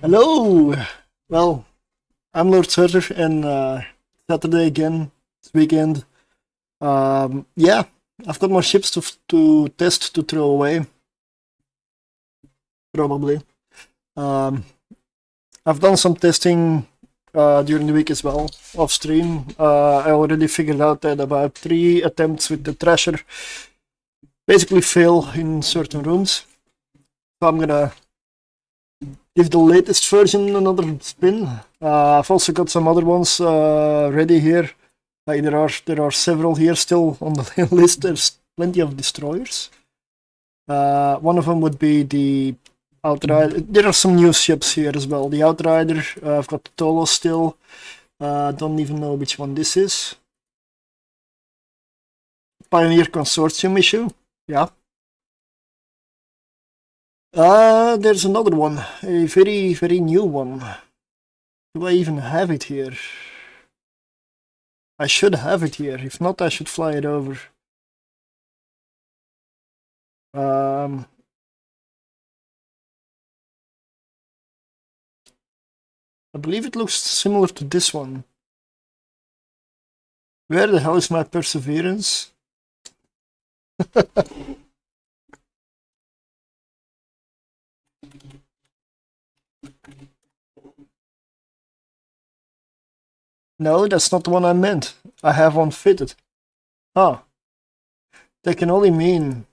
Hello! Well, I'm Lord Surtr and Saturday again, it's weekend. Yeah, I've got more ships to test to throw away, probably. Um, I've done some testing during the week as well, off stream. I already figured out that about 3 attempts with the Thrasher basically fail in certain rooms. So I'm gonna give the latest version another spin. I've also got some other ones ready here. There are several here still on the list. There's plenty of destroyers. One of them would be the Outrider. There are some new ships here as well. The Outrider. I've got the Tolo still. Don't even know which one this is. Pioneer Consortium issue. Yeah. There's another one. A very new one. Do I even have it here? I should have it here. If not, I should fly it over. I believe it looks similar to this one. Where the hell is my perseverance? No, that's not the one I meant. I have one fitted. Ah. That can only mean...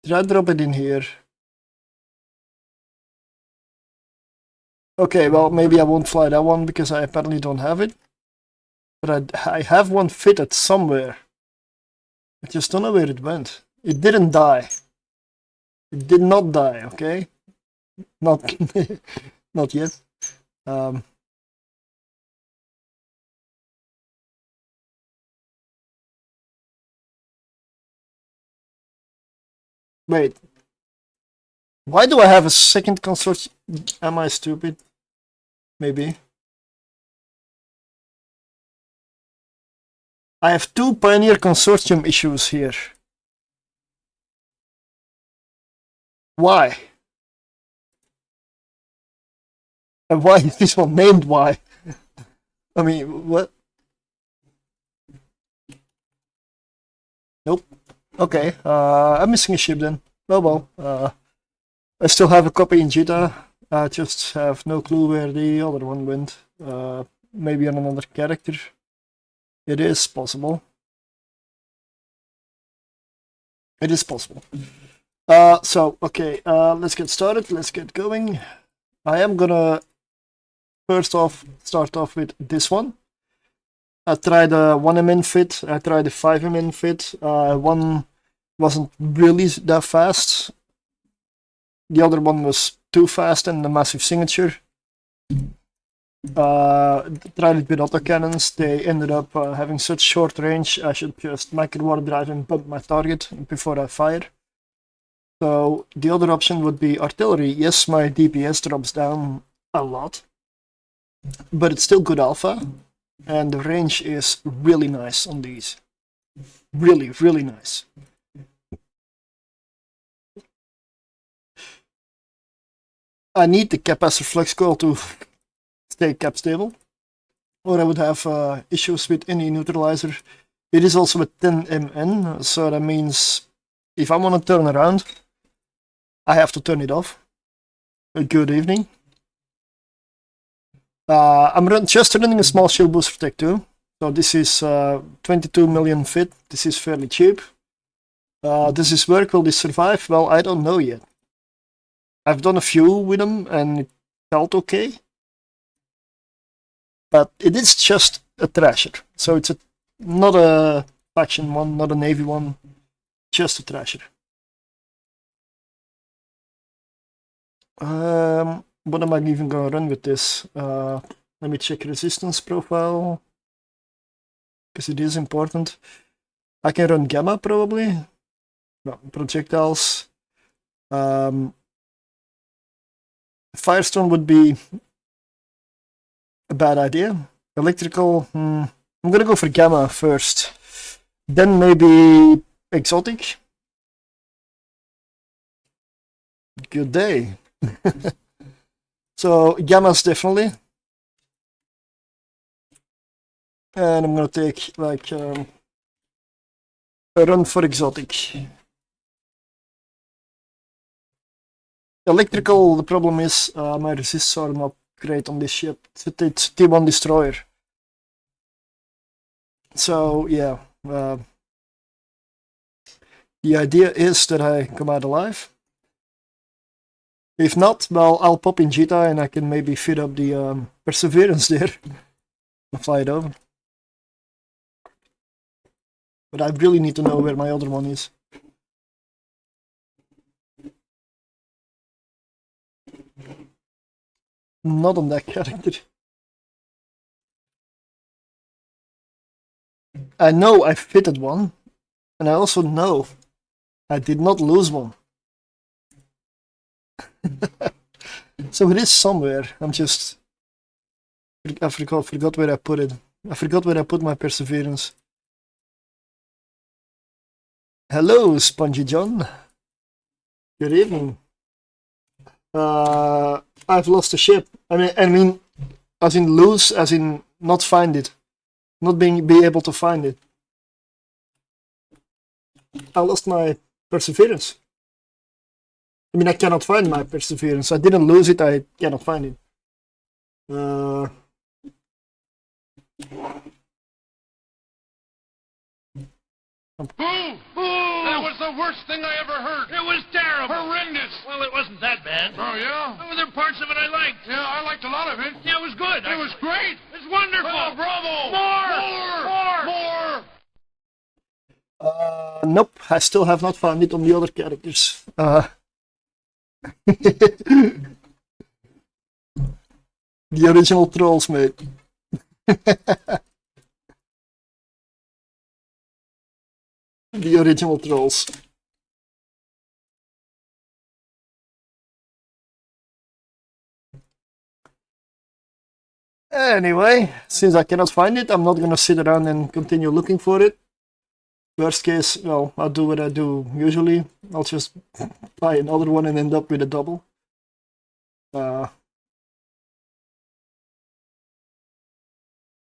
Did I drop it in here? Okay, well, maybe I won't fly that one because I apparently don't have it. But I have one fitted somewhere. I just don't know where it went. It didn't die. It did not die, okay? Not, not yet. Wait. Why do I have a second consortium? Am I stupid? Maybe. I have two Pioneer Consortium issues here. Why? And why is this one named why? I mean, what? Nope. Okay, I'm missing a ship then. Oh well. I still have a copy in Jita. I just have no clue where the other one went. Maybe on another character. It is possible. It is possible. Okay, let's get started. Let's get going. I am gonna first off start off with this one. I tried a 1MN fit. I tried a 5MN fit. One wasn't really that fast. The other one was too fast and a massive signature. Tried it with autocannons. They ended up having such short range. I should just micro warp drive and bump my target before I fire. So the other option would be artillery. Yes, my DPS drops down a lot, but it's still good alpha, and the range is really nice on these. Really, really nice. I need the capacitor flux coil to stay cap stable, or I would have issues with any neutralizer. It is also a 10MN, so that means if I want to turn around, I have to turn it off. Good evening. I'm just running a small shield booster tech too. So this is 22 million fit. This is fairly cheap. Does this work? Will this survive? Well, I don't know yet. I've done a few with them and it felt okay. But it is just a Thrasher. So it's not a faction one, not a navy one, just a Thrasher. What am I even going to run with this? Let me check resistance profile, because it is important. I can run Gamma probably. No, projectiles. Firestorm would be a bad idea. Electrical, I'm gonna go for Gamma first. Then maybe Exotic. Good day. So gammas definitely. And I'm gonna take like a run for exotic. Electrical, the problem is my resists are not great on this ship. It's T1 destroyer. So yeah, the idea is that I come out alive. If not, well, I'll pop in Jita and I can maybe fit up the Perseverance there and fly it over. But I really need to know where my other one is. Not on that character. I know I fitted one, and I also know I did not lose one. So it is somewhere. I forgot where I put it. I forgot where I put my Perseverance. Hello, Spongy John. Good evening. I've lost a ship. I mean, as in lose, as in not find it, not be able to find it. I lost my Perseverance. I mean, I cannot find my Perseverance. I didn't lose it. I cannot find it. That was the worst thing I ever heard. It was terrible. Horrendous. Well, it wasn't that bad. Oh, yeah? Oh, there were parts of it I liked. Yeah, I liked a lot of it. Yeah, it was good. It was great. It's wonderful. Oh, bravo. More. Nope, I still have not found it on the other characters. The original trolls, mate. The original trolls. Anyway, since I cannot find it, I'm not gonna sit around and continue looking for it. Worst case, well, I'll do what I do usually. I'll just buy another one and end up with a double. Let's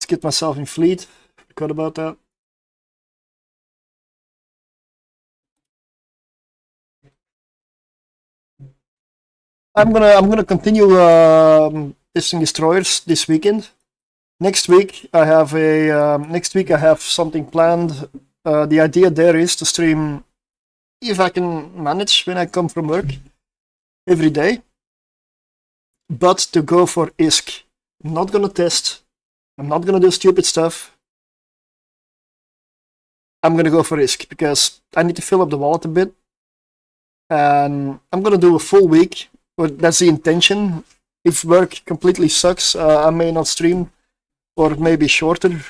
get myself in fleet. Forgot about that. I'm gonna continue testing destroyers this weekend. Next week I have something planned. The idea there is to stream, if I can manage when I come from work, every day. But to go for ISK. I'm not gonna test. I'm not gonna do stupid stuff. I'm gonna go for ISK because I need to fill up the wallet a bit. And I'm gonna do a full week. But that's the intention. If work completely sucks, I may not stream, or maybe shorter.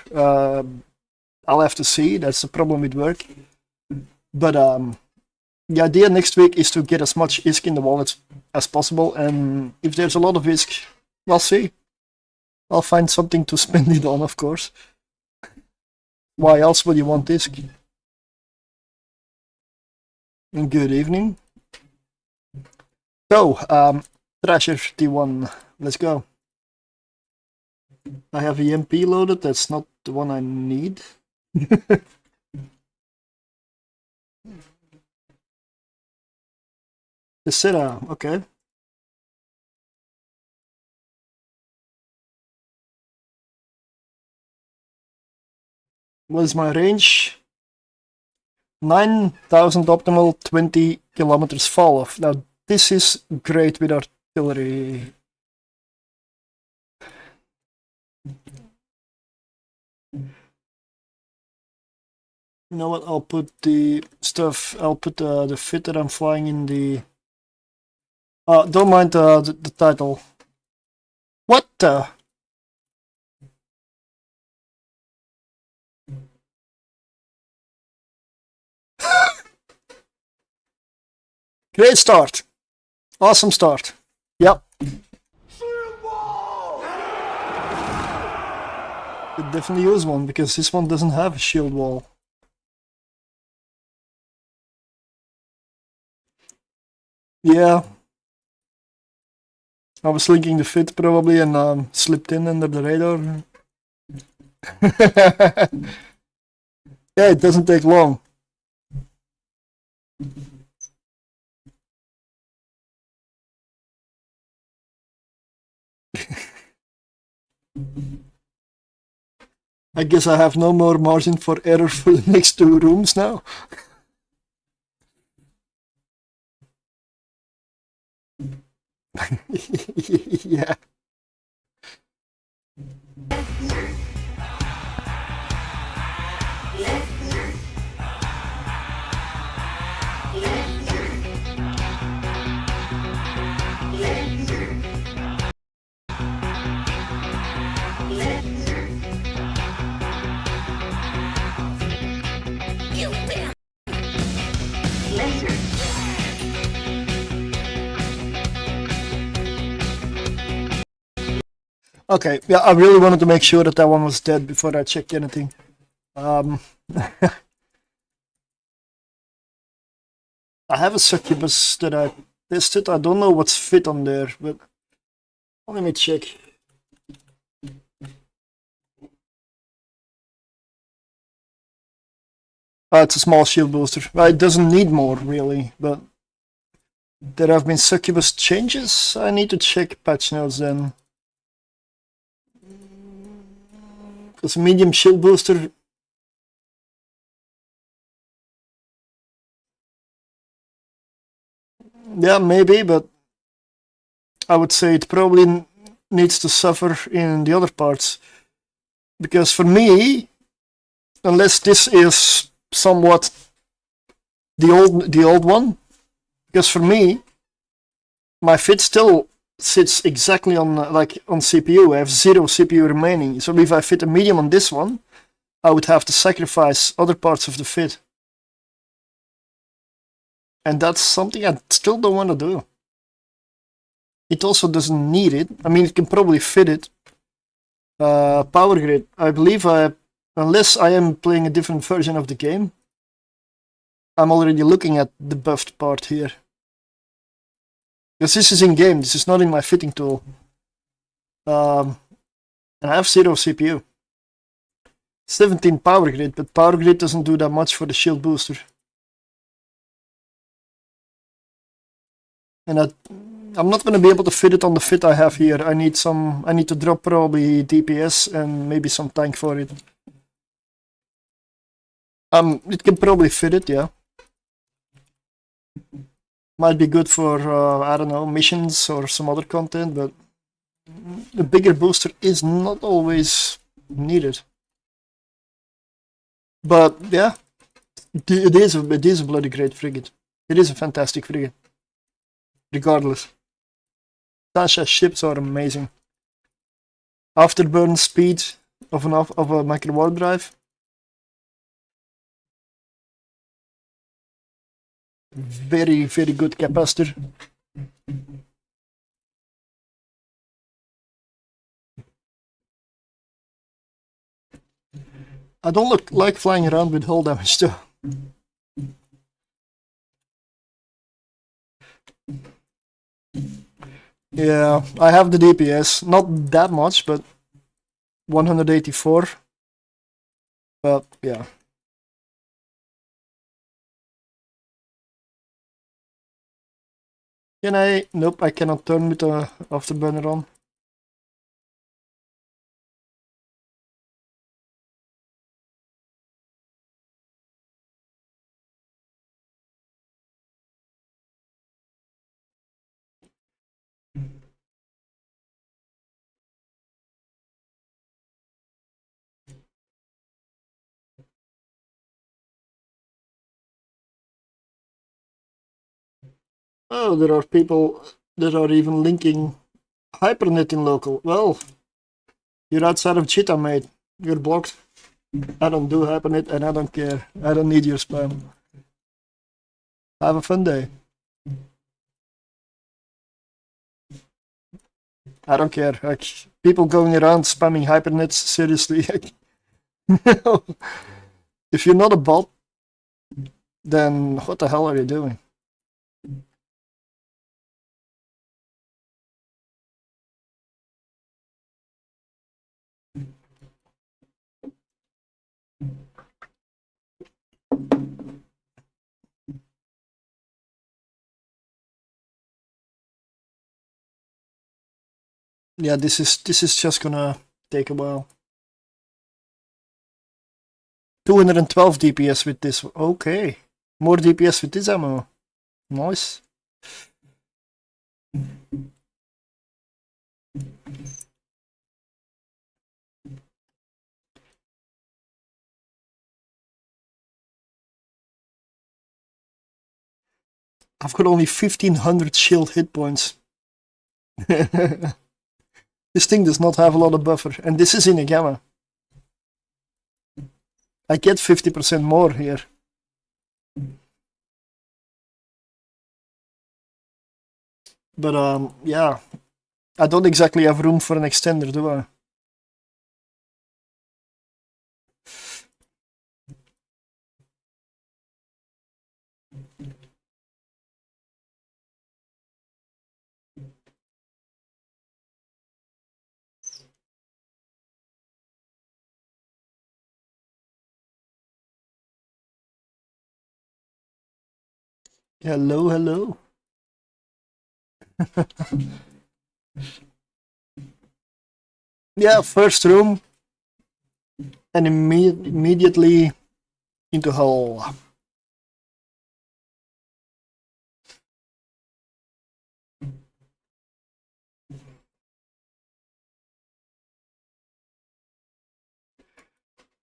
I'll have to see. That's the problem with work. But the idea next week is to get as much ISK in the wallet as possible, and if there's a lot of ISK, we'll see. I'll find something to spend it on, of course. Why else would you want ISK? And good evening. So, Thrasher T1, let's go. I have EMP loaded, that's not the one I need. The Sera, okay. What is my range? 9,000 optimal, 20 kilometers fall off. Now, this is great with artillery. You know what? I'll put the stuff. I'll put the fit that I'm flying in the. Don't mind the title. What the? Great start. Awesome start. Yep. Could definitely use one because this one doesn't have a shield wall. Yeah. I was linking the fit probably and slipped in under the radar. Yeah, it doesn't take long. I guess I have no more margin for error for the next 2 rooms now. Yeah. Okay, yeah, I really wanted to make sure that that one was dead before I checked anything. I have a succubus that I tested. I don't know what's fit on there, but let me check. It's a small shield booster. It doesn't need more, really, but there have been succubus changes. I need to check patch notes then. Because medium shield booster... Yeah, maybe, but I would say it probably needs to suffer in the other parts. Because for me, unless this is somewhat the old one, because for me, my fit still sits exactly on CPU. I have 0 CPU remaining. So if I fit a medium on this one, I would have to sacrifice other parts of the fit. And that's something I still don't want to do. It also doesn't need it. I mean, it can probably fit it. Power grid. I believe unless I am playing a different version of the game, I'm already looking at the buffed part here. Because this is in game, this is not in my fitting tool. And I have 0 CPU. 17 power grid, but power grid doesn't do that much for the shield booster. And I'm not going to be able to fit it on the fit I have here. I need to drop probably DPS and maybe some tank for it. It can probably fit it, yeah. Might be good for, I don't know, missions or some other content, but a bigger booster is not always needed. But yeah, it is a bloody great frigate. It is a fantastic frigate. Regardless. Tasha's ships are amazing. Afterburn speed of a micro warp drive. Very, very good capacitor. I don't like flying around with hull damage though. Yeah, I have the DPS, not that much, but 184. But yeah. Can I? Nope, I cannot turn with the afterburner on. Oh, there are people that are even linking Hypernet in local. Well, you're outside of Cheetah, mate. You're blocked. I don't do Hypernet and I don't care. I don't need your spam. Have a fun day. I don't care. Like, people going around spamming Hypernets, seriously. If you're not a bot, then what the hell are you doing? Yeah, this is just gonna take a while. 212 DPS with this. Okay, more DPS with this ammo. Nice. I've got only 1500 shield hit points. This thing does not have a lot of buffer, and this is in a gamma. I get 50% more here. But yeah, I don't exactly have room for an extender, do I? Hello, hello. Yeah, first room, and immediately into hell.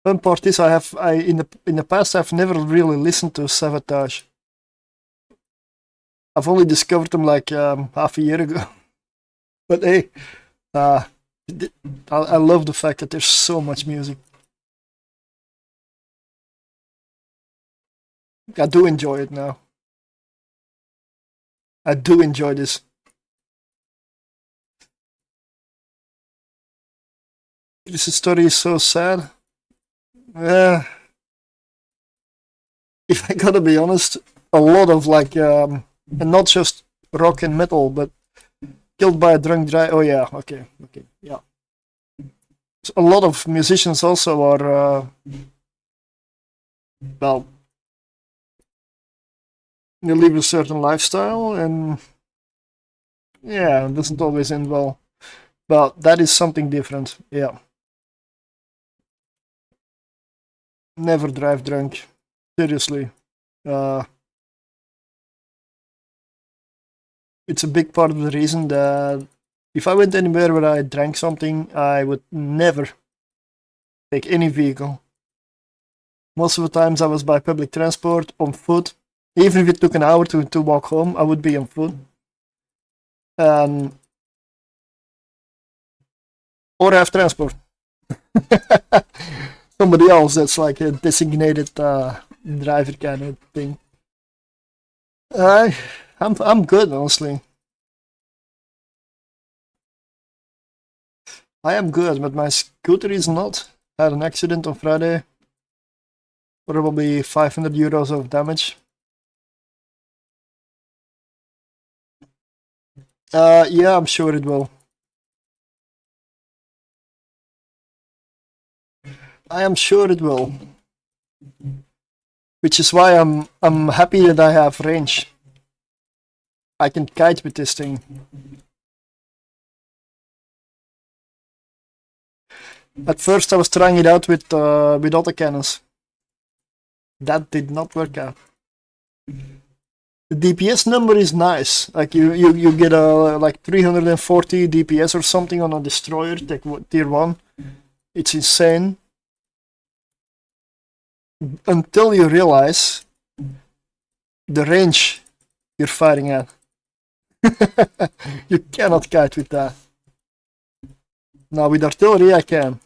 Fun part is I in the past I've never really listened to Sabotage. I've only discovered them like half a year ago. But hey, I love the fact that there's so much music. I do enjoy it now. I do enjoy this. This story is so sad. If I gotta be honest, a lot of like, and not just rock and metal, but killed by a drunk driver. Oh yeah, okay, yeah. So a lot of musicians also are, well, they live a certain lifestyle, and yeah, it doesn't always end well. But that is something different. Yeah. Never drive drunk. Seriously. It's a big part of the reason that if I went anywhere where I drank something, I would never take any vehicle. Most of the times I was by public transport, on foot. Even if it took an hour to walk home, I would be on foot. Or have transport. Somebody else that's like a designated driver kind of thing. I'm good, honestly. I am good, but my scooter is not. I had an accident on Friday. Probably 500 euros of damage. Yeah, I'm sure it will. I am sure it will. Which is why I'm happy that I have range. I can kite with this thing. At first I was trying it out with autocannons. That did not work out. The DPS number is nice. Like you get a like 340 DPS or something on a destroyer, tier 1. It's insane. Until you realize the range you're firing at. You cannot kite with that. Now with artillery I can.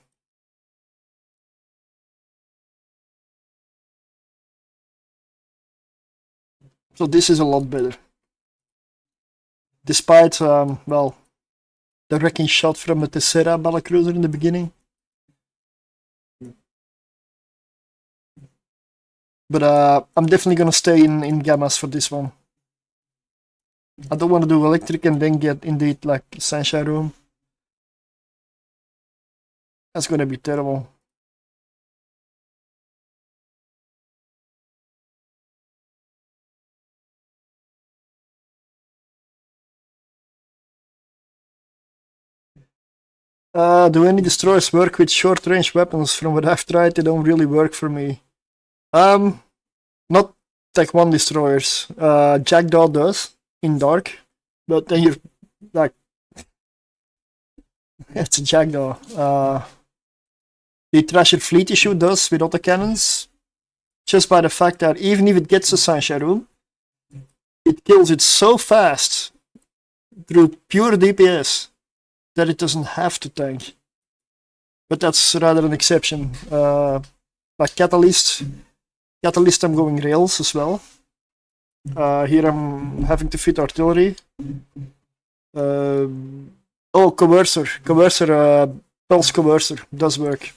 So this is a lot better. Despite, well, the wrecking shot from a Tessera battlecruiser in the beginning. But I'm definitely gonna stay in gammas for this one. I don't want to do electric and then get indeed like Sunshine Room. That's gonna be terrible. Do any destroyers work with short-range weapons? From what I've tried, they don't really work for me. Not Tech 1 destroyers. Jackdaw does in dark, but then you're like, it's a Jackdaw. The Thrasher Fleet issue does with autocannons, just by the fact that even if it gets to Saint Charoon, it kills it so fast through pure DPS that it doesn't have to tank. But that's rather an exception. Like Catalyst I'm going rails as well. Here I'm having to fit artillery. Coercer, Pulse Coercer does work.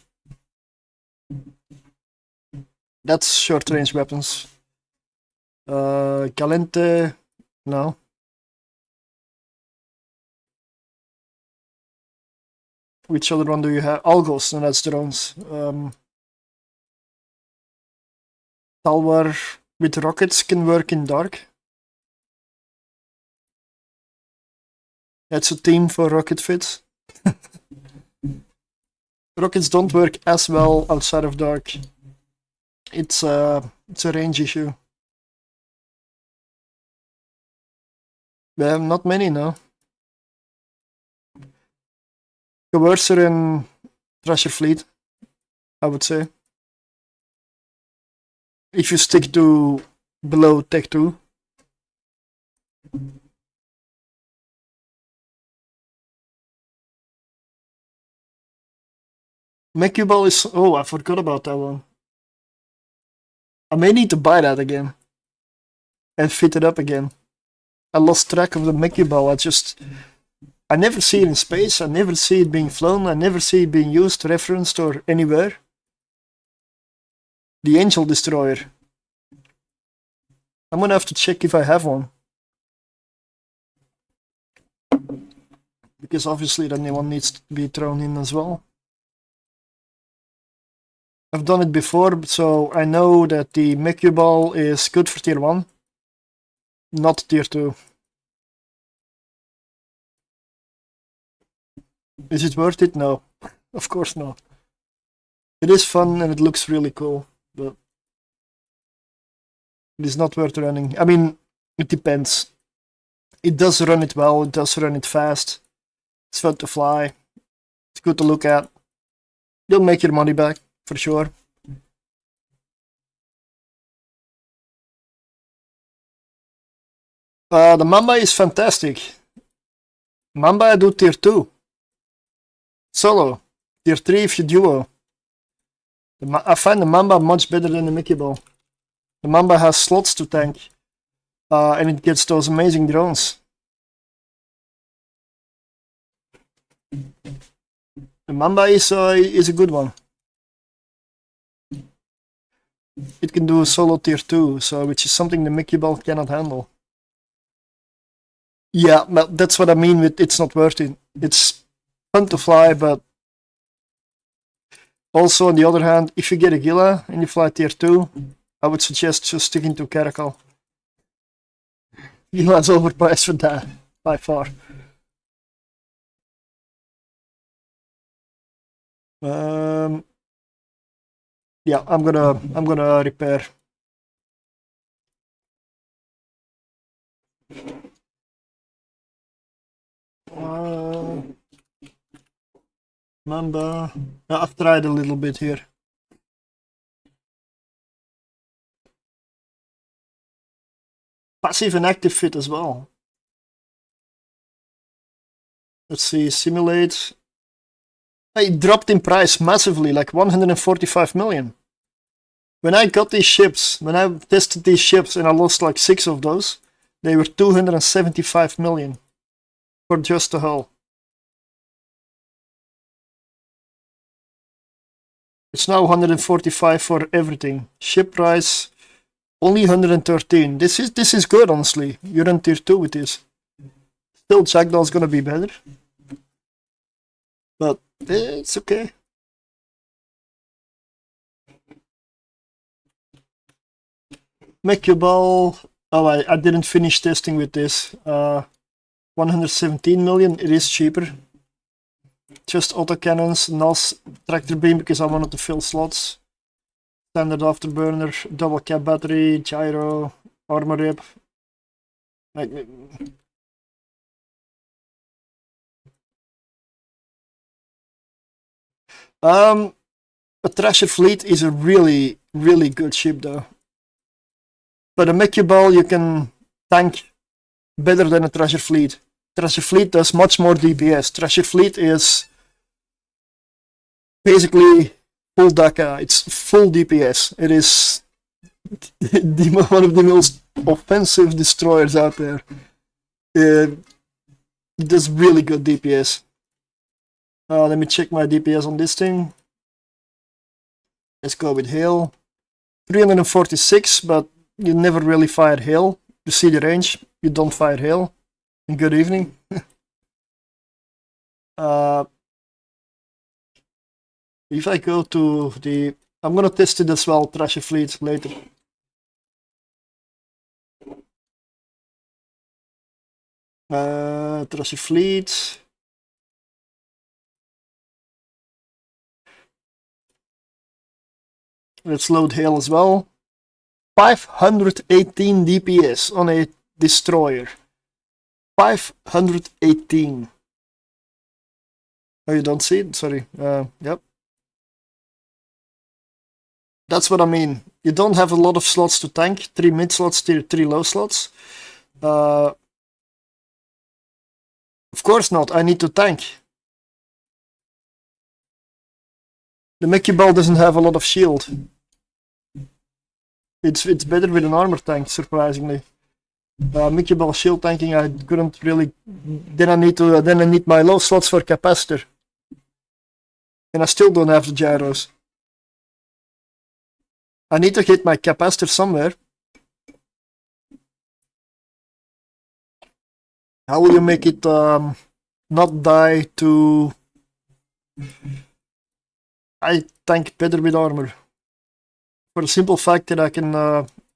That's short range weapons. Calente, no. Which other one do you have? Algos, and that's drones. Talwar with rockets can work in dark. That's a team for rocket fits. Rockets don't work as well outside of dark. It's a range issue. Not many, no. Coercer and Thrasher Fleet, I would say. If you stick to below Tech 2. Mecubal is... Oh, I forgot about that one. I may need to buy that again. And fit it up again. I lost track of the Mecubal. I never see it in space. I never see it being flown. I never see it being used, referenced, or anywhere. The Angel Destroyer. I'm gonna have to check if I have one. Because obviously that one needs to be thrown in as well. I've done it before, so I know that the Mecubal is good for tier 1. Not tier 2. Is it worth it? No. Of course not. It is fun and it looks really cool, but it is not worth running. I mean, it depends. It does run it well, it does run it fast. It's fun to fly. It's good to look at. You'll make your money back, for sure. The Mamba is fantastic. Mamba I do tier 2. Solo. Tier 3 if you duo. I find the Mamba much better than the Mickey Ball. The Mamba has slots to tank. And it gets those amazing drones. The Mamba is a good one. It can do solo tier 2, so which is something the Mickey Ball cannot handle. Yeah, but that's what I mean with it's not worth it. It's fun to fly, but also on the other hand, if you get a Gila and you fly tier 2, I would suggest just sticking to Caracal. Gila's overpriced for that, by far. Yeah, I'm gonna repair. Mamba. I've tried a little bit here. Passive and active fit as well. Let's see, simulate. It dropped in price massively, like 145 million. When I got these ships, when I tested these ships and I lost like 6 of those, they were 275 million for just the hull. It's now 145 for everything. Ship price only 113. This is good, honestly. You're in tier 2 with this. Still, Jackdaw's gonna be better, but it's okay. Mecubal. Oh, I didn't finish testing with this. 117 million. It is cheaper. Just autocannons, NOS, tractor beam because I wanted to fill slots. Standard afterburner, double cap battery, gyro, armor rip. Like, a Thrasher fleet is a really, really good ship though. But a Mech Ball you can tank better than a Thrasher fleet. Thrasher fleet does much more DPS. Thrasher fleet is basically full DACA. It's full DPS. It is one of the most offensive destroyers out there. It does really good DPS. Let me check my DPS on this thing. Let's go with hail. 346, but you never really fire hail. You see the range, you don't fire hail. And good evening. If I go to the... I'm gonna test it as well, Thrasher fleet, later. Thrasher fleet... Let's load hail as well. 518 DPS on a destroyer. 518. Oh, you don't see it? Sorry. Yep. That's what I mean. You don't have a lot of slots to tank. 3 mid slots, 3 low slots. Of course not. I need to tank. The Mickey Ball doesn't have a lot of shield. It's better with an armor tank, surprisingly. Mickey Ball shield tanking, I couldn't really. Then I need my low slots for capacitor, and I still don't have the gyros. I need to hit my capacitor somewhere. How will you make it not die to? I tank better with armor. For the simple fact that I can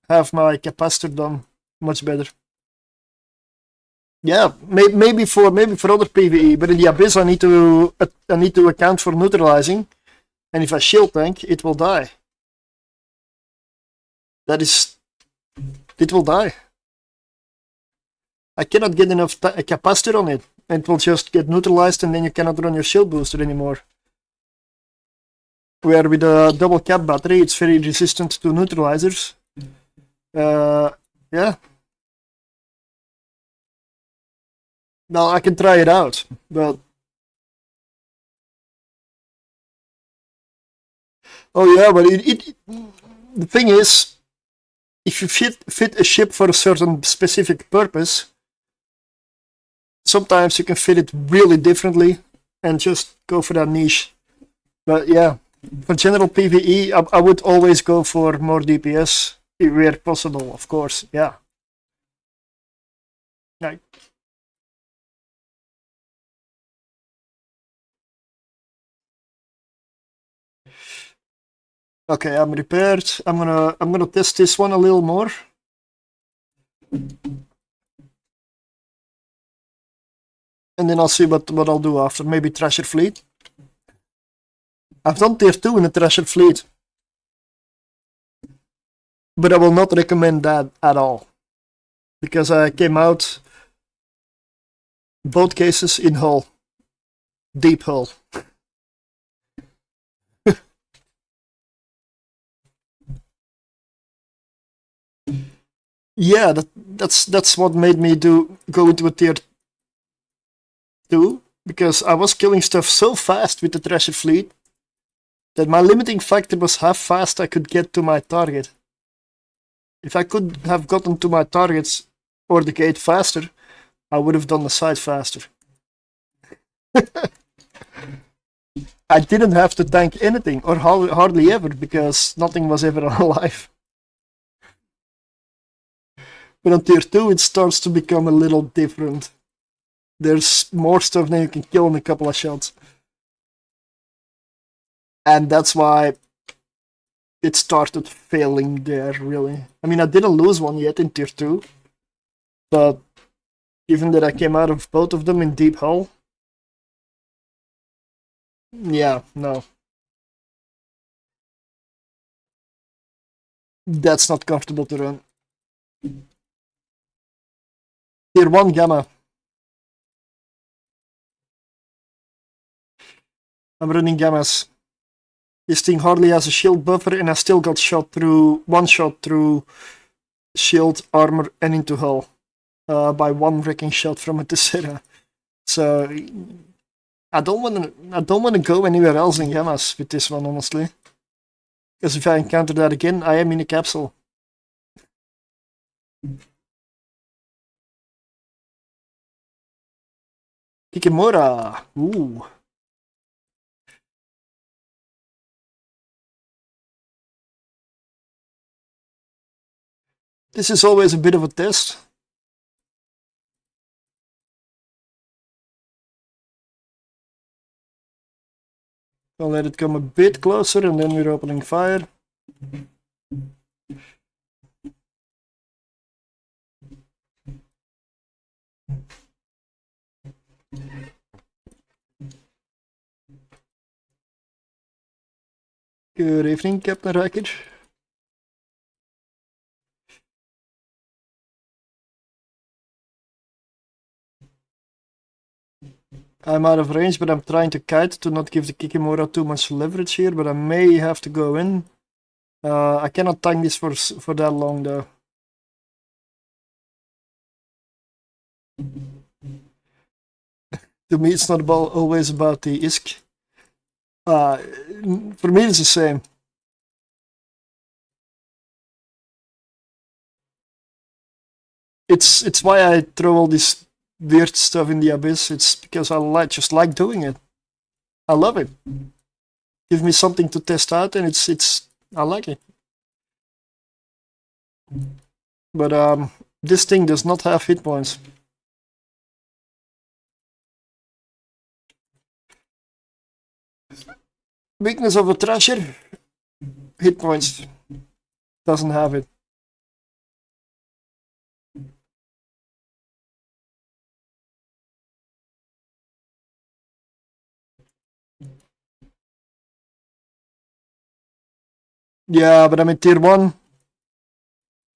have my capacitor done much better. Yeah, maybe for other PvE, but in the Abyss I need to account for neutralizing, and if I shield tank, it will die. It will die. I cannot get enough capacitor on it, and it will just get neutralized, and then you cannot run your shield booster anymore. Where with a double cap battery, it's very resistant to neutralizers. Yeah. Now I can try it out, but oh yeah, but the thing is, if you fit a ship for a certain specific purpose, sometimes you can fit it really differently and just go for that niche. But yeah, for general PvE, I would always go for more DPS where possible, of course. Yeah. Right. Okay, I'm repaired. I'm gonna test this one a little more. And then I'll see what I'll do after. Maybe Thrasher Fleet. I've done tier 2 in the Thrasher Fleet. But I will not recommend that at all. Because I came out both cases in hull. Deep hull. Yeah, that's what made me go into a tier 2, because I was killing stuff so fast with the Thrasher fleet that my limiting factor was how fast I could get to my target. If I could have gotten to my targets or the gate faster, I would have done the side faster. I didn't have to tank anything, or hardly ever, because nothing was ever alive. But on tier 2 it starts to become a little different. There's more stuff than you can kill in a couple of shots. And that's why it started failing there, really. I mean, I didn't lose one yet in tier 2. But given that I came out of both of them in deep hull, Yeah, no. That's not comfortable to run. Tier 1 Gamma. I'm running Gammas. This thing hardly has a shield buffer, and I still got shot through, one shot through shield, armor, and into hull. By one wrecking shot from a Tessera. So I don't wanna go anywhere else in Gammas with this one, honestly. Because if I encounter that again, I am in a capsule. Kikimora. Ooh. This is always a bit of a test. I'll let it come a bit closer and then we're opening fire. Good evening, Captain Riker. I'm out of range, but I'm trying to kite to not give the Kikimora too much leverage here, but I may have to go in. I cannot tank this for that long though. To me, it's not always about the ISK. For me, it's the same. It's why I throw all this weird stuff in the abyss. It's because I just like doing it. I love it. Give me something to test out, and I like it. But this thing does not have hit points. Weakness of a Thrasher, hit points. Doesn't have it. Yeah, but I'm in tier 1.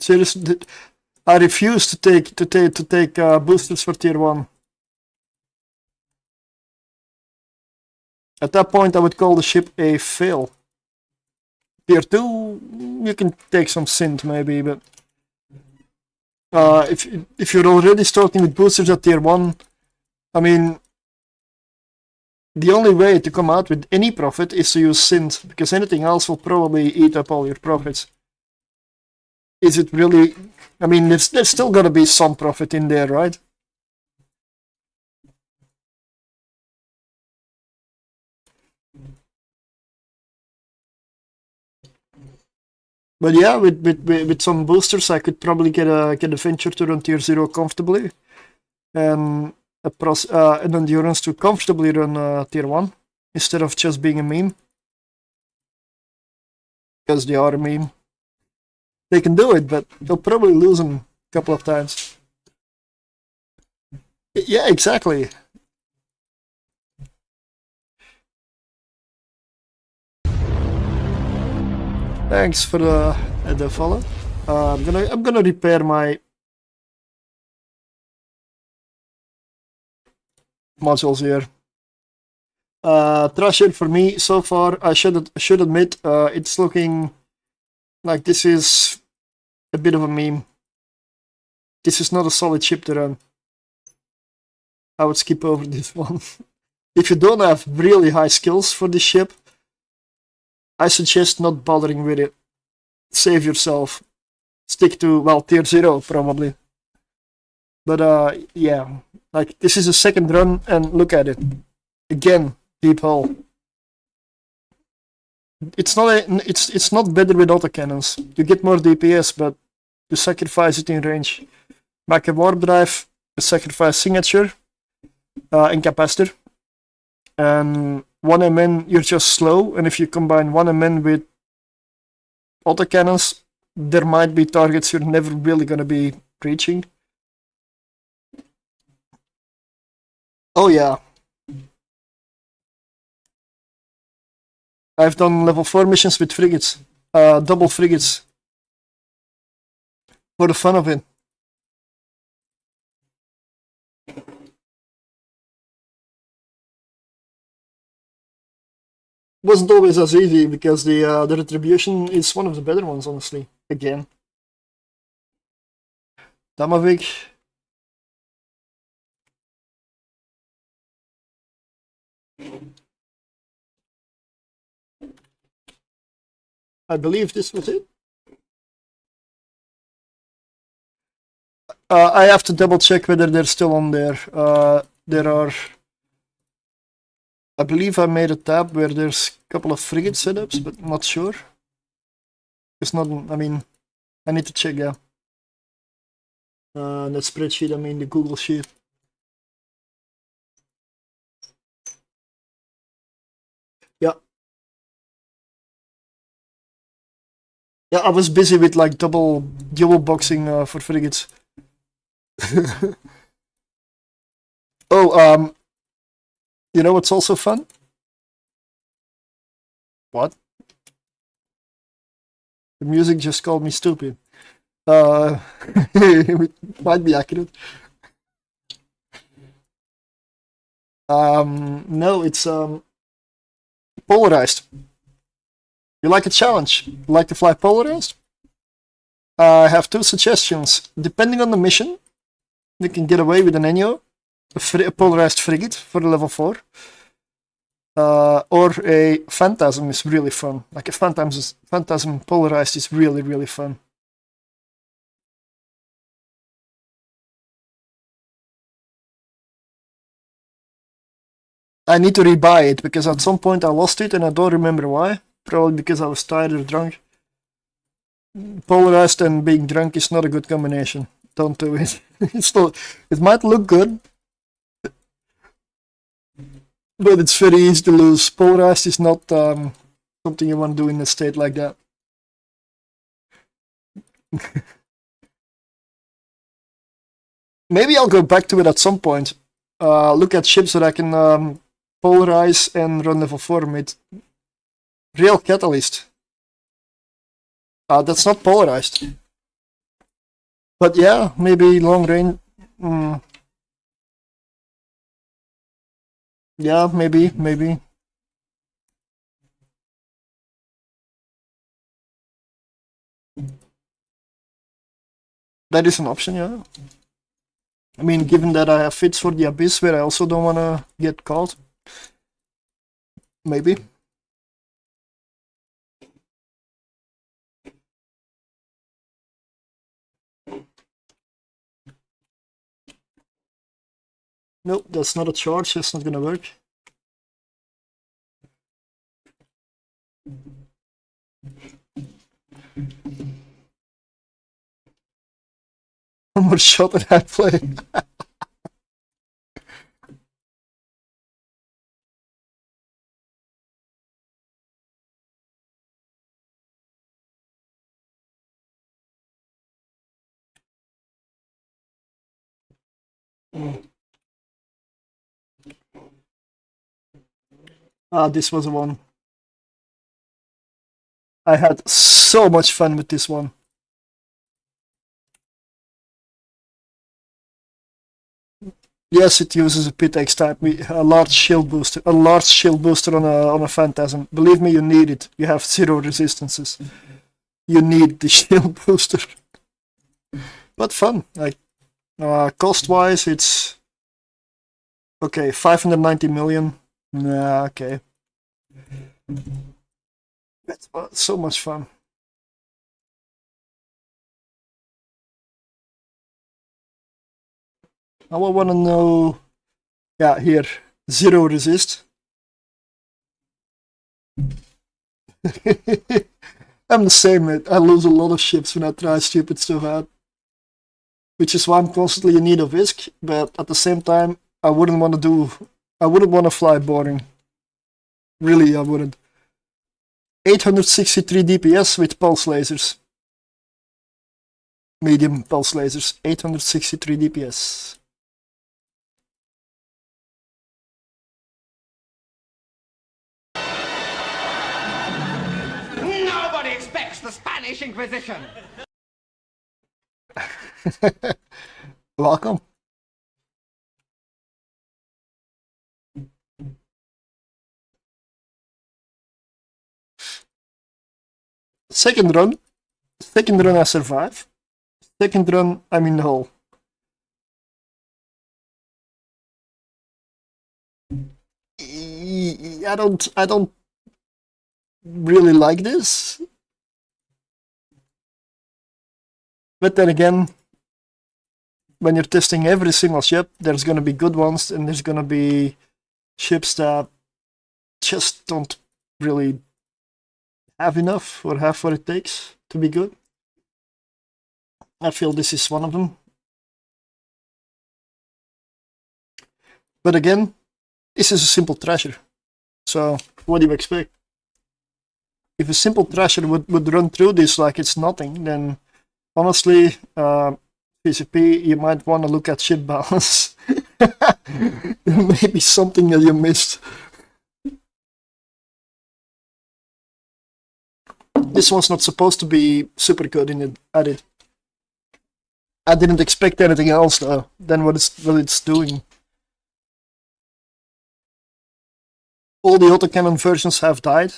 Seriously, I refuse to take boosters for tier 1. At that point, I would call the ship a fail. Tier 2, you can take some synth maybe, but if you're already starting with boosters at tier 1, I mean, the only way to come out with any profit is to use synth, because anything else will probably eat up all your profits. Is it really? I mean, there's still gotta be some profit in there, right? But yeah, with some boosters, I could probably get a venture to run tier 0 comfortably, and an endurance to comfortably run tier 1 instead of just being a meme. Because they are a meme. They can do it, but they'll probably lose them a couple of times. Yeah, exactly. Thanks for the follow. I'm gonna repair my modules here. Thrasher for me so far, I should admit, it's looking like this is a bit of a meme. This is not a solid ship to run. I would skip over this one. If you don't have really high skills for this ship, I suggest not bothering with it. Save yourself. Stick to, well, tier 0 probably. But yeah, like this is a second run and look at it. Again, deep hull. It's not better with autocannons. You get more DPS, but you sacrifice it in range. Back a warp drive, you sacrifice signature, incapacitor, and 1 MN you're just slow, and if you combine 1 MN with autocannons, there might be targets you're never really gonna be reaching. Oh yeah. I've done level 4 missions with frigates, double frigates, for the fun of it. Wasn't always as easy because the retribution is one of the better ones, honestly. Again, Damavik. I believe this was it. I have to double check whether they're still on there. There are. I believe I made a tab where there's a couple of frigate setups, but I'm not sure. It's not. I mean, I need to check. Yeah. That spreadsheet. I mean, the Google sheet. Yeah. Yeah, I was busy with like dual boxing for frigates. Oh, you know what's also fun? What? The music just called me stupid. It might be accurate. No, it's polarized. You like a challenge? You like to fly polarized? I have 2 suggestions. Depending on the mission, you can get away with an Enyo, a polarized frigate for level 4. Or a Phantasm is really fun. Like a Phantasm polarized is really, really fun. I need to rebuy it because at some point I lost it and I don't remember why. Probably because I was tired or drunk. Polarized and being drunk is not a good combination. Don't do it. It might look good, but it's very easy to lose. Polarized is not something you want to do in a state like that. Maybe I'll go back to it at some point. Look at ships that I can polarize and run level 4 with. Real catalyst. That's not polarized. But yeah, maybe long range. Yeah, maybe. That is an option, yeah. I mean, given that I have fits for the Abyss where I also don't want to get caught. Maybe. Nope, that's not a charge, that's not gonna work. One more shot and I play. This was the one. I had so much fun with this one. Yes, it uses a pit X type, a large shield booster on a Phantasm. Believe me, you need it. You have 0 resistances. You need the shield booster. But fun. Like cost-wise, it's okay. 590 million. Nah, okay. That's so much fun. Now I want to know. Yeah, here 0 resist. I'm the same, mate. I lose a lot of ships when I try stupid stuff out. Which is why I'm constantly in need of ISK, but at the same time, I wouldn't want to fly boring. Really, I wouldn't. 863 DPS with pulse lasers. Medium pulse lasers. 863 DPS. respects the Spanish Inquisition. Welcome. Second run I survive. Second run I'm in the hole. I don't really like this. But then again, when you're testing every single ship, there's gonna be good ones and there's gonna be ships that just don't really have enough or have what it takes to be good. I feel this is one of them. But again, this is a simple thrasher. So what do you expect? If a simple thrasher would run through this like it's nothing, then honestly, PCP, you might want to look at ship balance. There may be something that you missed. This one's not supposed to be super good at it. I didn't expect anything else though than what it's doing. All the autocannon versions have died.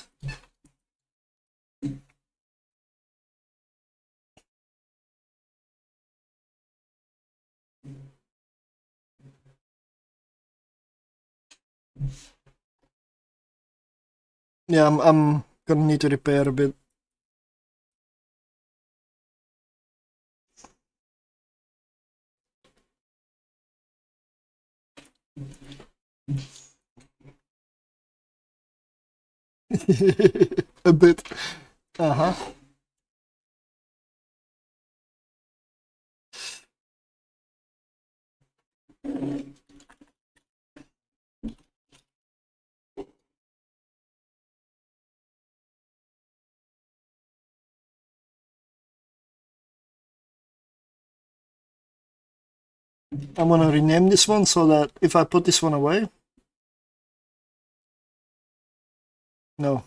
Yeah, I'm gonna need to repair a bit. A bit. Uh-huh. I'm gonna rename this one so that if I put this one away. No.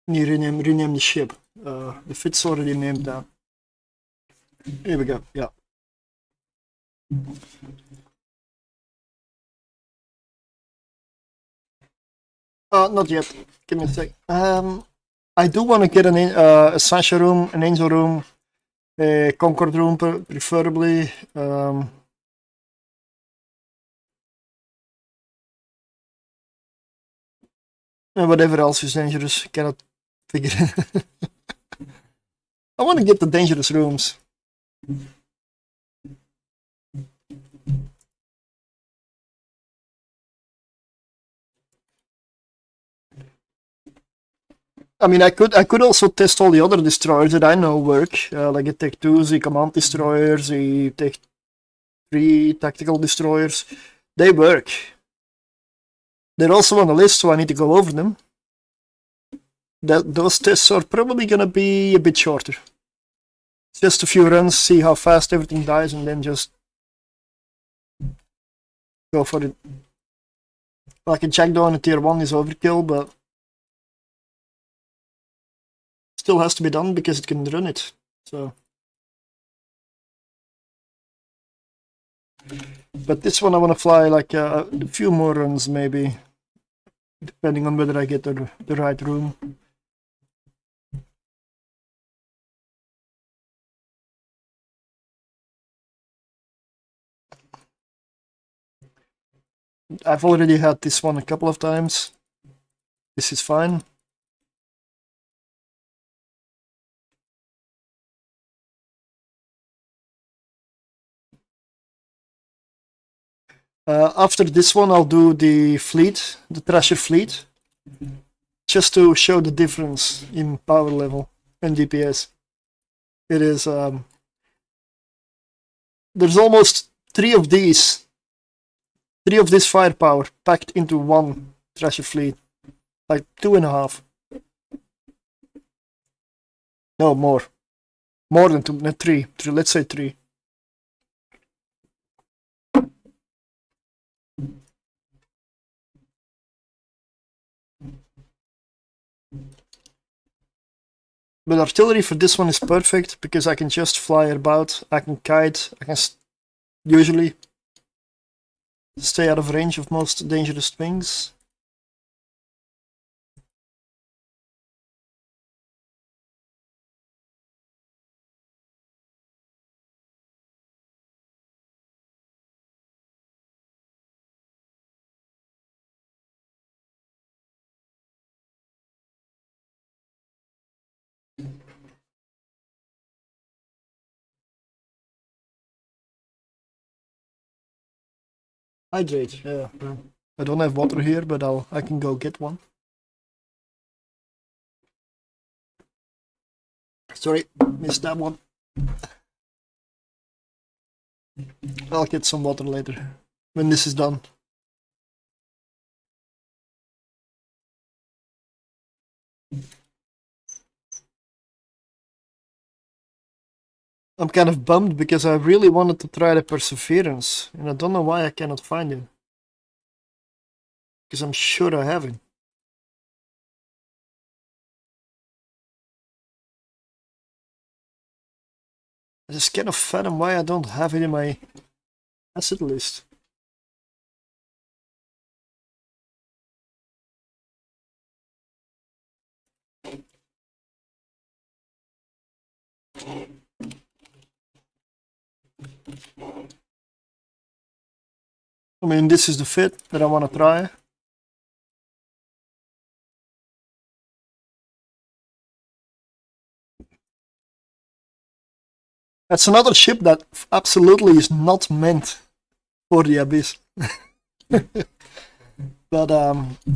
You rename the ship. If it's already named down. Here we go. Yeah. Not yet. Give me a sec. I do want to get a Sasha room, an Angel room, a Concord room, preferably. And whatever else is dangerous, cannot figure it. I want to get the dangerous rooms. I mean, I could also test all the other destroyers that I know work, like the Tech 2s, the Command Destroyers, the Tech 3 Tactical Destroyers. They work. They're also on the list, so I need to go over them. Those tests are probably gonna be a bit shorter. Just a few runs, see how fast everything dies, and then just go for it. Like a Jackdaw and tier 1 is overkill, but still has to be done because it can run it. So, but this one I want to fly like a few more runs maybe, depending on whether I get the right room. I've already had this one a couple of times. This is fine. After this one, I'll do the fleet, the Thrasher fleet, just to show the difference in power level and DPS. It is, there's almost three of this firepower packed into one Thrasher fleet, like 2.5. No, more than 2, not 3. Let's say 3. But artillery for this one is perfect because I can just fly about, I can kite, I can usually stay out of range of most dangerous things. Hydrate, yeah. I don't have water here, but I can go get one. Sorry, missed that one. I'll get some water later, when this is done. I'm kind of bummed because I really wanted to try the Perseverance, and I don't know why I cannot find him. Because I'm sure I have him. I just cannot fathom why I don't have it in my asset list. I mean, this is the fit that I want to try. That's another ship that absolutely is not meant for the Abyss. But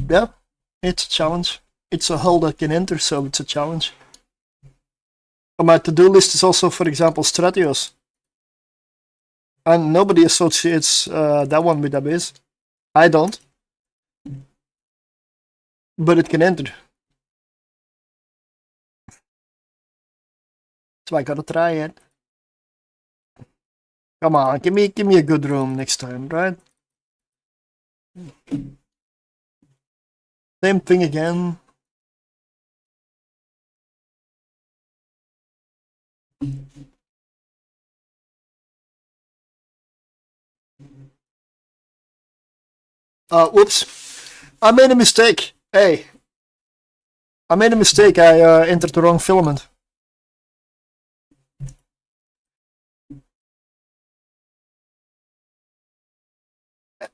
yeah, it's a challenge. It's a hull that can enter, so it's a challenge. On my to-do list is also, for example, Stratios. And nobody associates that one with Abyss. I don't. But it can enter. So I gotta try it. Come on, give me a good room next time, right? Same thing again. Whoops. I made a mistake. Hey. I made a mistake. I entered the wrong filament.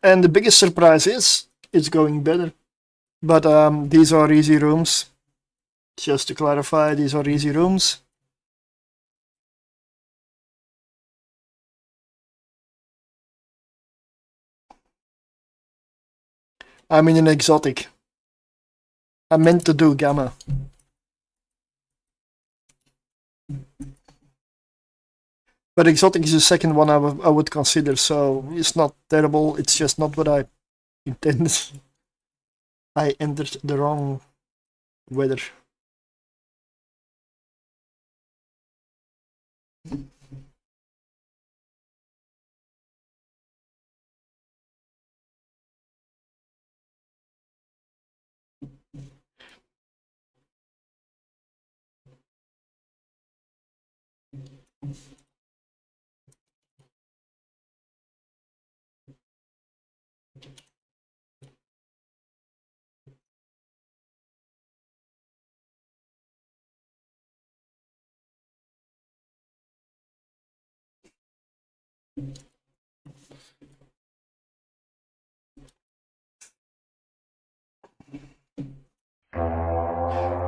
And the biggest surprise is, it's going better. But these are easy rooms. Just to clarify, these are easy rooms. I'm in an exotic. I meant to do gamma. But exotic is the second one I would consider, so it's not terrible, it's just not what I intended. I entered the wrong weather.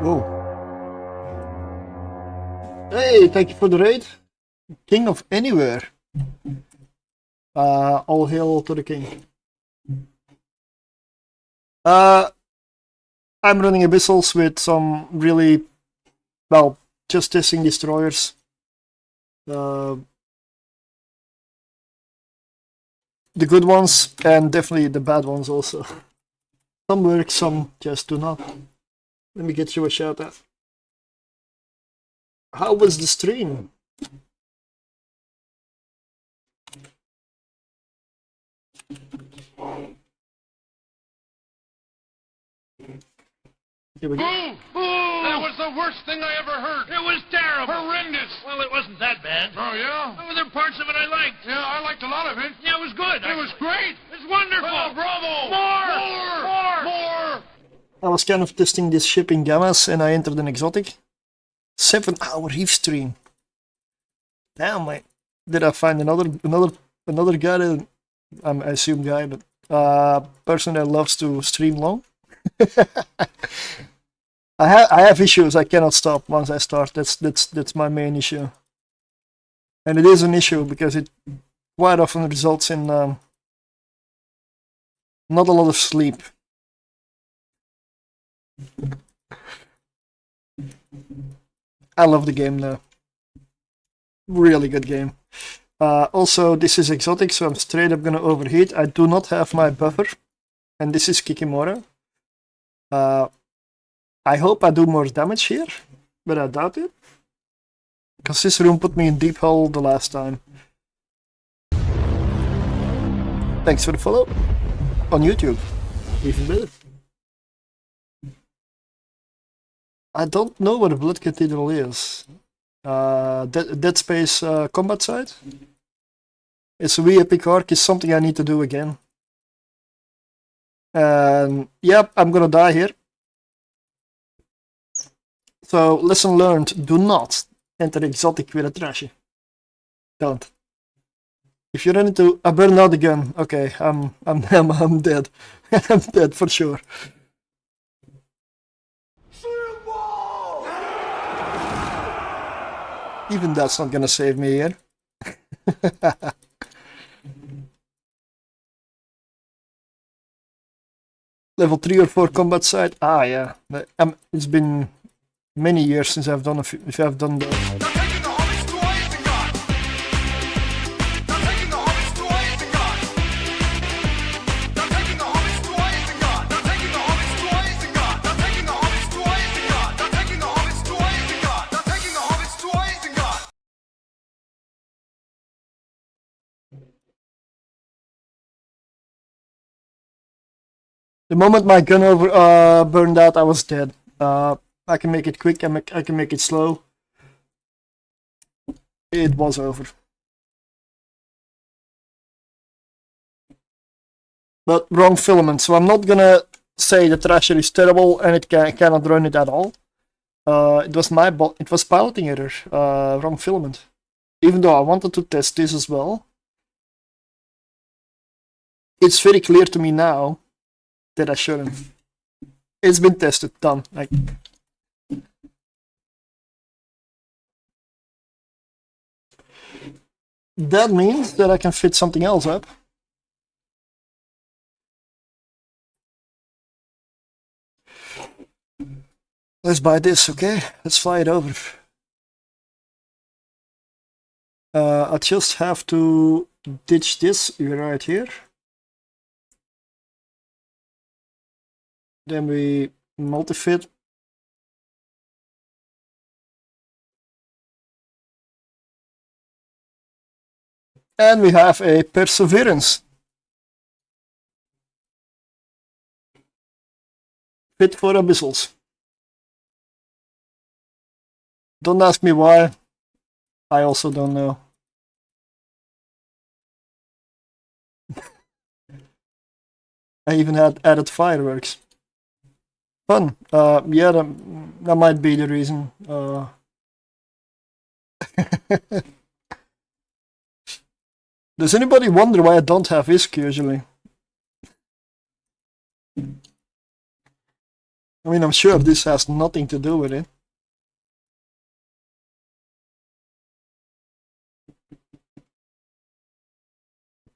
Whoa. Hey, thank you for the raid. King of Anywhere. All hail to the king. I'm running abyssals with some really, well, just testing destroyers. The good ones and definitely the bad ones also. Some work, some just do not. Let me get you a shout out. How was the stream? Here we go. That was the worst thing I ever heard. It was terrible. Horrendous. Well, it wasn't that bad. Oh, yeah? There were parts of it I liked. Yeah, I liked a lot of it. Yeah, it was good. It was great. It's wonderful. Oh, bravo. More. I was kind of testing this ship in Gammas and I entered an exotic. 7-hour reef stream. Damn, mate. Did I find another guy that, I assume guy, but person that loves to stream long? I have issues. I cannot stop once I start. That's my main issue, and it is an issue because it quite often results in not a lot of sleep. I love the game though. Really good game. Also, this is exotic, so I'm straight up gonna overheat. I do not have my buffer, and this is Kikimora. I hope I do more damage here, but I doubt it. Because this room put me in deep hole the last time. Thanks for the follow. On YouTube. Even better. I don't know what a Blood Cathedral is. Dead Space combat site? It's a wee epic arc, is something I need to do again. And yep, I'm gonna die here. So, lesson learned, do not enter exotic with a trashy. Don't. If you run into I burn out the gun, okay, I'm dead. I'm dead for sure. Even that's not gonna save me here. Level 3 or 4 combat site. Ah, yeah. It's been many years since I've done if I've done those. The moment my gun burned out, I was dead. I can make it quick, I can make it slow. It was over. But wrong filament, so I'm not gonna say the Thrasher is terrible and it cannot run it at all. It was piloting error, wrong filament. Even though I wanted to test this as well. It's very clear to me now that I shouldn't. It's been tested, done. That means that I can fit something else up. Let's buy this, okay? Let's fly it over. I just have to ditch this right here. Then we multi-fit. And we have a Perseverance. Fit for abyssals. Don't ask me why. I also don't know. I even had added fireworks. Fun. Yeah, that might be the reason. Does anybody wonder why I don't have ISK usually? I mean, I'm sure this has nothing to do with it.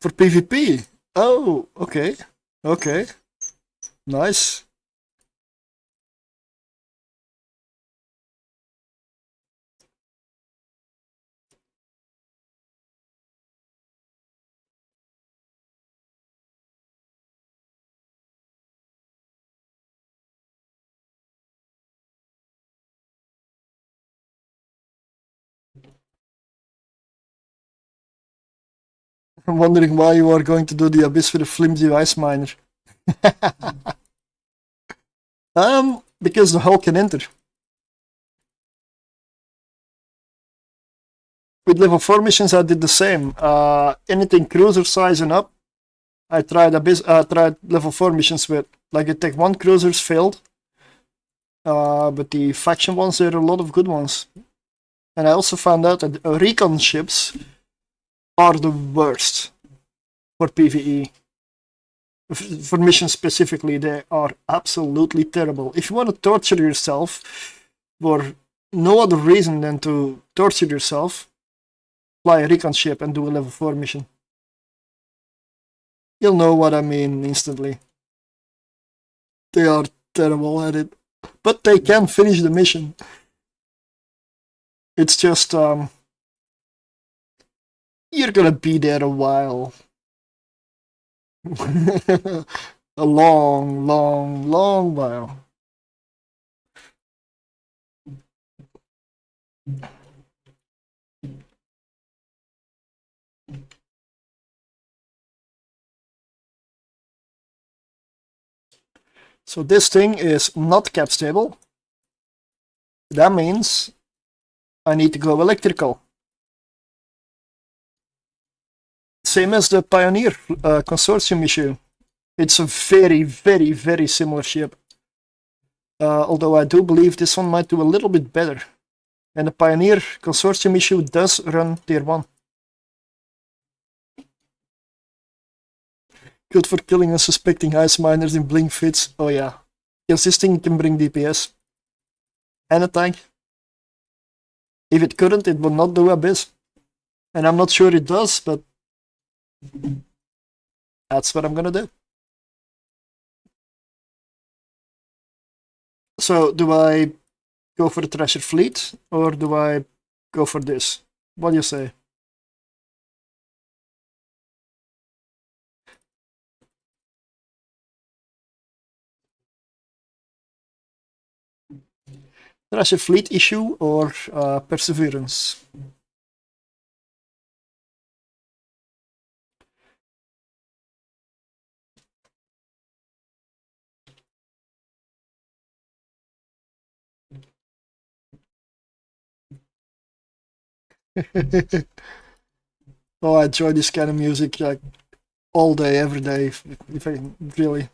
For PvP? Oh, okay. Okay. Nice. I'm wondering why you are going to do the Abyss with a flimsy ice miner. Because the hull can enter. With level 4 missions I did the same. Anything cruiser size and up, I tried level 4 missions with. Like the Tech 1 cruisers failed. But the faction ones, there are a lot of good ones. And I also found out that recon ships are the worst for PvE. For missions specifically, they are absolutely terrible. If you want to torture yourself for no other reason than to torture yourself, fly a recon ship and do a level 4 mission. You'll know what I mean instantly. They are terrible at it. But they can finish the mission. It's just, you're gonna be there a while. A long, long, long while. So this thing is not cap stable. That means I need to go electrical. Same as the Pioneer consortium issue. It's a very, very, very similar ship. Although I do believe this one might do a little bit better. And the Pioneer consortium issue does run tier 1. Good for killing unsuspecting ice miners in blink fits. Oh yeah. Yes, this thing can bring DPS. And a tank. If it couldn't, it would not do Abyss. And I'm not sure it does, but that's what I'm gonna do. So, do I go for the Treasure Fleet, or do I go for this? What do you say? Treasure Fleet issue or Perseverance? Oh, I enjoy this kind of music like all day, every day, if I really.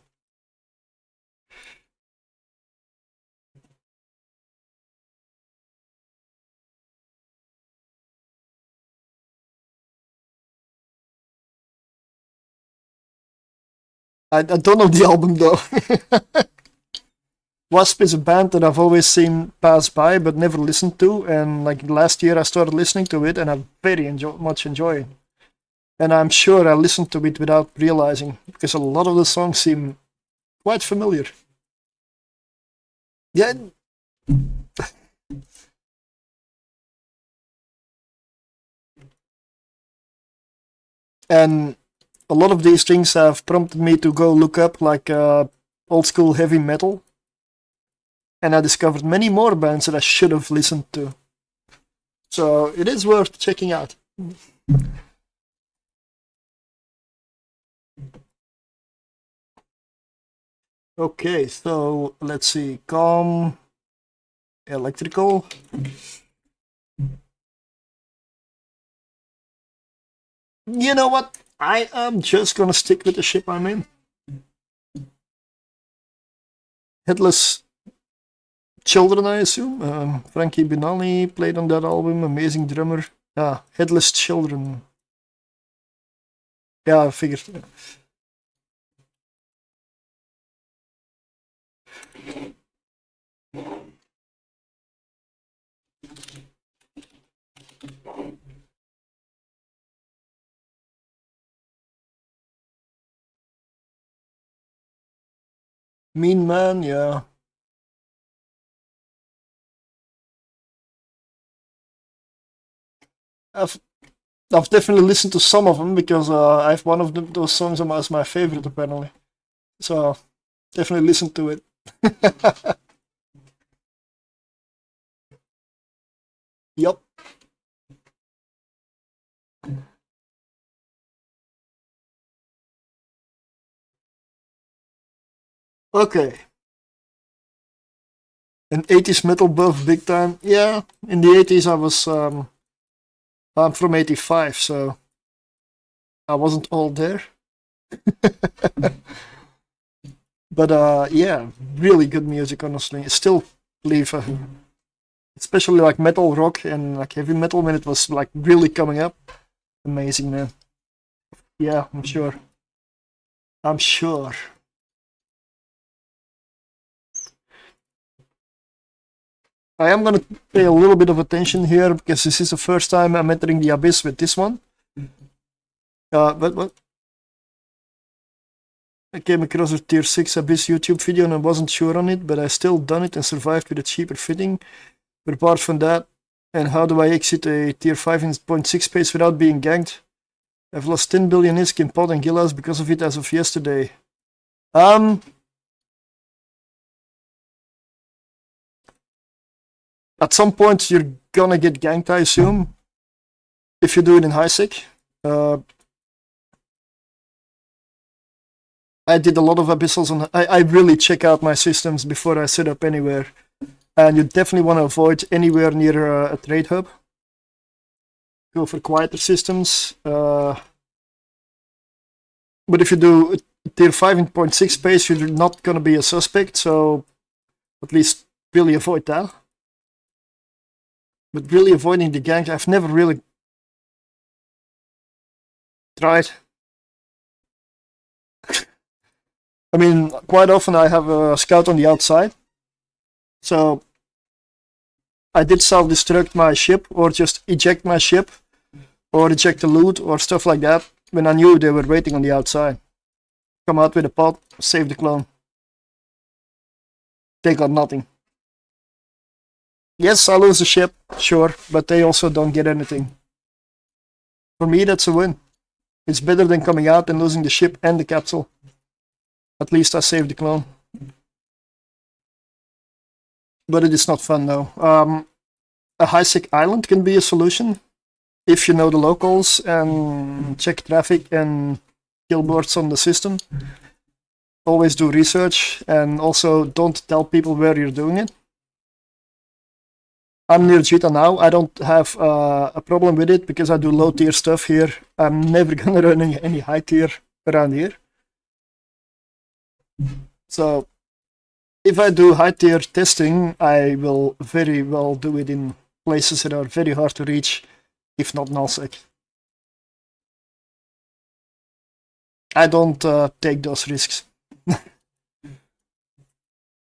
I don't know the album though. Wasp is a band that I've always seen pass by but never listened to, and like last year I started listening to it and I very much enjoy it. And I'm sure I listened to it without realizing, because a lot of the songs seem quite familiar. Yeah. And a lot of these things have prompted me to go look up like old school heavy metal. And I discovered many more bands that I should have listened to. So it is worth checking out. Okay, so let's see. Calm, electrical. You know what? I am just gonna stick with the ship I'm in. Headless Children, I assume. Frankie Binali played on that album. Amazing drummer. Ah, Headless Children. Yeah, I figured. Mean Man, yeah. I've definitely listened to some of them because I have one of those songs as my favorite apparently. So definitely listen to it. Yup. Okay. An 80s metal buff big time. Yeah, in the 80s I was I'm from 85, so I wasn't all there. But yeah, really good music, honestly. I still believe, especially like metal rock and like heavy metal when it was like really coming up. Amazing, man. Yeah, I'm sure. I'm sure. I am gonna pay a little bit of attention here because this is the first time I'm entering the abyss with this one. But what? I came across a tier 6 abyss YouTube video and I wasn't sure on it, but I still done it and survived with a cheaper fitting. But apart from that, and how do I exit a tier 5.6 space without being ganked? I've lost 10 billion ISK in pot and gillas because of it as of yesterday. At some point you're gonna get ganked, I assume, if you do it in high sec. I did a lot of abyssals on. I really check out my systems before I set up anywhere, and you definitely want to avoid anywhere near a trade hub. Go for quieter systems. But if you do tier 5.6 space, you're not gonna be a suspect. So at least really avoid that. But really avoiding the gank, I've never really tried. I mean, quite often I have a scout on the outside, so I did self-destruct my ship, or just eject my ship, or eject the loot, or stuff like that, when I knew they were waiting on the outside. Come out with a pot, save the clone. They got nothing. Yes, I lose the ship, sure, but they also don't get anything. For me, that's a win. It's better than coming out and losing the ship and the capsule. At least I saved the clone. But it is not fun though. A high-sec island can be a solution if you know the locals and check traffic and kill boards on the system. Always do research and also don't tell people where you're doing it. I'm near Jita now. I don't have a problem with it because I do low tier stuff here. I'm never gonna run any high tier around here. So if I do high tier testing, I will very well do it in places that are very hard to reach, if not nullsec. I don't take those risks.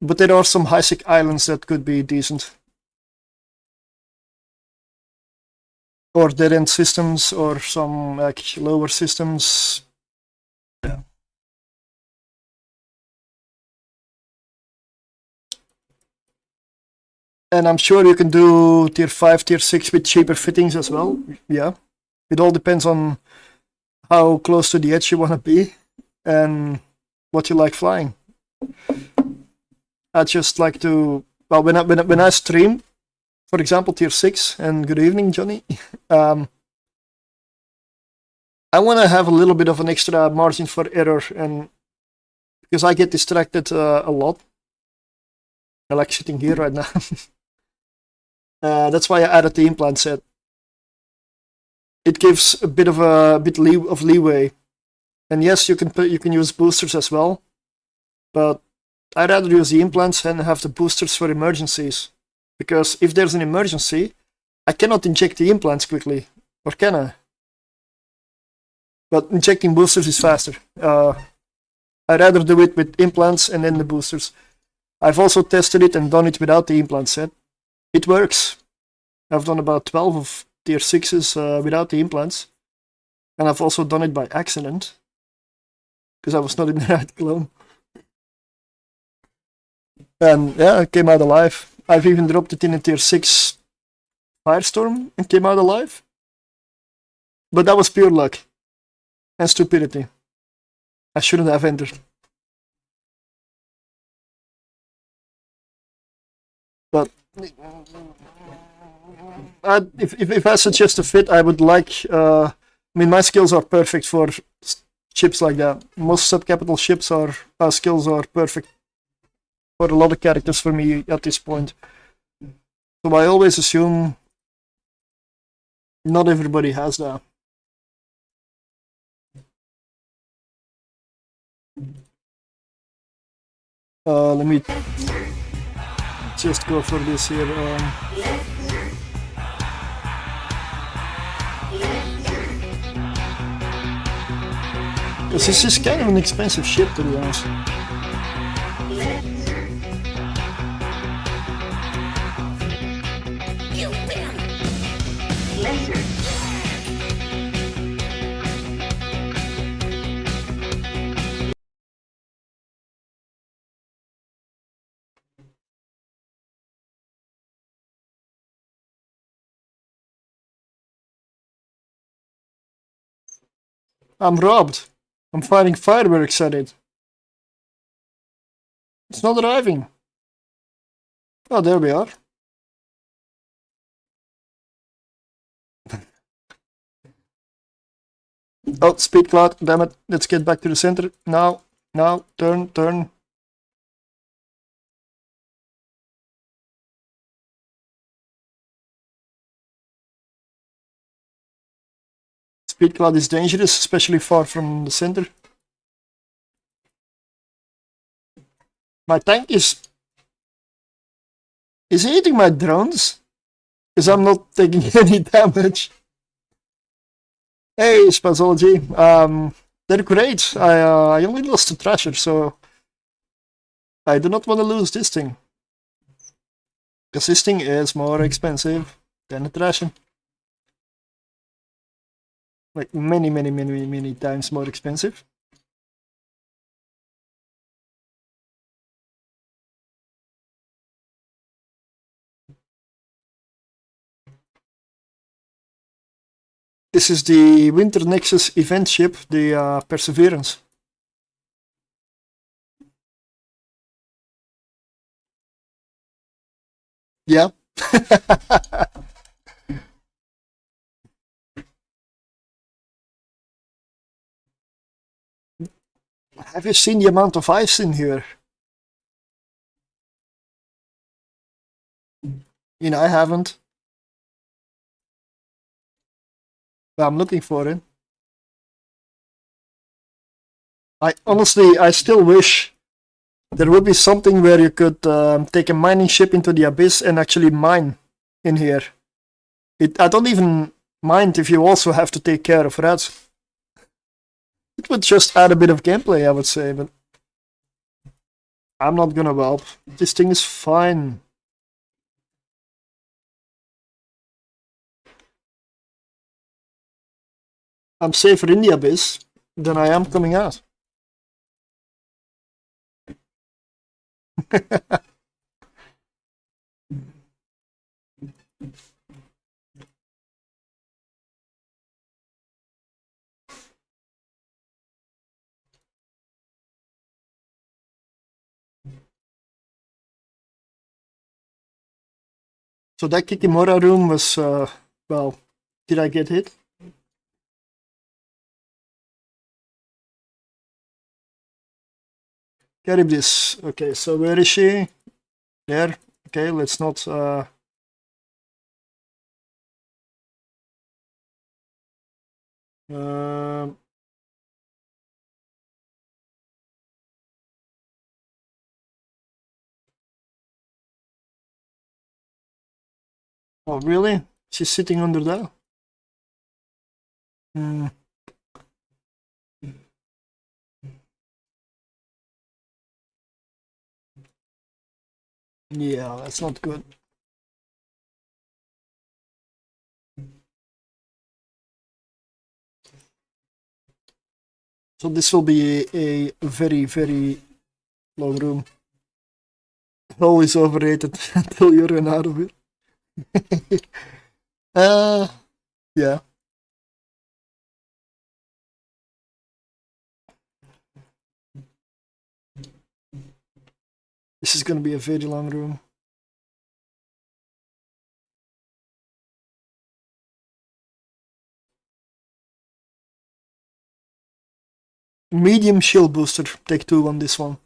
But there are some high-sec islands that could be decent. Or dead-end systems, or some like lower systems. Yeah. And I'm sure you can do tier 5, tier 6 with cheaper fittings as well. Yeah. It all depends on how close to the edge you want to be and what you like flying. I just like to, well, when I stream, for example, tier 6, and good evening, Johnny. I want to have a little bit of an extra margin for error, and because I get distracted a lot. I like sitting here right now. That's why I added the implant set. It gives a bit of leeway, and yes, you can use boosters as well, but I'd rather use the implants and have the boosters for emergencies, because if there's an emergency, I cannot inject the implants quickly, or can I? But injecting boosters is faster. I'd rather do it with implants and then the boosters. I've also tested it and done it without the implant set. It works. I've done about 12 of tier 6s without the implants. And I've also done it by accident, because I was not in the right clone. And yeah, I came out alive. I've even dropped it in a tier 6 Firestorm and came out alive. But that was pure luck and stupidity. I shouldn't have entered. But if I suggest a fit, I would like. I mean, my skills are perfect for ships like that. Most subcapital ships skills are perfect. for a lot of characters for me at this point. So I always assume not everybody has that. Let me just go for this here. Because this is kind of an expensive ship, to be honest. I'm robbed. I'm fighting fireworks at it. It's not arriving. Oh, there we are. Oh, speed cloud, damn it. Let's get back to the center. Now, turn. Speed cloud is dangerous, especially far from the center. My tank is hitting my drones, because I'm not taking any damage. Hey, Spazology. They're great. I only lost to Thrasher, so I do not want to lose this thing. Because this thing is more expensive than a Thrasher. Like many times more expensive. This is the Winter Nexus event ship, the Perseverance. Yeah. Have you seen the amount of ice in here? You know, I haven't. But I'm looking for it. I still wish there would be something where you could take a mining ship into the abyss and actually mine in here. I don't even mind if you also have to take care of rats. It would just add a bit of gameplay, I would say, but I'm not gonna help. This thing is fine. I'm safer in the abyss than I am coming out. So that Kikimora room was, well, did I get hit? Charybdis. Okay, so where is she? There. Okay, let's not... Oh, really? She's sitting under there? Hmm. Yeah, that's not good. So this will be a very long room. Always overrated until you run out of it. Yeah. This is gonna be a very long room. Medium shield booster, take 2 on this one.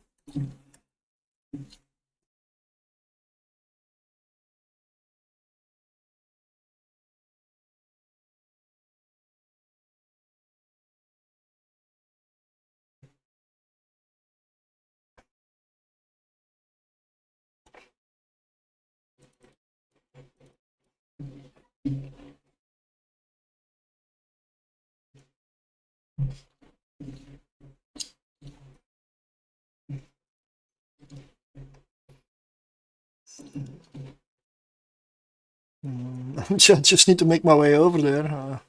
I just need to make my way over there.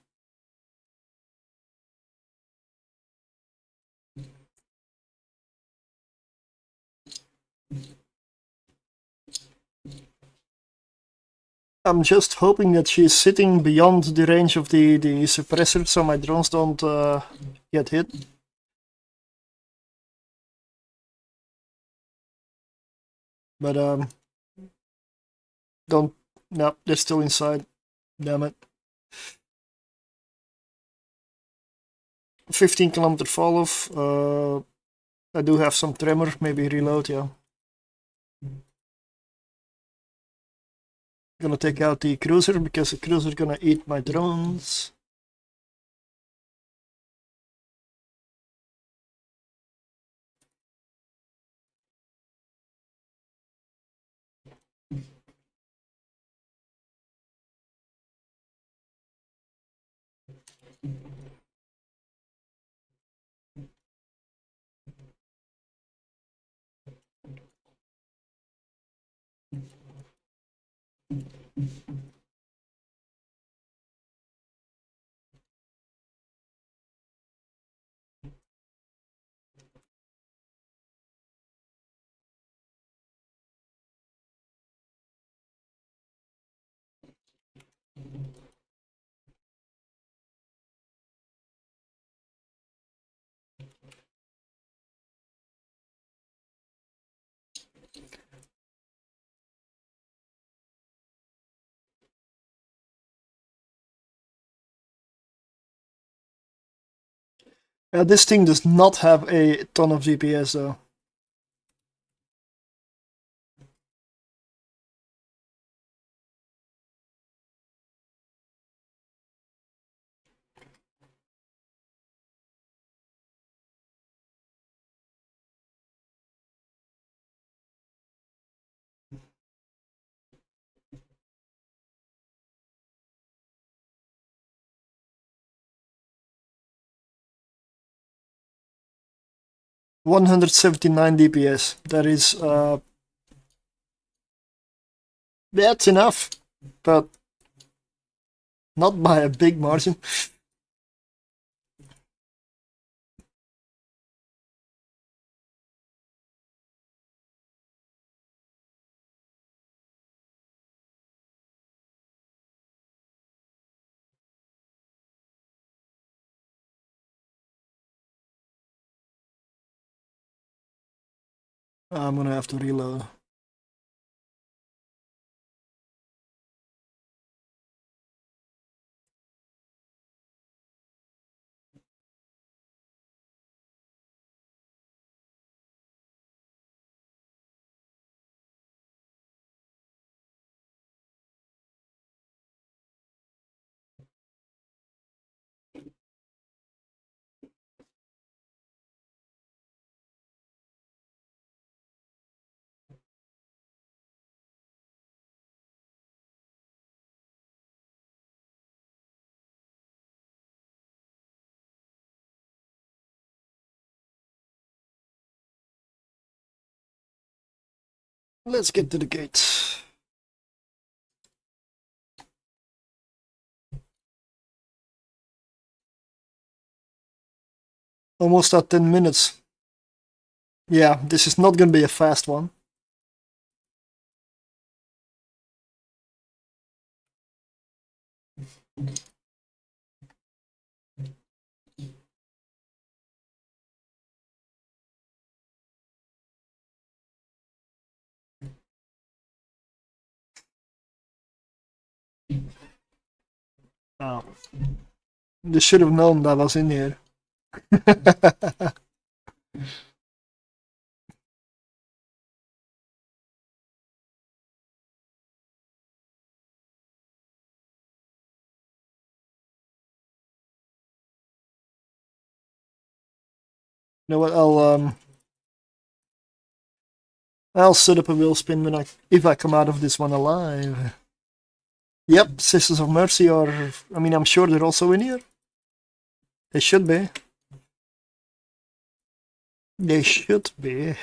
I'm just hoping that she's sitting beyond the range of the suppressor so my drones don't get hit. But don't, no, they're still inside. Damn it. 15-kilometer fall off. I do have some tremor, maybe reload, yeah. Gonna take out the cruiser because the cruiser gonna eat my drones. This thing does not have a ton of DPS though. $179 DPS. That is that's enough, but not by a big margin. I'm gonna have to reload. Let's get to the gate. Almost at 10 minutes. Yeah, this is not gonna be a fast one. Oh. They should have known that was in here. You know what? I'll set up a wheel spin when if I come out of this one alive. Yep, Sisters of Mercy are. I mean, I'm sure they're also in here. They should be. They should be.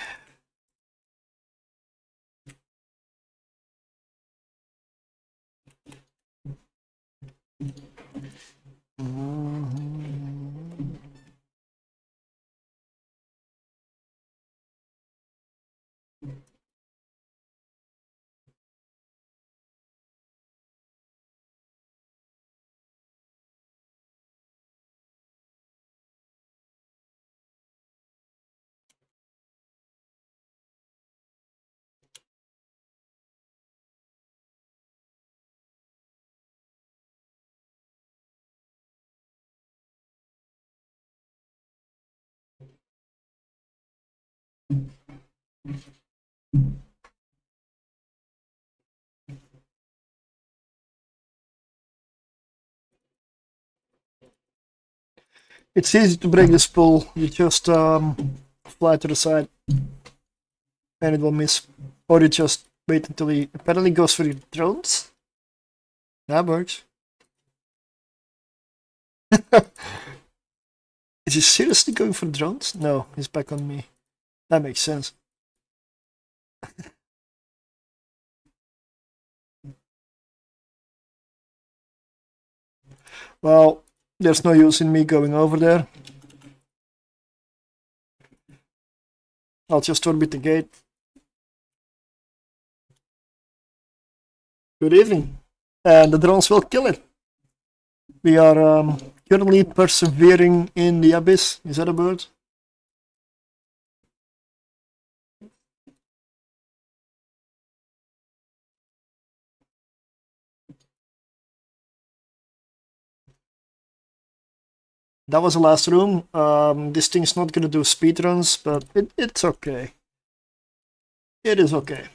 It's easy to break this pull. You just fly to the side and it will miss. Or you just wait until he apparently goes for your drones. That works. Is he seriously going for drones? No, he's back on me. That makes sense. Well, there's no use in me going over there. I'll just orbit the gate. Good evening. And the drones will kill it. We are currently persevering in the abyss. Is that a bird? That was the last room. This thing's not gonna do speedruns, but it's okay. It is okay.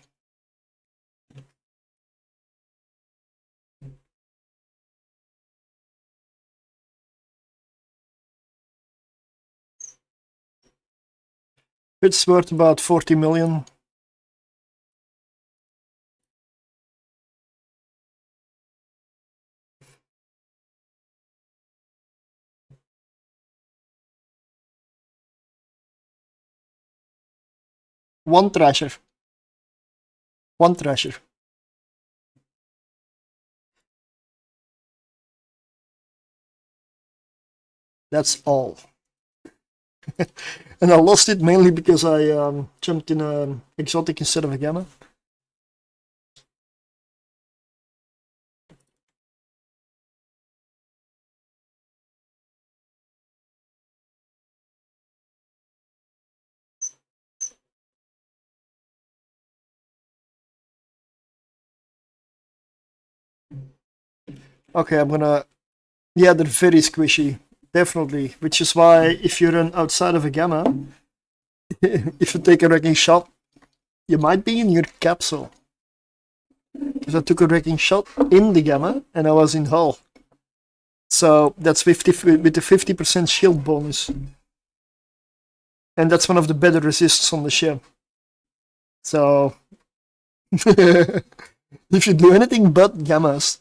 It's worth about 40 million. One treasure. One treasure. That's all. And I lost it mainly because I jumped in an exotic instead of a gamma. Okay, I'm gonna... Yeah, they're very squishy. Definitely. Which is why if you run outside of a gamma, if you take a wrecking shot, you might be in your capsule. Because I took a wrecking shot in the gamma and I was in hull. So that's 50 with the 50% shield bonus. And that's one of the better resists on the ship. So if you do anything but gammas,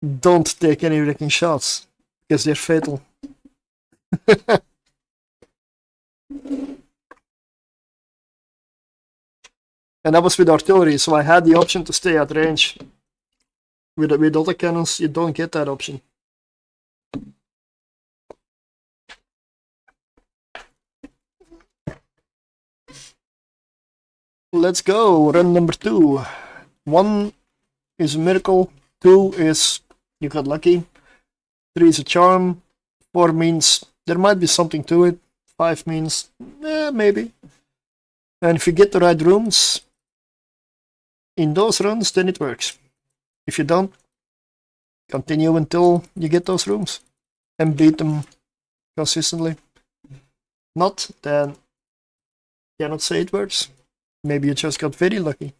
don't take any wrecking shots, because they're fatal. And that was with artillery, so I had the option to stay at range. With autocannons, you don't get that option. Let's go, run number 2. 1 is a miracle, 2 is you got lucky, 3 is a charm, 4 means there might be something to it, 5 means maybe. And if you get the right rooms in those runs, then it works. If you don't, continue until you get those rooms and beat them consistently. Not, then cannot say it works. Maybe you just got very lucky.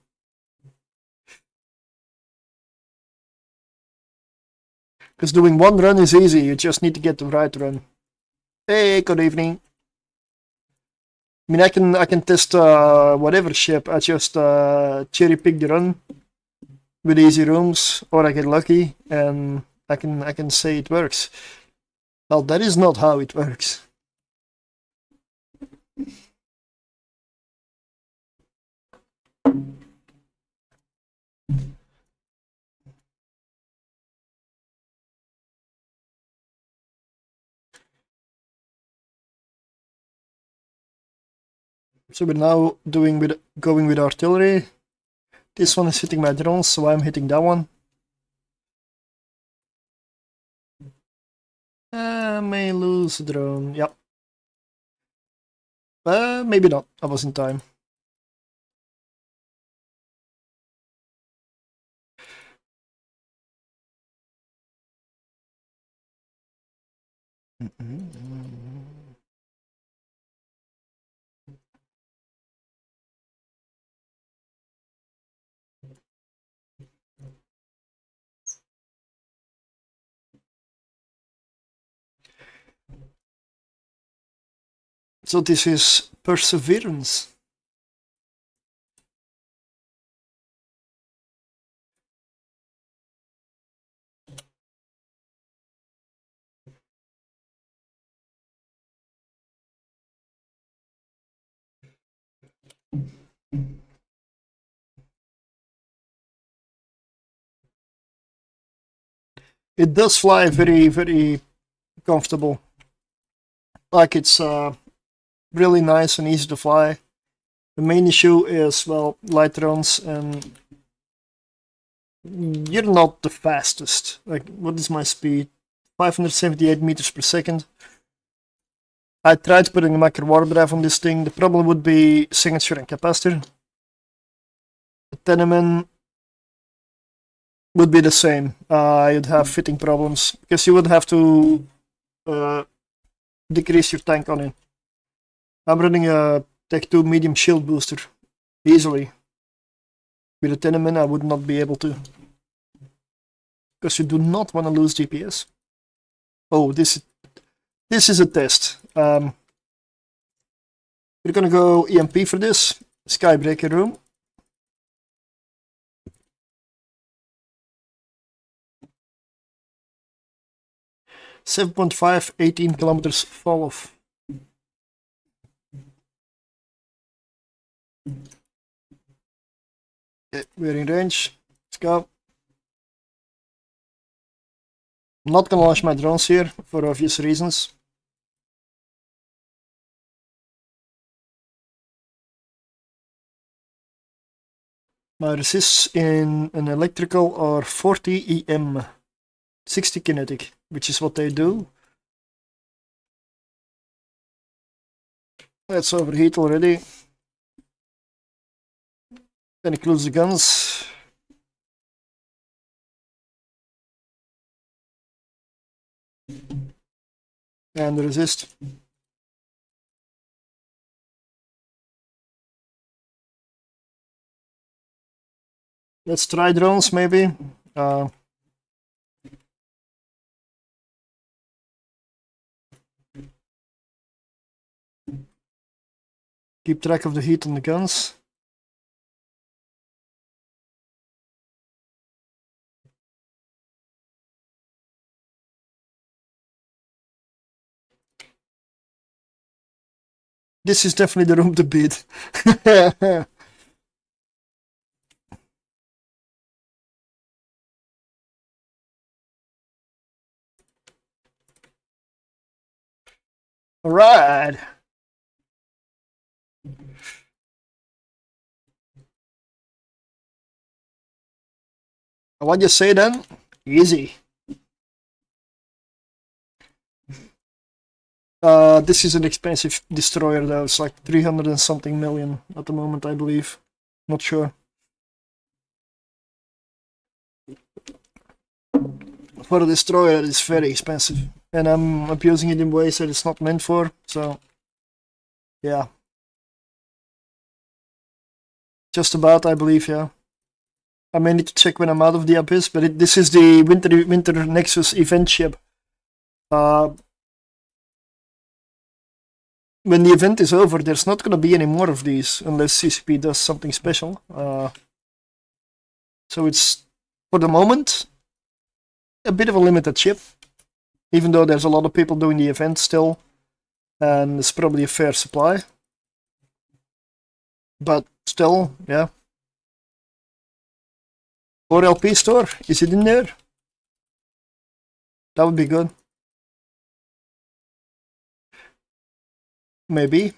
Because doing one run is easy, you just need to get the right run. Hey, good evening. I mean, I can test whatever ship. I just cherry pick the run with easy rooms, or I get lucky and I can say it works. Well, that is not how it works. So we're now going with artillery. This one is hitting my drones, so I'm hitting that one. May lose a drone, yep. Maybe not, I was in time. So this is perseverance. It does fly very, very comfortable. Like it's really nice and easy to fly. The main issue is, well, light drones, and you're not the fastest. Like, what is my speed? 578 meters per second. I tried putting a macro warp drive on this thing. The problem would be signature and capacitor. The tenement would be the same. You'd have fitting problems because you would have to decrease your tank on it. I'm running a Tech 2 medium shield booster easily. With a tenement, I would not be able to. Because you do not want to lose GPS. Oh, this is a test. We're gonna go EMP for this. Skybreaker room. .5, 18 kilometers fall off. Okay, we're in range. Let's go. I'm not gonna launch my drones here for obvious reasons. My resists in an electrical are 40 EM, 60 kinetic, which is what they do. Let's overheat already. Then includes the guns. And the resist. Let's try drones maybe. Keep track of the heat on the guns. This is definitely the room to beat. All right. What you say then? Easy. This is an expensive destroyer though. It's like 300 and something million at the moment, I believe. Not sure. For a destroyer, it's very expensive, and I'm abusing it in ways that it's not meant for. So, yeah, just about, I believe. Yeah, I may need to check when I'm out of the abyss, but this is the Winter Nexus event ship. When the event is over, there's not going to be any more of these unless CCP does something special. So it's, for the moment, a bit of a limited ship, even though there's a lot of people doing the event still, and it's probably a fair supply. But still, yeah. Or LP store, is it in there? That would be good. Maybe.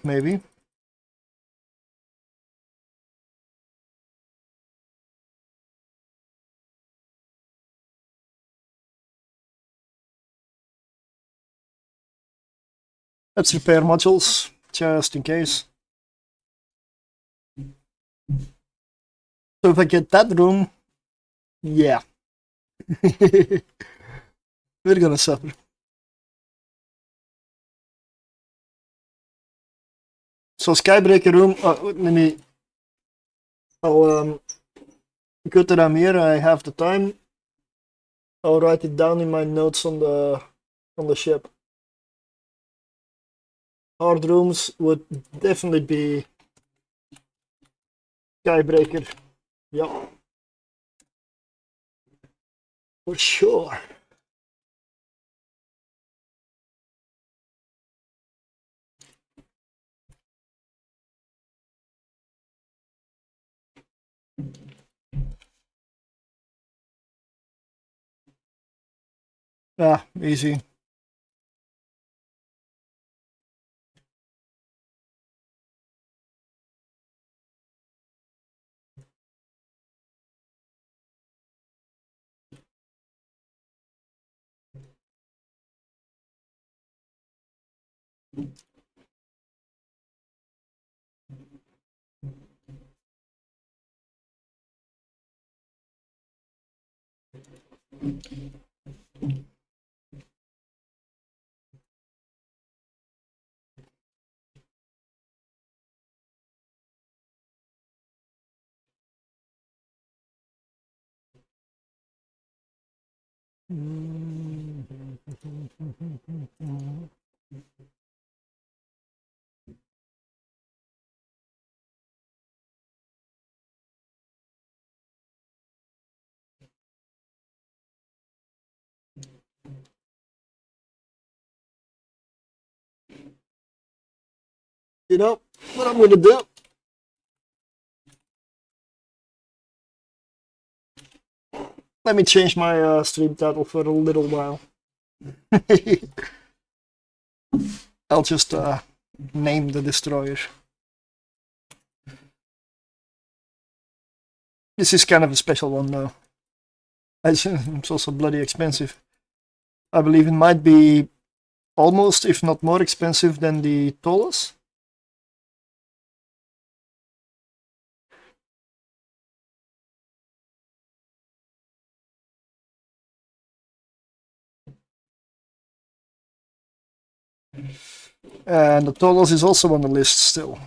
Let's repair modules, just in case. So if I get that room, yeah. We're gonna suffer. So Skybreaker room, good that I'm here, I have the time. I'll write it down in my notes on the ship. Hard rooms would definitely be Skybreaker. Yep. For sure. Ah, easy. You know what I'm gonna do? Let me change my stream title for a little while. I'll just name the destroyer. This is kind of a special one though. It's also bloody expensive. I believe it might be almost, if not more expensive than the Tolas. And the Tolos is also on the list still.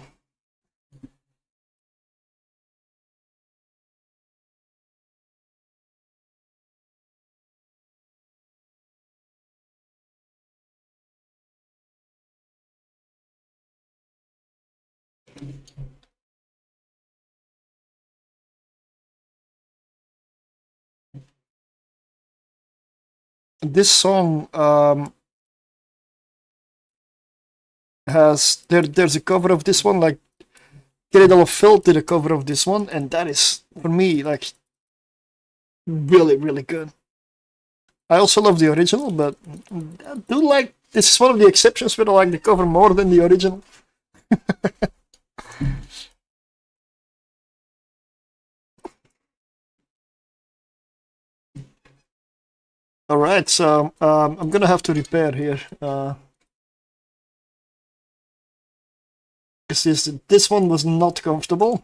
This song there's a cover of this one, like Cradle of Filth did a cover of this one, and that is for me like really, really good. I also love the original, but I do like, this is one of the exceptions where I like the cover more than the original. Alright, so I'm gonna have to repair here. This one was not comfortable.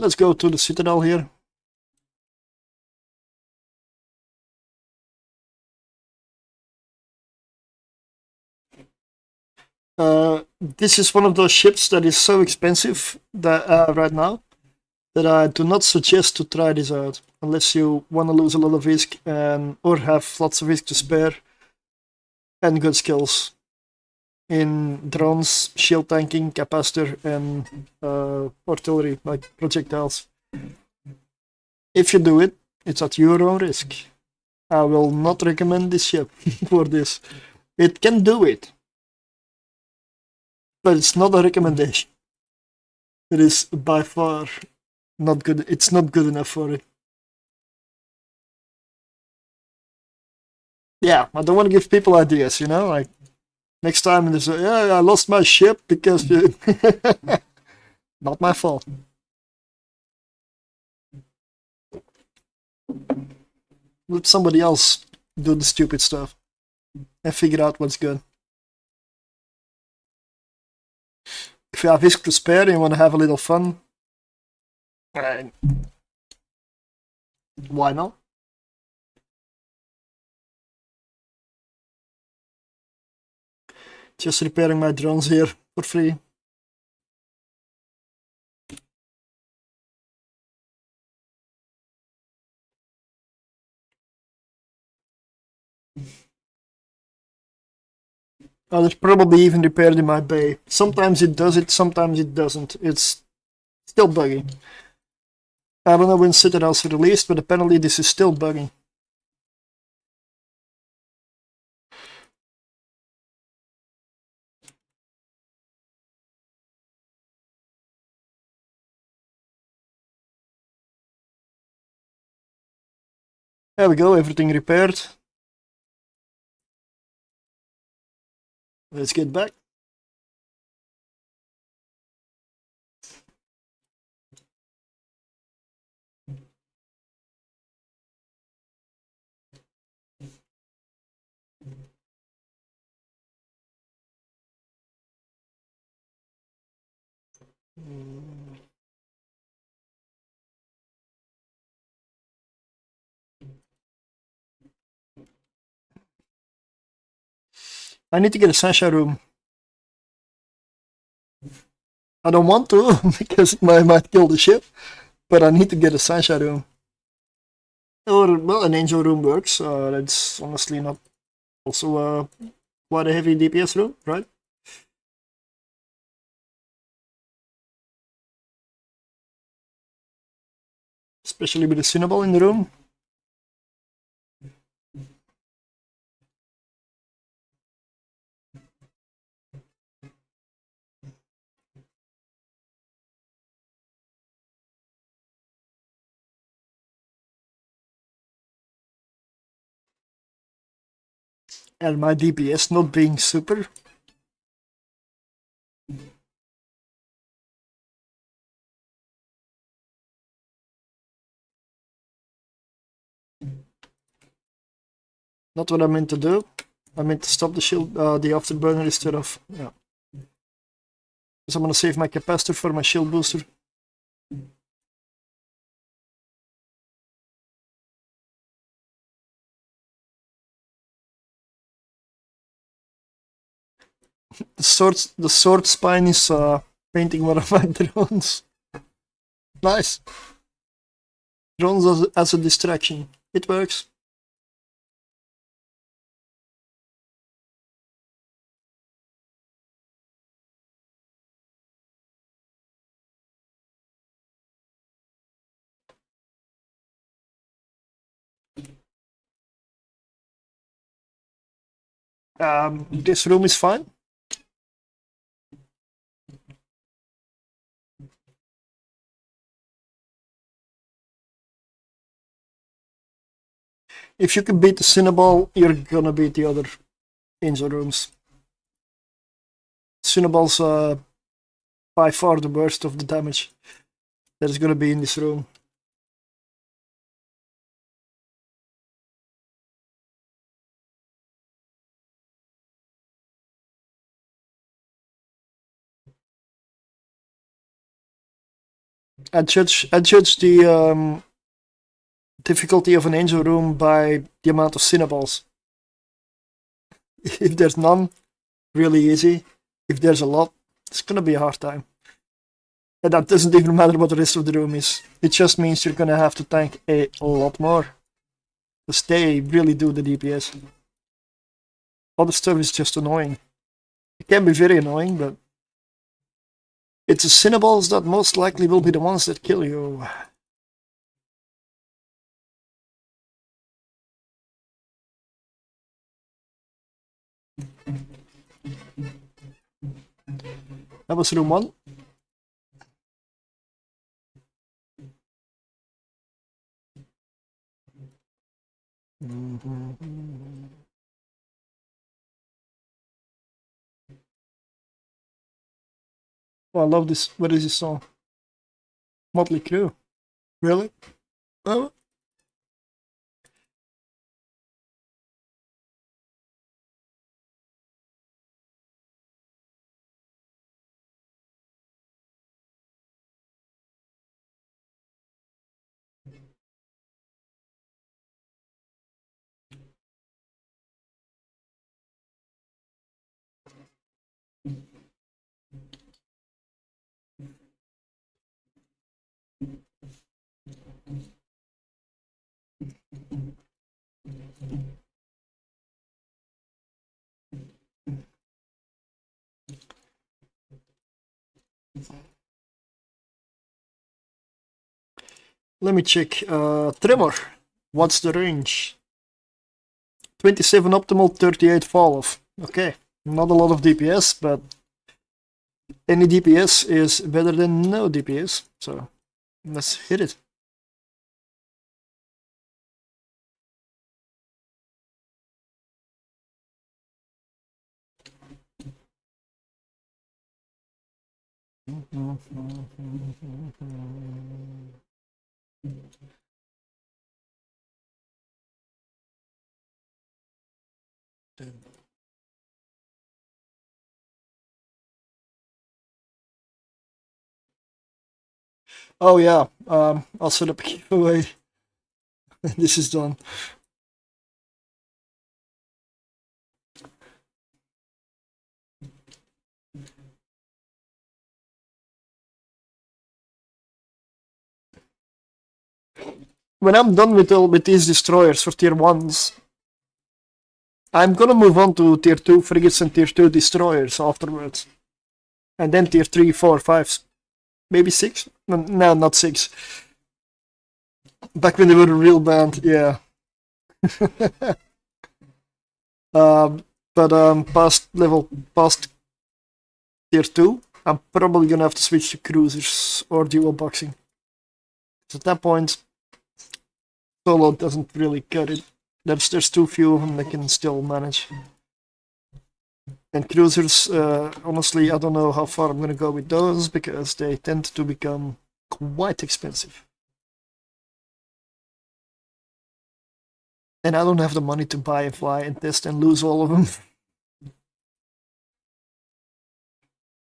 Let's go to the Citadel here. This is one of those ships that is so expensive that right now that I do not suggest to try this out unless you want to lose a lot of ISK or have lots of ISK to spare and good skills in drones, shield tanking, capacitor, and artillery, like projectiles. If you do it, it's at your own risk. I will not recommend this ship for this. It can do it, but it's not a recommendation. It is by far not good. It's not good enough for it. Yeah, I don't want to give people ideas, you know, like next time there's a, yeah, I lost my ship because you... Not my fault. Let somebody else do the stupid stuff and figure out what's good. If you have Whisk to spare and you want to have a little fun, why not? Just repairing my drones here for free. Oh, there's probably even repaired in my bay. Sometimes it does it, sometimes it doesn't. It's still buggy. I don't know when Citadel's released, but apparently this is still buggy. There we go, everything repaired. Let's get back. I need to get a Sasha room. I don't want to because it might kill the ship, but I need to get a Sasha room. Or, well, an angel room works. That's honestly not also quite a heavy DPS room, right? Especially with a Cinnabon in the room. And my DPS not being super. Not what I meant to do. I meant to stop the shield, the afterburner instead of, yeah. Because I'm gonna save my capacitor for my shield booster. The sword spine is painting one of my drones. Nice. Drones as a distraction. It works. This room is fine. If you can beat the Cinnabon, you're gonna beat the other angel rooms. Cinnabon's by far the worst of the damage that is gonna be in this room. I judge the difficulty of an angel room by the amount of Cinnabons. If there's none, really easy. If there's a lot, it's gonna be a hard time. And that doesn't even matter what the rest of the room is. It just means you're gonna have to tank a lot more. Because they really do the DPS. Other stuff is just annoying. It can be very annoying, but it's the Cinnabons that most likely will be the ones that kill you. That was room 1. Oh, I love this. What is this song? Motley Crue. Really? Oh. Let me check. Tremor. What's the range? 27 optimal, 38 fall off. Okay, not a lot of DPS, but any DPS is better than no DPS. So let's hit it. Oh yeah, I'll set up a giveaway. This is done. When I'm done with these destroyers for tier 1s, I'm gonna move on to tier 2 frigates and tier 2 destroyers afterwards. And then tier 3, 4, 5, maybe 6? No, not 6. Back when they were a real band, yeah. Past tier 2, I'm probably gonna have to switch to cruisers or dual boxing. So at that point, solo doesn't really cut it. There's too few of them that can still manage. And cruisers, honestly, I don't know how far I'm gonna go with those because they tend to become quite expensive. And I don't have the money to buy and fly and test and lose all of them.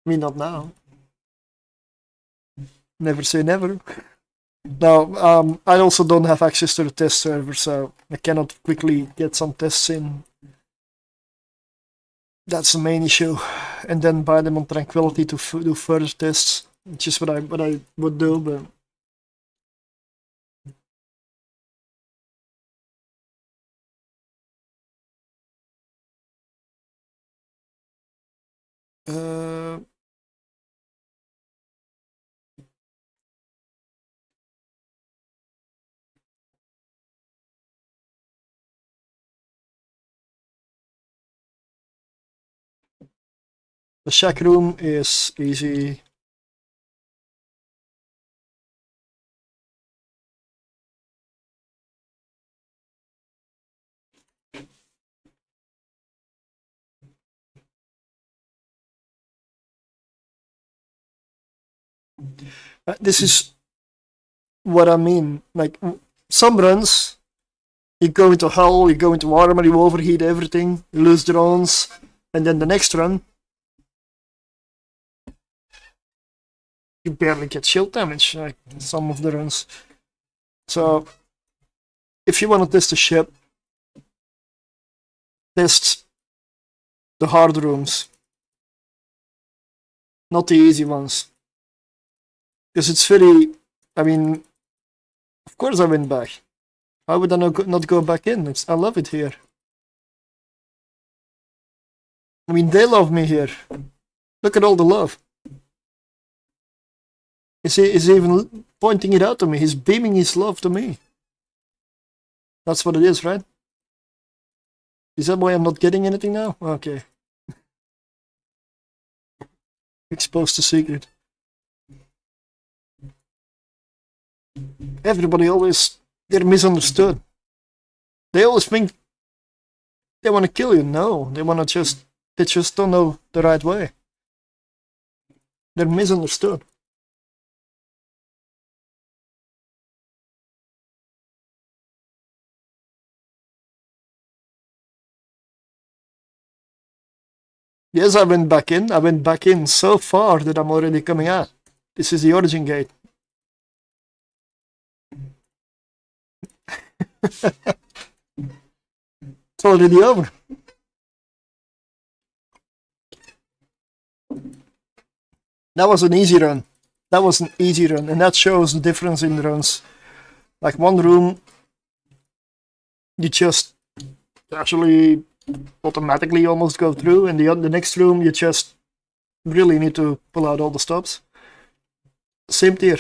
I mean, not now. Never say never. Now, I also don't have access to the test server, so I cannot quickly get some tests in. That's the main issue. And then buy them on Tranquility to do further tests, which is what I would do, but... The shack room is easy. This is what I mean. Like, some runs, you go into hull, you go into armor, you overheat everything, you lose drones, and then the next run, you barely get shield damage, like some of the runs. So, if you want to test a ship, test the hard rooms, not the easy ones. Because it's very, I mean, of course I went back. How would I not go back in? I love it here. I mean, they love me here. Look at all the love. He's even pointing it out to me. He's beaming his love to me. That's what it is, right? Is that why I'm not getting anything now? Okay. Expose the secret. Everybody always, they're misunderstood. They always think they want to kill you. No, they just don't know the right way. They're misunderstood. Yes, I went back in. I went back in so far that I'm already coming out. This is the origin gate. It's already over. That was an easy run. That was an easy run, and that shows the difference in the runs. Like one room, you just actually automatically almost go through, and the next room you just really need to pull out all the stops. Same tier.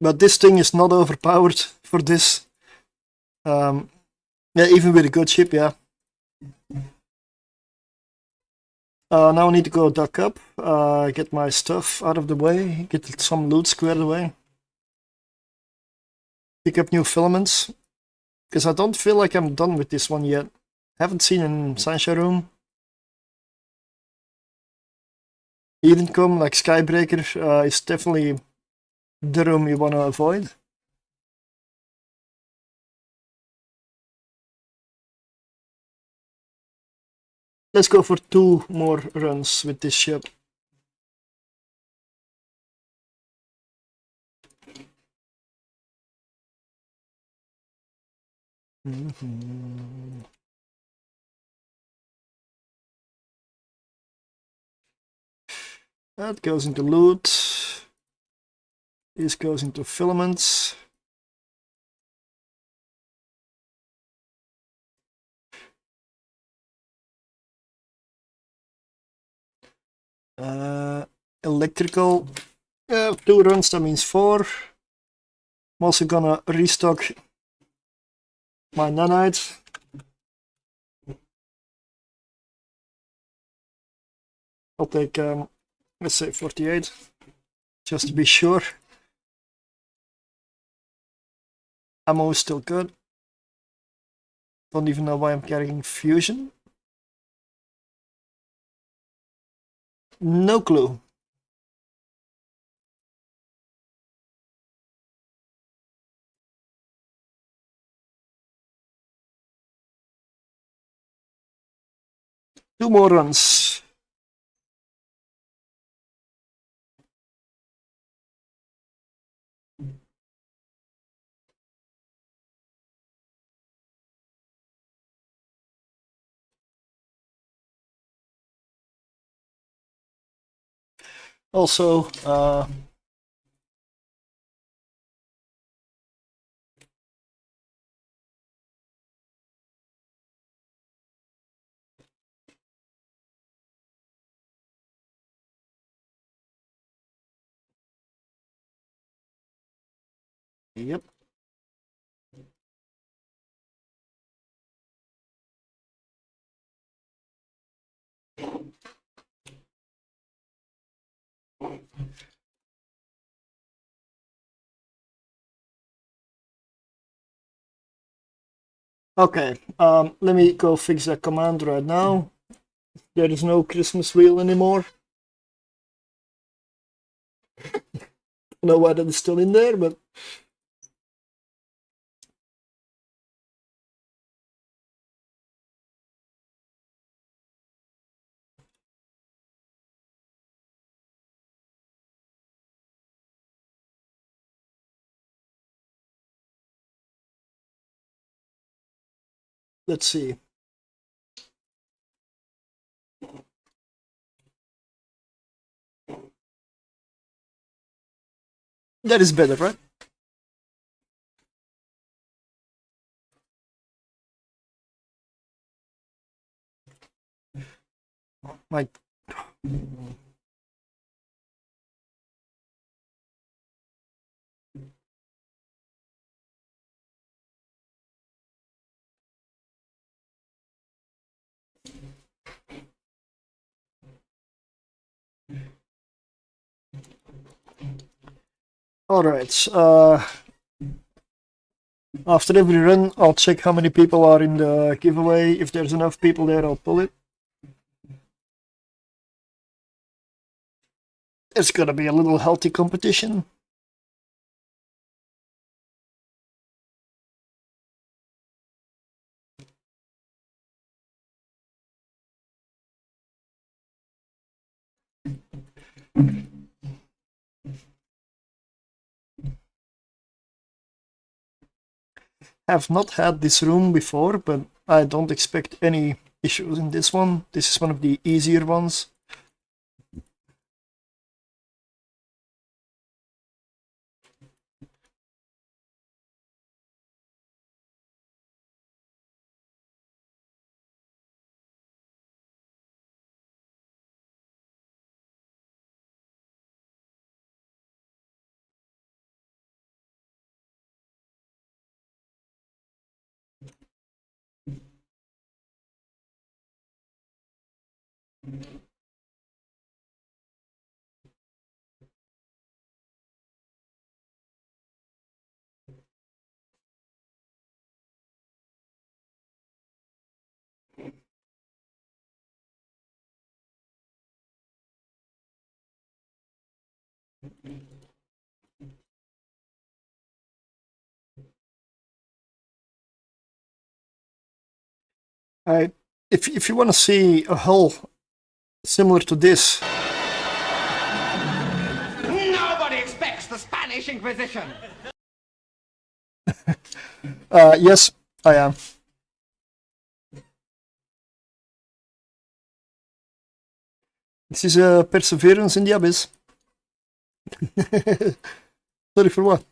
But this thing is not overpowered for this. Yeah, even with a good ship, yeah. Now I need to go duck up, get my stuff out of the way, get some loot squared away. Pick up new filaments, because I don't feel like I'm done with this one yet. Haven't seen in Sancha room. Ingame, like Skybreaker, is definitely the room you want to avoid. Let's go for 2 more runs with this ship. That goes into loot. This goes into filaments. Electrical. 2 runs, that means 4. I'm also gonna restock my nanite. I'll take, let's say 48, just to be sure. Ammo is still good. Don't even know why I'm carrying fusion. No clue. Two more runs. Also, yep. Okay, let me go fix that command right now. There is no Christmas wheel anymore. I don't know why that is still in there, but let's see. That is better, right? My Alright, after every run, I'll check how many people are in the giveaway. If there's enough people there, I'll pull it. It's gonna be a little healthy competition. Have not had this room before, but I don't expect any issues in this one. This is one of the easier ones. If you want to see a hull similar to this, Nobody expects the Spanish Inquisition. yes, I am. This is a Perseverance in the Abyss. Sorry for what?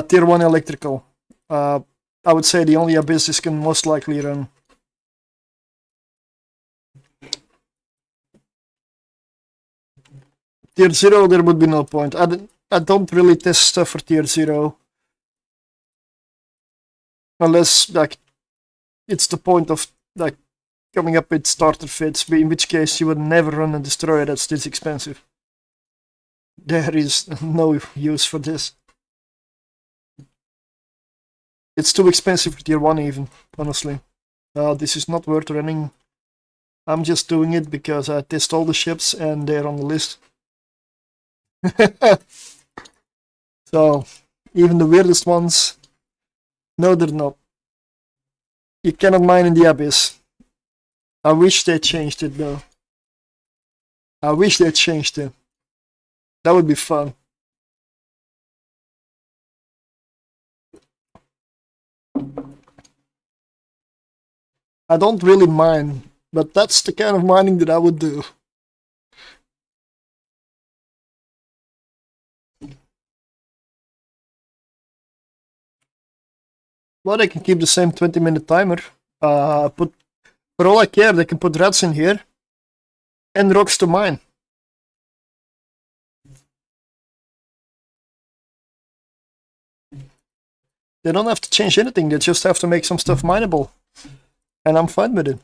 Tier 1 electrical. I would say the only Abyss this can most likely run. Tier 0, there would be no point. I don't really test stuff for Tier 0. Unless, like, it's the point of, like, coming up with starter fits, in which case you would never run a destroyer that's this expensive. There is no use for this. It's too expensive for Tier 1 even, honestly. This is not worth running. I'm just doing it because I test all the ships and they're on the list. So, even the weirdest ones, no, they're not. You cannot mine in the Abyss. I wish they changed it though. I wish they changed it. That would be fun. I don't really mine, but that's the kind of mining that I would do. Well, they can keep the same 20-minute timer. For all I care, they can put rats in here and rocks to mine. They don't have to change anything, they just have to make some stuff mineable. And I'm fine with it.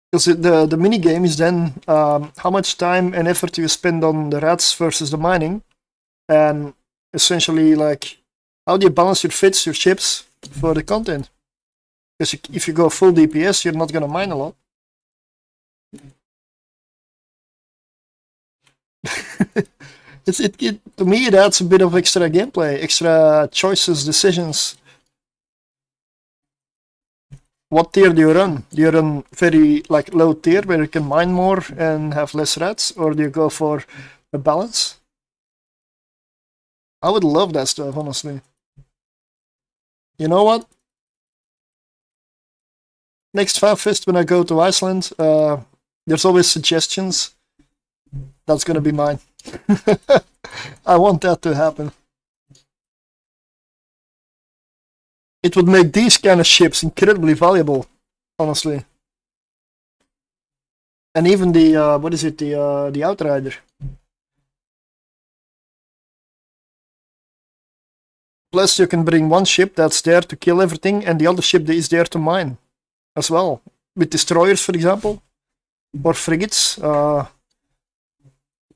Because the mini game is then how much time and effort you spend on the rats versus the mining. And essentially, like, how do you balance your fits, your chips for the content? Because if you go full DPS, you're not going to mine a lot. To me, it adds a bit of extra gameplay, extra choices, decisions. What tier do you run? Do you run very like low tier where you can mine more and have less rats, or do you go for a balance? I would love that stuff, honestly. You know what? Next FanFest when I go to Iceland, there's always suggestions. That's gonna be mine. I want that to happen. It would make these kind of ships incredibly valuable, honestly. And even the what is it? The Outrider. Plus, you can bring one ship that's there to kill everything, and the other ship that is there to mine, as well. with destroyers, for example, or frigates.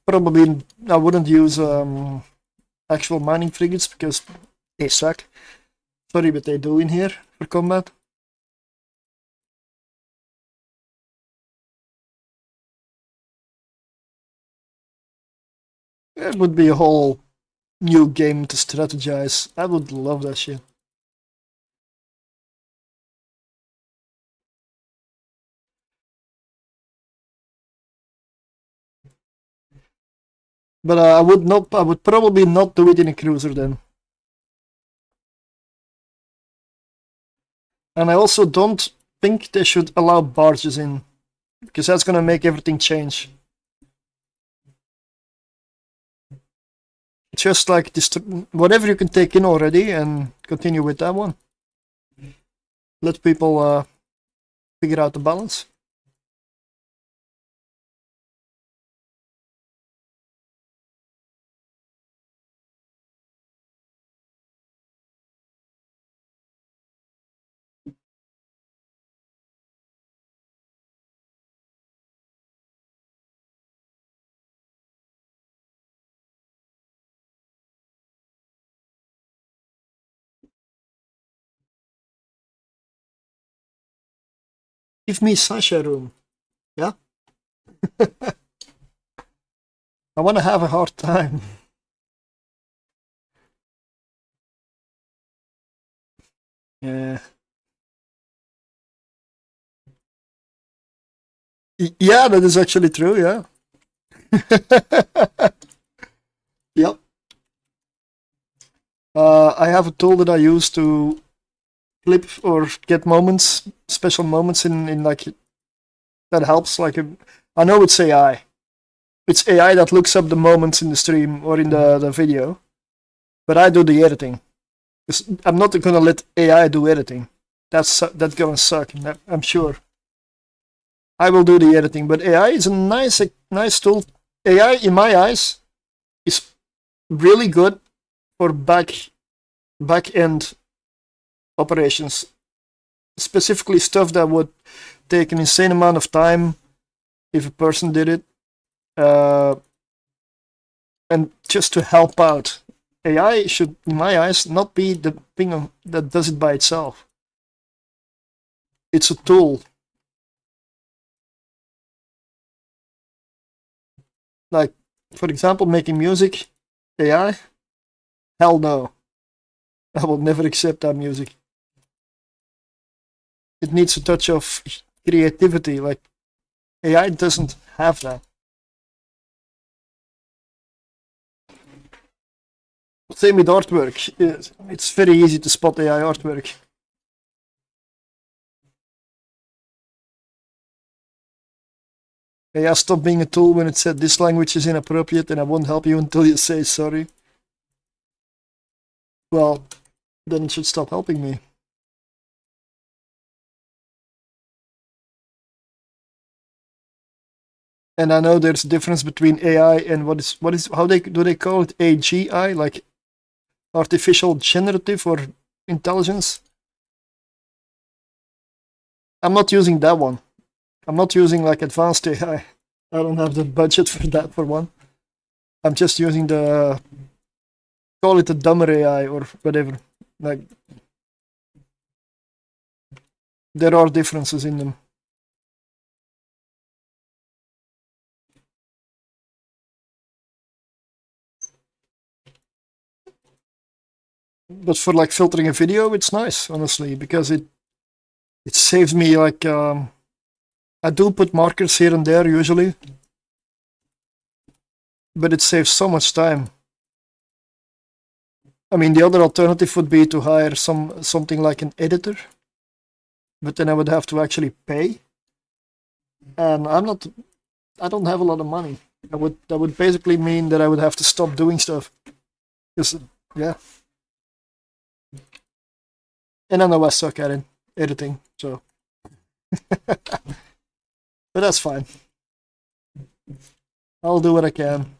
Probably I wouldn't use actual mining frigates because they suck. Sorry, but they do in here for combat. It would be a whole new game to strategize. I would love that shit. But I would probably not do it in a cruiser then. And I also don't think they should allow barges in, because that's gonna make everything change. Just like whatever you can take in already and continue with that one. Let people figure out the balance. Give me Sasha room. Yeah? I want to have a hard time. Yeah. Yeah, that is actually true, yeah. Yep. I have a tool that I use to clip or get moments, special moments in like, that helps. Like, I know it's AI. It's AI that looks up the moments in the stream or in the video, but I do the editing. I'm not gonna let AI do editing. That's gonna suck, I'm sure. I will do the editing, but AI is a nice tool. AI, in my eyes, is really good for back-end operations, specifically stuff that would take an insane amount of time if a person did it, and just to help out. AI should, in my eyes, not be the thing that does it by itself. It's a tool. Like, for example, making music, AI? Hell no. I will never accept that music. It needs a touch of creativity, like AI doesn't have that. Same with artwork. It's very easy to spot AI artwork. AI stop being a tool when it said this language is inappropriate and I won't help you until you say sorry. Well, then it should stop helping me. And I know there's a difference between AI and what is how do they call it, AGI, like artificial generative or intelligence. I'm not using that one. I'm not using like advanced AI. I don't have the budget for that, for one. I'm just using the, call it a dumber AI or whatever. Like, there are differences in them. But for like filtering a video, it's nice, honestly, because it saves me like, I do put markers here and there usually, but it saves so much time. I mean, the other alternative would be to hire something like an editor, but then I would have to actually pay, and I don't have a lot of money. That would basically mean that I would have to stop doing stuff. Yeah. And I know I suck at it, editing, so. But that's fine. I'll do what I can.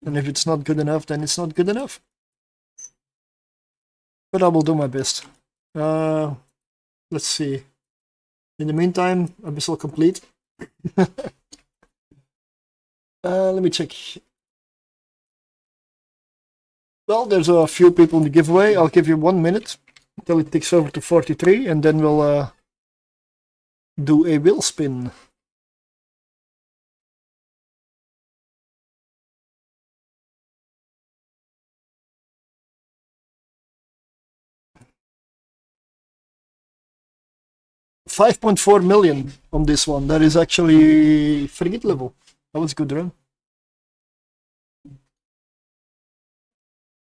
And if it's not good enough, then it's not good enough. But I will do my best. Let's see. In the meantime, abyssal complete. Let me check. Well, there's a few people in the giveaway. I'll give you 1 minute until it ticks over to 43, and then we'll do a wheel spin. $5.4 million on this one. That is actually frigate level. That was a good run.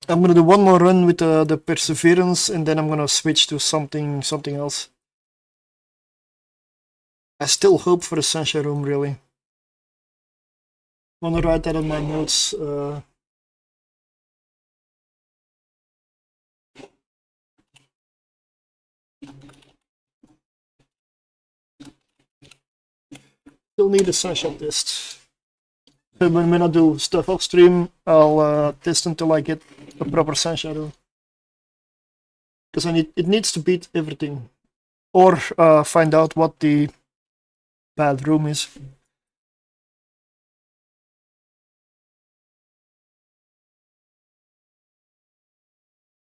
I'm gonna do one more run with the Perseverance, and then I'm gonna switch to something else. I still hope for a Sunshine Room, really. Wanna write that on my notes. Still need a Sunshine test. So when I do stuff off stream, I'll test until I get a proper Sunshine Room. Because it needs to beat everything. Or find out what the bad room is.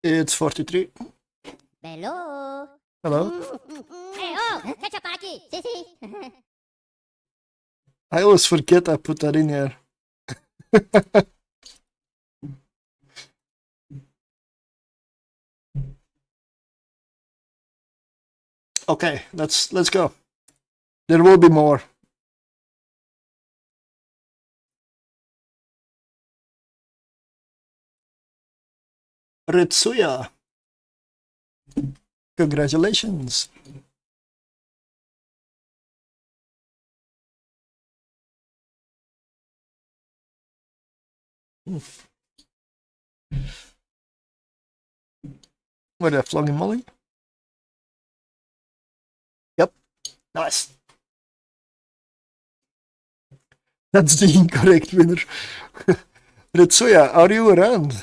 It's 43. Hello. Hello. Hey, oh, ketchup aquí. Sí, sí. I always forget I put that in here. Okay, let's go. There will be more. Retsuya. Congratulations. Were they flogging Molly? Yep. Nice. That's the incorrect winner. Retsuya, are you around?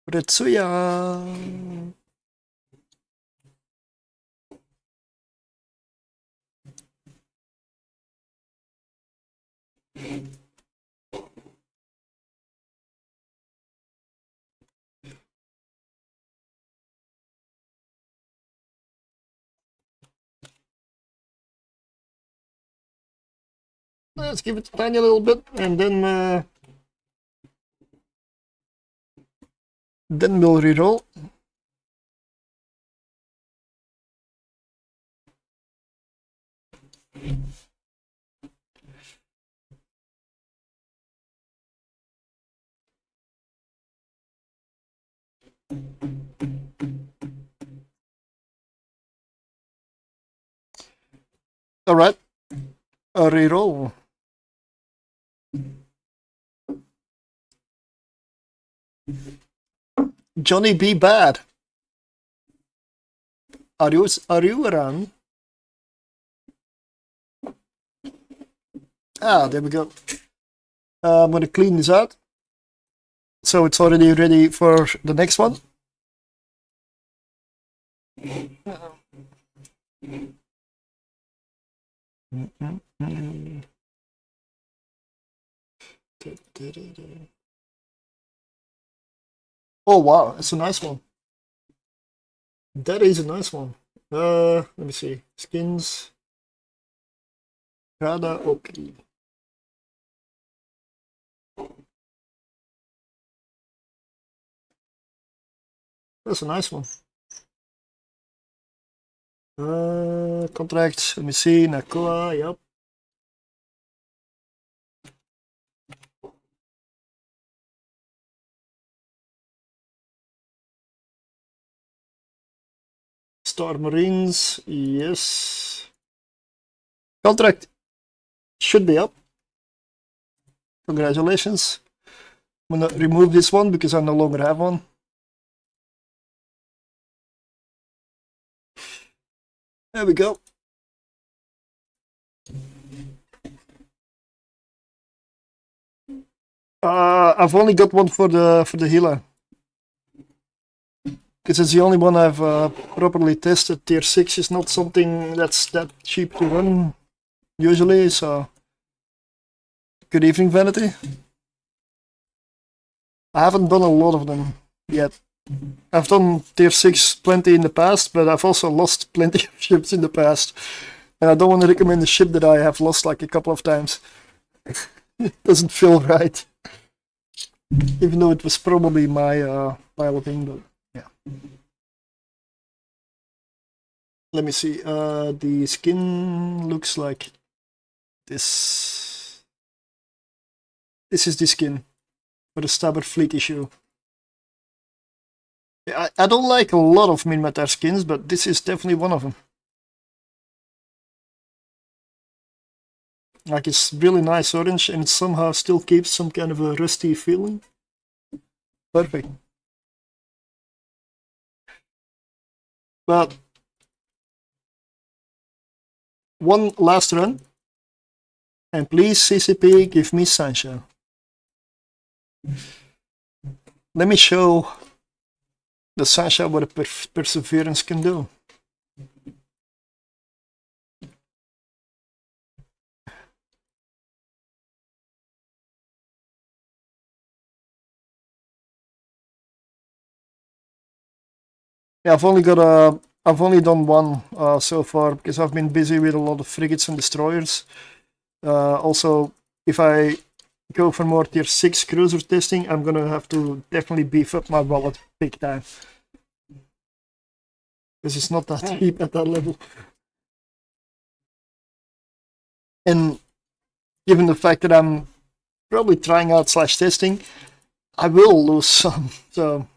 Retsuya. Let's give it a tiny little bit, and then we'll reroll. All right, a reroll. Johnny B. Bad. Are you around? Ah, there we go. I'm gonna clean this out. So it's already ready for the next one. Oh wow, that's a nice one. That is a nice one. Let me see. Skins. Rada, okay. That's a nice one. Contract, let me see. Nakoa, yep. Star Marines, yes. Contract should be up. Congratulations. I'm gonna remove this one because I no longer have one. There we go. I've only got one for the healer. Because it's the only one I've properly tested. Tier 6 is not something that's that cheap to run usually, so... Good evening, Vanity. I haven't done a lot of them yet. I've done tier 6 plenty in the past, but I've also lost plenty of ships in the past. And I don't want to recommend a ship that I have lost like a couple of times. It doesn't feel right. Even though it was probably my piloting, but yeah. Let me see, the skin looks like this. This is the skin for the Stabber Fleet issue. I don't like a lot of Minmatar skins, but this is definitely one of them. Like, it's really nice orange and it somehow still keeps some kind of a rusty feeling. Perfect. But one last run. And please, CCP, give me Sancho. Let me show the Sancho what a perseverance can do. Yeah, I've only done one so far because I've been busy with a lot of frigates and destroyers. Also, if I go for more tier 6 cruiser testing, I'm gonna have to definitely beef up my wallet big time. Because it's not that cheap at that level. And given the fact that I'm probably trying out / testing, I will lose some. So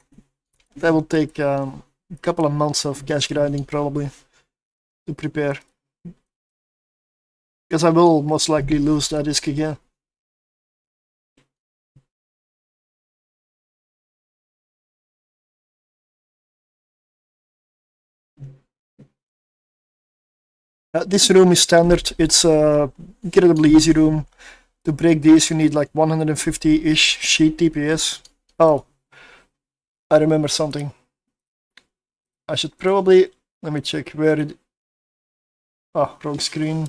that will take a couple of months of cash grinding probably to prepare. Because I will most likely lose that disc again. This room is standard. It's a incredibly easy room. To break these, you need like 150-ish sheet TPS. Oh, I remember something. I should probably... Let me check where it... Oh, wrong screen.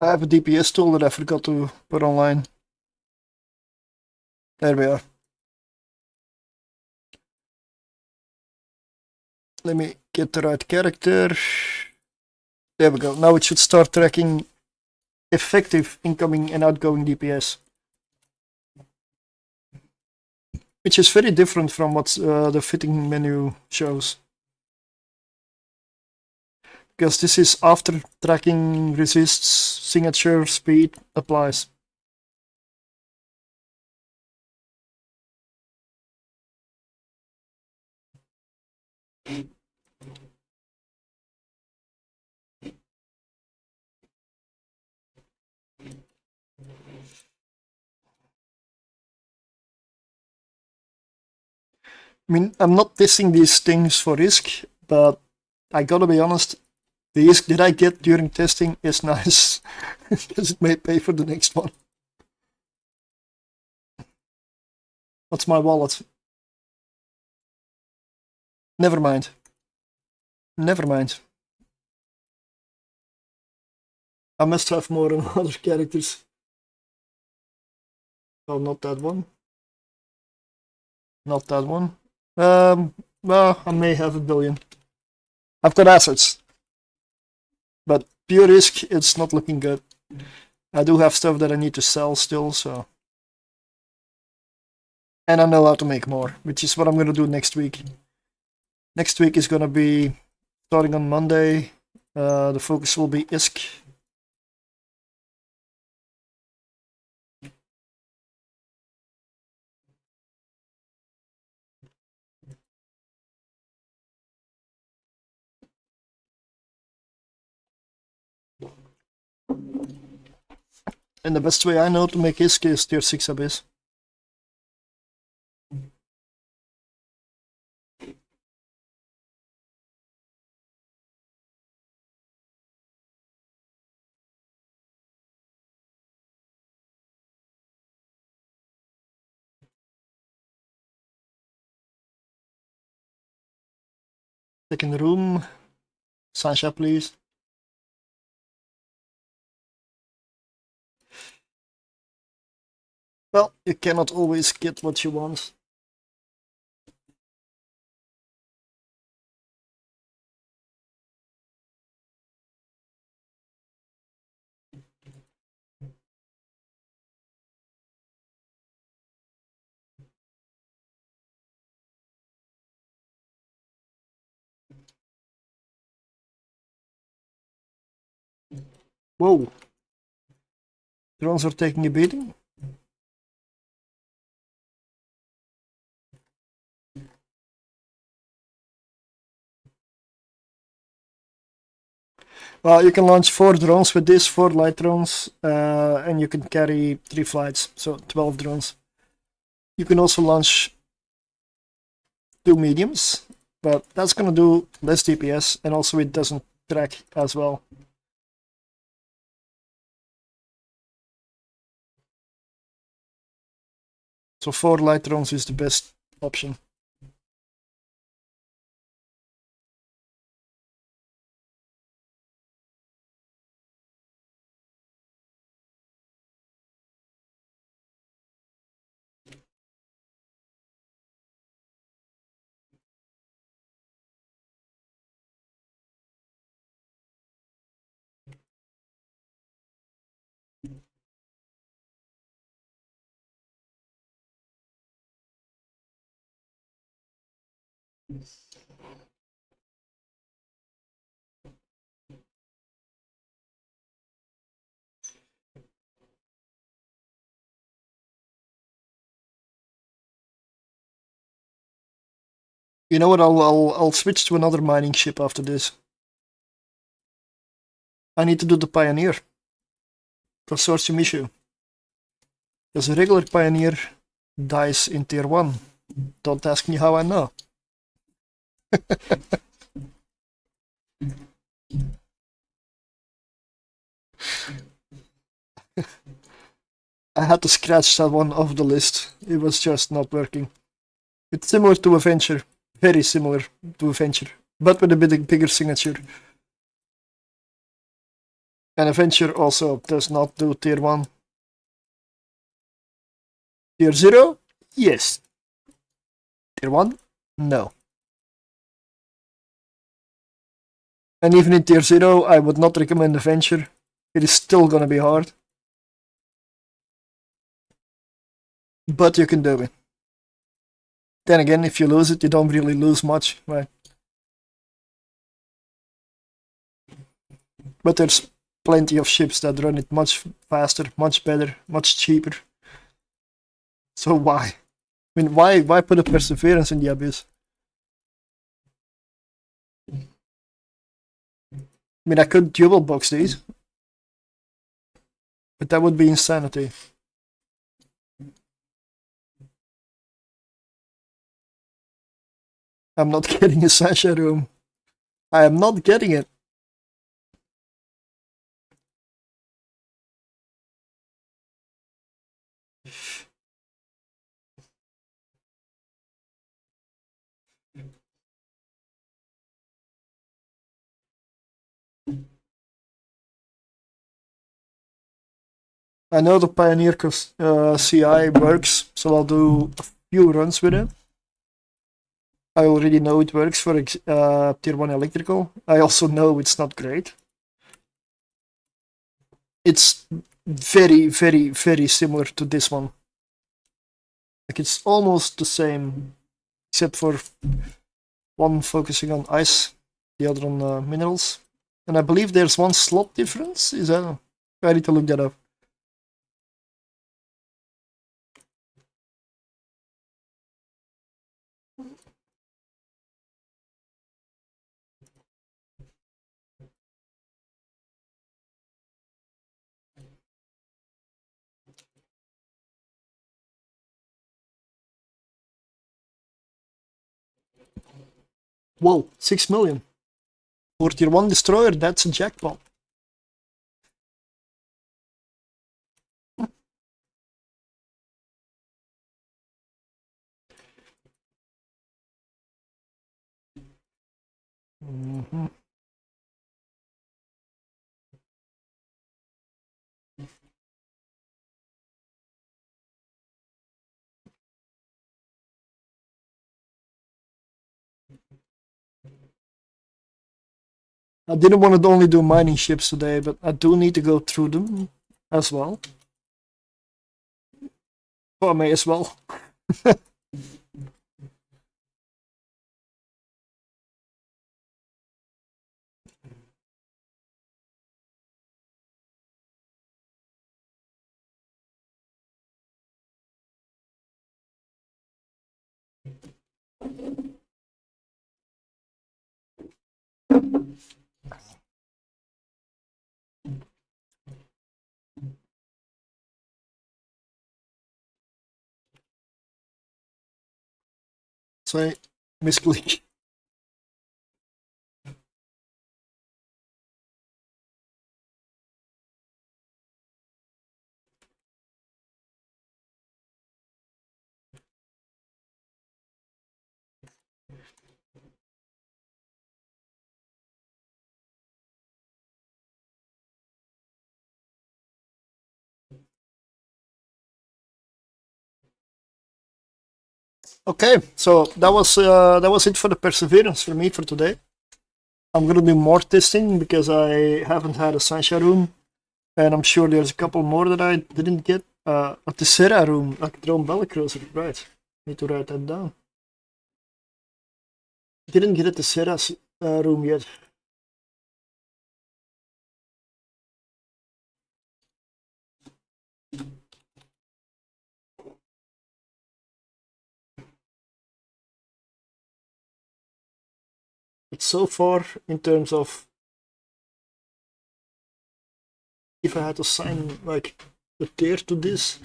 I have a DPS tool that I forgot to put online. There we are. Let me get the right character. There we go. Now it should start tracking effective incoming and outgoing DPS. Which is very different from what the fitting menu shows. Because this is after tracking resists, signature, speed applies. I mean, I'm not testing these things for risk, but I gotta be honest, the risk that I get during testing is nice, because it may pay for the next one. What's my wallet? Never mind. Never mind. I must have more than other characters. Oh, not that one. Not that one. Well, I may have a billion. I've got assets. But pure risk, it's not looking good. I do have stuff that I need to sell still, so... And I know how to make more, which is what I'm gonna do next week. Next week is gonna be, starting on Monday, the focus will be ISK. And the best way I know to make Isk is tier 6 Abyss. Second room. Sasha, please. Well, you cannot always get what you want. Whoa. Drones are taking a beating. Well, you can launch 4 drones with this, 4 light drones, and you can carry 3 flights, so 12 drones. You can also launch 2 mediums, but that's gonna do less DPS, and also it doesn't track as well. So 4 light drones is the best option. You know what? I'll switch to another mining ship after this. I need to do the Pioneer for Surtr Rising. Because a regular Pioneer dies in tier 1. Don't ask me how I know. I had to scratch that one off the list. It was just not working. It's similar to Avenger. Very similar to Avenger. But with a bit bigger signature. And Avenger also does not do tier 1. Tier 0? Yes. Tier 1? No. And even in tier 0, I would not recommend Avenger. It is still gonna be hard. But you can do it. Then again, if you lose it, you don't really lose much, right? But there's plenty of ships that run it much faster, much better, much cheaper. So why? I mean, why put a perseverance in the abyss? I mean, I could dual box these, but that would be insanity. I'm not getting a Sasha room. I am not getting it. I know the Pioneer CI works, so I'll do a few runs with it. I already know it works for tier 1 electrical. I also know it's not great. It's very, very, very similar to this one. Like it's almost the same, except for one focusing on ice, the other on minerals. And I believe there's one slot difference. Is that? I need to look that up. Whoa, 6 million. For tier 1 destroyer, that's a jackpot. Mm-hmm. I didn't want to only do mining ships today, but I do need to go through them as well. So I may as well. Sorry, misclick. Okay, so that was it for the perseverance for me for today. I'm gonna do more testing because I haven't had a sunshine room, and I'm sure there's a couple more that I didn't get. A Tessera room, like drone battlecruiser, right? Need to write that down. Didn't get a Tessera room yet. But so far, in terms of if I had to sign like a tier to this,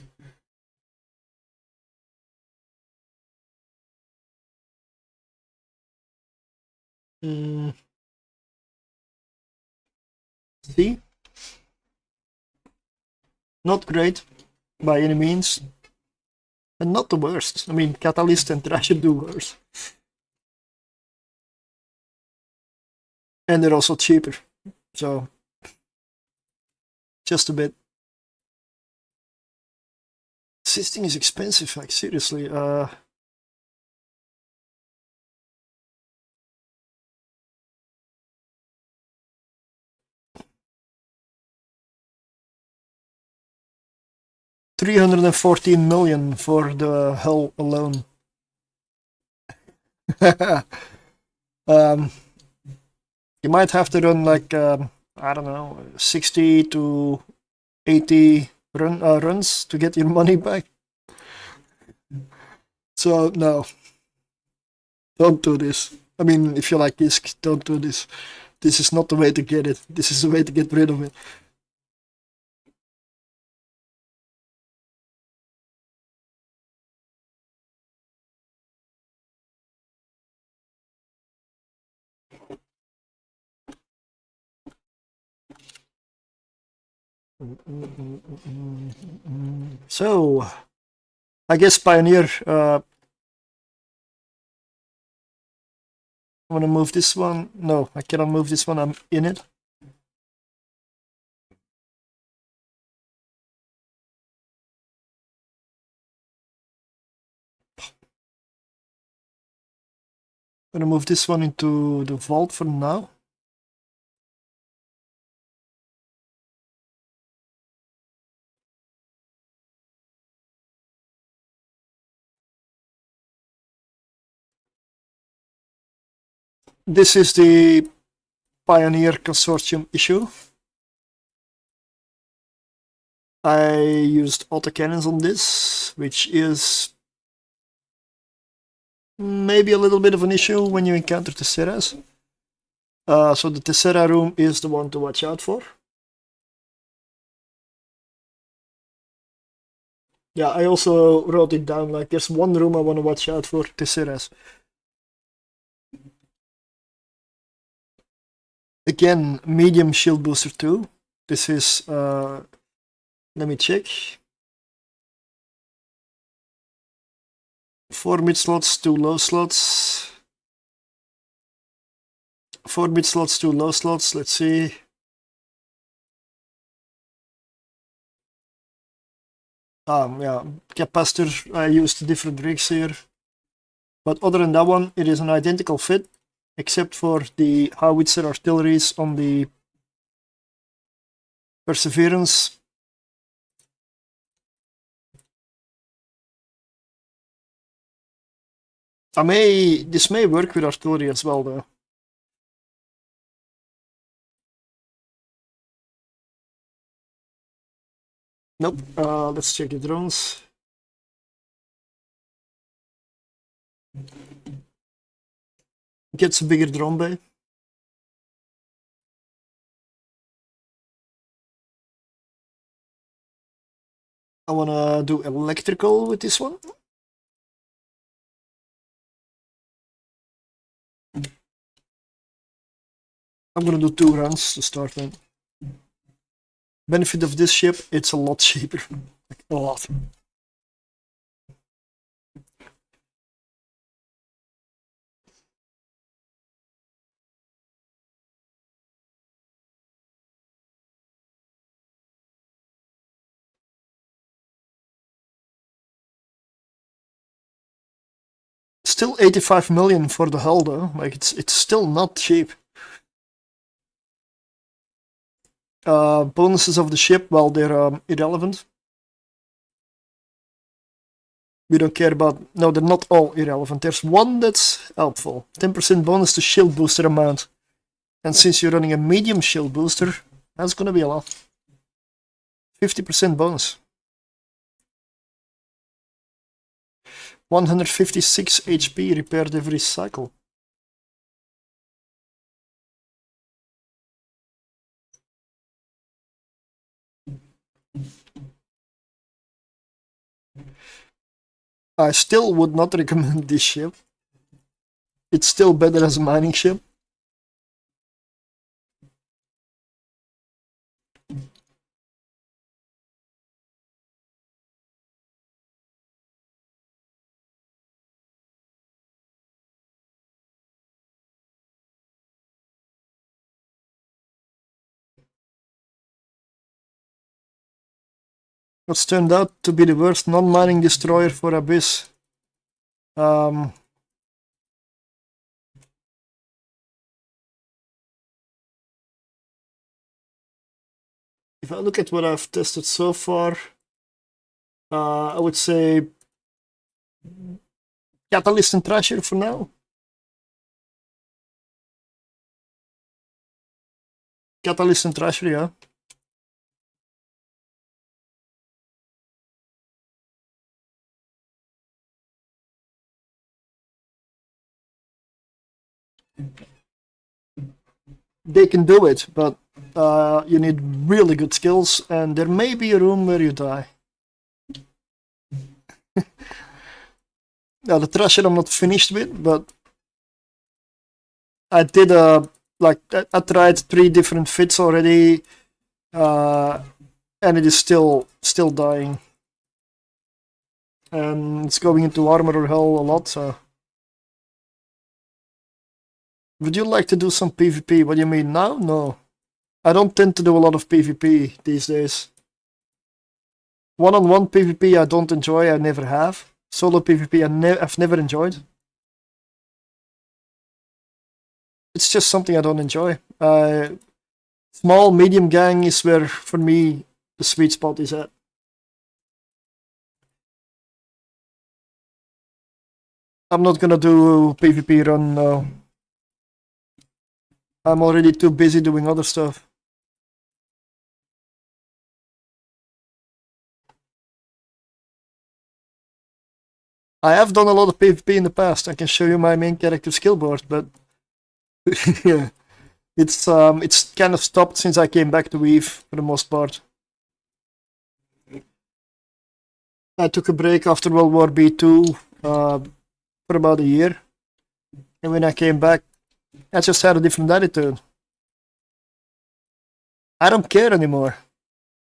see, not great by any means, and not the worst. I mean, Catalyst and Thrasher do worse, and they're also cheaper, so just a bit. Assisting is expensive, like seriously. $314 million for the hull alone. You might have to run like I don't know, 60 to 80 runs to get your money back. So no, don't do this. I mean, if you like ISK, don't do this. This is not the way to get it. This is the way to get rid of it. So, I guess Pioneer, I'm gonna move this one. No, I cannot move this one, I'm in it. I'm gonna move this one into the vault for now. This is the Pioneer Consortium issue. I used autocannons on this, which is maybe a little bit of an issue when you encounter Tesseras. So the Tessera room is the one to watch out for. Yeah, I also wrote it down, like there's one room I want to watch out for, Tesseras. Again, medium shield booster 2. This is, let me check. 4 mid slots, 2 low slots. 4 mid slots, 2 low slots, let's see. Yeah, capacitor, I used different rigs here. But other than that one, it is an identical fit, except for the howitzer artilleries on the Perseverance. This may work with artillery as well, though. Nope. Let's check the drones. Gets a bigger drone bay. I wanna do electrical with this one. I'm gonna do 2 runs to start with. Benefit of this ship, it's a lot cheaper. Like, a lot. Still 85 million for the hull though, like it's still not cheap. Bonuses of the ship, well, they're irrelevant. We don't care about, no, they're not all irrelevant. There's one that's helpful, 10% bonus to shield booster amount. And since you're running a medium shield booster, that's gonna be a lot. 50% bonus. 156 HP repaired every cycle. I still would not recommend this ship. It's still better as a mining ship. What's turned out to be the worst non-mining destroyer for Abyss. If I look at what I've tested so far, I would say Catalyst and Thrasher for now. Catalyst and Thrasher, yeah. They can do it, but you need really good skills, and there may be a room where you die. Now, the Thrasher I'm not finished with, but I did I tried 3 different fits already, and it is still dying. And it's going into armor or hell a lot, so. Would you like to do some PvP? What do you mean now? No. I don't tend to do a lot of PvP these days. One-on-one PvP I don't enjoy, I never have. Solo PvP I've never enjoyed. It's just something I don't enjoy. Small, medium gang is where, for me, the sweet spot is at. I'm not gonna do PvP run now. I'm already too busy doing other stuff. I have done a lot of PvP in the past. I can show you my main character skill board, but yeah, it's kind of stopped since I came back to Weave for the most part. I took a break after World War B2 for about a year, and when I came back, I just had a different attitude. I don't care anymore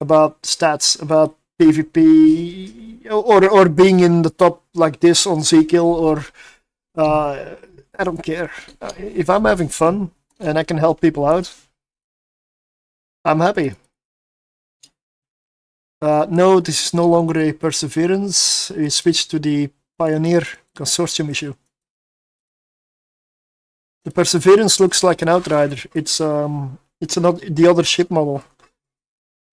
about stats, about PvP, or being in the top like this on Zekiel, or I don't care. If I'm having fun and I can help people out, I'm happy. No, this is no longer a Perseverance. We switched to the Pioneer Consortium issue. The Perseverance looks like an Outrider. It's the other ship model.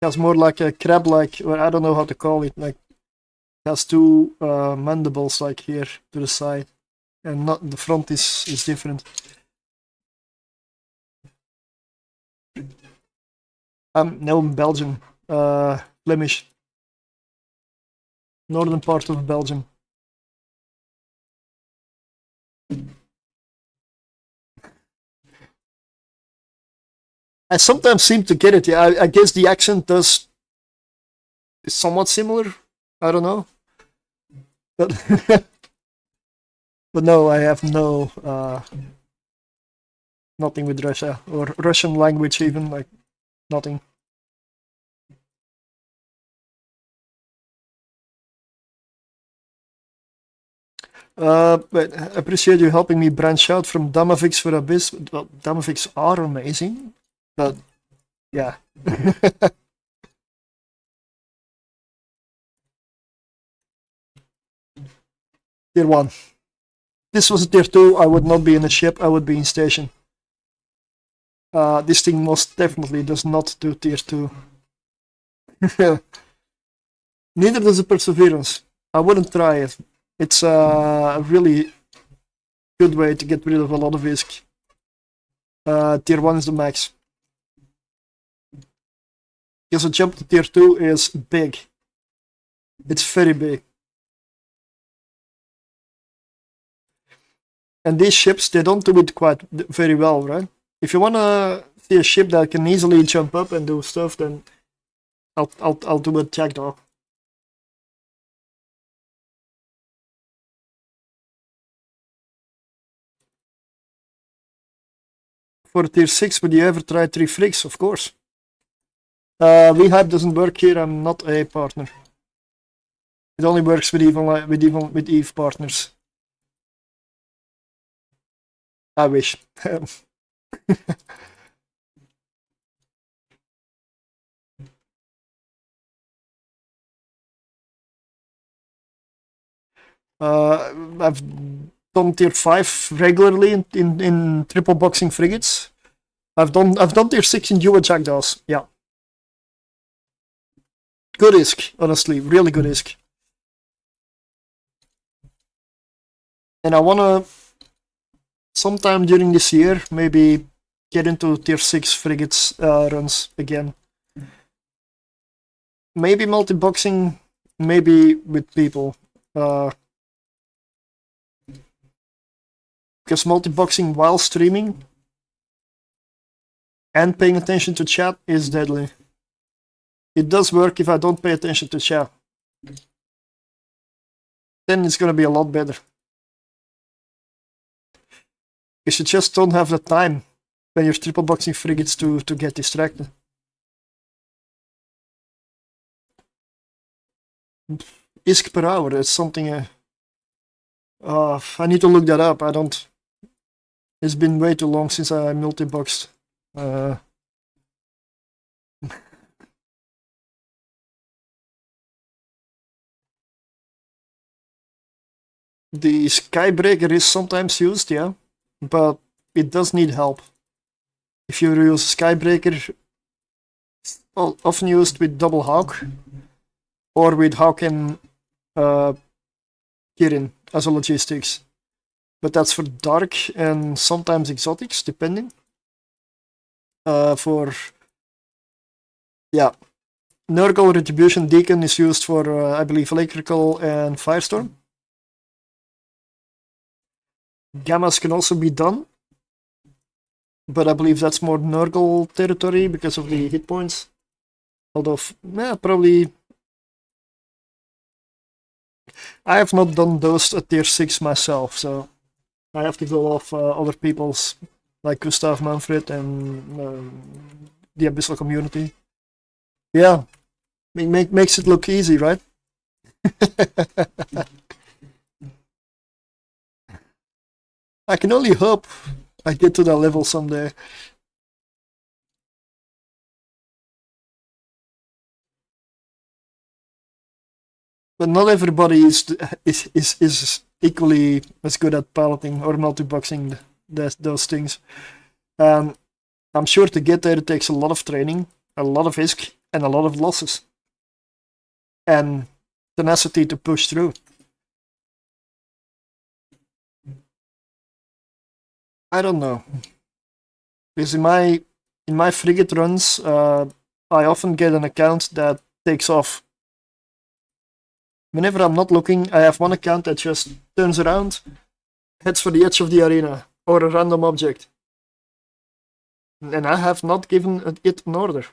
It has more like a crab-like, or I don't know how to call it. Like, it has two mandibles like here to the side, and not the front is different. No, Belgium, Flemish, northern part of Belgium. I sometimes seem to get it. Yeah, I guess the accent is somewhat similar. I don't know, but but no, I have no nothing with Russia or Russian language even, like nothing. But I appreciate you helping me branch out from Damavix for Abyss. Well, Damavix are amazing, but yeah. Tier 1. This was a tier 2, I would not be in a ship, I would be in station. This thing most definitely does not do tier 2. Neither does the Perseverance. I wouldn't try it. It's a really good way to get rid of a lot of risk. Tier 1 is the max. Because a jump to tier 2 is big. It's very big. And these ships, they don't do it quite very well, right? If you wanna see a ship that can easily jump up and do stuff, then I'll do a jackdaw. For tier 6, would you ever try 3 frigs? Of course. Hype doesn't work here, I'm not a partner. It only works with EVE partners. I wish. I've done tier 5 regularly in triple boxing frigates. I've done tier 6 in dual jackdaws. Yeah. Good ISK, honestly, really good ISK. And I wanna sometime during this year maybe get into tier 6 frigates runs again. Maybe multi-boxing, maybe with people. Because multi-boxing while streaming and paying attention to chat is deadly. It does work if I don't pay attention to chat. Then it's gonna be a lot better. Because you just don't have the time when you're triple boxing frigates to get distracted. ISK per hour, it's something I need to look that up. I don't. It's been way too long since I multi-boxed. The Skybreaker is sometimes used, yeah, but it does need help. If you use Skybreaker, often used with double Hawk, or with Hawk and Kirin as a logistics. But that's for dark and sometimes exotics, depending. Nurgle Retribution Deacon is used for, I believe, Electrical and Firestorm. Gammas can also be done, but I believe that's more Nurgle territory because of the hit points. Although, probably. I have not done those at tier 6 myself, so I have to go off other people's, like Gustav Manfred and the abyssal community. Yeah, makes it look easy, right? I can only hope I get to that level someday. But not everybody is equally as good at piloting or multi-boxing those things. I'm sure to get there it takes a lot of training, a lot of risk, and a lot of losses. And tenacity to push through. I don't know. Because in my frigate runs, I often get an account that takes off. Whenever I'm not looking, I have one account that just turns around, heads for the edge of the arena, or a random object. And I have not given it an order.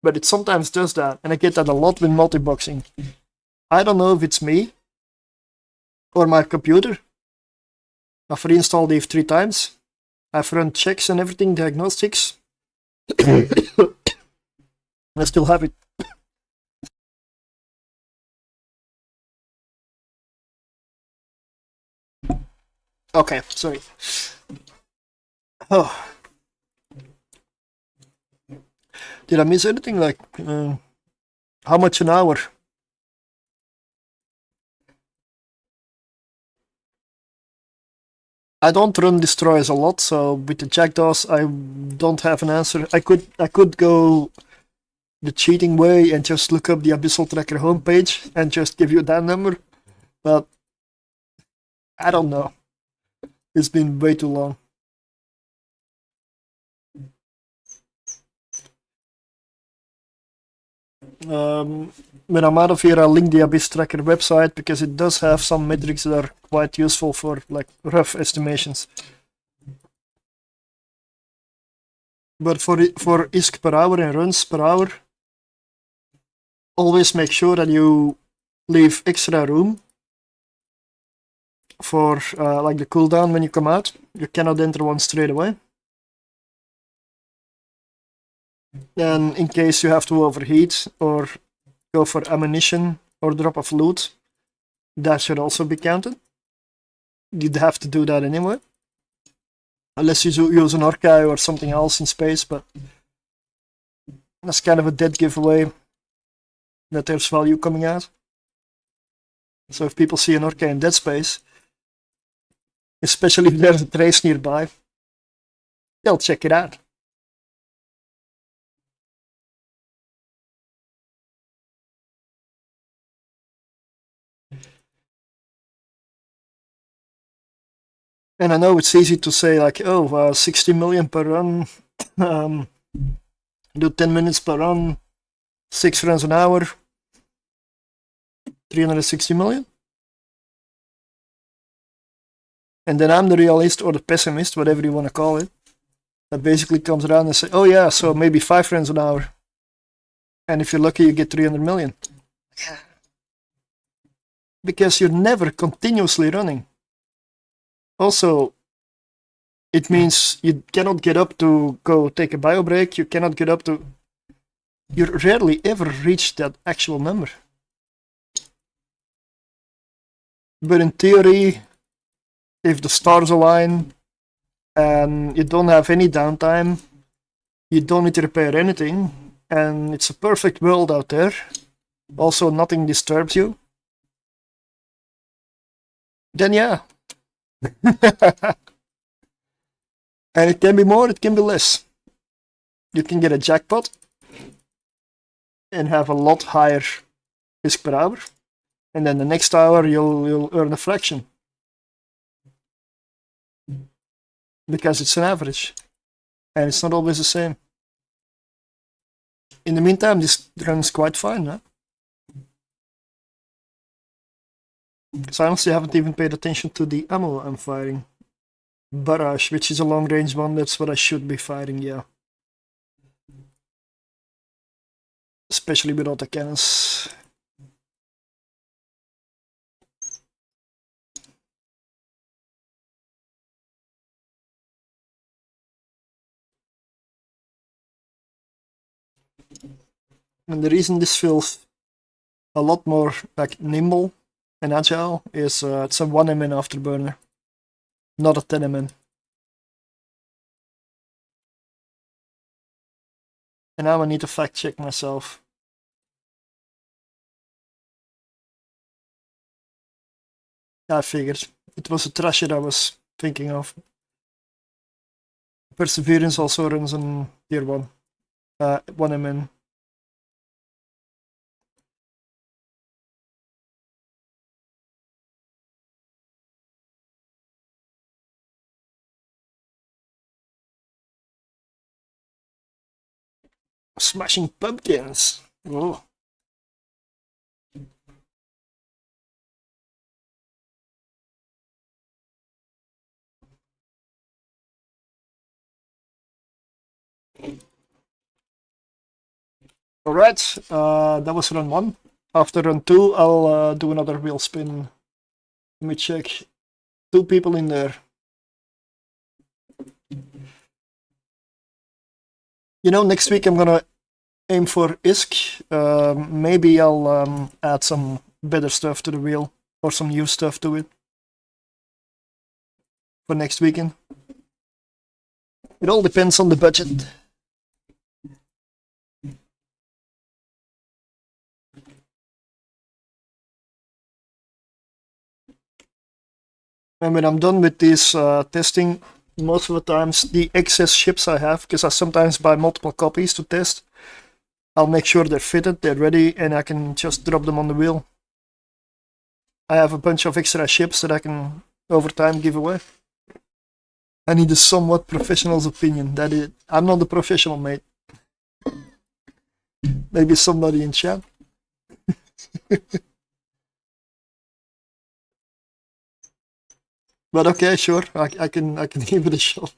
But it sometimes does that, and I get that a lot with multi-boxing. I don't know if it's me, or my computer. I've reinstalled Eve 3 times. I've run checks and everything, diagnostics. I still have it. Okay, sorry. Oh. Did I miss anything? Like, how much an hour? I don't run destroyers a lot, so with the jackdaws I don't have an answer. I could go the cheating way and just look up the abyssal tracker homepage and just give you that number, but I don't know. It's been way too long. When I'm out of here, I'll link the abysstracker website because it does have some metrics that are quite useful for like rough estimations. But for ISK per hour and runs per hour, always make sure that you leave extra room for like the cooldown when you come out. You cannot enter one straight away. And in case you have to overheat or go for ammunition or drop of loot, that should also be counted. You'd have to do that anyway. Unless you use an archive or something else in space, but that's kind of a dead giveaway that there's value coming out. So if people see an archive in dead space, especially if there's a trace nearby, they'll check it out. And I know it's easy to say like, oh, 60 million per run, do 10 minutes per run, 6 runs an hour, 360 million. And then I'm the realist or the pessimist, whatever you want to call it, that basically comes around and say, oh yeah, so maybe 5 runs an hour. And if you're lucky, you get 300 million. Because you're never continuously running. Also, it means you cannot get up to go take a bio break, you cannot get up to... You rarely ever reach that actual number. But in theory, if the stars align and you don't have any downtime, you don't need to repair anything, and it's a perfect world out there, also nothing disturbs you, then yeah. And it can be more, it can be less. You can get a jackpot and have a lot higher risk per hour, and then the next hour you'll earn a fraction. Because it's an average, and it's not always the same. In the meantime, this runs quite fine, huh? Because I honestly haven't even paid attention to the ammo I'm firing. Barrage, which is a long range one, that's what I should be firing, yeah. Especially with autocannons. And the reason this feels a lot more like nimble and agile is it's a 1 MN afterburner, not a 10 MN. And now I need to fact check myself. I figured it was a Thrasher I was thinking of. Perseverance also runs on tier 1, 1 MN. Smashing pumpkins. Oh. Alright, that was run 1. After run 2, I'll do another wheel spin. Let me check. 2 people in there. You know, next week I'm gonna aim for ISK. Maybe I'll add some better stuff to the wheel, or some new stuff to it for next weekend. It all depends on the budget. And when I'm done with this testing, most of the times the excess ships I have, because I sometimes buy multiple copies to test, I'll make sure they're fitted, they're ready, and I can just drop them on the wheel. I have a bunch of extra ships that I can over time give away. I need a somewhat professional's opinion. That is, I'm not a professional, mate. Maybe somebody in chat. But okay, sure, I can give it a shot.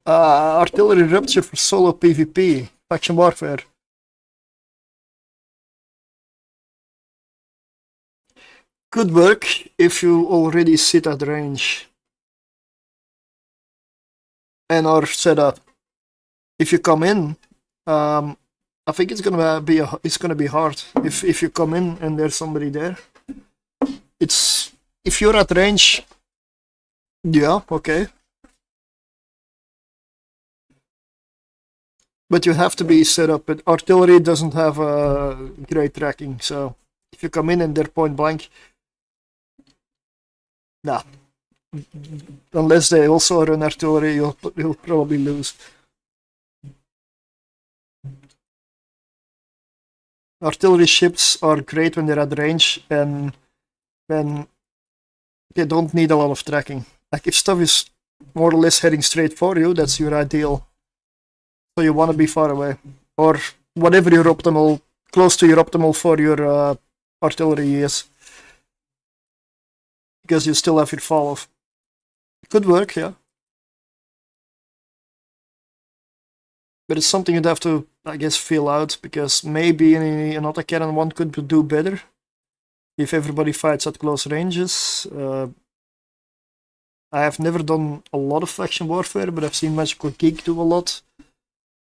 Artillery rupture for solo PvP, faction warfare. Could work if you already sit at range and are set up. If you come in, I think it's gonna be hard. If you come in and there's somebody there, if you're at range, yeah, okay. But you have to be set up. But artillery doesn't have great tracking, so if you come in and they're point blank, nah. Unless they also run artillery, you'll probably lose. Artillery ships are great when they're at range and when they don't need a lot of tracking. Like if stuff is more or less heading straight for you, that's your ideal. So you want to be far away. Or whatever your optimal, close to your optimal for your artillery is. Because you still have your fall off. Could work, yeah. But it's something you'd have to, I guess, feel out, because maybe another cannon one could do better if everybody fights at close ranges. I have never done a lot of faction warfare, but I've seen Magical Geek do a lot.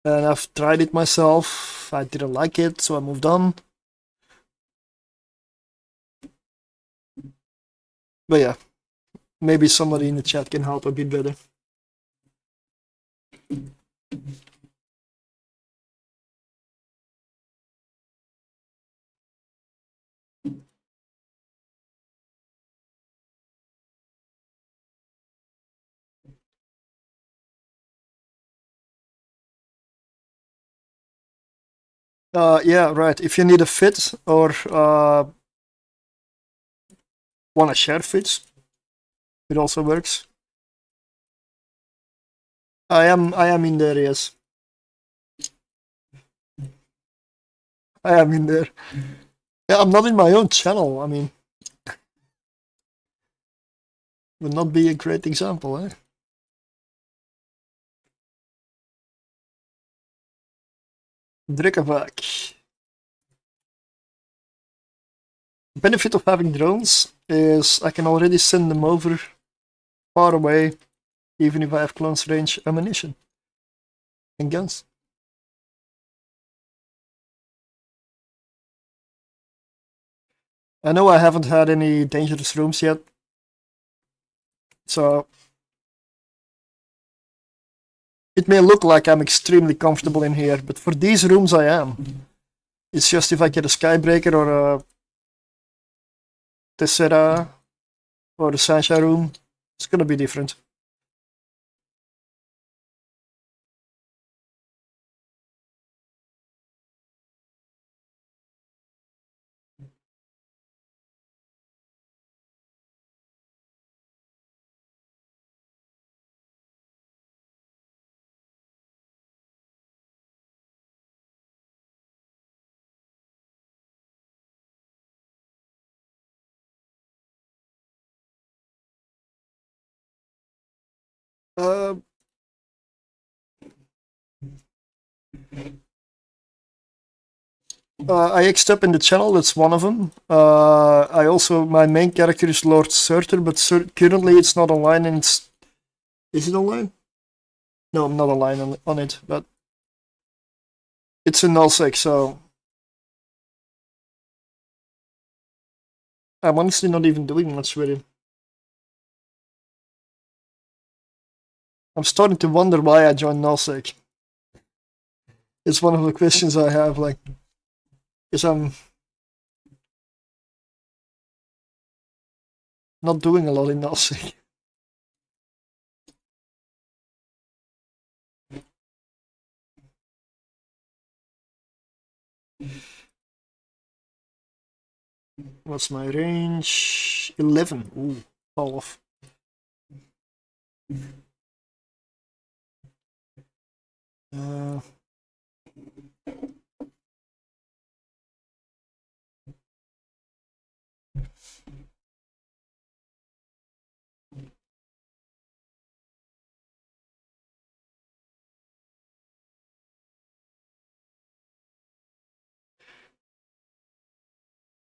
And I've tried it myself. I didn't like it, so I moved on. But yeah, maybe somebody in the chat can help a bit better. Yeah, right. If you need a fit or want to share fits, it also works. I am in there, yes. I am in there. Yeah, I'm not in my own channel. I mean, would not be a great example, eh? Drikkevaak. The benefit of having drones is I can already send them over far away even if I have close range ammunition and guns. I know I haven't had any dangerous rooms yet, so it may look like I'm extremely comfortable in here, but for these rooms I am. It's just if I get a Skybreaker or a Tessera or the Sunshine room, it's gonna be different. Uh, I X'd up in the channel, that's one of them. I also, my main character is Lord Surtr, but currently it's not online and it's... Is it online? No, I'm not online on it, but... It's a nullsec, so... I'm honestly not even doing much with it. I'm starting to wonder why I joined nullsec. It's one of the questions I have, like... Because I'm... not doing a lot in nullsec. What's my range? 11. Ooh, fall off.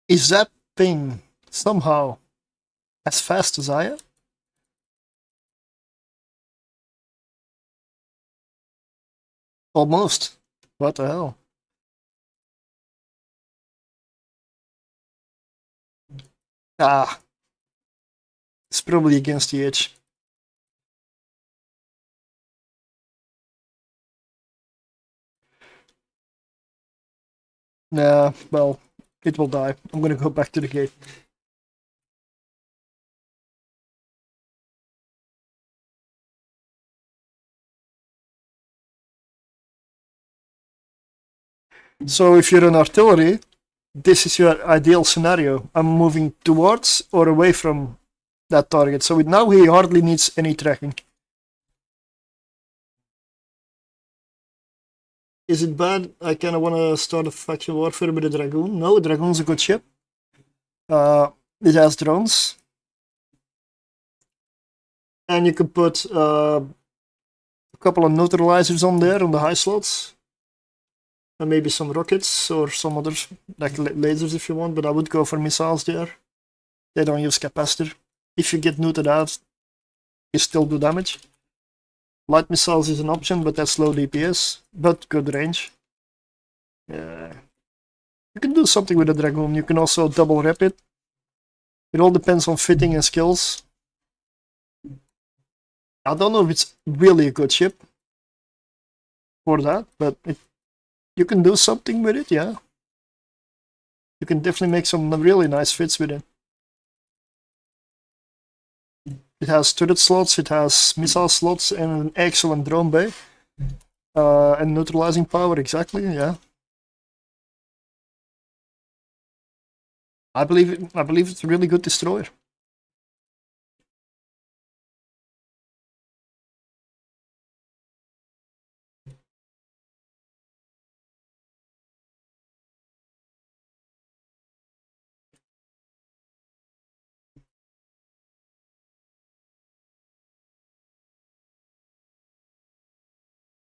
Is that thing somehow as fast as I am? Almost. What the hell? Ah. It's probably against the edge. Nah, well, it will die. I'm gonna go back to the gate. So if you're an artillery, this is your ideal scenario. I'm moving towards or away from that target. So now he hardly needs any tracking. Is it bad? I kind of want to start a faction warfare with a Dragoon. No, Dragoon's a good ship. It has drones. And you can put a couple of neutralizers on there on the high slots. And maybe some rockets or some other, like lasers if you want, but I would go for missiles there. They don't use capacitor. If you get neutered out, you still do damage. Light missiles is an option, but that's low DPS, but good range. Yeah. You can do something with the Dragoon. You can also double rep it. It all depends on fitting and skills. I don't know if it's really a good ship for that, but you can do something with it, yeah. You can definitely make some really nice fits with it. It has turret slots, it has missile slots, and an excellent drone bay. And neutralizing power, exactly, yeah. I believe it's a really good destroyer.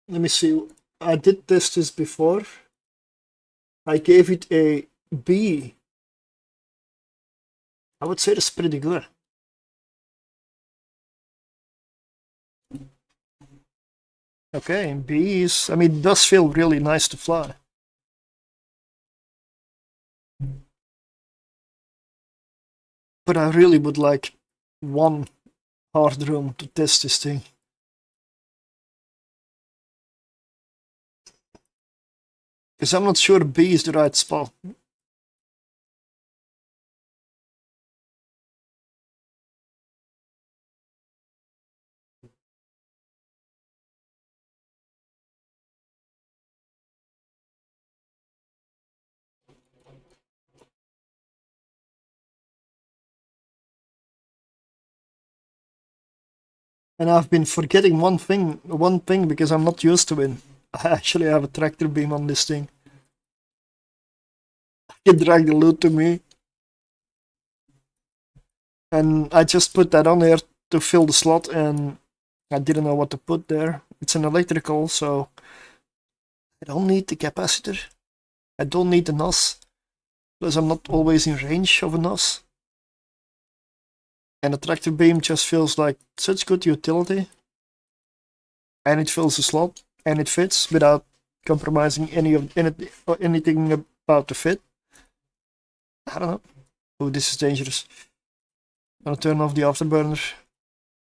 Let me see. I did test this before. I gave it a B. I would say that's pretty good. Okay, bees. I mean, it does feel really nice to fly. But I really would like one hard room to test this thing. Because I'm not sure B is the right spot. And I've been forgetting one thing because I'm not used to it. I actually have a tractor beam on this thing. I can drag the loot to me. And I just put that on there to fill the slot, and I didn't know what to put there. It's an electrical, so I don't need the capacitor. I don't need the NOS. Plus I'm not always in range of a NOS. And the tractor beam just feels like such good utility. And it fills the slot, and it fits without compromising anything about the fit. I don't know. Oh, this is dangerous. I'm gonna turn off the afterburner.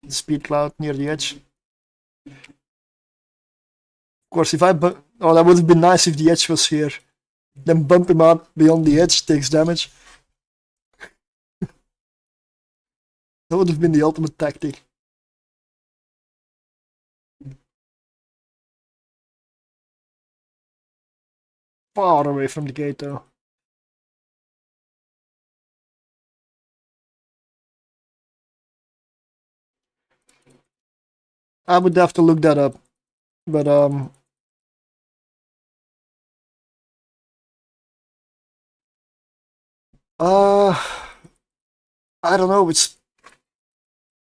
The speed cloud near the edge. Of course, if I oh, that would have been nice if the edge was here. Then bump him out beyond the edge, takes damage. That would have been the ultimate tactic. Far away from the gate though. I would have to look that up. But I don't know, it's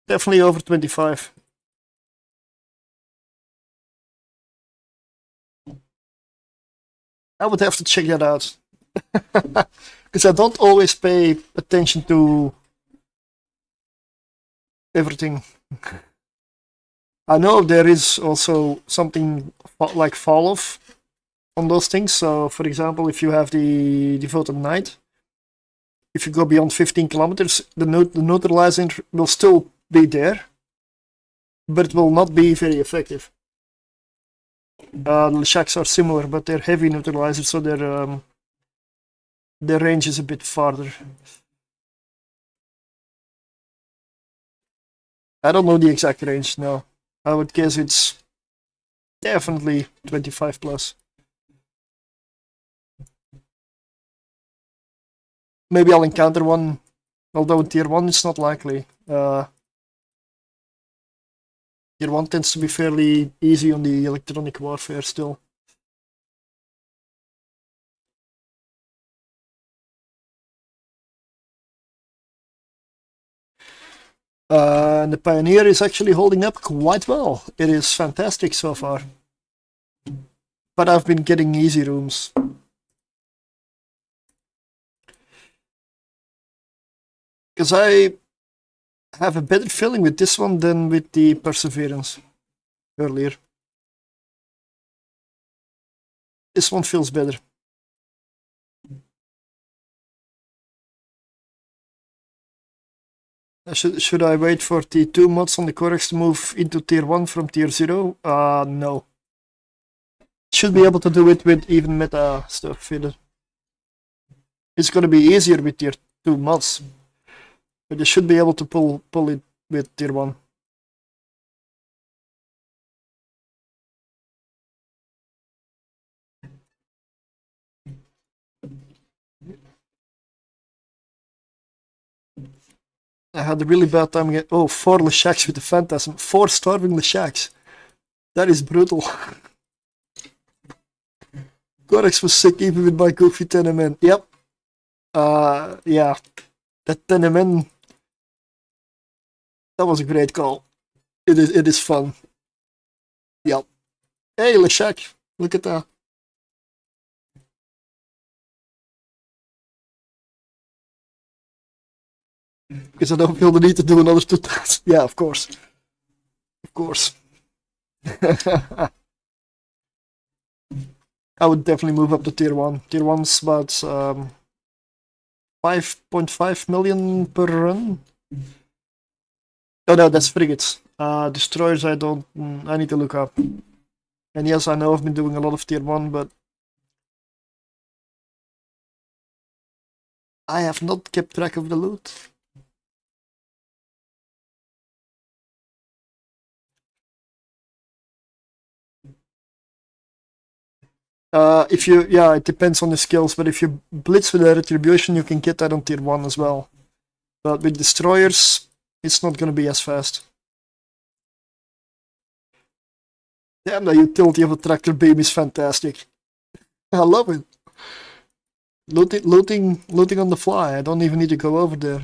definitely over 25. I would have to check that out. Because I don't always pay attention to everything. I know there is also something like fall off on those things. So, for example, if you have the devoted knight, if you go beyond 15 kilometers, the neutralizer will still be there, but it will not be very effective. The shacks are similar, but they're heavy neutralizers, so their range is a bit farther. I don't know the exact range now. I would guess it's definitely 25 plus. Maybe I'll encounter one, although in tier 1 it's not likely. Tier 1 tends to be fairly easy on the electronic warfare still. And the Pioneer is actually holding up quite well. It is fantastic so far. But I've been getting easy rooms. Because I have a better feeling with this one than with the Perseverance earlier. This one feels better. Should I wait for T2 mods on the Corex to move into tier 1 from tier 0? No. Should be able to do it with even meta stuff fitted. It's gonna be easier with tier 2 mods. But you should be able to pull it with tier 1. I had a really bad time again. Oh, 4 Leshaks with the Phantasm. 4 starving Leshaks. That is brutal. Corex was sick even with my goofy tenement. Yep. Yeah. That tenement. That was a great call. It is fun. Yep. Hey, Leshak. Look at that. Because I don't feel the need to do another 2 tasks. Yeah, of course. Of course. I would definitely move up to tier 1. Tier 1's about 5.5 million per run. Oh no, that's frigates. Destroyers I don't... I need to look up. And yes, I know I've been doing a lot of tier 1, but I have not kept track of the loot. If you, yeah, it depends on the skills, but if you blitz with a retribution, you can get that on tier 1 as well. But with destroyers, it's not gonna be as fast. Damn, the utility of a tractor beam is fantastic. I love it. Looting on the fly. I don't even need to go over there.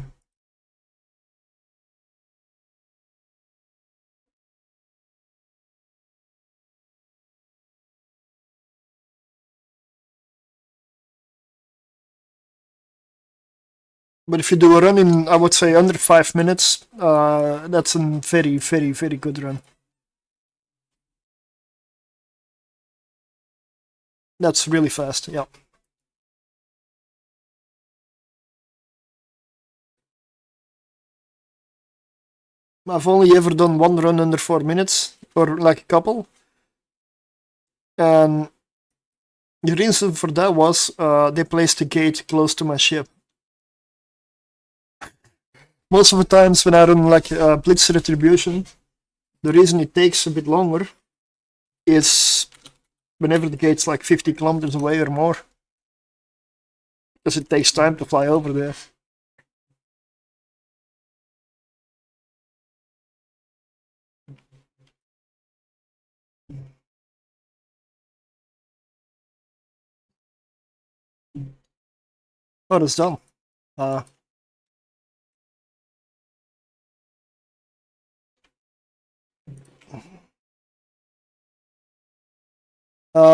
But if you do a run in, I would say, under 5 minutes, that's a very, very, very good run. That's really fast, yeah. I've only ever done one run under 4 minutes, or like a couple. And the reason for that was they placed a gate close to my ship. Most of the times when I run like Blitz Retribution, the reason it takes a bit longer is whenever the gate's like 50 kilometers away or more, because it takes time to fly over there. Oh, that's done.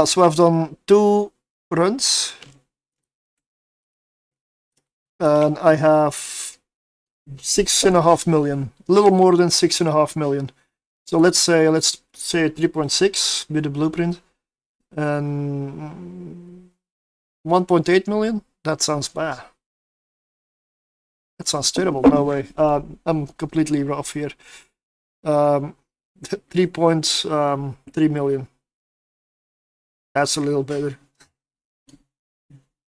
So I've done 2 runs, and I have 6.5 million, a little more than 6.5 million. So let's say 3.6 with the blueprint, and 1.8 million. That sounds bad. That sounds terrible. No way. I'm completely off here. 3.3 million. That's a little better.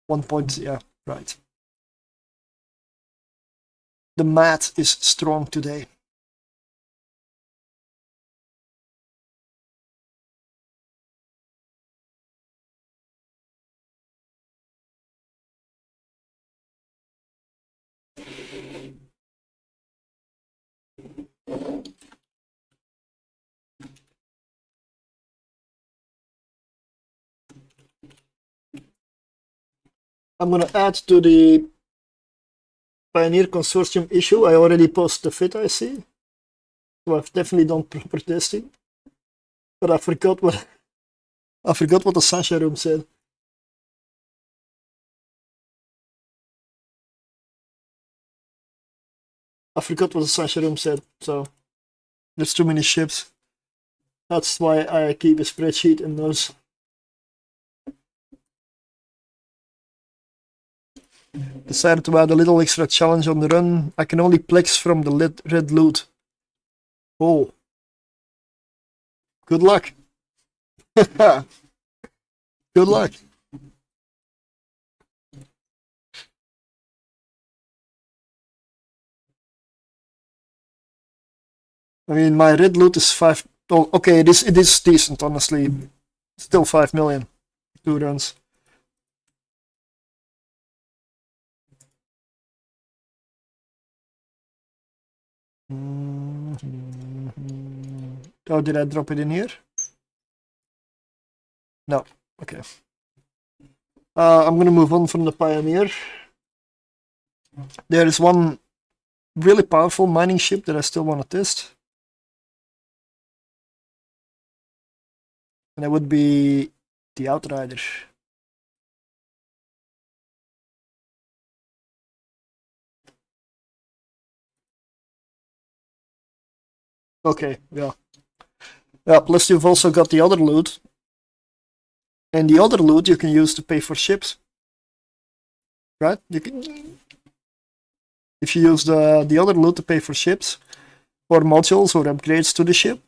1 point, yeah, right. The math is strong today. I'm gonna add to the Pioneer Consortium issue. I already posted the fit, I see. So I've definitely done proper testing. But I forgot what the Sasha room said. I forgot what the Sasha room said, so there's too many ships. That's why I keep a spreadsheet and those. Decided to add a little extra challenge on the run. I can only plex from the red loot. Oh. Good luck. Good luck. I mean, my red loot is 5. Oh, okay, it is decent, honestly. Still 5 million. 2 runs. Oh, did I drop it in here? No. Okay. I'm gonna move on from the Pioneer. There is one really powerful mining ship that I still want to test. And that would be the Outrider. Okay, yeah. Yeah, plus you've also got the other loot. And the other loot you can use to pay for ships. Right? You can, if you use the other loot to pay for ships, or modules or upgrades to the ship,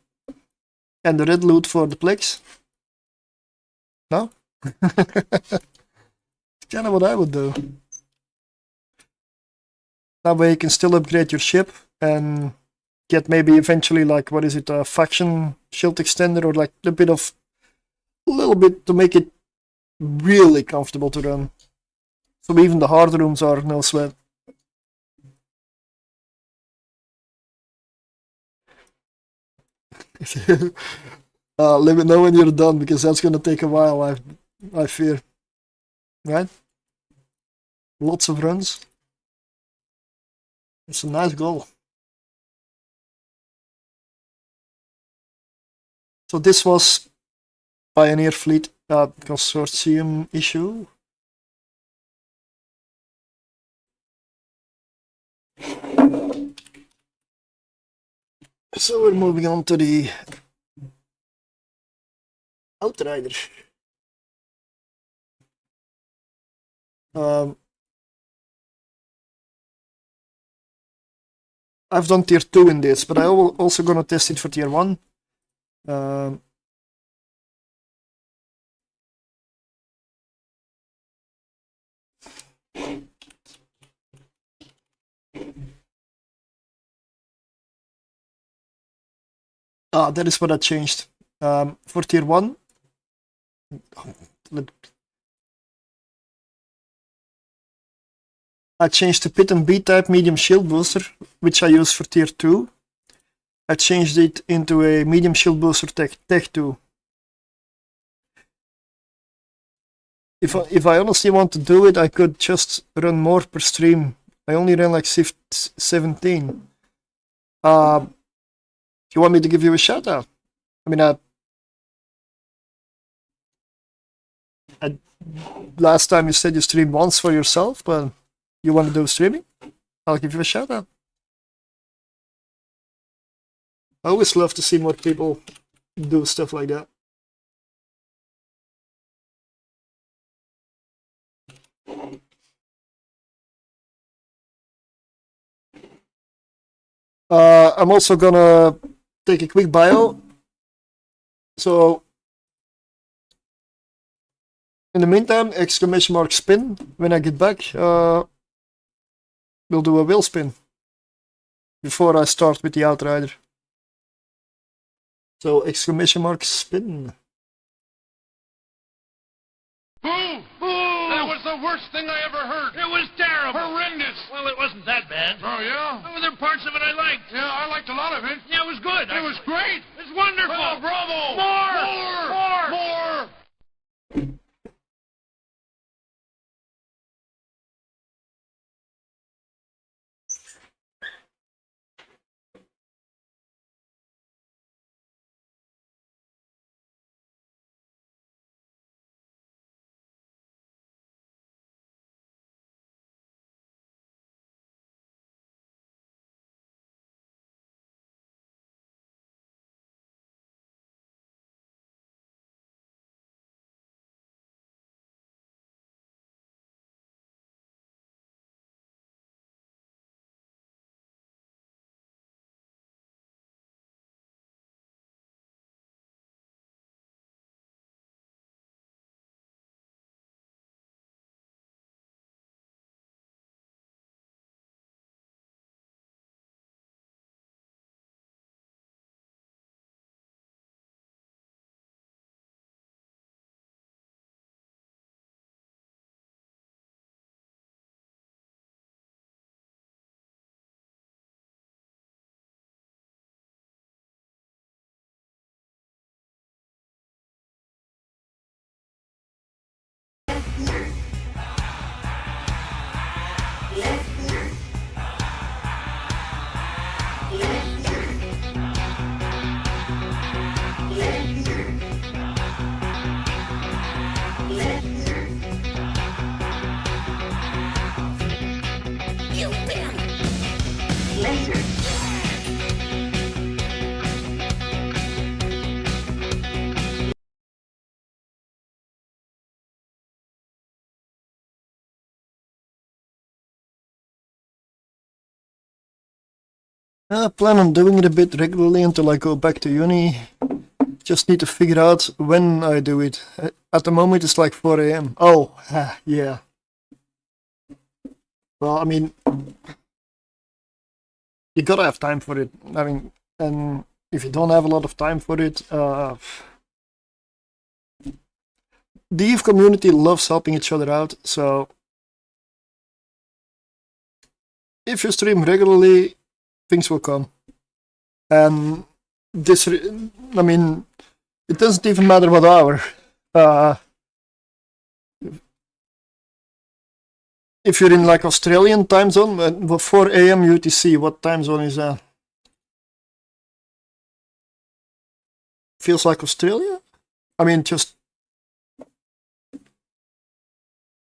and the red loot for the plagues. No? It's kind of what I would do. That way you can still upgrade your ship and get maybe eventually like, what is it, a faction shield extender, or like a little bit to make it really comfortable to run. So even the hard rooms are no sweat. Let me know when you're done, because that's gonna take a while, I fear. Right? Lots of runs. It's a nice goal. So this was Pioneer Fleet Consortium issue. So we're moving on to the Outrider. I've done tier 2 in this, but I'm also gonna test it for tier 1. That is what I changed. For tier 1, I changed the Pit and B type medium shield booster, which I use for tier 2. I changed it into a medium shield booster tech 2. If I honestly want to do it, I could just run more per stream. I only ran like 17. You want me to give you a shout out? I mean, last time you said you streamed once for yourself, but you want to do streaming? I'll give you a shout out. I always love to see more people do stuff like that. I'm also gonna take a quick bio. So, in the meantime, exclamation mark spin. When I get back, we'll do a wheel spin before I start with the Outrider. So, exclamation mark spin. Boo! Boo! That was the worst thing I ever heard. It was terrible. Horrendous. Well, it wasn't that bad. Oh, yeah? There were parts of it I liked. Yeah, I liked a lot of it. Yeah, it was good. It was great. It's wonderful. Oh, bravo! More! More! More! More! I plan on doing it a bit regularly until I go back to uni. Just need to figure out when I do it. At the moment it's like 4 a.m. Oh, yeah. Well, I mean, you gotta have time for it. I mean, and if you don't have a lot of time for it, the EVE community loves helping each other out, so if you stream regularly, things will come. And this, I mean, it doesn't even matter what hour. If you're in like Australian time zone, 4 a.m. UTC, what time zone is that? Feels like Australia? I mean, just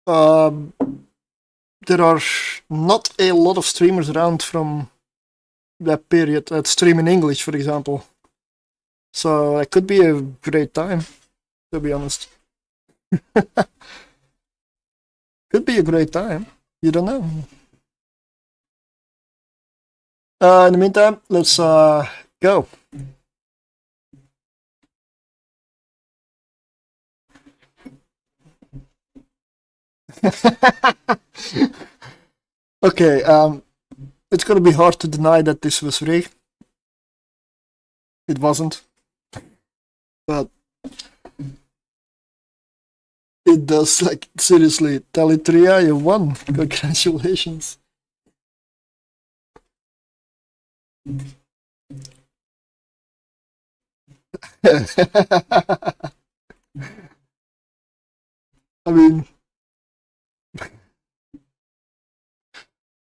there are not a lot of streamers around from that period that stream in English, for example. So it could be a great time, to be honest. Could be a great time. You don't know. In the meantime, let's go. Okay, it's gonna be hard to deny that this was rigged. It wasn't. But it does, like, seriously. Talitria, you won. Congratulations. I mean,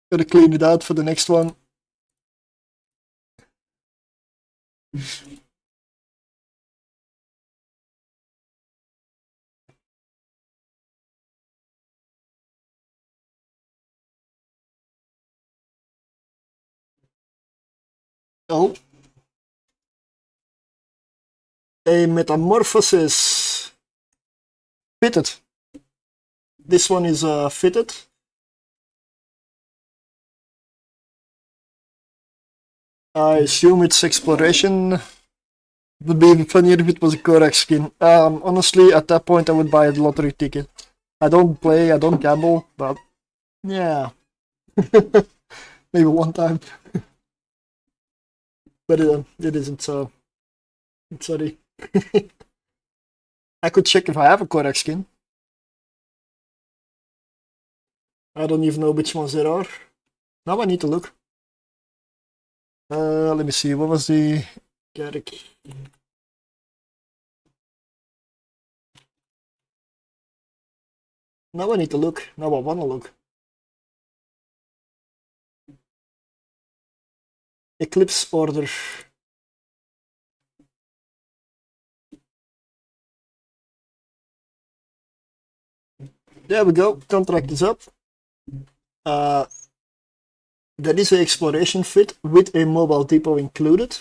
gotta clean it out for the next one. Oh. A metamorphosis. Fitted. This one is fitted. I assume it's exploration. It would be even funnier if it was a Korak skin. Honestly, at that point I would buy a lottery ticket. I don't play, I don't gamble, but yeah. Maybe one time. But it isn't, so sorry. I could check if I have a Korak skin. I don't even know which ones there are. Now I need to look. Let me see, what was the Korak? Now I need to look. Now I wanna look. Eclipse order. There we go. Contract is up. That is an exploration fit with a mobile depot included.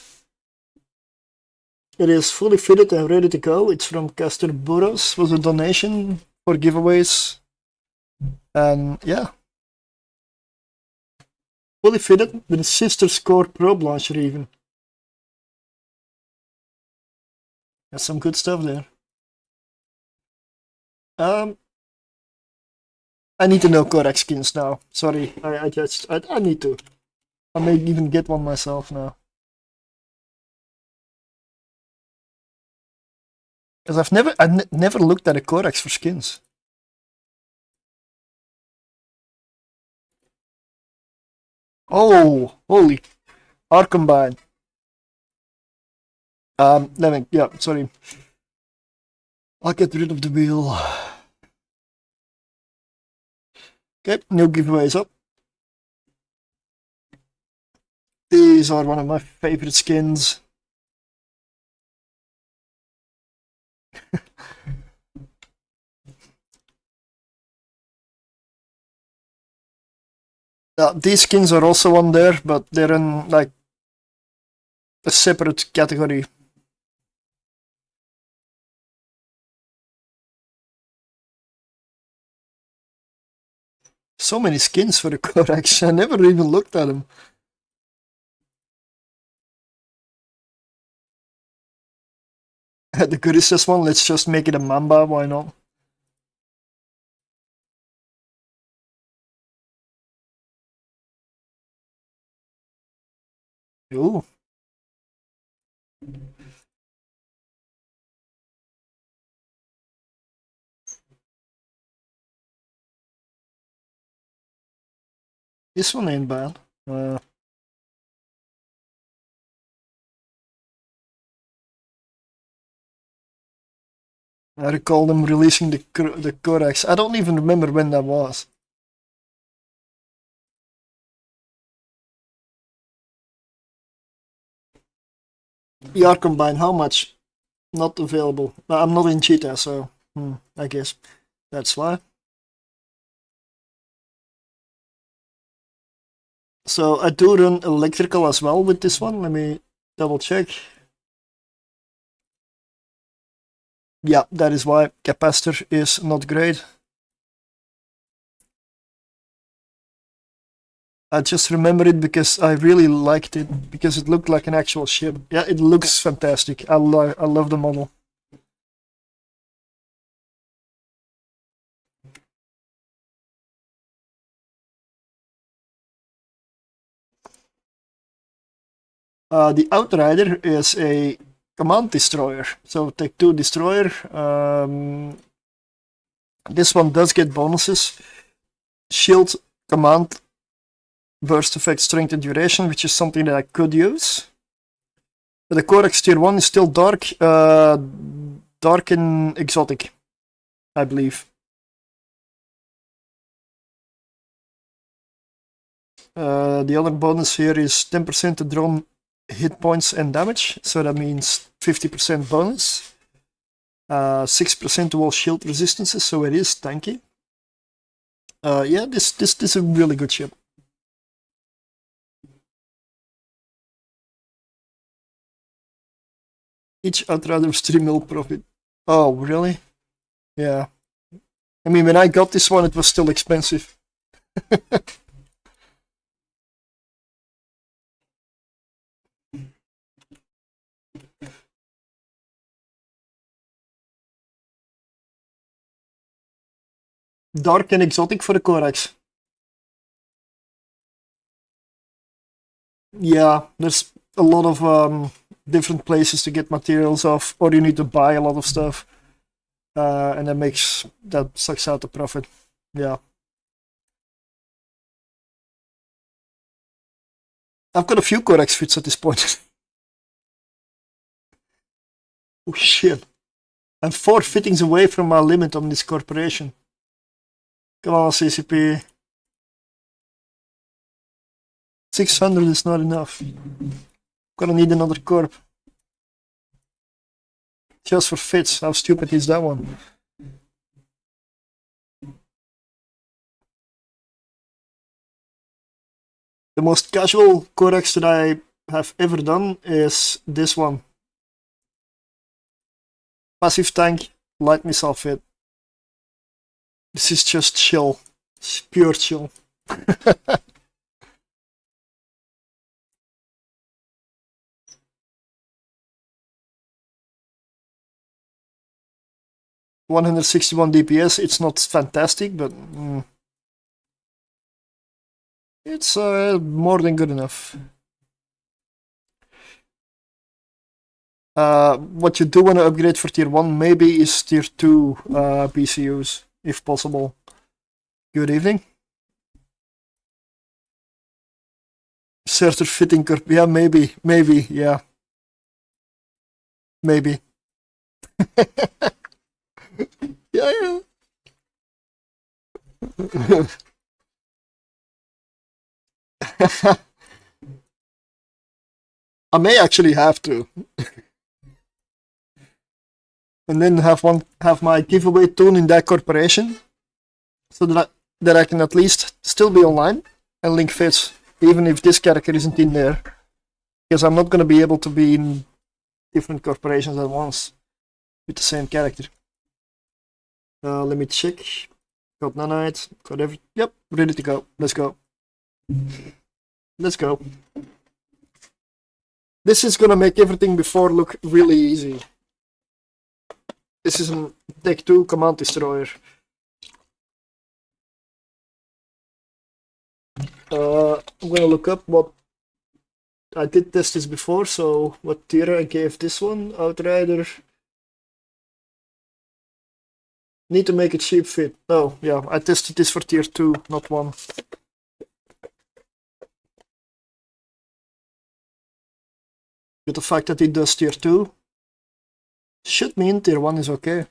It is fully fitted and ready to go. It's from Castor Burros. Was a donation for giveaways. And yeah. Fully fitted with a sister score probe launcher even. That's some good stuff there. I need to know Korak skins now. Sorry, I need to. I may even get one myself now. Because I've never looked at a Koraks for skins. Oh, holy. Arcombine. Yeah, sorry. I'll get rid of the wheel. Okay, new giveaways up. These are one of my favorite skins. These skins are also on there, but they're in like a separate category. So many skins for the Koraks. I never even looked at them. The Guristas one, let's just make it a Mamba, why not? Ooh. This one ain't bad. I recall them releasing the Codex. I don't even remember when that was. ER Combine, how much? Not available. I'm not in Cheetah, so I guess that's why. So I do run electrical as well with this one. Let me double check. Yeah, that is why capacitor is not great. I just remember it because I really liked it, because it looked like an actual ship. Yeah, it looks fantastic. I love the model. The Outrider is a command destroyer. So take 2 destroyer. This one does get bonuses. Shield, command, burst effect, strength and duration, which is something that I could use. But the Codex tier 1 is still dark, dark and exotic, I believe. The other bonus here is 10% to drone hit points and damage, so that means 50% bonus. 6% to all shield resistances, so it is tanky. Yeah, this is a really good ship. Each Outrider was 3 mil profit. Oh, really? Yeah. I mean, when I got this one, it was still expensive. Dark and exotic for the Codex. Yeah, there's a lot of different places to get materials off, or you need to buy a lot of stuff, and that sucks out the profit. Yeah. I've got a few Codex fits at this point. Oh shit. I'm 4 fittings away from my limit on this corporation. Come on, CCP. 600 is not enough. Gonna need another corp. Just for fits. How stupid is that one? The most casual Codex that I have ever done is this one. Passive tank, light missile fit. This is just chill. It's pure chill. $161 DPS, it's not fantastic, but it's more than good enough. What you do want to upgrade for tier 1 maybe is tier 2 PCUs, if possible. Good evening. Surtr fitting corp, yeah, maybe, yeah. Maybe. Yeah. I may actually have to. And then have my giveaway tune in that corporation, so that I can at least still be online and link fits, even if this character isn't in there, because I'm not gonna be able to be in different corporations at once with the same character. Let me check. Got nanite, got every. Yep, ready to go. Let's go. Let's go. This is gonna make everything before look really easy. This is a Tech 2 command destroyer. I'm gonna look up what I did test this before, so what tier I gave this one. Outrider. Need to make it cheap fit. No, yeah, I tested this for tier 2, not 1. But the fact that it does tier 2 should mean tier 1 is okay.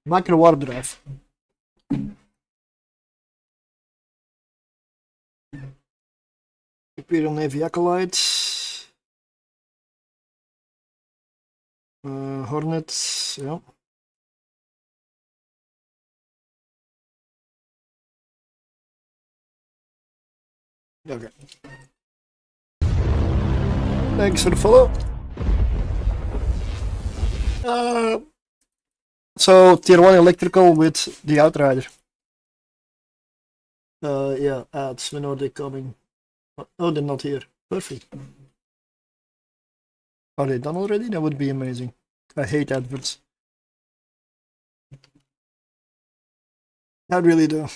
Micro warp drive. Imperial Navy Acolytes. Hornets, yeah. Okay. Thanks for the follow. So tier 1 electrical with the Outrider. Yeah, ads, when are they coming? Oh, they're not here. Perfect. Are they done already? That would be amazing. I hate adverts. I really do.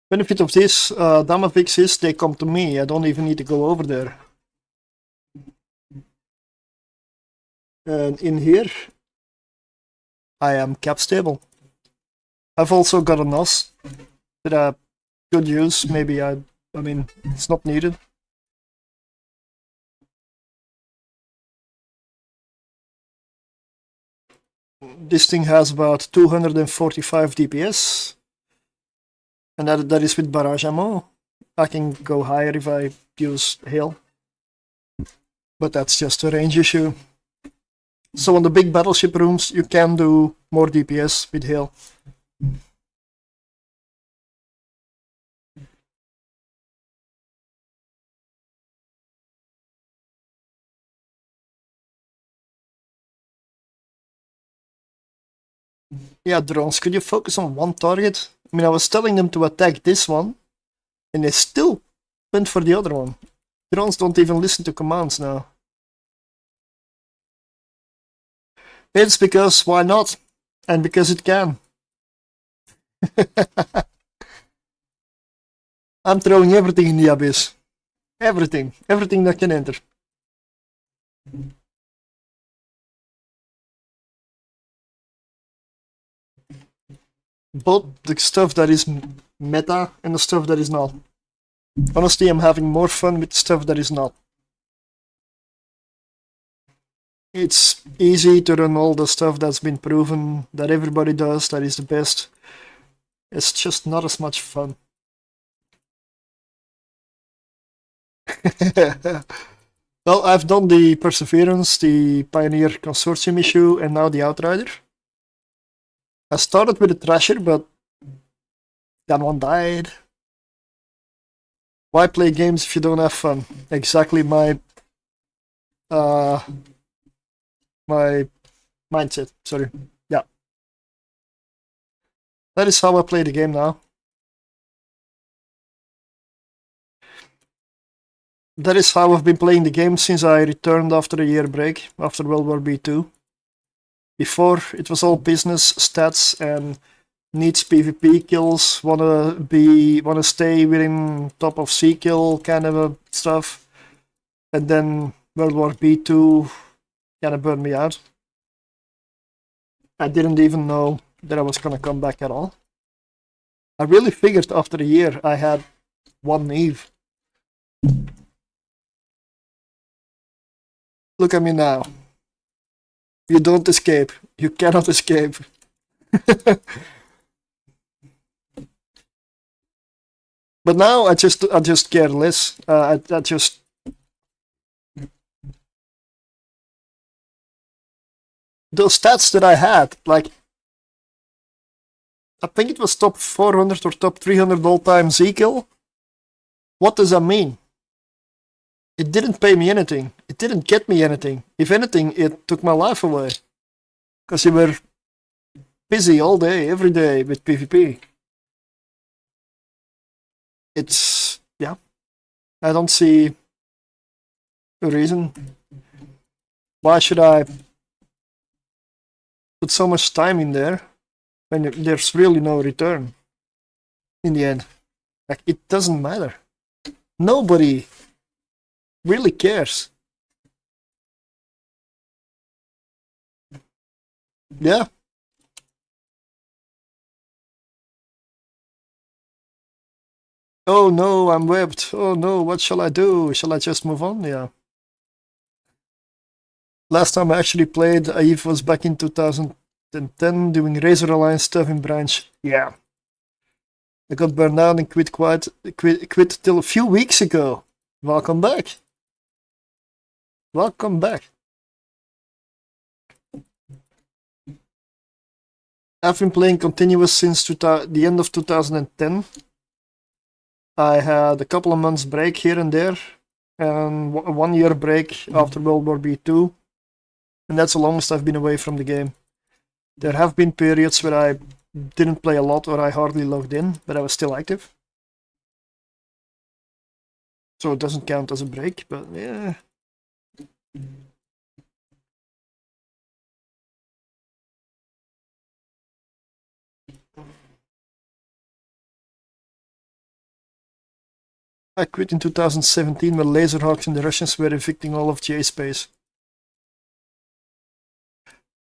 Benefit of this Damavix is they come to me. I don't even need to go over there. And in here, I am cap stable. I've also got a NOS that I could use. Maybe I mean, it's not needed. This thing has about 245 DPS. And that is with barrage ammo. I can go higher if I use hail. But that's just a range issue. So on the big battleship rooms, you can do more DPS with hail. Yeah, drones, could you focus on one target? I mean, I was telling them to attack this one, and they still went for the other one. Drones don't even listen to commands now. It's because why not? And because it can. I'm throwing everything in the abyss. Everything. Everything that can enter. Both the stuff that is meta and the stuff that is not. Honestly, I'm having more fun with stuff that is not. It's easy to run all the stuff that's been proven that everybody does, that is the best. It's just not as much fun. Well, I've done the Perseverance, the Pioneer Consortium issue, and now the Outrider. I started with the Thrasher, but that one died. Why play games if you don't have fun? Exactly my mindset. Sorry. Yeah. That is how I play the game now. That is how I've been playing the game since I returned after a year break, after World War B2. Before, it was all business, stats, and needs PvP kills, wanna stay within top of C kill kind of stuff. And then World War B2 kinda burned me out. I didn't even know that I was gonna come back at all. I really figured after a year I had one Eve. Look at me now. You don't escape. You cannot escape. But now I just care less. I just those stats that I had, like I think it was top 400 or top 300 all-time Z kill. What does that mean? It didn't pay me anything. It didn't get me anything. If anything, it took my life away. Because you were busy all day, every day with PvP. It's, yeah. I don't see a reason. Why should I put so much time in there when there's really no return in the end? Like, it doesn't matter. Nobody really cares. Yeah. Oh no, I'm webbed. Oh no, what shall I do? Shall I just move on? Yeah. Last time I actually played Eve was back in 2010 doing Razor Alliance stuff in branch. Yeah. I got burned out and quit till a few weeks ago. Welcome back. Welcome back. I've been playing continuous since the end of 2010. I had a couple of months break here and there, and a 1 year break after World War B2, and that's the longest I've been away from the game. There have been periods where I didn't play a lot or I hardly logged in, but I was still active. So it doesn't count as a break, but yeah. I quit in 2017 when Laserhawks and the Russians were evicting all of GA space.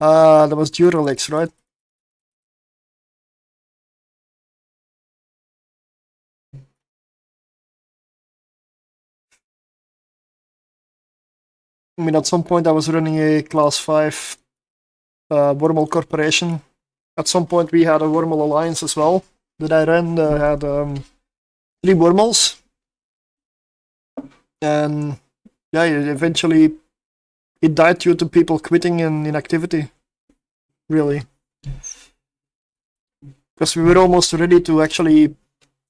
That was Duralex, right? I mean, at some point I was running a class 5 Wormhole Corporation. At some point we had a Wormhole Alliance as well that I ran. I had 3 wormholes. And yeah, eventually it died due to people quitting and inactivity. Really. Because we were almost ready to actually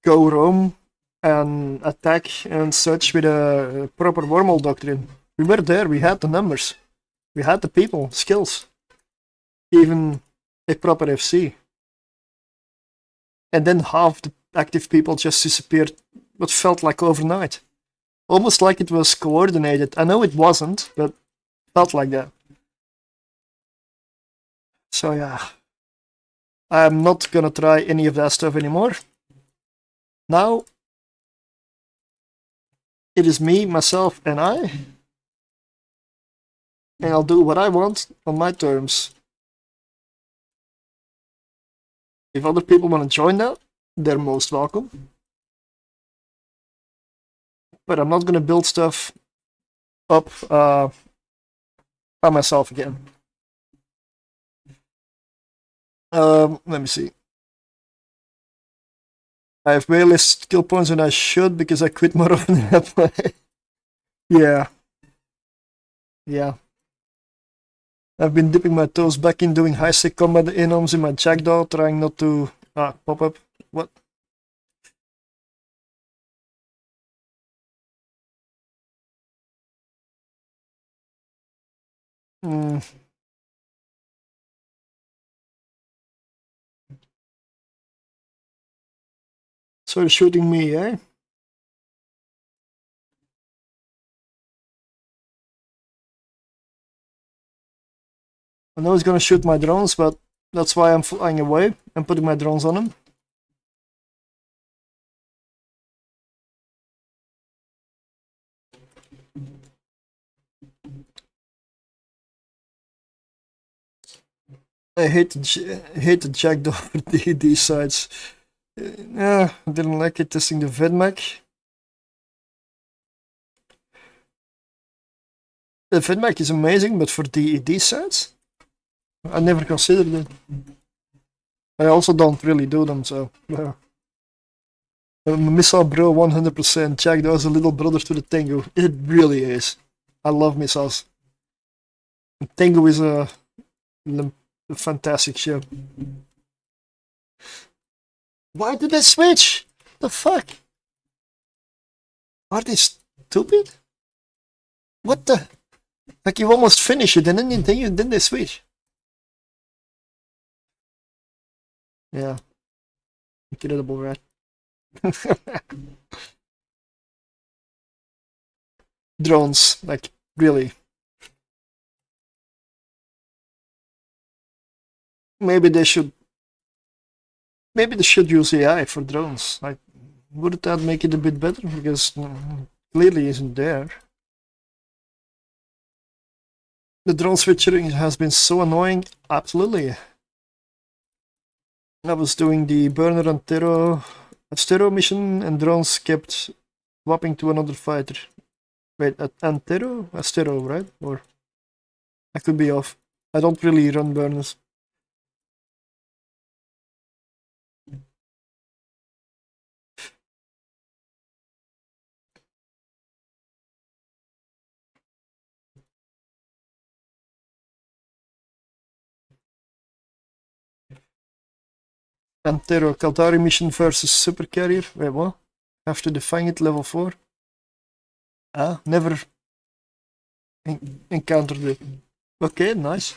go roam and attack and such with a proper wormhole doctrine. We were there, we had the numbers. We had the people, skills. Even a proper FC. And then half the active people just disappeared, what felt like overnight. Almost like it was coordinated. I know it wasn't, but felt like that. So yeah, I'm not gonna try any of that stuff anymore. Now, it is me, myself, and I. And I'll do what I want on my terms. If other people want to join that, they're most welcome. But I'm not gonna build stuff up by myself again. Let me see. I have way less skill points than I should because I quit more often than I play. Yeah. Yeah. I've been dipping my toes back in doing high-sec combat inoms in my jackdaw, trying not to pop up. What? So you're shooting me, eh? I know he's gonna shoot my drones, but that's why I'm flying away and putting my drones on him. I hate the jackdaw for these sides. Yeah, I didn't like it testing the Vedmac. The Vedmac is amazing, but for DED sites, I never considered it. I also don't really do them, so yeah. Missile Bro 100%. Jack, that was a little brother to the Tango. It really is. I love missiles. Tango is a fantastic ship. Why did they switch? The fuck? Are they stupid? What the? Like you almost finish it and then they switch. Yeah. Incredible, right? Drones, like really. Maybe they should use AI for drones. Like, wouldn't that make it a bit better? Because clearly isn't there. The drone switching has been so annoying. Absolutely. I was doing the burner Antero mission and drones kept swapping to another fighter. Wait, at Astero, right? Or I could be off. I don't really run burners. Antero Kaldari mission versus super carrier. Wait, what? Have to define it level 4. Ah, never encountered it. Okay, nice.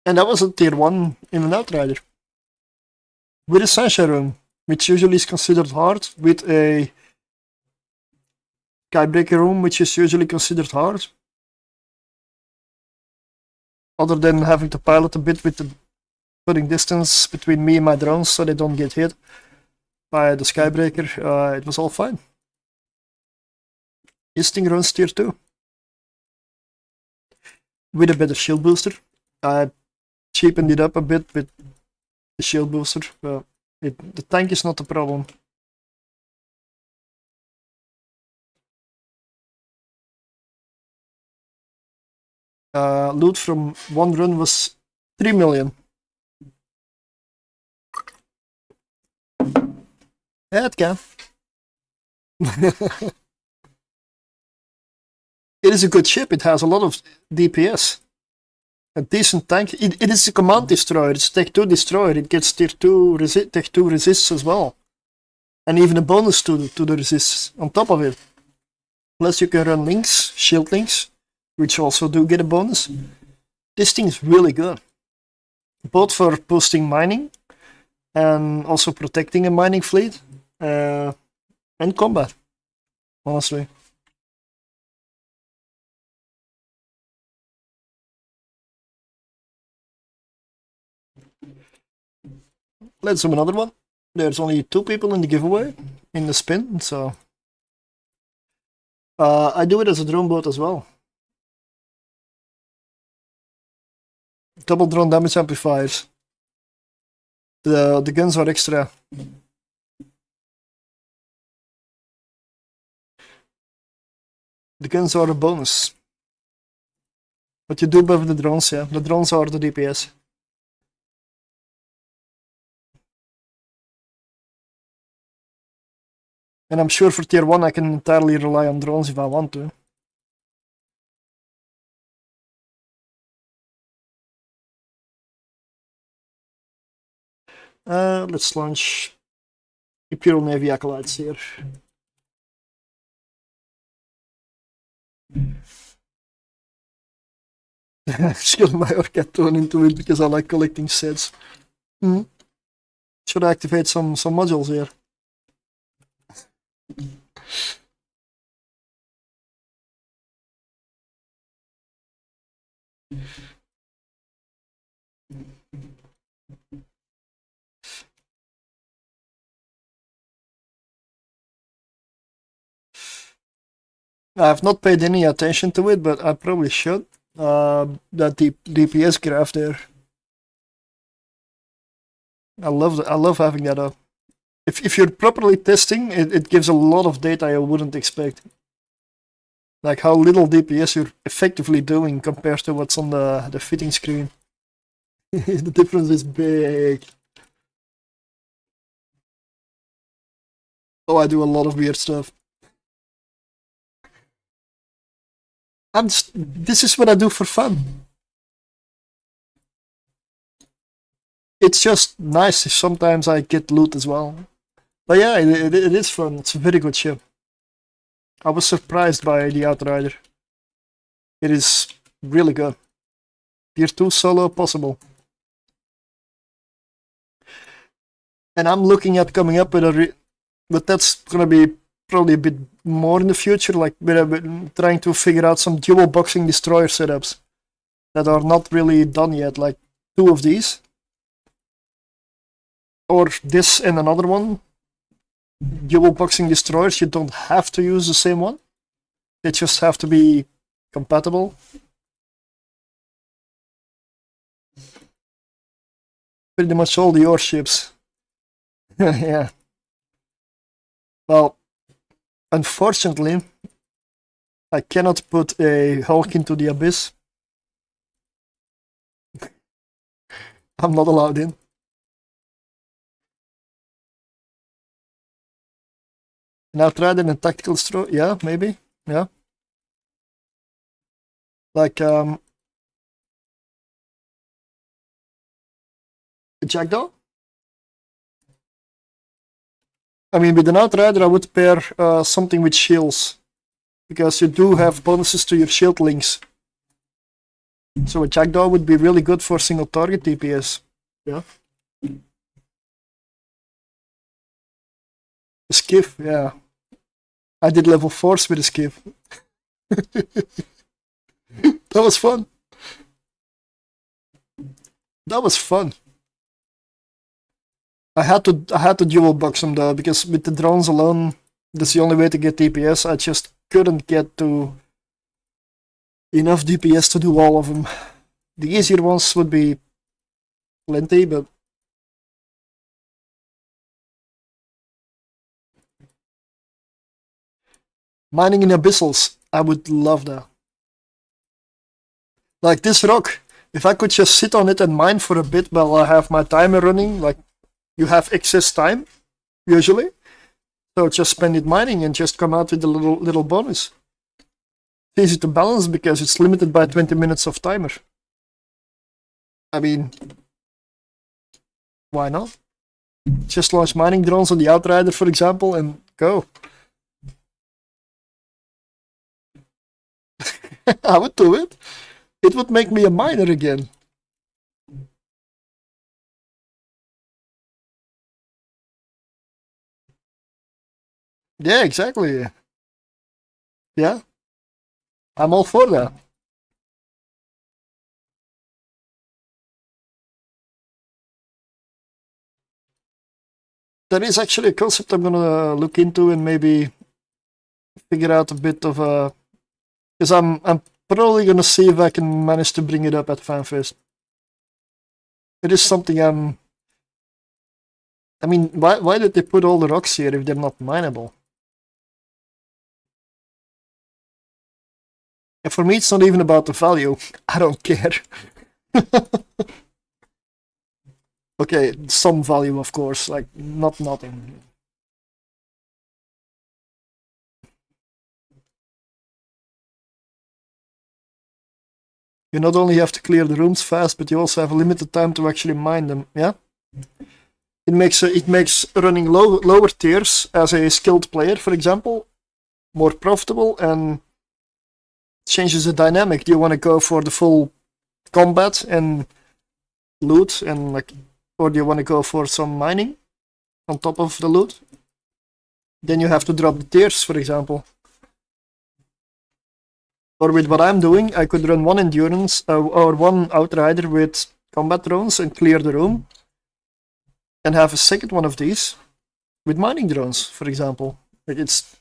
And that was a tier 1 in an outrider. With a Sunshine Room, which usually is considered hard, with a Skybreaker room, which is usually considered hard. Other than having to pilot a bit with the putting distance between me and my drones so they don't get hit by the Skybreaker, it was all fine. Isting runs tier 2. With a better shield booster. I cheapened it up a bit with the shield booster, but the tank is not the problem. Loot from one run was 3 million. Yeah, it can. It is a good ship, it has a lot of DPS. A decent tank. It is a command destroyer, it's Tech 2 destroyer, it gets tier 2 Tech 2 resists as well. And even a bonus to the resists on top of it. Plus you can run links, shield links, which also do get a bonus. This thing is really good. Both for posting mining and also protecting a mining fleet and combat, honestly. Let's do another one. There's only 2 people in the giveaway, in the spin, so... I do it as a drone boat as well. Double drone damage amplifiers. The guns are extra. The guns are a bonus. But you do buff the drones, yeah. The drones are the DPS. And I'm sure for tier 1 I can entirely rely on drones if I want to. Let's launch Imperial Navy Acolytes here. Skill my Orcaton into it because I like collecting sets. Should activate some modules here. I have not paid any attention to it, but I probably should. That DPS graph there. I love having that up. If you're properly testing, it gives a lot of data I wouldn't expect. Like how little DPS you're effectively doing compared to what's on the fitting screen. The difference is big. Oh, I do a lot of weird stuff. This is what I do for fun. It's just nice if sometimes I get loot as well. But yeah, it is fun. It's a very good ship. I was surprised by the Outrider. It is really good. Tier 2 solo possible. And I'm looking at coming up with but that's gonna be probably a bit more in the future, like we're trying to figure out some dual boxing destroyer setups that are not really done yet, like 2 of these. Or this and another one. Dual boxing destroyers, you don't have to use the same one. They just have to be compatible. Pretty much all the ore ships. Yeah. Well, unfortunately, I cannot put a Hulk into the Abyss. I'm not allowed in. An Outrider and a tactical destroyer, yeah, maybe, yeah. Like, a Jackdaw? I mean, with an Outrider, I would pair something with shields, because you do have bonuses to your shield links. So a Jackdaw would be really good for single target DPS. Yeah. A skiff, yeah. I did level 4s with a skiff. That was fun. That was fun. I had to dual box them though, because with the drones alone, that's the only way to get DPS. I just couldn't get to enough DPS to do all of them. The easier ones would be plenty, but mining in abyssals, I would love that. Like this rock, if I could just sit on it and mine for a bit while I have my timer running, like you have excess time, usually. So just spend it mining and just come out with a little bonus. It's easy to balance because it's limited by 20 minutes of timer. I mean, why not? Just launch mining drones on the Outrider, for example, and go. I would do it. It would make me a miner again. Yeah, exactly. Yeah. I'm all for that. That is actually a concept I'm gonna look into and maybe figure out a bit of a... Because I'm probably gonna see if I can manage to bring it up at FanFest. It is something I mean, why did they put all the rocks here if they're not mineable? And for me, it's not even about the value. I don't care. Okay, some value, of course, like not nothing. You not only have to clear the rooms fast, but you also have a limited time to actually mine them. Yeah. It makes running lower tiers as a skilled player, for example, more profitable and changes the dynamic. Do you want to go for the full combat and loot and like, or do you want to go for some mining on top of the loot? Then you have to drop the tiers, for example. Or with what I'm doing, I could run one endurance or one outrider with combat drones and clear the room, and have a second one of these with mining drones, for example. Like it's...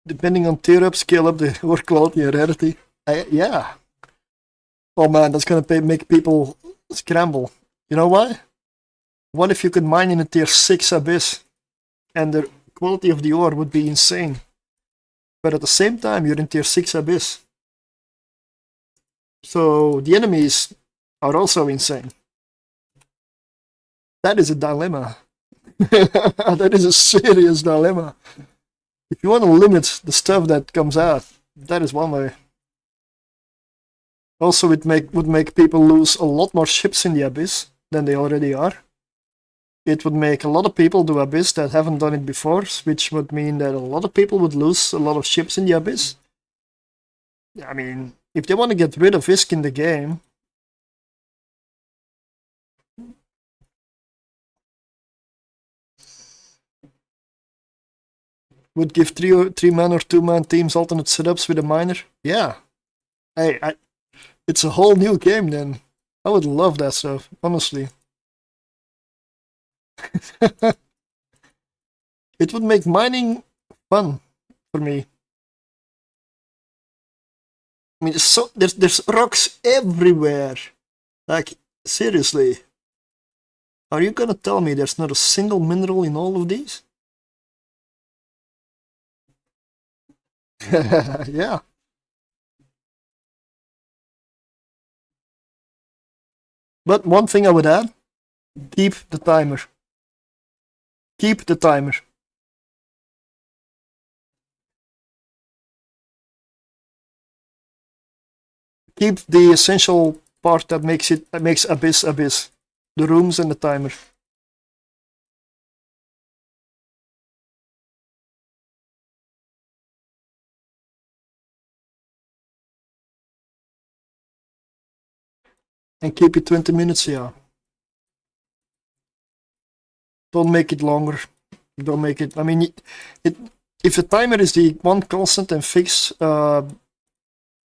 Depending on tier up, scale up the ore quality and rarity. Yeah. Oh man, that's gonna make people scramble. You know why? What if you could mine in a tier 6 abyss and the quality of the ore would be insane? but at the same time you're in tier 6 abyss. So the enemies are also insane. That is a dilemma. That is a serious dilemma. If you want to limit the stuff that comes out, that is one way. Also, it would make people lose a lot more ships in the abyss than they already are. It would make a lot of people do abyss that haven't done it before, which would mean that a lot of people would lose a lot of ships in the abyss. I mean, if they want to get rid of ISK in the game, would give three-man or two-man teams alternate setups with a miner. Yeah, it's a whole new game then. I would love that stuff, honestly. It would make mining fun for me. I mean, there's rocks everywhere. Like, seriously. Are you gonna tell me there's not a single mineral in all of these? Yeah. But one thing I would add, keep the timer. Keep the timer. Keep the essential part that makes abyss abyss. The rooms and the timer. And keep it 20 minutes, yeah. Don't make it longer. Don't make it. I mean, if the timer is the one constant and fixed,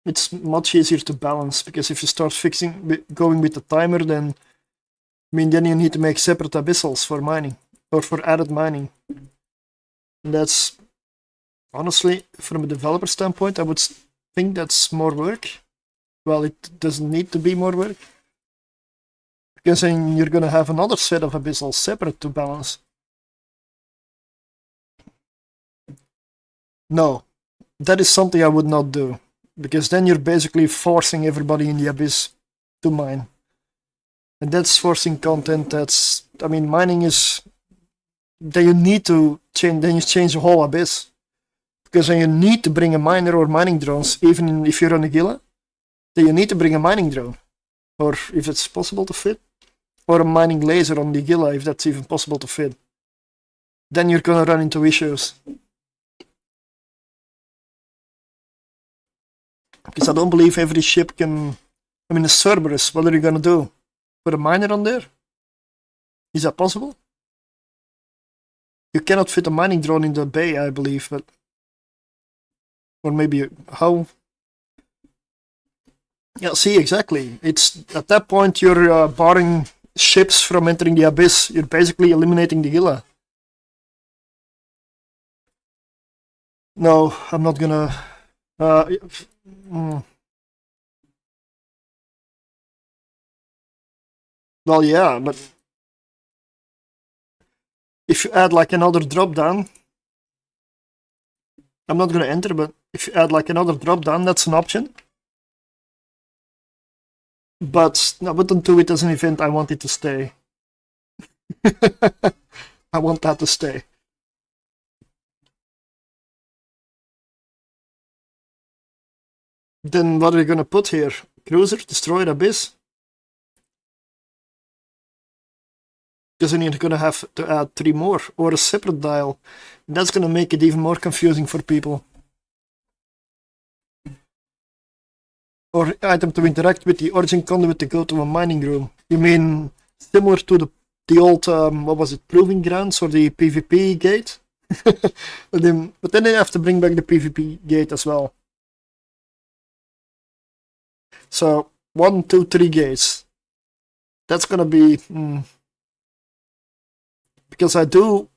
it's much easier to balance, because if you start going with the timer, then then you need to make separate abyssals for mining or for added mining. And that's honestly, from a developer standpoint, I would think that's more work. Well, it doesn't need to be more work, because then you're gonna have another set of abyssals separate to balance. No, that is something I would not do, because then you're basically forcing everybody in the abyss to mine. And that's forcing content. I mean, mining is, then you need to change, then you change the whole abyss. Because then you need to bring a miner or mining drones, even if you're on a Gila, then you need to bring a mining drone. Or if it's possible to fit, or a mining laser on the Gila, if that's even possible to fit. Then you're gonna run into issues. Because I don't believe every ship can, I mean, a Cerberus, what are you gonna do? Put a miner on there? Is that possible? You cannot fit a mining drone in the bay, I believe, but... Or maybe, how? Yeah, see, exactly. It's, at that point, you're barring ships from entering the abyss. You're basically eliminating the Gila. No, I'm not gonna... Well, yeah, but if you add like another drop down, I'm not gonna enter, but if you add like another drop down, that's an option. But I wouldn't do it as an event. I want it to stay. I want that to stay. Then what are you gonna put here? Cruiser, destroyer, abyss? Because then you're gonna have to add 3 more, or a separate dial. And that's gonna make it even more confusing for people. Or item to interact with the origin conduit to go to a mining room. You mean similar to the old, what was it, proving grounds or the PvP gate? but then they have to bring back the PvP gate as well. So 1, 2, 3 gates. That's gonna be because I do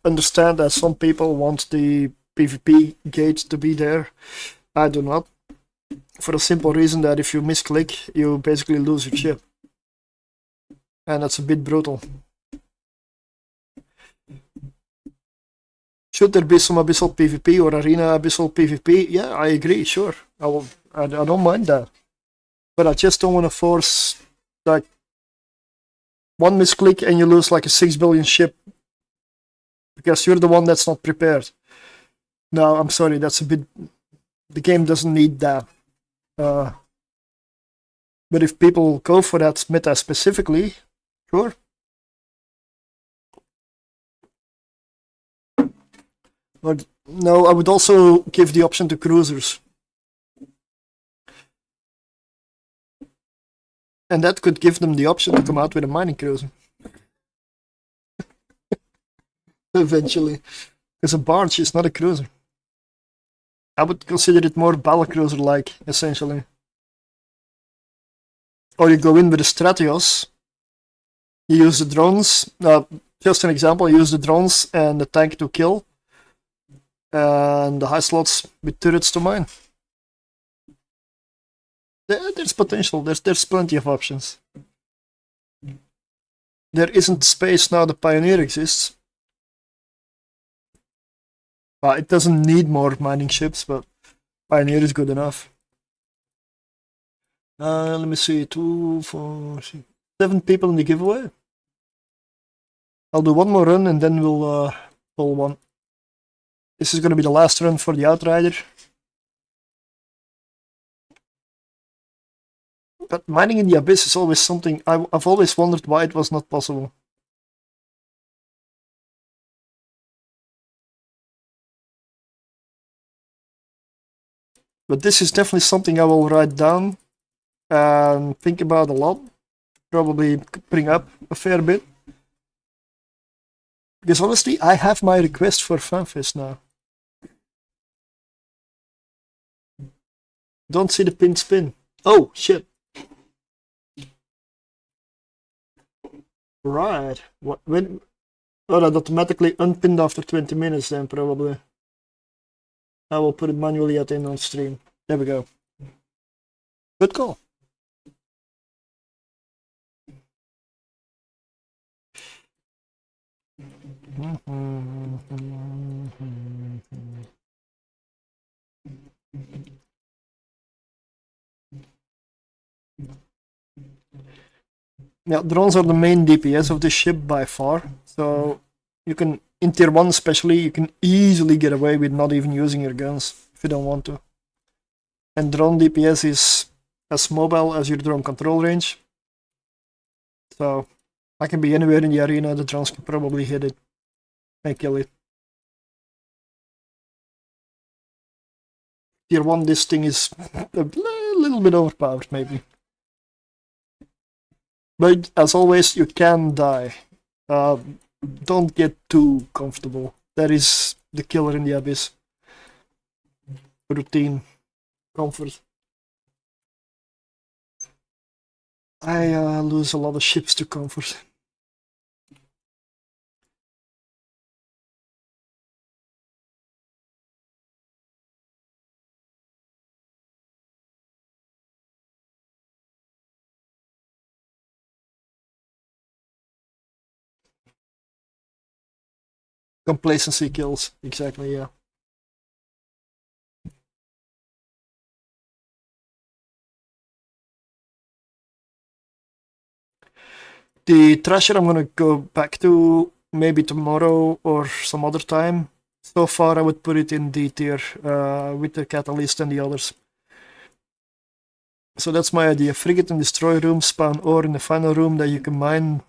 understand that some people want the PvP gate to be there. I do not. For the simple reason that if you misclick, you basically lose your ship. And that's a bit brutal. Should there be some abyssal PvP or arena abyssal PvP? Yeah, I agree, sure. I don't mind that. But I just don't want to force, like, one misclick and you lose like a 6 billion ship. Because you're the one that's not prepared. No, I'm sorry, that's a bit... The game doesn't need that. But if people go for that meta specifically, sure. But no, I would also give the option to cruisers. And that could give them the option to come out with a mining cruiser. Eventually. Because a barge is not a cruiser. I would consider it more battlecruiser-like, essentially. Or you go in with the Stratios. You use the drones. Just an example, you use the drones and the tank to kill. And the high slots with turrets to mine. There's potential, there's plenty of options. There isn't space now the Pioneer exists. It doesn't need more mining ships, but Pioneer is good enough. Let me see, 2, 4, 6, 7 people in the giveaway. I'll do one more run and then we'll pull one. This is going to be the last run for the Outrider. But mining in the Abyss is always something, I've always wondered why it was not possible. But this is definitely something I will write down and think about a lot. Probably bring up a fair bit. Because honestly, I have my request for FanFest now. Don't see the pin spin. Oh, shit. Right. When? Oh, that automatically unpinned after 20 minutes then, probably. I will put it manually at the end on stream. There we go. Good call. Yeah, drones are the main DPS of the ship by far. So you can, in tier 1 especially, you can easily get away with not even using your guns if you don't want to. And drone DPS is as mobile as your drone control range. So I can be anywhere in the arena, the drones can probably hit it and kill it. Tier 1, this thing is a little bit overpowered, maybe. But as always, you can die. Don't get too comfortable. That is the killer in the Abyss. Routine. Comfort. I lose a lot of ships to comfort. Complacency kills, exactly, yeah. The Thrasher I'm gonna go back to maybe tomorrow or some other time. So far I would put it in D tier with the Catalyst and the others. So that's my idea. Frigate and Destroy room, spawn ore in the final room that you can mine.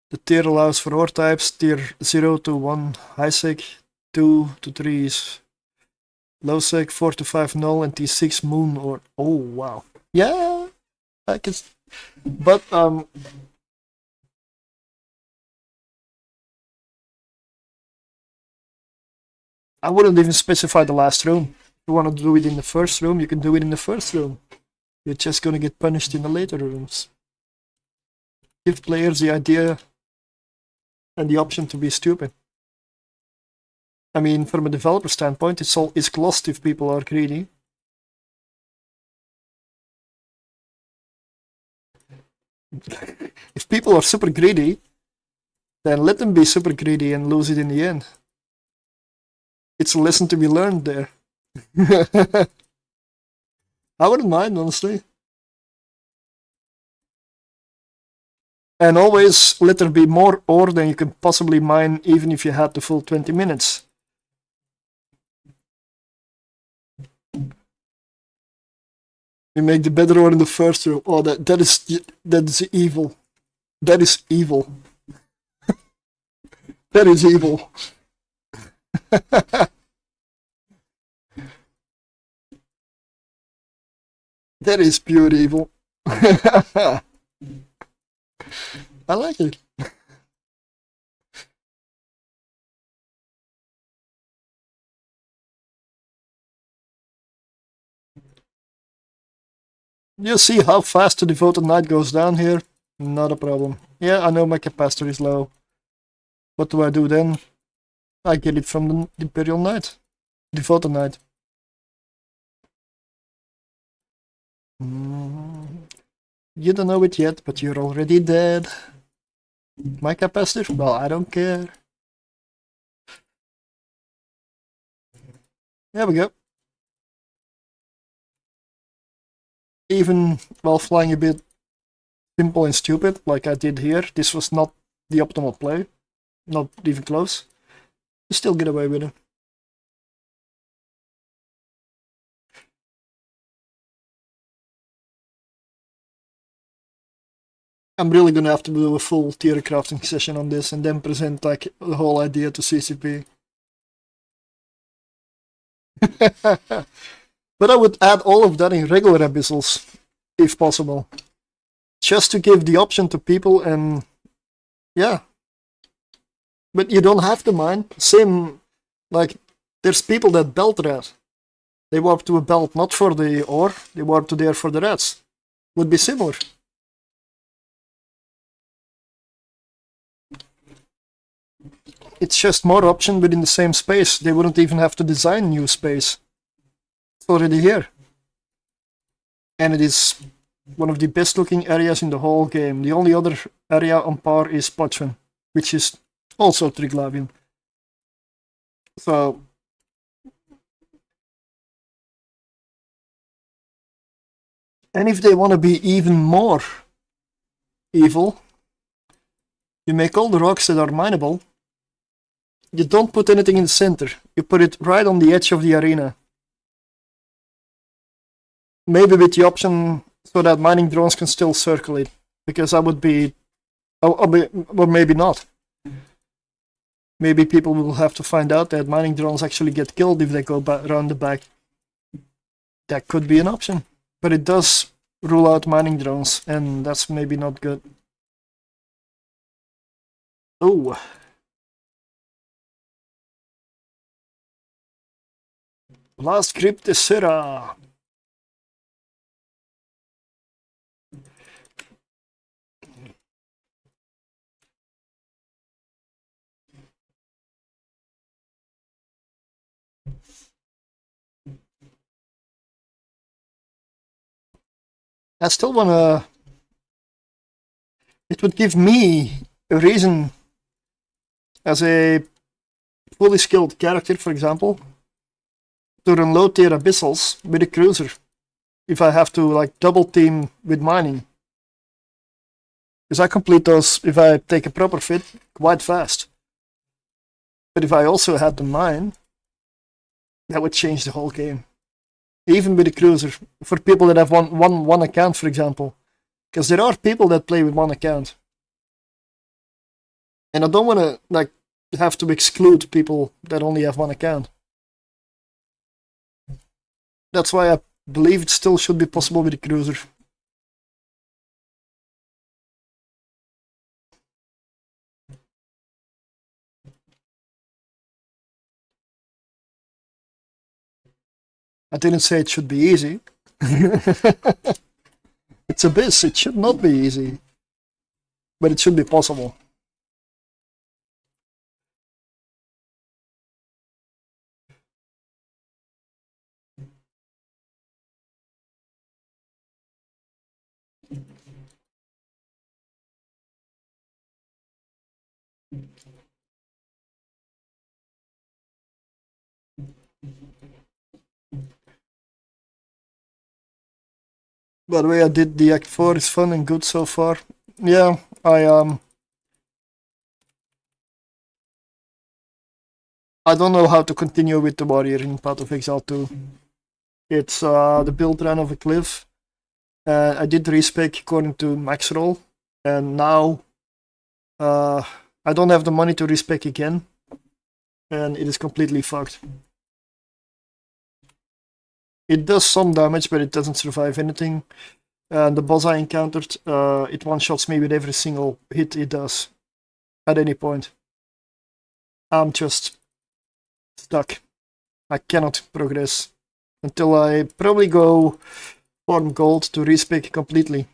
The tier allows for ore types, tier 0 to 1 high sec, 2 to 3 is low sec, 4 to 5 null, and T6 moon ore. Oh wow. Yeah, I can. But I wouldn't even specify the last room. If you want to do it in the first room, you can do it in the first room. You're just gonna get punished in the later rooms. Give players the idea and the option to be stupid. I mean, from a developer standpoint, it's lost if people are greedy. If people are super greedy, then let them be super greedy and lose it in the end. It's a lesson to be learned there. I wouldn't mind, honestly. And always let there be more ore than you can possibly mine, even if you had the full 20 minutes. You make the better ore in the first row. Oh, that is evil. That is evil. That is evil. That is pure evil. I like it. You see how fast the devoted knight goes down here? Not a problem. Yeah, I know my capacitor is low. What do I do then? I get it from the Imperial Knight. Devoted Knight. You don't know it yet, but you're already dead. My capacitor? Well, I don't care. There we go. Even while flying a bit simple and stupid, like I did here, this was not the optimal play. Not even close. You still get away with it. I'm really gonna have to do a full tier crafting session on this and then present like the whole idea to CCP. But I would add all of that in regular abyssals, if possible. Just to give the option to people and yeah. But you don't have to mine. Same, like, there's people that belt rat. They warp to a belt not for the ore, they warp to there for the rats. Would be similar. It's just more option within the same space. They wouldn't even have to design new space. It's already here. And it is one of the best looking areas in the whole game. The only other area on par is Pochven, which is also Triglavian. So and if they want to be even more evil, you make all the rocks that are mineable. You don't put anything in the center. You put it right on the edge of the arena. Maybe with the option so that mining drones can still circulate, because that would be, or maybe not. Maybe people will have to find out that mining drones actually get killed if they go around the back. That could be an option, but it does rule out mining drones, and that's maybe not good. Oh. Last crypt is Surtr. I still wanna. It would give me a reason as a fully skilled character, for example, to run low tier abyssals with a cruiser. If I have to like double team with mining. Because I complete those, if I take a proper fit, quite fast. But if I also had to mine, that would change the whole game. Even with a cruiser, for people that have one account, for example. Because there are people that play with one account. And I don't want to like have to exclude people that only have one account. That's why I believe it still should be possible with a cruiser. I didn't say it should be easy. It's Abyss, it should not be easy. But it should be possible. By the way, I did the Act 4, it's fun and good so far. Yeah, I don't know how to continue with the warrior in Path of Exile 2. It's the build ran off a cliff. I did respec according to max roll, and now I don't have the money to respec again, and it is completely fucked. It does some damage, but it doesn't survive anything. And the boss I encountered, it one-shots me with every single hit it does, at any point. I'm just stuck. I cannot progress until I probably go farm gold to respec completely.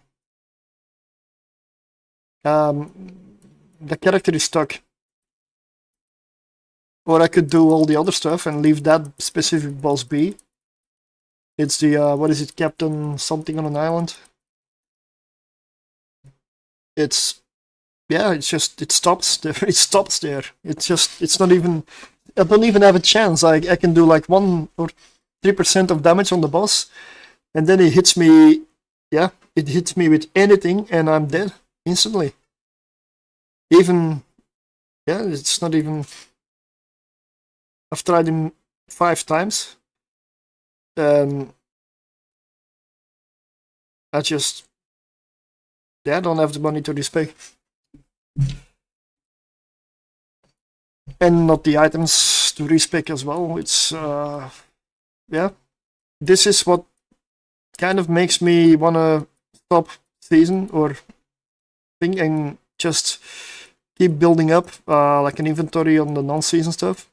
The character is stuck. Or I could do all the other stuff and leave that specific boss be. It's the, what is it, Captain something on an island? It's, yeah, it's just, it stops there, it stops there. It's just, it's not even, I don't even have a chance. I can do like 1 or 3% of damage on the boss, and then it hits me, yeah, it hits me with anything, and I'm dead instantly. Even, yeah, it's not even, I've tried him 5 times. I just, yeah, don't have the money to respec. And not the items to respec as well. It's, yeah. This is what kind of makes me wanna stop season or thing and just keep building up like an inventory on the non-season stuff.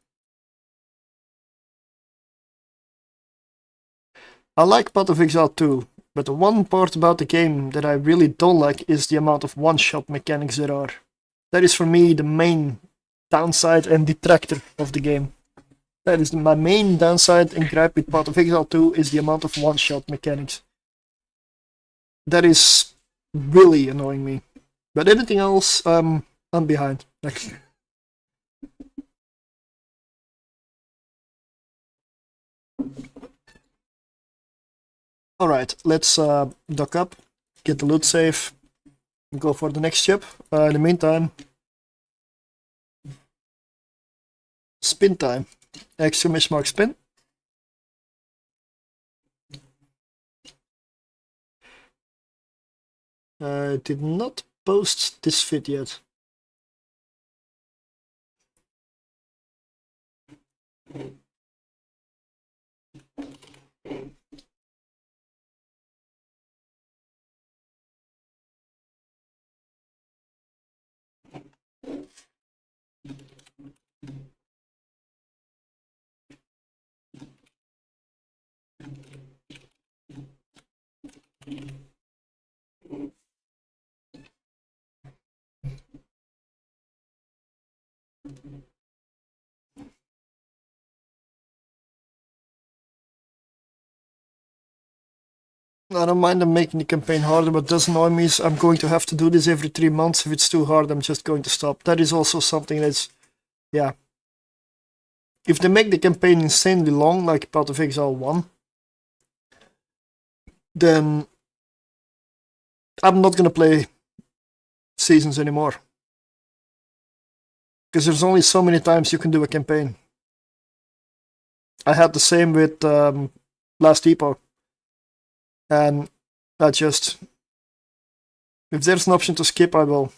I like Path of Exile 2, but the one part about the game that I really don't like is the amount of one-shot mechanics there are. That is for me the main downside and detractor of the game. That is my main downside and gripe with Path of Exile 2 is the amount of one-shot mechanics. That is really annoying me. But anything else, I'm behind. Alright, let's dock up, get the loot safe, and go for the next ship. In the meantime, spin time. Exclamation mark spin. I did not post this vid yet. I don't mind them making the campaign harder, but does annoy me is I'm going to have to do this every 3 months. If it's too hard, I'm just going to stop. That is also something that's, yeah. If they make the campaign insanely long, like Path of Exile 1, then I'm not gonna play seasons anymore. Because there's only so many times you can do a campaign. I had the same with Last Epoch. And I just, if there's an option to skip, I will.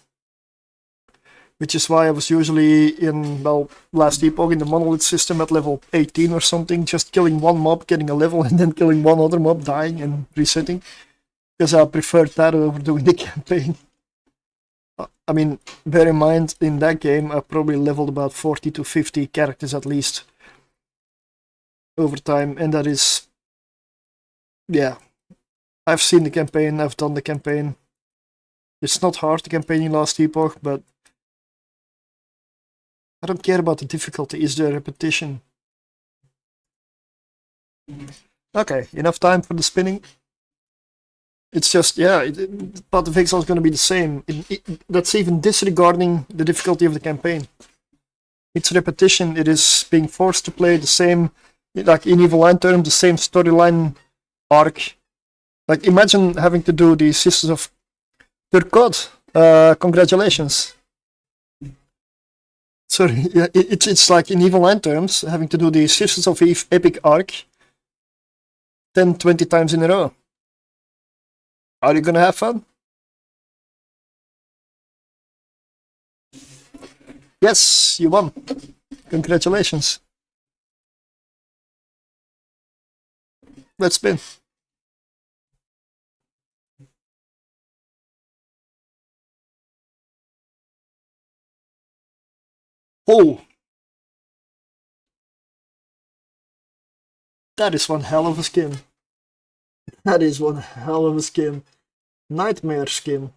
Which is why I was usually in, well, Last Epoch in the monolith system at level 18 or something, just killing one mob, getting a level, and then killing one other mob, dying and resetting. Because I preferred that over doing the campaign. I mean, bear in mind, in that game, I probably leveled about 40 to 50 characters at least. Over time, and that is, yeah. I've seen the campaign, I've done the campaign. It's not hard, the campaign in Last Epoch, but I don't care about the difficulty, it's the repetition. Okay, enough time for the spinning. It's just, yeah, Path of Exile is going to be the same. That's even disregarding the difficulty of the campaign. It's repetition, it is being forced to play the same, like in Evil Lantern, the same storyline arc Like, imagine having to do the Sisters of Turcot. Congratulations. Sorry, yeah, it's like in Evil Land terms, having to do the Sisters of Eve epic arc 10-20 times in a row. Are you gonna have fun? Yes, you won. Congratulations. Let's spin. Oh! That is one hell of a skin. That is one hell of a skin. Nightmare skin.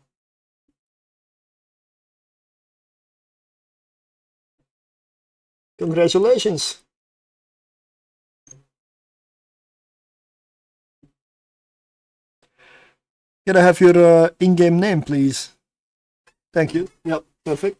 Congratulations. Can I have your in-game name, please? Thank you. Yep, perfect.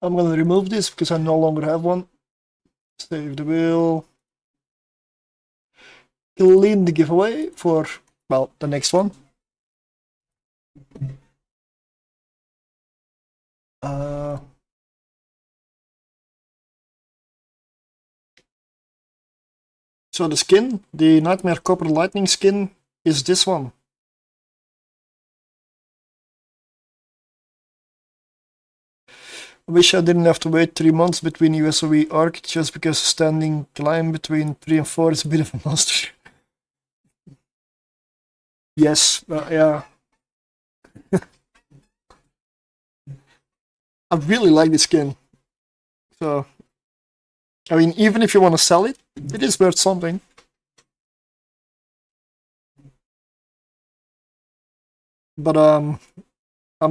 I'm gonna remove this because I no longer have one. Save the wheel. Clean the giveaway for, well, the next one. So the skin, the Nightmare Copper Lightning skin, is this one. I wish I didn't have to wait 3 months between USOE arc just because standing climb between 3 and 4 is a bit of a monster. Yes, yeah. I really like this skin. So, I mean, even if you want to sell it, it is worth something. But I'm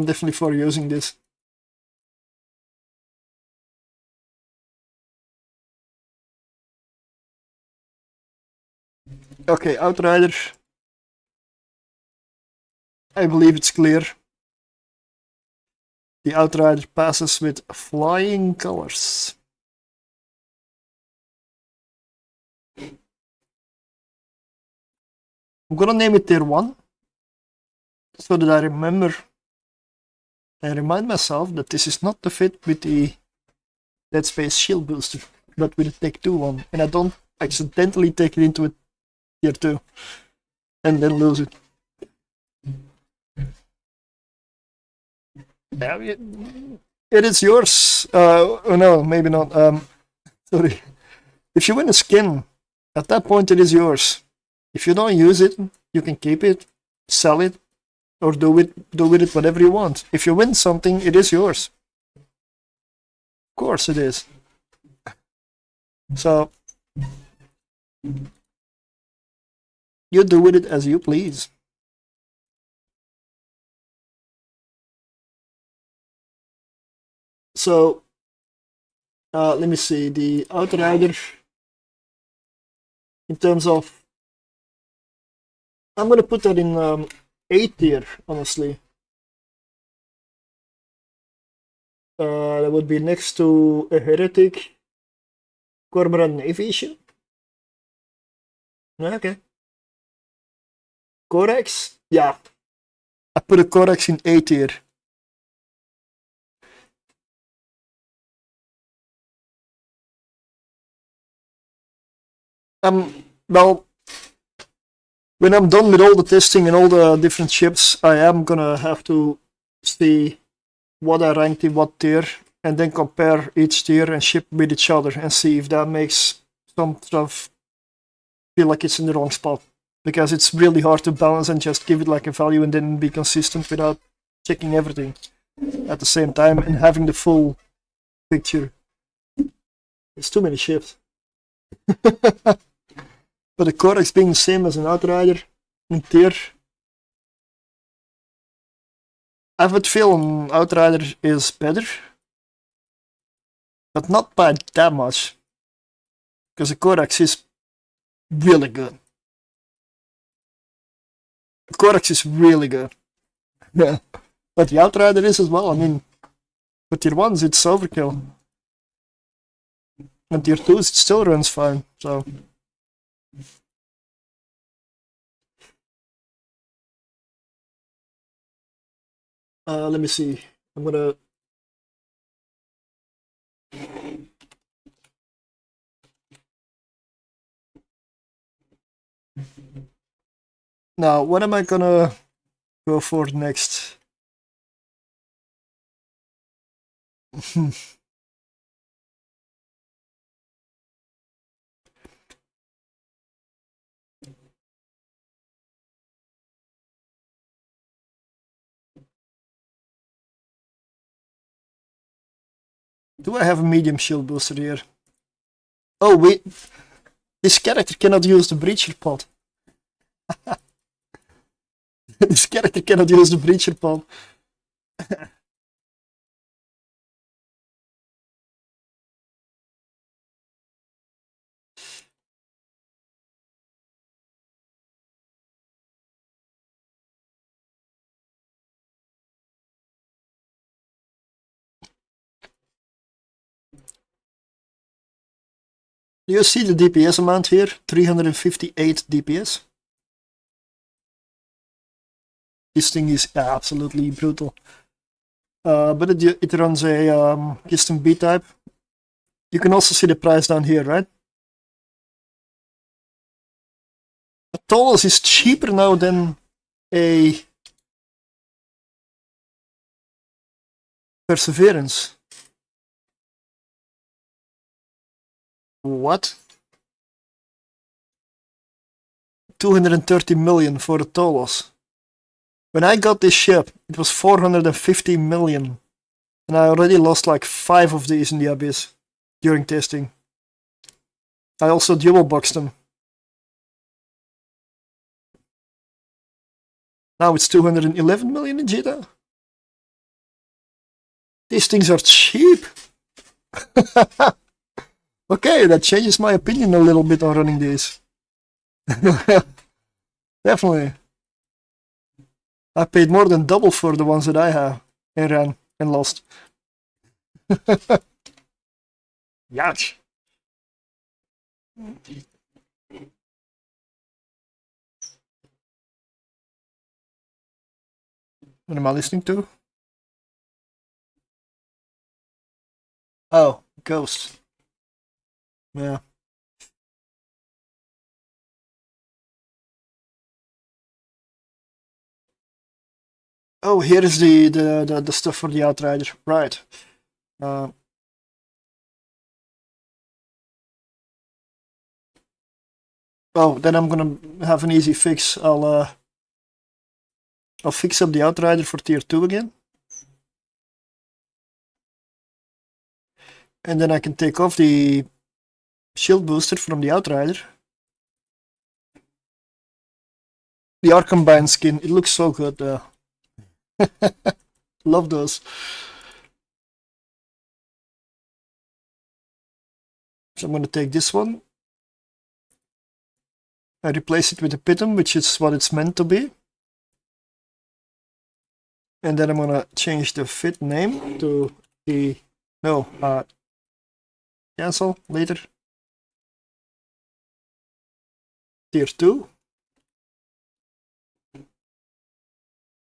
definitely for using this. Okay, Outrider. I believe it's clear. The Outrider passes with flying colors. I'm gonna name it Tier 1, so that I remind myself that this is not the fit with the Dead Space Shield Booster, but with the Tech 2 one, and I don't accidentally take it into a Tier 2, and then lose it. Yeah, it is yours. Oh no, maybe not. Sorry. If you win a skin, at that point it is yours. If you don't use it, you can keep it, sell it, or do with it whatever you want. If you win something, it is yours. Of course it is. So you do with it as you please. So let me see, the Outrider, in terms of, I'm gonna put that in A tier, honestly. That would be next to a Heretic, Cormorant Navy issue. Okay. Corax? Yeah. I put a Corax in A tier. Well, when I'm done with all the testing and all the different ships, I am gonna have to see what I ranked in what tier, and then compare each tier and ship with each other and see if that makes some stuff feel like it's in the wrong spot. Because it's really hard to balance and just give it like a value and then be consistent without checking everything at the same time and having the full picture. It's too many ships. But the Corax being the same as an Outrider in tier, I would feel an Outrider is better. but not by that much, because the codex is really good. The codex is really good. Yeah, but the Outrider is as well. I mean, for tier 1s it's overkill. And tier 2s it still runs fine, so. Let me see. I'm gonna. Now, what am I gonna go for next? Do I have a medium shield booster here? Oh wait, this character cannot use the breacher pod. This character cannot use the breacher pod. Do you see the DPS amount here? 358 DPS. This thing is absolutely brutal. But it runs a custom B type. You can also see the price down here, right? A Talos is cheaper now than a Perseverance. What? 230 million for a Talos. When I got this ship, it was 450 million. And I already lost like 5 of these in the Abyss during testing. I also dual boxed them. Now it's 211 million in Jita. These things are cheap. Okay, that changes my opinion a little bit on running these. Definitely. I paid more than double for the ones that I have and ran and lost. Yach. What am I listening to? Oh, Ghost. Yeah. Oh, here is the stuff for the Outrider. Right. Oh, then I'm gonna have an easy fix. I'll fix up the Outrider for tier 2 again. And then I can take off the shield booster from the Outrider. The Arkham skin, it looks so good. Love those. So I'm gonna take this one. I replace it with a Pitum, which is what it's meant to be. And then I'm gonna change the fit name to the cancel later. Tier 2.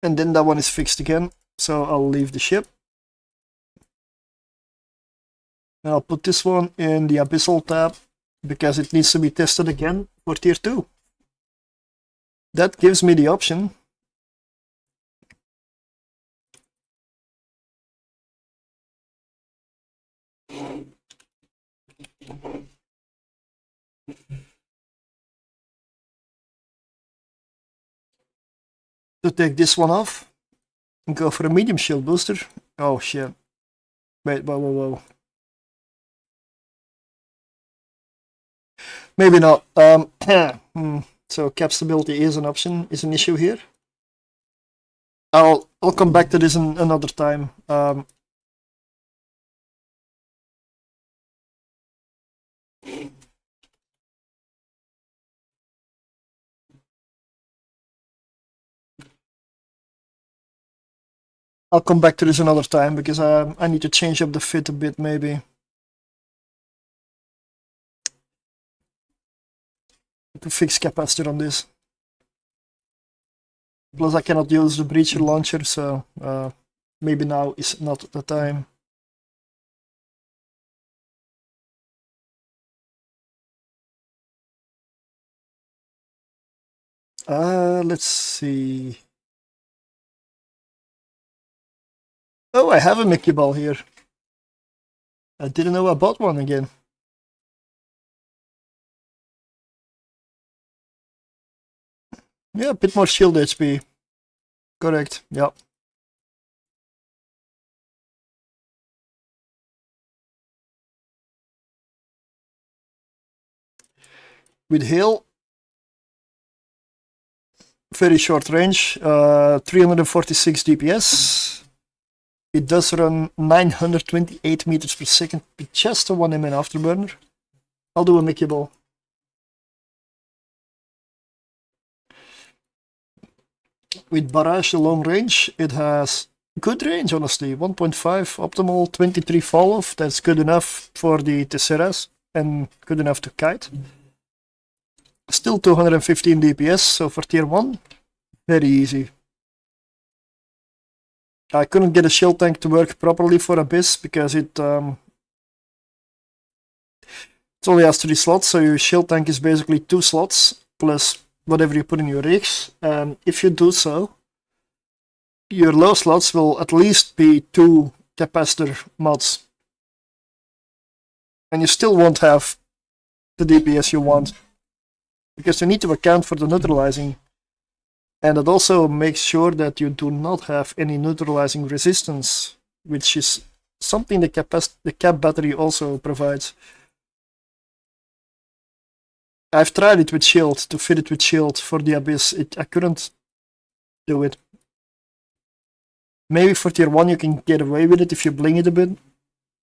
And then that one is fixed again, so I'll leave the ship. And I'll put this one in the abyssal tab because it needs to be tested again for tier 2. That gives me the option to take this one off and go for a medium shield booster. Oh shit. Wait, whoa. Maybe not. So cap stability is an issue here. I'll come back to this another time. I'll come back to this another time because I need to change up the fit a bit maybe. To fix capacitor on this. Plus I cannot use the breacher launcher, so maybe now is not the time. Let's see. Oh, I have a Mickey ball here. I didn't know I bought one again. Yeah, a bit more shield HP. Correct, yeah. With hail, very short range, 346 DPS. It does run 928 meters per second with just a 1 MN afterburner. I'll do a Mickey ball. With barrage, the long range, it has good range, honestly. 1.5 optimal, 23 fall off. That's good enough for the Tesseras and good enough to kite. Still 215 DPS, so for tier 1, very easy. I couldn't get a shield tank to work properly for Abyss because it only has 3 slots, so your shield tank is basically 2 slots plus whatever you put in your rigs. And if you do so, your low slots will at least be 2 capacitor mods. And you still won't have the DPS you want, because you need to account for the neutralizing. And it also makes sure that you do not have any neutralizing resistance, which is something the cap battery also provides. I've tried it with shield, to fit it with shield for the Abyss. I couldn't do it. Maybe for tier 1 you can get away with it if you bling it a bit,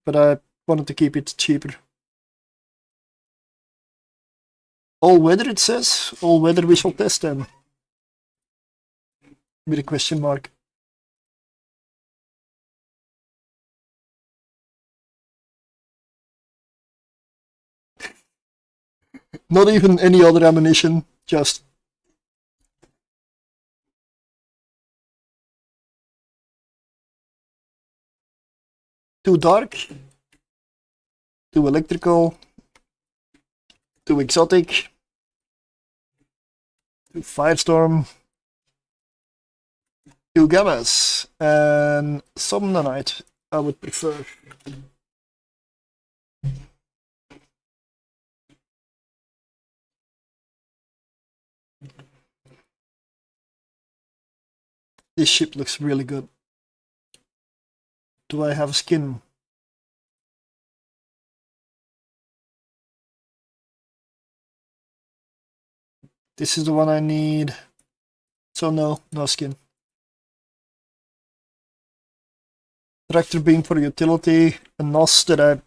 but I wanted to keep it cheaper. All weather, it says. All weather, we shall test them. With a question mark. Not even any other ammunition, just too dark, too electrical, too exotic, too firestorm, too gammas, and some nanite I would prefer. This ship looks really good. Do I have skin? This is the one I need. So no skin. Tractor beam for utility, a NOS that I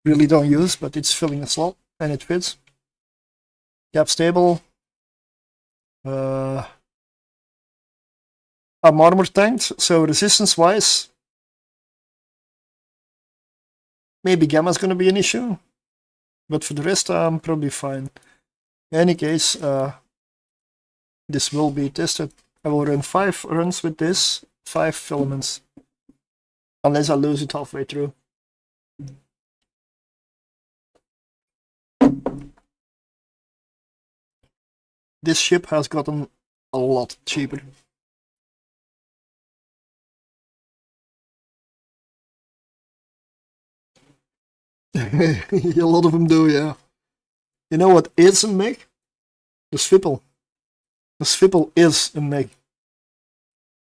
really don't use, but it's filling a slot and it fits. Cap stable. I'm armor tanked, so resistance wise, maybe gamma's gonna be an issue, but for the rest I'm probably fine. In any case, this will be tested. I will run 5 runs with this, 5 filaments, unless I lose it halfway through. This ship has gotten a lot cheaper. A lot of them do, yeah. You know what is a mech? The Svipple. The Svipple is a mech.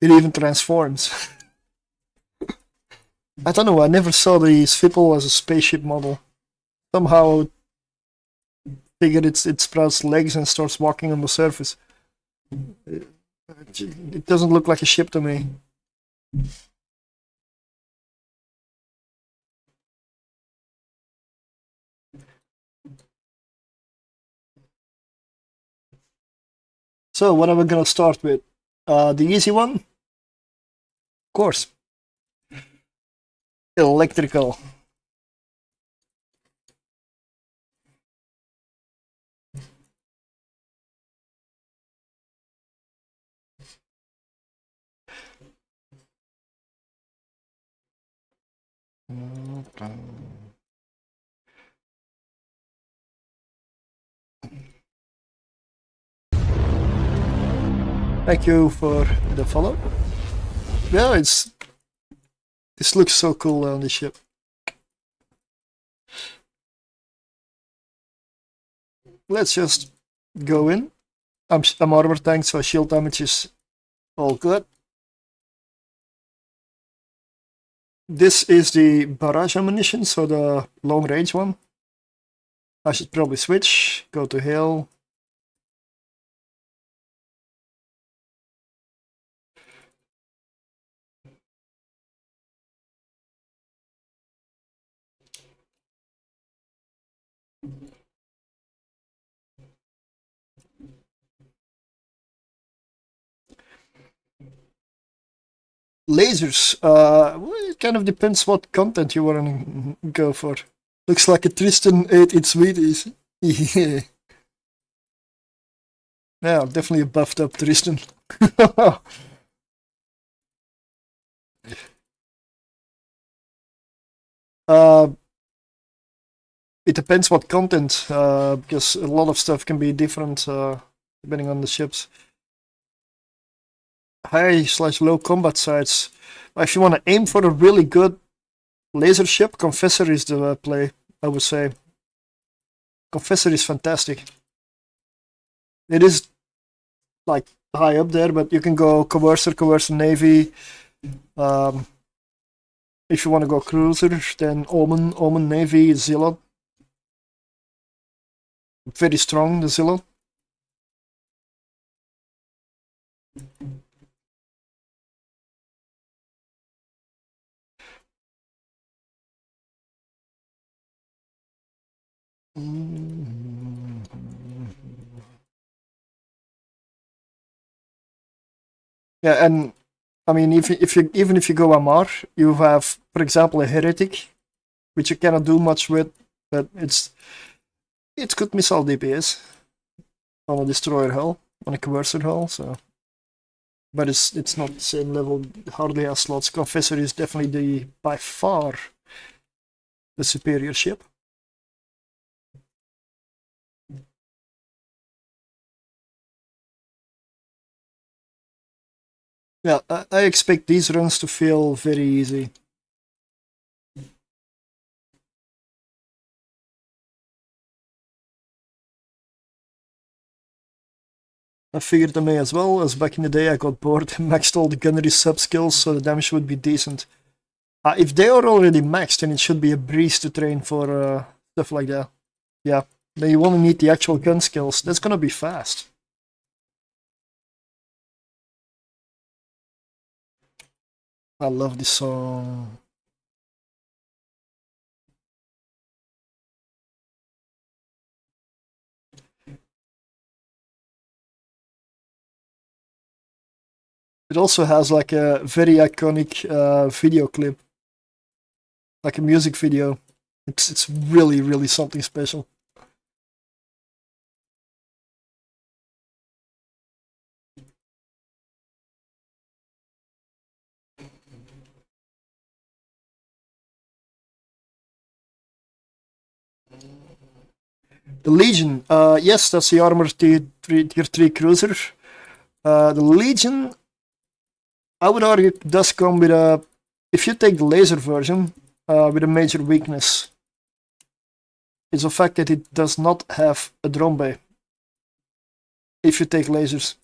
It even transforms. I don't know, I never saw the Svipple as a spaceship model. Somehow figured it sprouts legs and starts walking on the surface. It doesn't look like a ship to me. So what are we gonna start with? The easy one? Of course, Electrical. Thank you for the follow. Yeah, this looks so cool on the ship. Let's just go in. I'm armor tank, so shield damage is all good. This is the barrage ammunition, so the long range one. I should probably switch, go to hail. Lasers, well, it kind of depends what content you want to go for. Looks like a Tristan 8 in Swedish. Yeah. Yeah, definitely a buffed up Tristan. It depends what content, because a lot of stuff can be different depending on the ships. High/low combat sites. If you want to aim for a really good laser ship, Confessor is the play, I would say. Confessor is fantastic. It is like high up there, but you can go Coercer Navy. If you want to go cruiser, then Omen Navy, Zillow. Very strong, the Zillow. Yeah, and I mean, even if you go Amar, you have, for example, a Heretic, which you cannot do much with, but it's good missile DPS on a destroyer hull, on a coercer hull, so. But it's not the same level, hardly has slots. Confessor is definitely by far the superior ship. Yeah, I expect these runs to feel very easy. I figured I may as well, as back in the day I got bored and maxed all the gunnery sub-skills so the damage would be decent. If they are already maxed, then it should be a breeze to train for stuff like that. Yeah, then you only need the actual gun skills. That's gonna be fast. I love this song. It also has like a very iconic video clip, like a music video. It's really something special. The Legion, yes, that's the armor tier 3 cruiser. The Legion, I would argue, does come with a, if you take the laser version, with a major weakness. It's the fact that it does not have a drone bay. If you take lasers.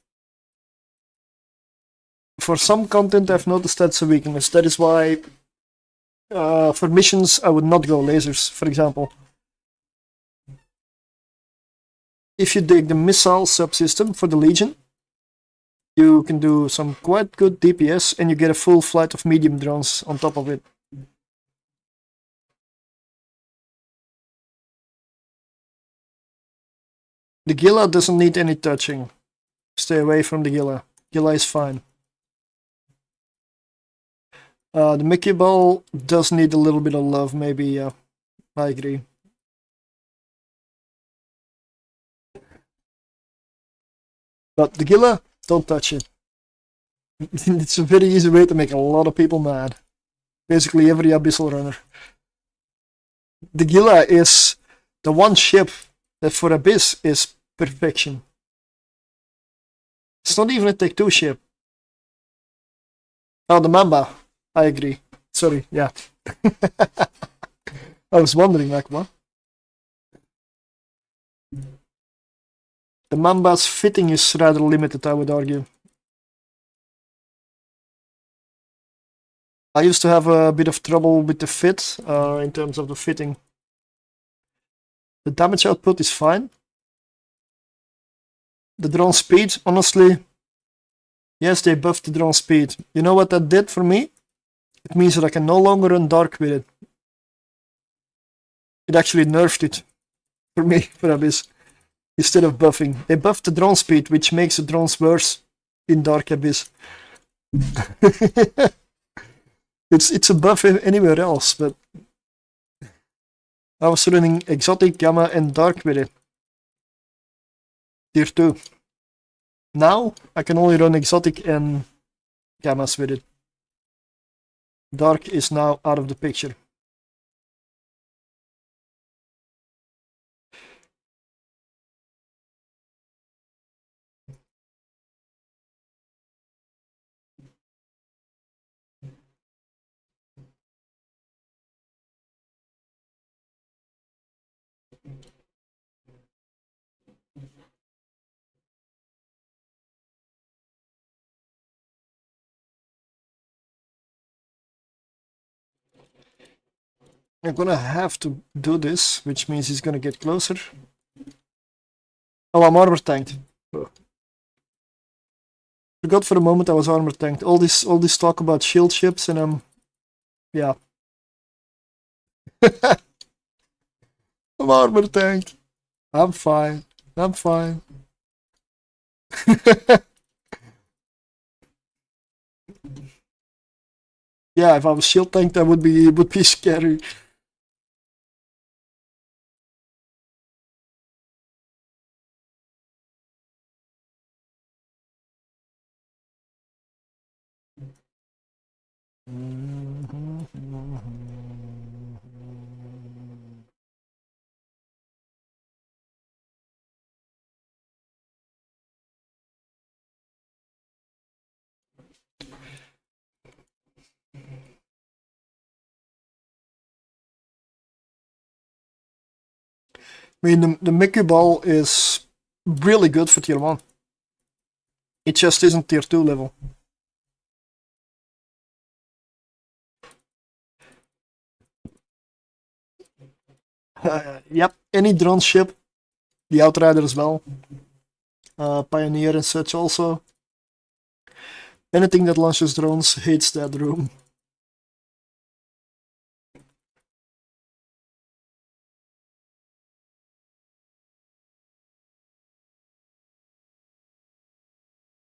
For some content I've noticed that's a weakness. That is why for missions I would not go lasers, for example. If you take the missile subsystem for the Legion, you can do some quite good DPS and you get a full flight of medium drones on top of it. The Gila doesn't need any touching. Stay away from the Gila. Gila is fine. The Mickey Ball does need a little bit of love, maybe, yeah. I agree. But the Gila, don't touch it. It's a very easy way to make a lot of people mad. Basically every abyssal runner. The Gila is the one ship that for Abyss is perfection. It's not even a Take 2 ship. Oh, the Mamba. I agree. Sorry, yeah. I was wondering, like, what? The Mamba's fitting is rather limited, I would argue. I used to have a bit of trouble with the fit, in terms of the fitting. The damage output is fine. The drone speed, honestly, yes, they buffed the drone speed. You know what that did for me? It means that I can no longer run dark with it. It actually nerfed it for me, for Abyss, instead of buffing. They buffed the drone speed, which makes the drones worse in Dark Abyss. It's a buff anywhere else, but I was running Exotic, Gamma, and Dark with it. Tier 2. Now, I can only run Exotic and Gammas with it. Dark is now out of the picture. I'm gonna have to do this, which means he's gonna get closer. Oh, I'm armor tanked. Forgot for a moment I was armor tanked. All this talk about shield ships, and yeah. I'm armor tanked. I'm fine. I'm fine. Yeah, if I was shield tanked, that would be scary. I mean, the Mickey Ball is really good for tier 1. It just isn't tier 2 level. Yep, any drone ship, the Outrider as well, Pioneer and such also. Anything that launches drones hates that room.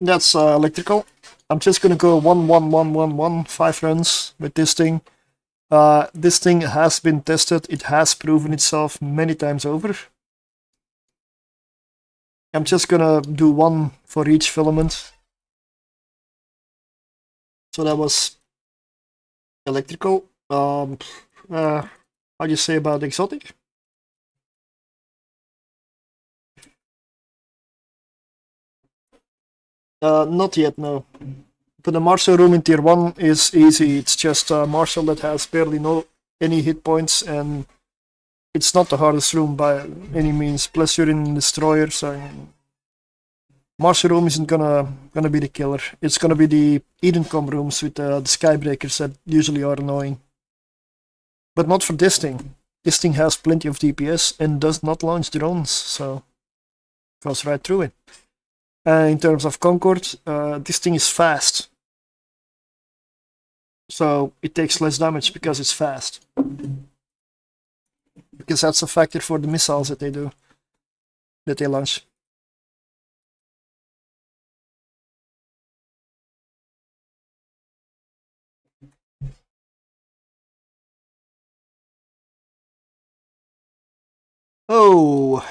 That's electrical. I'm just gonna go 1-1-1-1-1, 5 runs with this thing. This thing has been tested. It has proven itself many times over. I'm just gonna do 1 for each filament. So that was electrical. How do you say about exotic? Not yet, no. But the Marshall room in tier 1 is easy. It's just a Marshall that has barely any hit points, and it's not the hardest room by any means. Plus you're in Destroyer, so Marshall room isn't gonna be the killer. It's gonna be the Edencom rooms with the Skybreakers that usually are annoying. But not for this thing. This thing has plenty of DPS and does not launch drones, so goes right through it. In terms of Concord, this thing is fast. So it takes less damage because it's fast. Because that's a factor for the missiles that they launch. Oh,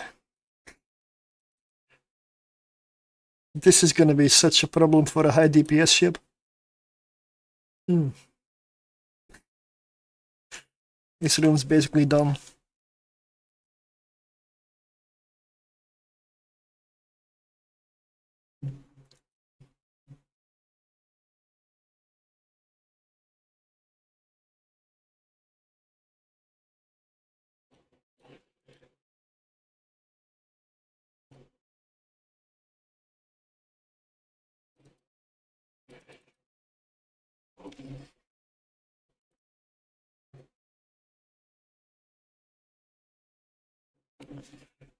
this is gonna be such a problem for a high DPS ship. This room's basically done.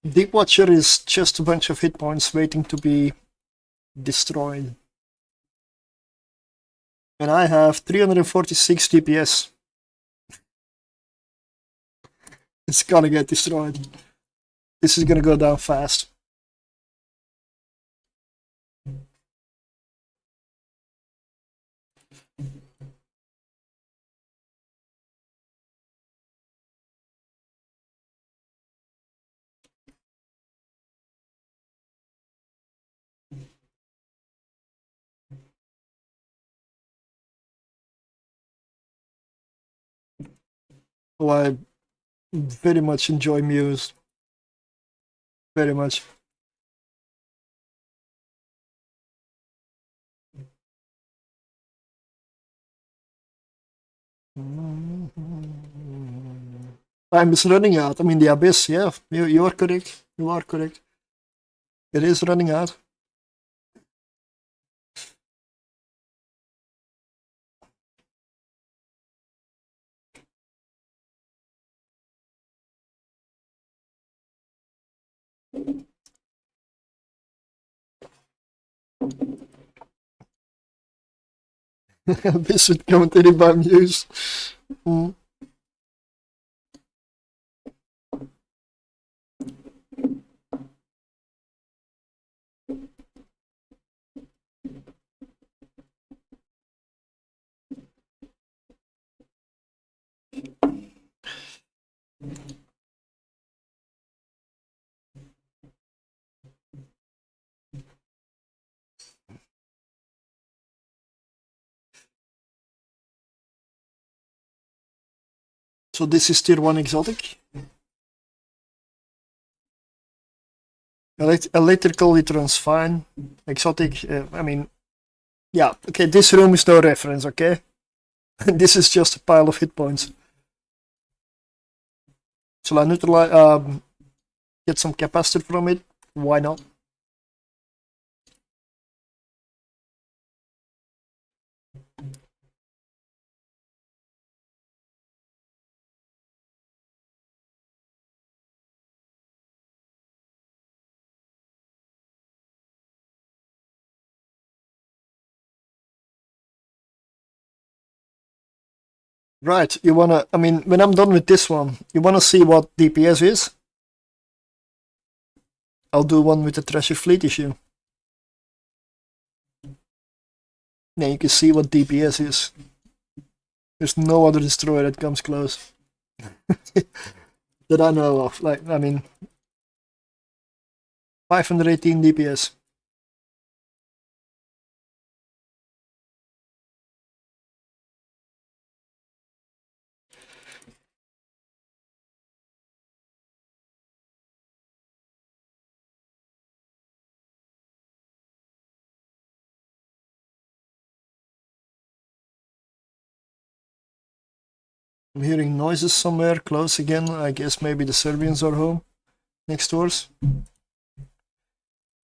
Deep Watcher is just a bunch of hit points waiting to be destroyed. And I have 346 DPS. It's gonna get destroyed. This is gonna go down fast. Oh, I very much enjoy Muse. Very much. Time is running out. I mean, the Abyss, yeah, you are correct. You are correct. It is running out. Abyss would commentated by Muse. So this is tier 1 exotic. Electrical, it runs fine. Exotic, I mean, yeah, okay, this room is no reference, okay? This is just a pile of hit points. Shall I neutralize, get some capacitor from it? Why not? Right, you wanna, I mean, when I'm done with this one, you wanna see what DPS is? I'll do one with the Treasure Fleet issue. Yeah, you can see what DPS is. There's no other destroyer that comes close. That I know of. Like, I mean, 518 DPS. I'm hearing noises somewhere close again. I guess maybe the Serbians are home next doors.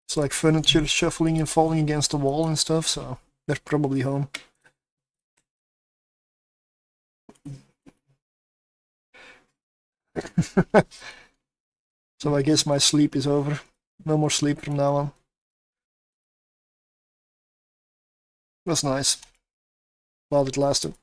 It's like furniture shuffling and falling against the wall and stuff, so they're probably home. So I guess my sleep is over. No more sleep from now on. That's nice. While it lasted.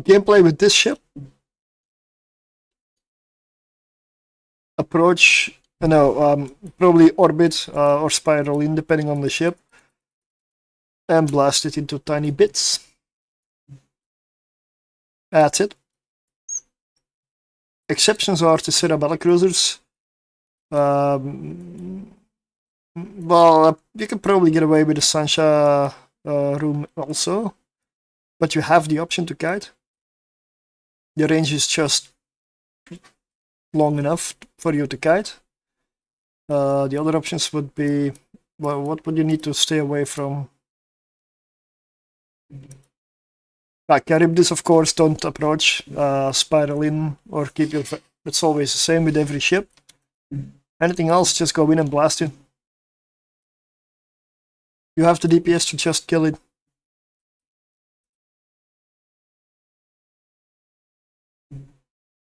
gameplay with this ship. Approach, probably orbit or spiral in, depending on the ship, and blast it into tiny bits. That's it. Exceptions are to Cerebella cruisers. Well, you can probably get away with the Sancha room also, but you have the option to kite. The range is just long enough for you to kite. The other options would be, well, what would you need to stay away from? Charybdis, of course, don't approach, spiral in, or keep your... It's always the same with every ship. Anything else, just go in and blast it. You have the DPS to just kill it.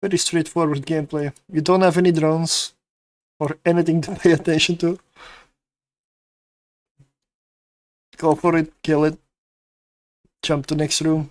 Very straightforward gameplay. You don't have any drones or anything to pay attention to. Go for it, kill it, jump to next room.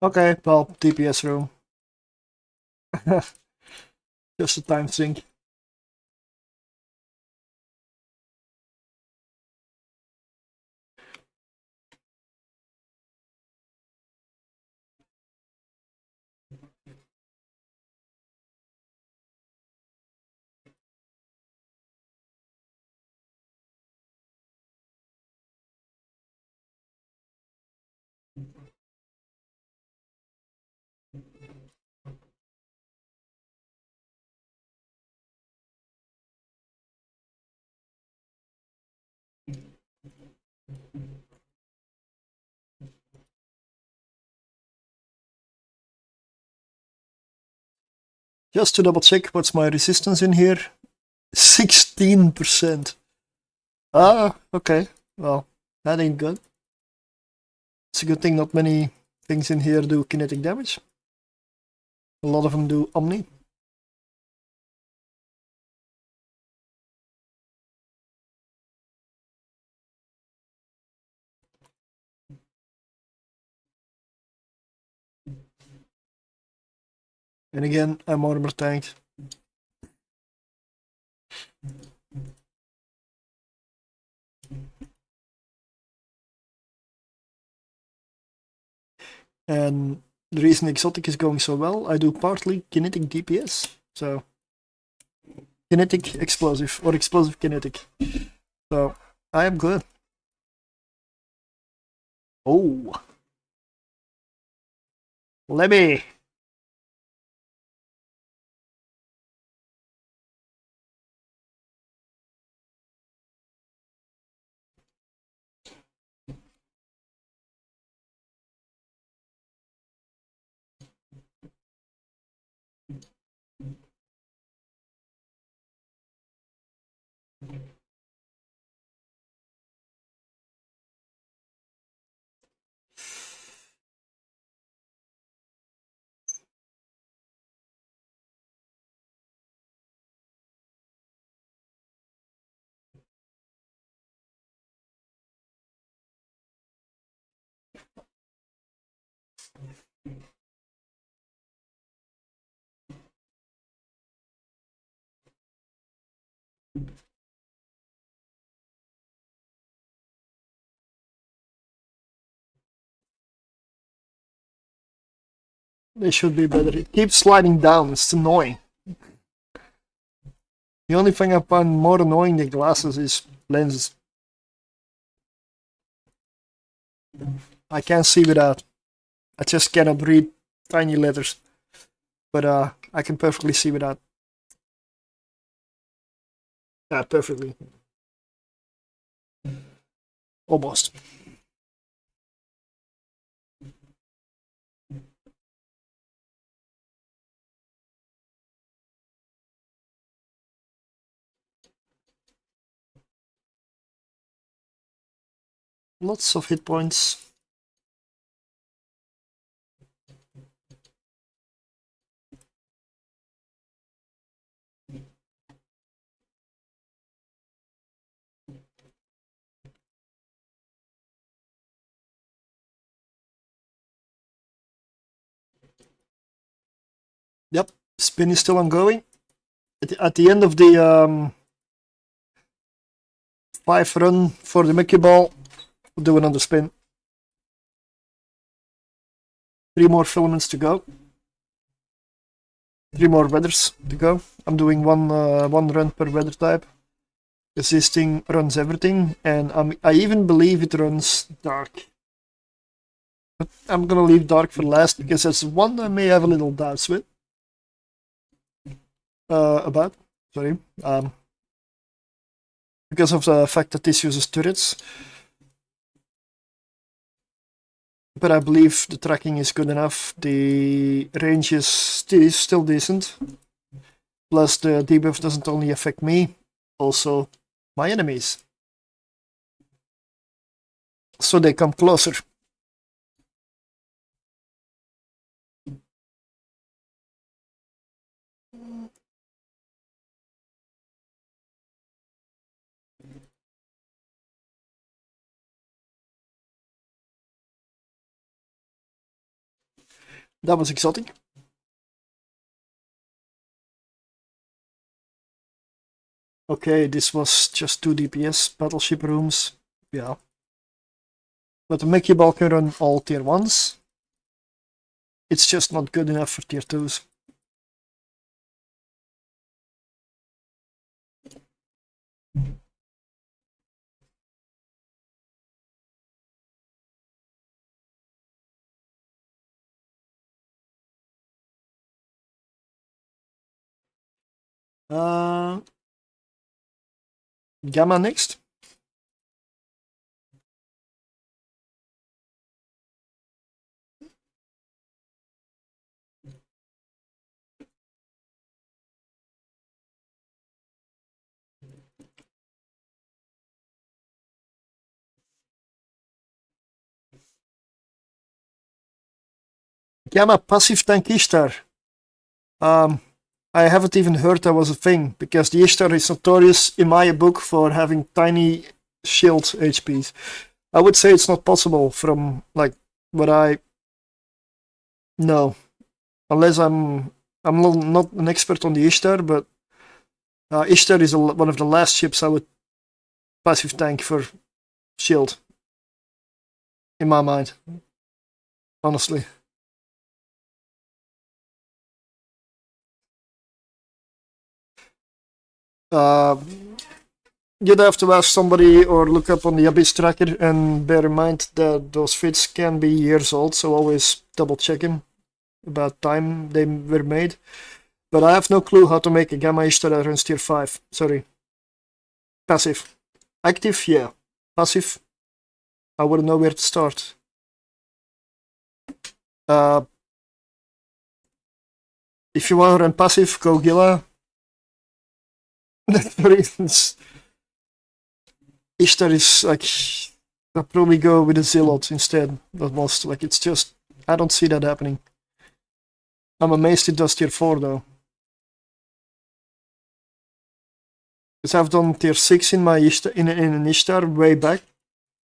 Okay, well, DPS room. Just a time sink. Just to double check, what's my resistance in here? 16%. Ah, okay. Well, that ain't good. It's a good thing not many things in here do kinetic damage. A lot of them do Omni. And again, I'm armor tanked. And the reason Exotic is going so well, I do partly kinetic DPS. So, kinetic explosive, or explosive kinetic. So, I am good. Oh. Lemmy. They should be better. It keeps sliding down, it's annoying. The only thing I find more annoying than glasses is lenses. I can't see without. I just cannot read tiny letters. But I can perfectly see without. Yeah, perfectly. Almost. Lots of hit points. Yep, spin is still ongoing. At the end of the 5 run for the Mickey Ball, we'll do another spin. 3 more filaments to go. 3 more weathers to go. I'm doing one run per weather type. Resisting runs everything, and I even believe it runs dark. But I'm gonna leave dark for last because that's one I may have a little doubts with. Because of the fact that this uses turrets. But I believe the tracking is good enough. The range is still decent. Plus the debuff doesn't only affect me, also my enemies. So they come closer. That was exotic. Okay, this was just 2 DPS battleship rooms. Yeah. But the Mickey Ball can run all tier 1s. It's just not good enough for tier 2s. Gamma next. Gamma passive tank Ishtar. I haven't even heard that was a thing, because the Ishtar is notorious in my book for having tiny shield HPs. I would say it's not possible from like what I know, unless I'm not an expert on the Ishtar, but Ishtar is one of the last ships I would passive tank for shield, in my mind, honestly. You'd have to ask somebody or look up on the abysstracker, and bear in mind that those fits can be years old, so always double check them about time they were made. But I have no clue how to make a Gamma Ishtar that runs tier 5. Sorry. Passive. Active, yeah. Passive, I wouldn't know where to start. If you want to run passive, go Gila. For instance, Ishtar is like, I'll probably go with a Zealot instead. That most, like, it's just, I don't see that happening. I'm amazed it does tier 4 though. Because I've done tier 6 in my Ishtar, in an Ishtar way back.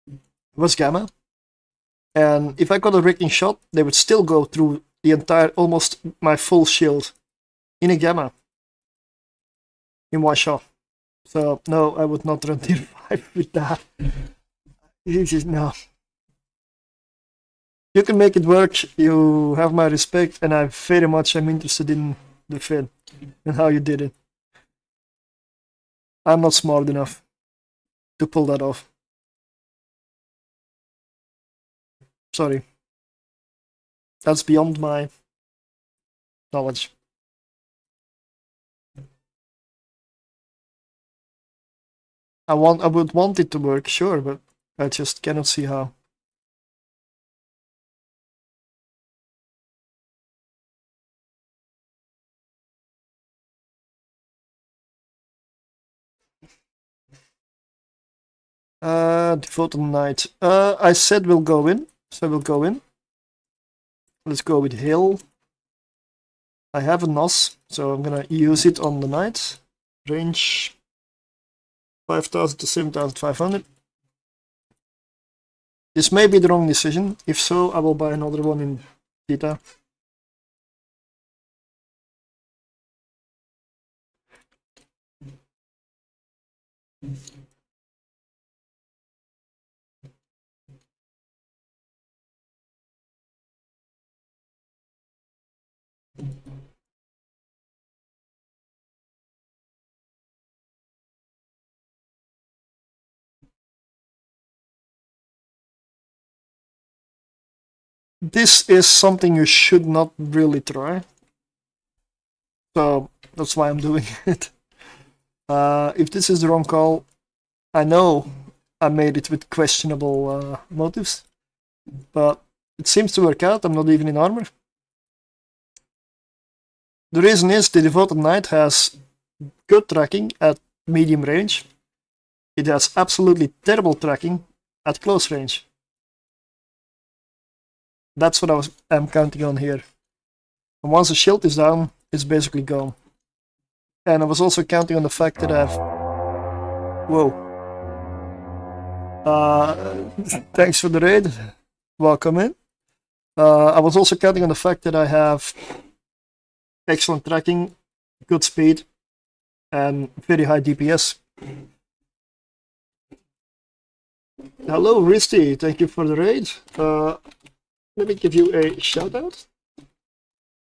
It was Gamma. And if I got a wrecking shot, they would still go through the entire, almost my full shield in a Gamma. In one shot. So, no, I would not run tier 5 with that. No. You can make it work, you have my respect, and I very much am interested in the fit and how you did it. I'm not smart enough to pull that off. Sorry. That's beyond my knowledge. I would want it to work, sure, but I just cannot see how. Devoted Knight. I said we'll go in, so we'll go in. Let's go with Hill. I have a NOS, so I'm gonna use it on the Knight. Range 5,000 to 7,500. This may be the wrong decision. If so, I will buy another one in Beta. This is something you should not really try. So that's why I'm doing it. If this is the wrong call, I know I made it with questionable motives, but it seems to work out. I'm not even in armor. The reason is the Devoted Knight has good tracking at medium range. It has absolutely terrible tracking at close range. That's what I'm counting on here. And once the shield is down, it's basically gone. And I was also counting on the fact that I have... Whoa. Thanks for the raid. Welcome in. I was also counting on the fact that I have excellent tracking, good speed, and very high DPS. Hello, Risty. Thank you for the raid. Let me give you a shout out.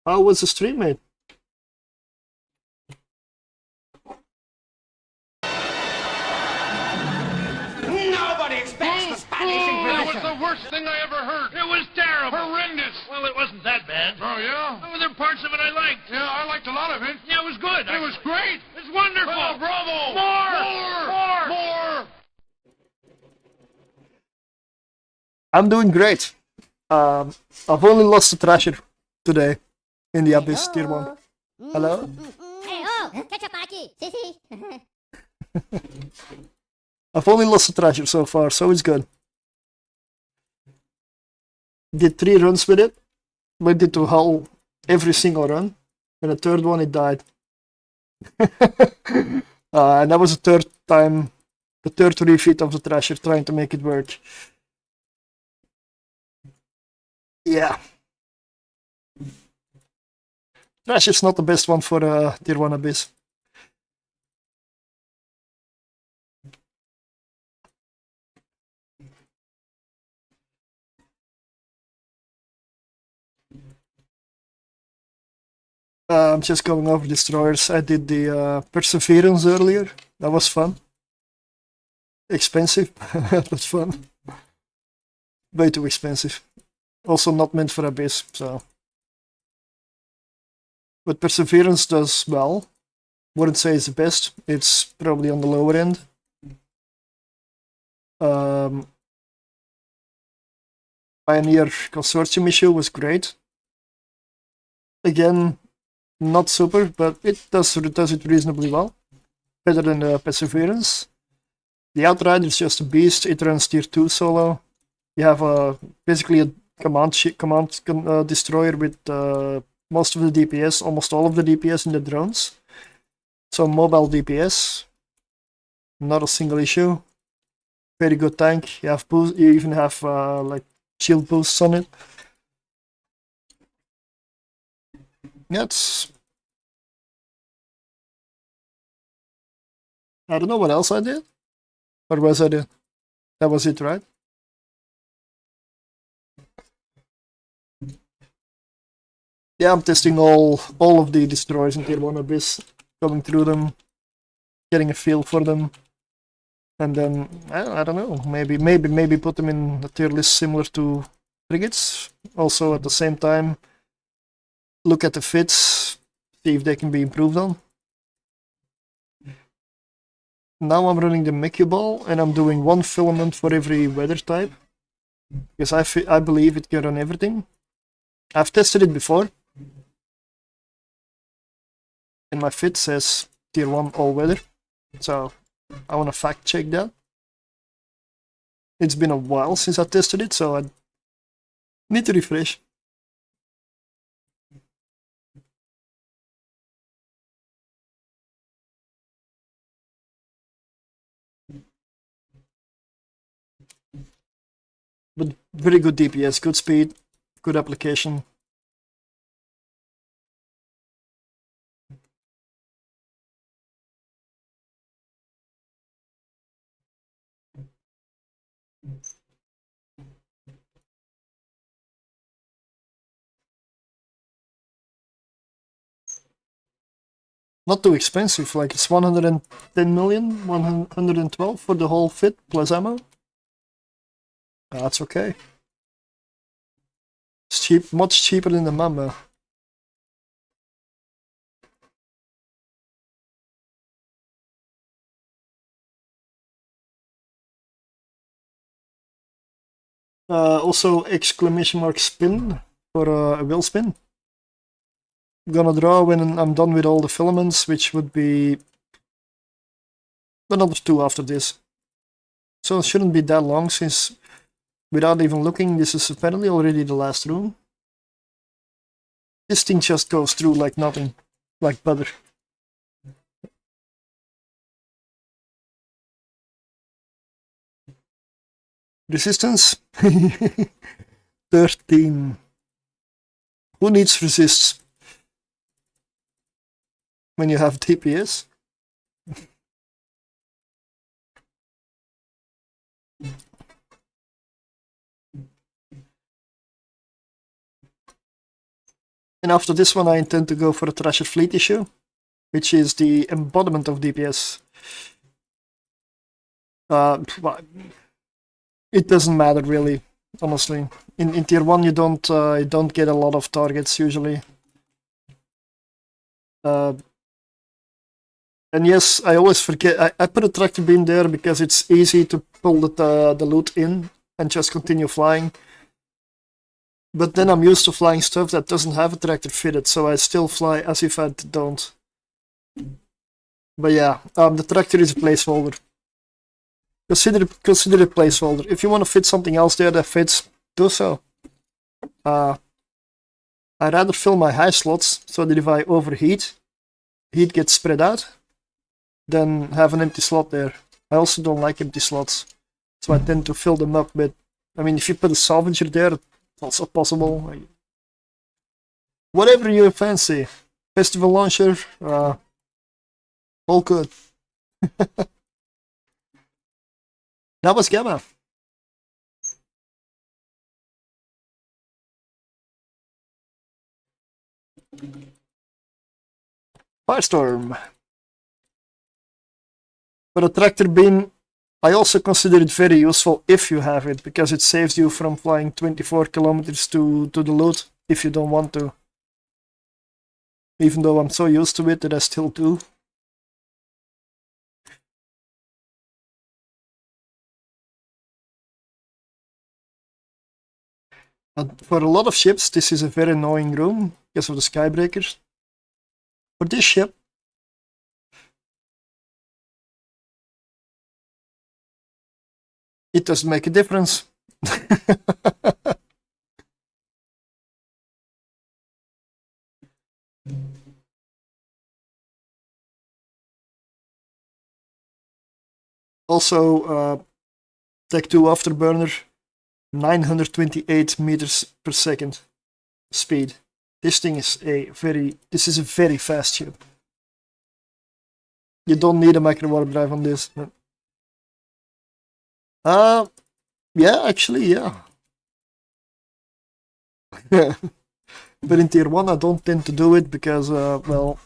How was the stream, mate? Nobody expects the Spanish That was Inquisition. the worst thing I ever heard. It was terrible. Horrendous. Well, it wasn't that bad. Oh, yeah? Oh, there were parts of it I liked. Yeah, I liked a lot of it. Yeah, it was good. It was great. It's wonderful. Oh, bravo. More. More. More. I'm doing great. I've only lost a Thrasher today in the Abyss tier 1. Hello? Hey, oh, catch up aqui. Sim, sim. I've only lost a Thrasher so far, so it's good. Did 3 runs with it. Went into Hull every single run. And the third one it died. And that was the third refit of the Thrasher trying to make it work. Yeah. Thrasher's not the best one for tier 1 Abyss. I'm just going over destroyers. I did the Perseverance earlier. That was fun. Expensive, but fun. Way too expensive. Also not meant for Abyss, so. But Perseverance does well. Wouldn't say it's the best. It's probably on the lower end. Pioneer Consortium issue was great. Again, not super, but it does it reasonably well. Better than the Perseverance. The Outrider is just a beast. It runs tier 2 solo. You have basically a command destroyer with most of the DPS, almost all of the DPS in the drones. So mobile DPS, not a single issue. Very good tank. You have boost. You even have like shield boosts on it. That's. I don't know what else I did. Or was I did? That was it, right? Yeah, I'm testing all of the destroyers in tier 1 Abyss, going through them, getting a feel for them, and then I don't know, maybe put them in a tier list similar to frigates. Also at the same time, look at the fits, see if they can be improved on. Now I'm running the Mickey Ball, and I'm doing 1 filament for every weather type, because I believe it can run everything. I've tested it before. And my fit says tier 1 all weather, so I want to fact check that. It's been a while since I tested it, so I need to refresh. But very good DPS, good speed, good application. Not too expensive, like it's 110 million, 112 for the whole fit plus ammo. That's okay. It's cheap, much cheaper than the Mamba. Also exclamation mark spin for a wheel spin. I'm gonna draw when I'm done with all the filaments, which would be another 2 after this. So it shouldn't be that long, since without even looking, this is apparently already the last room. This thing just goes through like nothing, like butter. Resistance? 13. Who needs resists when you have TPS? And after this one I intend to go for a Thrasher Fleet issue, which is the embodiment of DPS. Well, it doesn't matter really, honestly. In tier 1 you don't get a lot of targets usually. And yes, I always forget, I put a tractor beam there because it's easy to pull the loot in and just continue flying. But then I'm used to flying stuff that doesn't have a tractor fitted, so I still fly as if I don't. But yeah, the tractor is a placeholder. Consider a placeholder. If you want to fit something else there that fits, do so. I'd rather fill my high slots so that if I overheat, heat gets spread out, than have an empty slot there. I also don't like empty slots, so I tend to fill them up with. I mean, if you put a salvager there, it's also possible. Whatever you fancy. Festival launcher, all good. That was Gamma. Firestorm. For a tractor beam, I also consider it very useful if you have it, because it saves you from flying 24 kilometers to the loot if you don't want to. Even though I'm so used to it that I still do. And for a lot of ships, this is a very annoying room because of the skybreakers. For this ship, it doesn't make a difference. Also, Tech 2 Afterburner, 928 meters per second speed. This thing is this is a very fast ship. You don't need a micro warp drive on this. Yeah, actually, yeah. But in tier 1 I don't tend to do it because, well,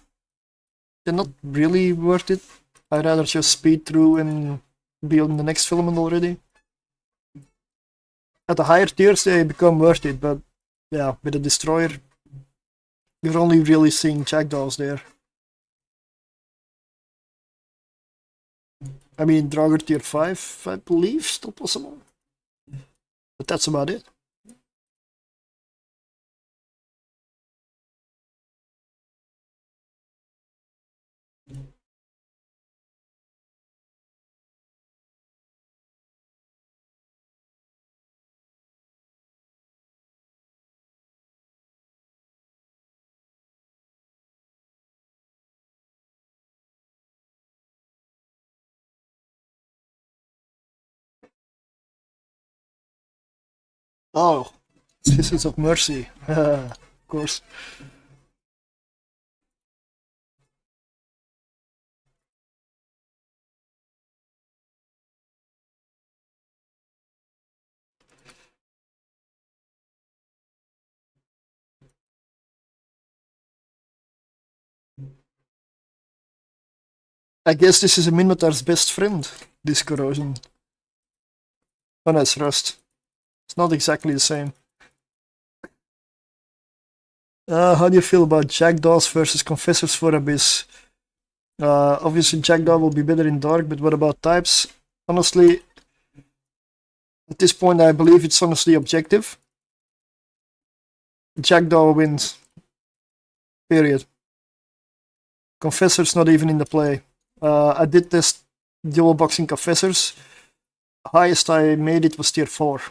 they're not really worth it. I'd rather just speed through and be on the next filament already. At the higher tiers they become worth it, but yeah, with a destroyer, you're only really seeing jackdaws there. I mean, Draugr tier 5, I believe, still possible. But that's about it. Oh, Sisters of Mercy. Of course. I guess this is a Minotaur's best friend, this corrosion. Oh no, it's rust. It's not exactly the same. How do you feel about Jackdaws versus Confessors for Abyss? Obviously Jackdaw will be better in Dark, but what about types? Honestly, at this point I believe it's honestly objective. Jackdaw wins. Period. Confessor's not even in the play. I did test dual boxing Confessors. Highest I made it was tier 4.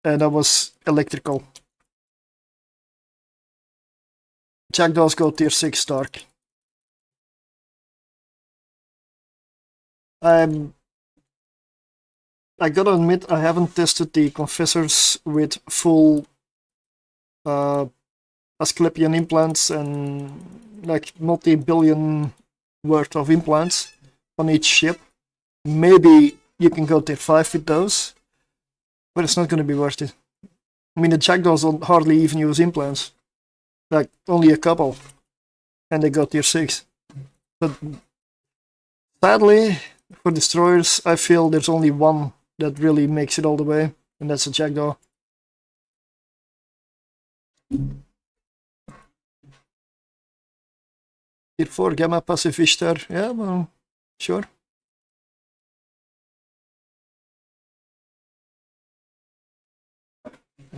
And that was electrical. Jackdaws go tier 6 Dark. I gotta admit, I haven't tested the Confessors with full Asclepian implants and like multi-billion worth of implants on each ship. Maybe you can go tier 5 with those, but it's not gonna be worth it. I mean, the Jackdaws don't hardly even use implants. Like, only a couple. And they go tier 6. But sadly, for destroyers, I feel there's only one that really makes it all the way, and that's a Jackdaw. Tier 4 Gamma passive Ishtar, yeah, well, sure.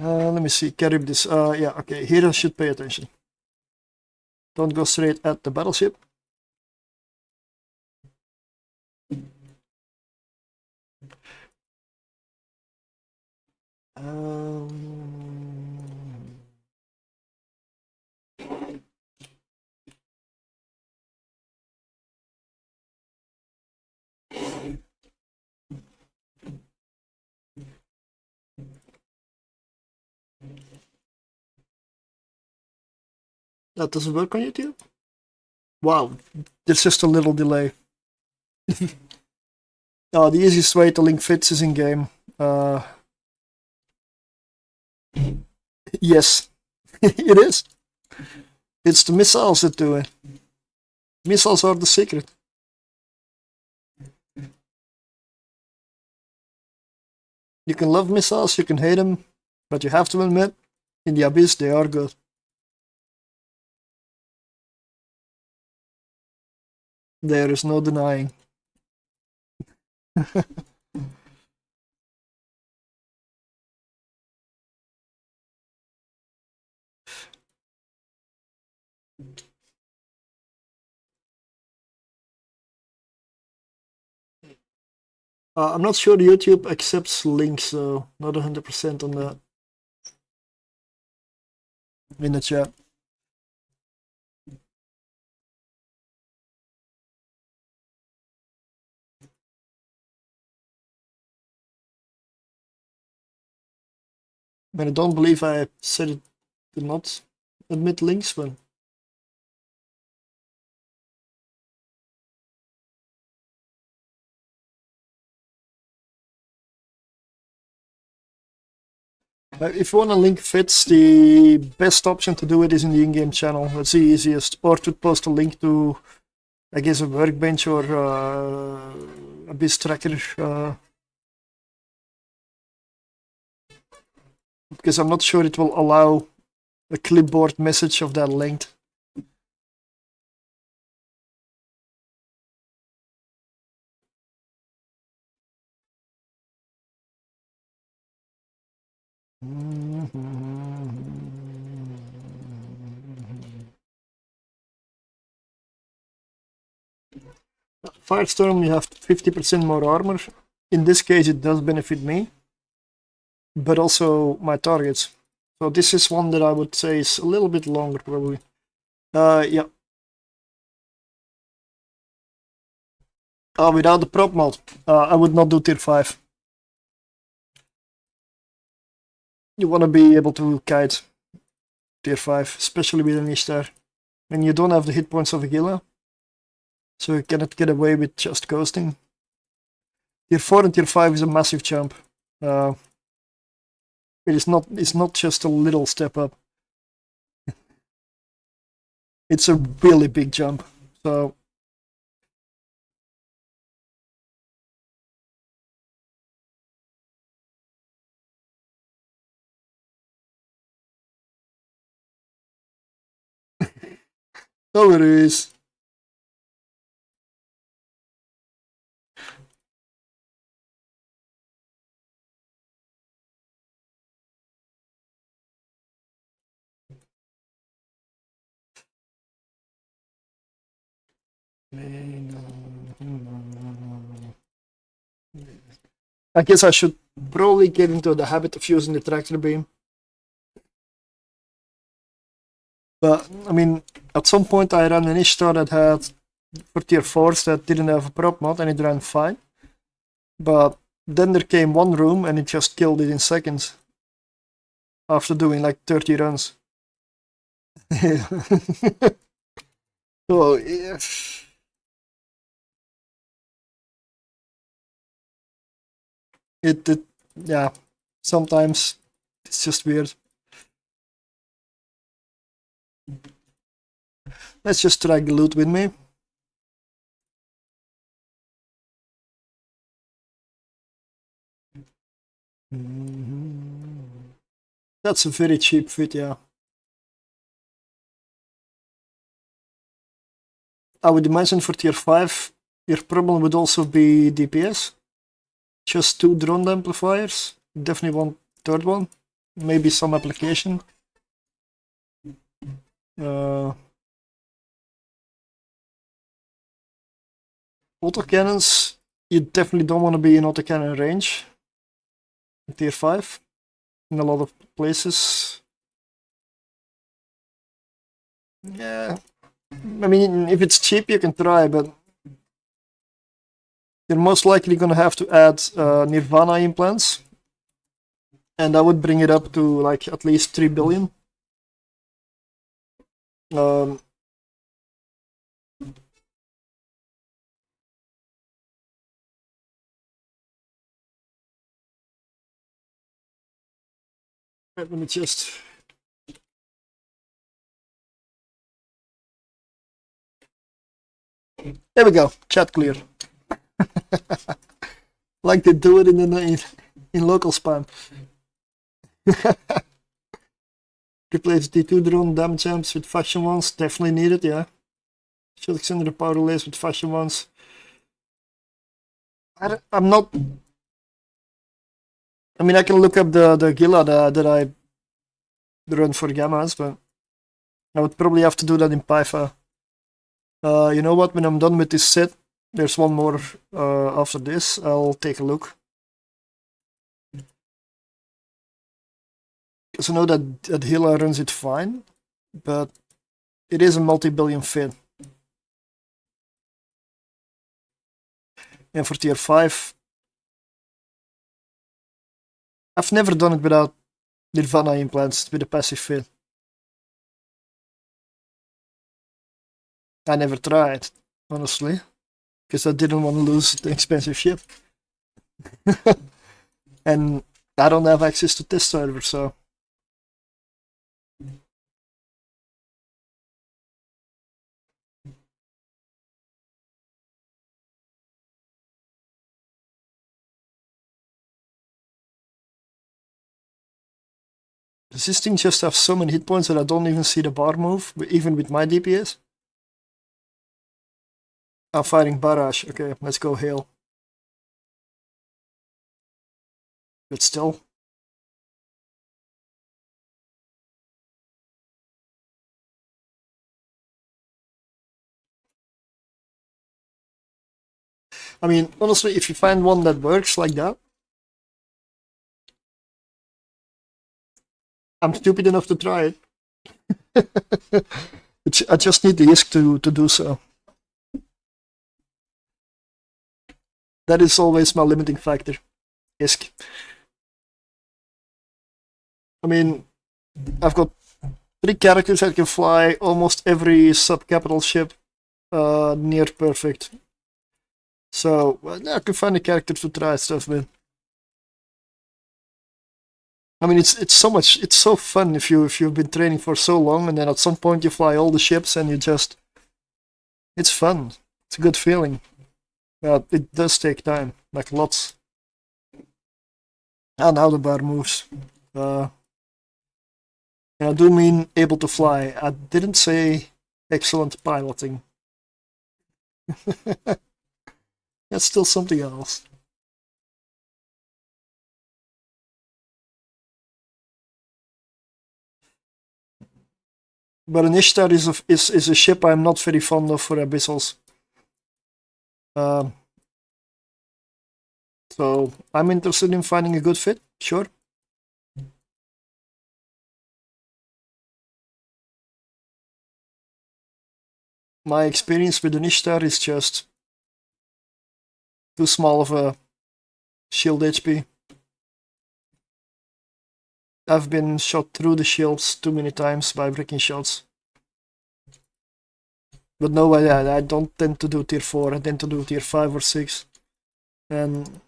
Let me see, Charybdis, yeah, okay, here I should pay attention. Don't go straight at the battleship. That doesn't work on YouTube? Wow, there's just a little delay. The easiest way to link fits is in game. Yes, it is. It's the missiles that do it. Missiles are the secret. You can love missiles, you can hate them, but you have to admit, in the Abyss they are good. There is no denying. I'm not sure YouTube accepts links, so not 100% on that. In the chat. But I don't believe I said it to not admit links, but if you want to link fits, the best option to do it is in the in-game channel. That's the easiest. Or to post a link to, I guess, a workbench or a abysstracker. Because I'm not sure it will allow a clipboard message of that length. Firestorm, you have 50% more armor. In this case, it does benefit me, but also my targets. So this is one that I would say is a little bit longer, probably. Yeah. Without the prop mod, I would not do tier 5. you want to be able to kite tier 5, especially with an Ishtar. And you don't have the hit points of a Gila, so you cannot get away with just coasting. Tier 4 and tier 5 is a massive jump. It's not just a little step up. It's a really big jump. So no worries. I guess I should probably get into the habit of using the tractor beam. But, I mean, at some point I ran an Ishtar that had, for tier 4s, that didn't have a prop mod and it ran fine. But then there came one room and it just killed it in seconds. After doing like 30 runs. So, yeah. Yeah, sometimes it's just weird. Let's just drag the loot with me. That's a very cheap fit, yeah. I would imagine for tier 5, your problem would also be DPS. Just 2 drone amplifiers, definitely one third one, maybe some application. Autocannons, you definitely don't want to be in autocannon range. In tier 5, in a lot of places. Yeah, I mean, if it's cheap you can try, but you're most likely going to have to add Nirvana implants. And that would bring it up to like at least 3 billion. Let me just... There we go, chat clear. Like they do it in local spam. Replace D2 drone damage amps with fashion ones, definitely needed, yeah. Should extend the power relays with fashion ones. I'm not... I mean, I can look up the Gila that I run for Gammas, but I would probably have to do that in Python. You know what, when I'm done with this set, there's one more after this, I'll take a look. Because I know that Hila runs it fine, but it is a multi-billion fit. And for tier 5, I've never done it without Nirvana implants with a passive fit. I never tried, honestly, because I didn't want to lose the expensive ship. And I don't have access to test server, so... Does this thing just have so many hit points that I don't even see the bar move, even with my DPS? I'm firing barrage. Okay, let's go hail. But still. I mean, honestly, if you find one that works like that, I'm stupid enough to try it. I just need the ISK to do so. That is always my limiting factor. ISK. I mean, I've got 3 characters that can fly almost every sub-capital ship near perfect. So, well, I can find a character to try stuff with. I mean, it's so fun if you've been training for so long, and then at some point you fly all the ships and you just, it's fun. It's a good feeling. It does take time, like lots. And now the bar moves. And I do mean able to fly. I didn't say excellent piloting. That's still something else. But an Ishtar is a ship I'm not very fond of for abyssals. So I'm interested in finding a good fit, sure. My experience with an Ishtar is just too small of a shield HP. I've been shot through the shields too many times by breaking shots. But no, I don't tend to do tier 4, I tend to do tier 5 or 6. And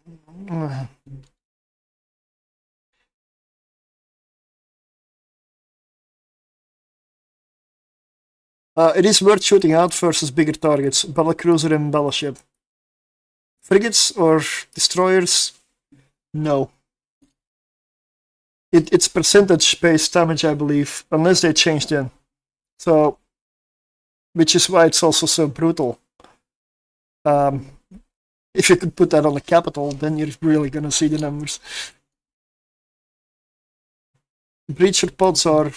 it is worth shooting out versus bigger targets, battlecruiser and battleship. Frigates or destroyers? No. It's percentage-based damage, I believe, unless they changed in. So, which is why it's also so brutal. If you could put that on the capital, then you're really gonna see the numbers. Breacher pods are,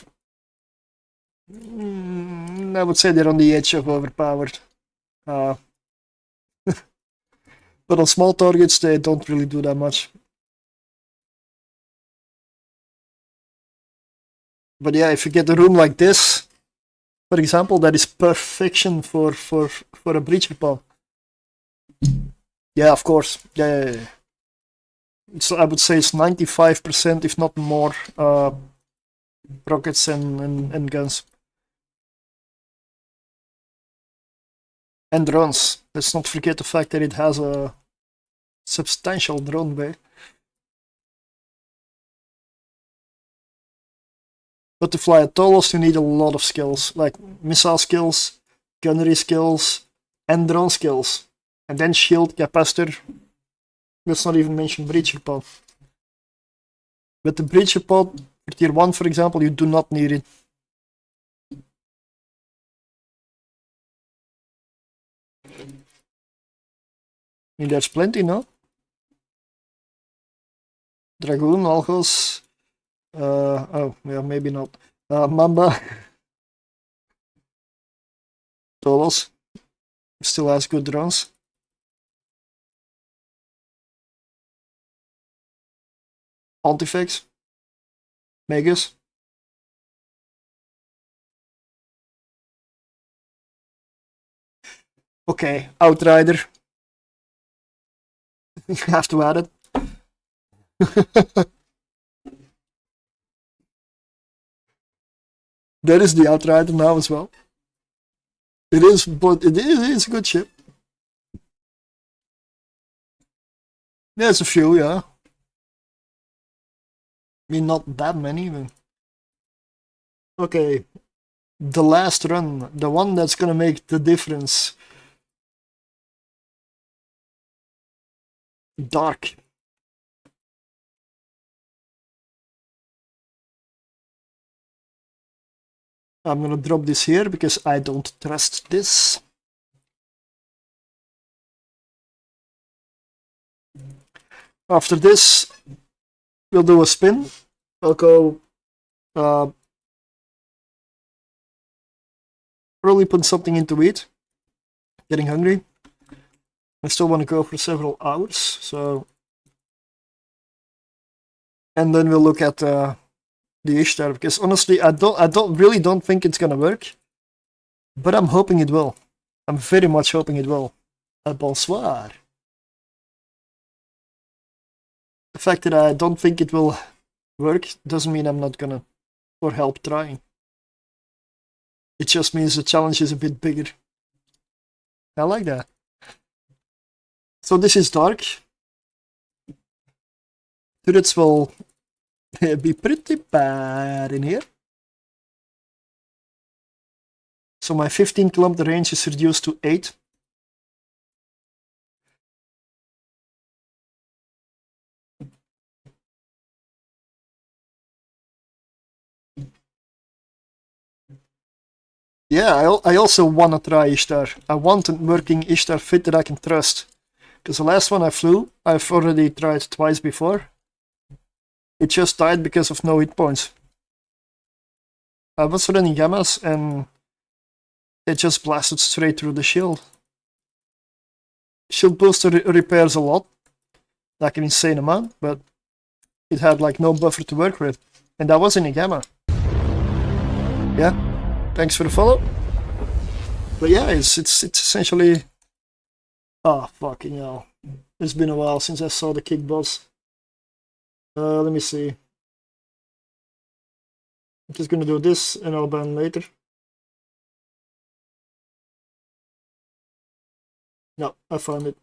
I would say they're on the edge of overpowered. But on small targets, they don't really do that much. But yeah, if you get a room like this, for example, that is perfection for a breacher pod. Yeah, of course. Yeah. I would say it's 95%, if not more, rockets and guns. And drones. Let's not forget the fact that it has a substantial drone bay. But to fly a Tolos, you need a lot of skills, like missile skills, gunnery skills, and drone skills. And then shield, capacitor. Let's not even mention breacher pod. But the breacher pod, for tier 1 for example, you do not need it. I mean, there's plenty, no? Dragoon, Algos. Oh, yeah, maybe not. Mamba. Tolos. Still has good drones. Pontifex. Megas. Okay, Outrider. You have to add it. There is the Outrider now as well. It is, but it's a good ship. There's a few, yeah. I mean, not that many, but... Okay, the last run, the one that's gonna make the difference. Dark. I'm gonna drop this here because I don't trust this. After this, we'll do a spin. I'll go probably put something in to eat. Getting hungry. I still want to go for several hours, so. And then we'll look at the Ishtar, because honestly, I really don't think it's gonna work, but I'm hoping it will. I'm very much hoping it will. Bonsoir. The fact that I don't think it will work doesn't mean I'm not gonna or help trying. It just means the challenge is a bit bigger. I like that. So this is dark. Turrets will be pretty bad in here. So my 15-kilometer range is reduced to 8. Yeah, I also want to try Ishtar. I want a working Ishtar fit that I can trust. Because the last one I flew, I've already tried twice before. It just died because of no hit points. I was running Gammas and it just blasted straight through the shield. Shield booster repairs a lot, like an insane amount, but it had like no buffer to work with. And that was in a Gamma. Yeah, thanks for the follow. But yeah, it's essentially... Oh, fucking hell. It's been a while since I saw the kick boss. Let me see. I'm just gonna do this and I'll ban later. No, I found it.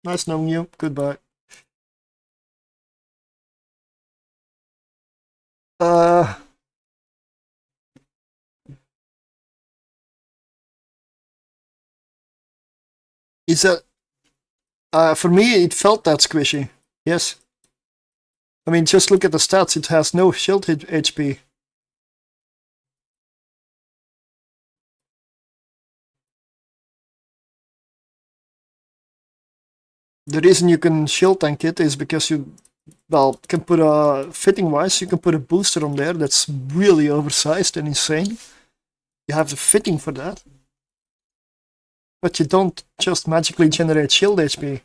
Nice knowing you. Goodbye. Is that... for me, it felt that squishy. Yes. I mean, just look at the stats. It has no shield hit HP. The reason you can shield tank it is because you, well, can put a, fitting wise, you can put a booster on there that's really oversized and insane. You have the fitting for that. But you don't just magically generate shield HP.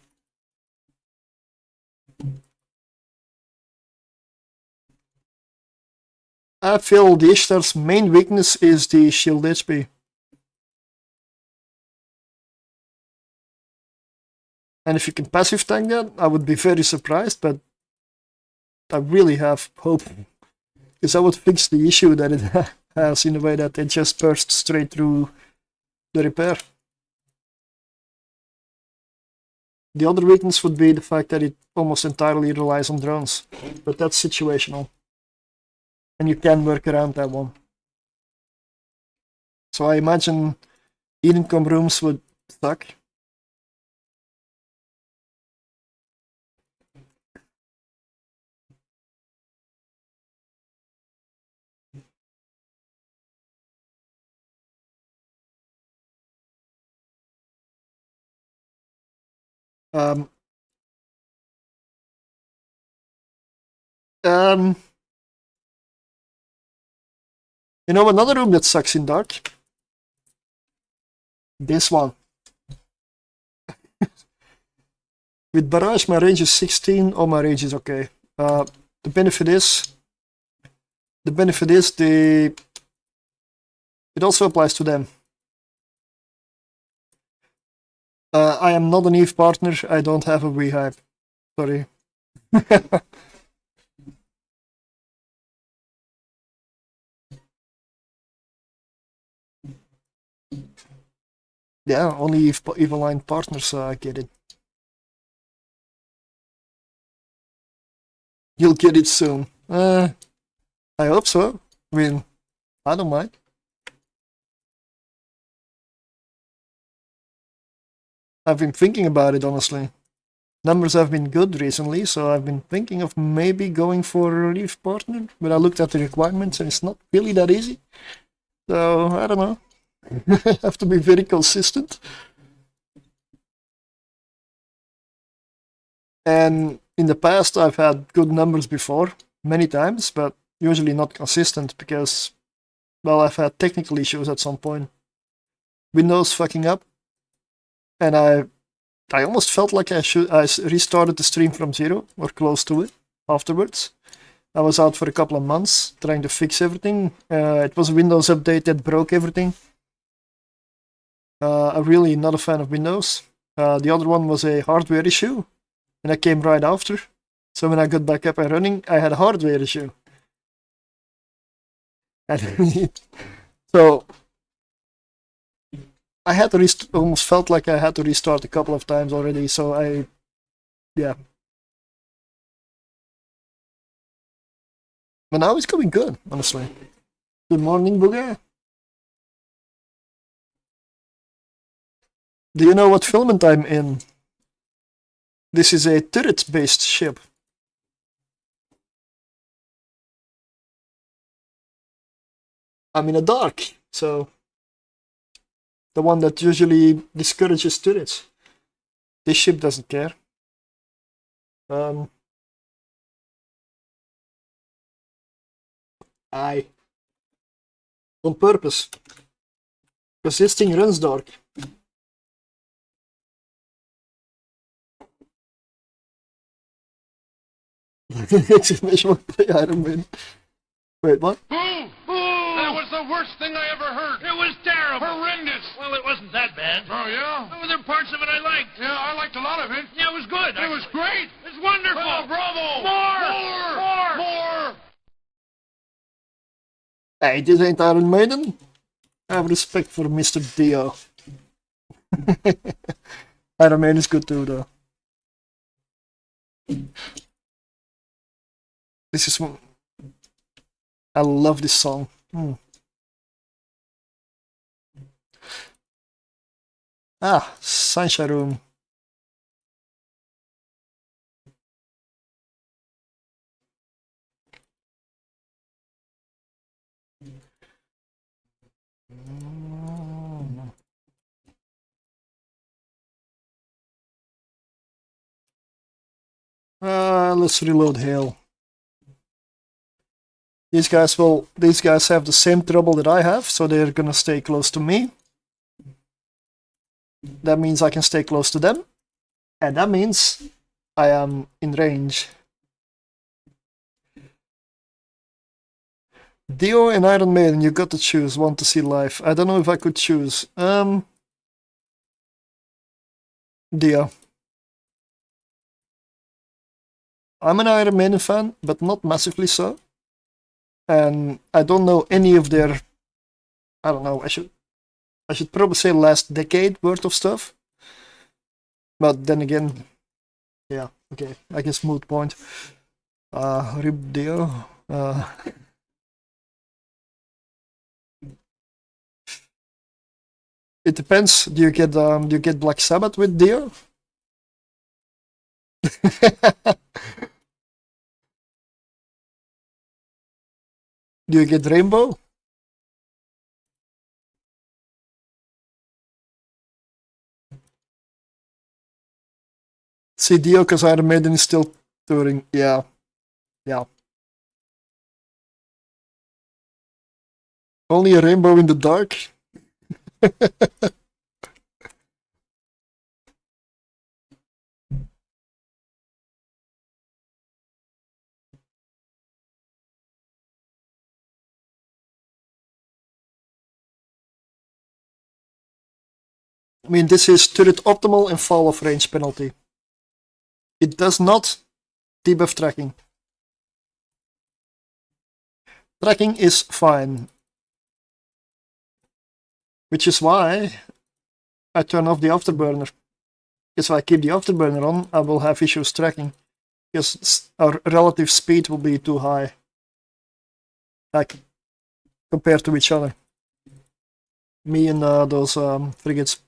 I feel the Ishtar's main weakness is the shield HP. And if you can passive tank that, I would be very surprised, but I really have hope. Because that would fix the issue that it has in a way that it just bursts straight through the repair. The other weakness would be the fact that it almost entirely relies on drones, but that's situational. And you can work around that one. So I imagine Edencom rooms would suck. Um, you know another room that sucks in dark? This one. With barrage my range is 16, all my range is okay. The benefit is it also applies to them. I am not an Eve partner, I don't have a Wehype. Sorry. Yeah, only Eve aligned partners get it. You'll get it soon. I hope so. I mean, I don't mind. I've been thinking about it, honestly. Numbers have been good recently, so I've been thinking of maybe going for a relief partner, but I looked at the requirements and it's not really that easy. So, I don't know. I have to be very consistent. And in the past I've had good numbers before, many times, but usually not consistent because, well, I've had technical issues at some point. Windows fucking up. And I almost felt like I restarted the stream from zero, or close to it, afterwards. I was out for a couple of months, trying to fix everything. It was a Windows update that broke everything. I'm really not a fan of Windows. The other one was a hardware issue, and that came right after. So when I got back up and running, I had a hardware issue. And so I had to almost felt like I had to restart a couple of times already. So yeah. But now it's going good, honestly. Good morning, Booger. Do you know what filament I'm in? This is a turret-based ship. I'm in a dark, so the one that usually discourages turrets. This ship doesn't care. On purpose, because this thing runs dark. Exclamation play Iron Man. Wait, what? Boom! Boom! That was the worst thing I ever heard. It was terrible. Horrendous. Well, it wasn't that bad. Oh, yeah? Oh, there were parts of it I liked. Yeah, I liked a lot of it. Yeah, it was good. It was great. It's wonderful. Oh, bravo! More! More! More! Hey, this ain't Iron Maiden. I have respect for Mr. Dio. Iron Maiden is good too, though. This is one. I love this song. Sunshine Room. Let's reload Hail. These guys have the same trouble that I have, so they're gonna stay close to me. That means I can stay close to them, and that means I am in range. Dio and Iron Maiden, you got to choose one to see live. I don't know if I could choose. Dio. I'm an Iron Maiden fan, but not massively so. And I don't know any of their, I don't know, I should probably say last decade worth of stuff. But then again, yeah, okay, I guess moot point. Rip Dio. It depends. Do you get Black Sabbath with Dio? Do you get Rainbow? See Dio because Iron Maiden is still touring. Yeah. Yeah. Only a rainbow in the dark. I mean, this is turret optimal and fall of range penalty. It does not debuff tracking. Tracking is fine. Which is why I turn off the afterburner. Because if I keep the afterburner on, I will have issues tracking. Because our relative speed will be too high. Like, compared to each other. Me and those frigates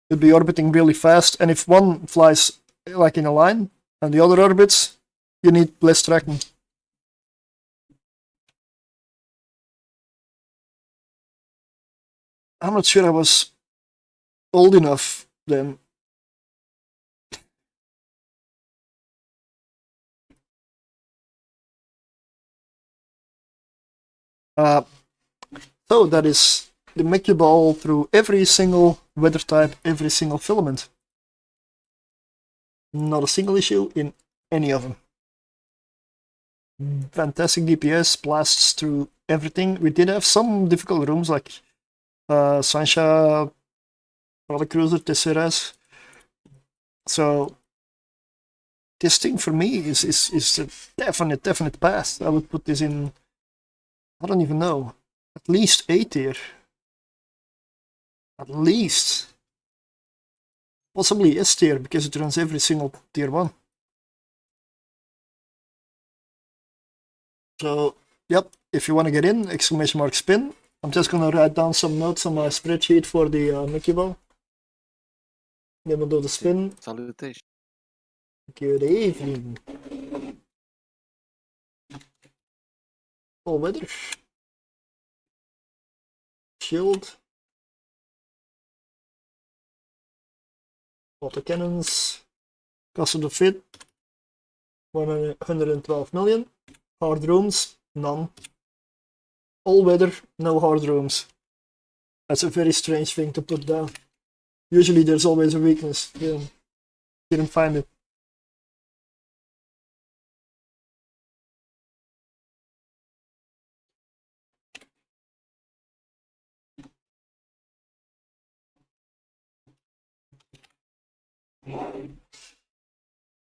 will be orbiting really fast, and if one flies like in a line, and the other orbits, you need less tracking. I'm not sure I was old enough then. So that is the Mickey Ball through every single weather type, every single filament. Not a single issue in any of them. Fantastic DPS, blasts through everything. We did have some difficult rooms like Sancha, Cruiser, Tesseras. So this thing for me is a definite pass. I would put this in, I don't even know, at least A tier. At least. Possibly S tier, because it runs every single tier 1. So, yep, if you want to get in, exclamation mark spin. I'm just gonna write down some notes on my spreadsheet for the Mickey ball. Then we'll do the spin. Salutation. Good evening. All weather. Shield. Autocannons. Cost of the fit. 112 million. Hard rooms. None. All weather. No hard rooms. That's a very strange thing to put down. Usually there's always a weakness. Yeah. Didn't find it.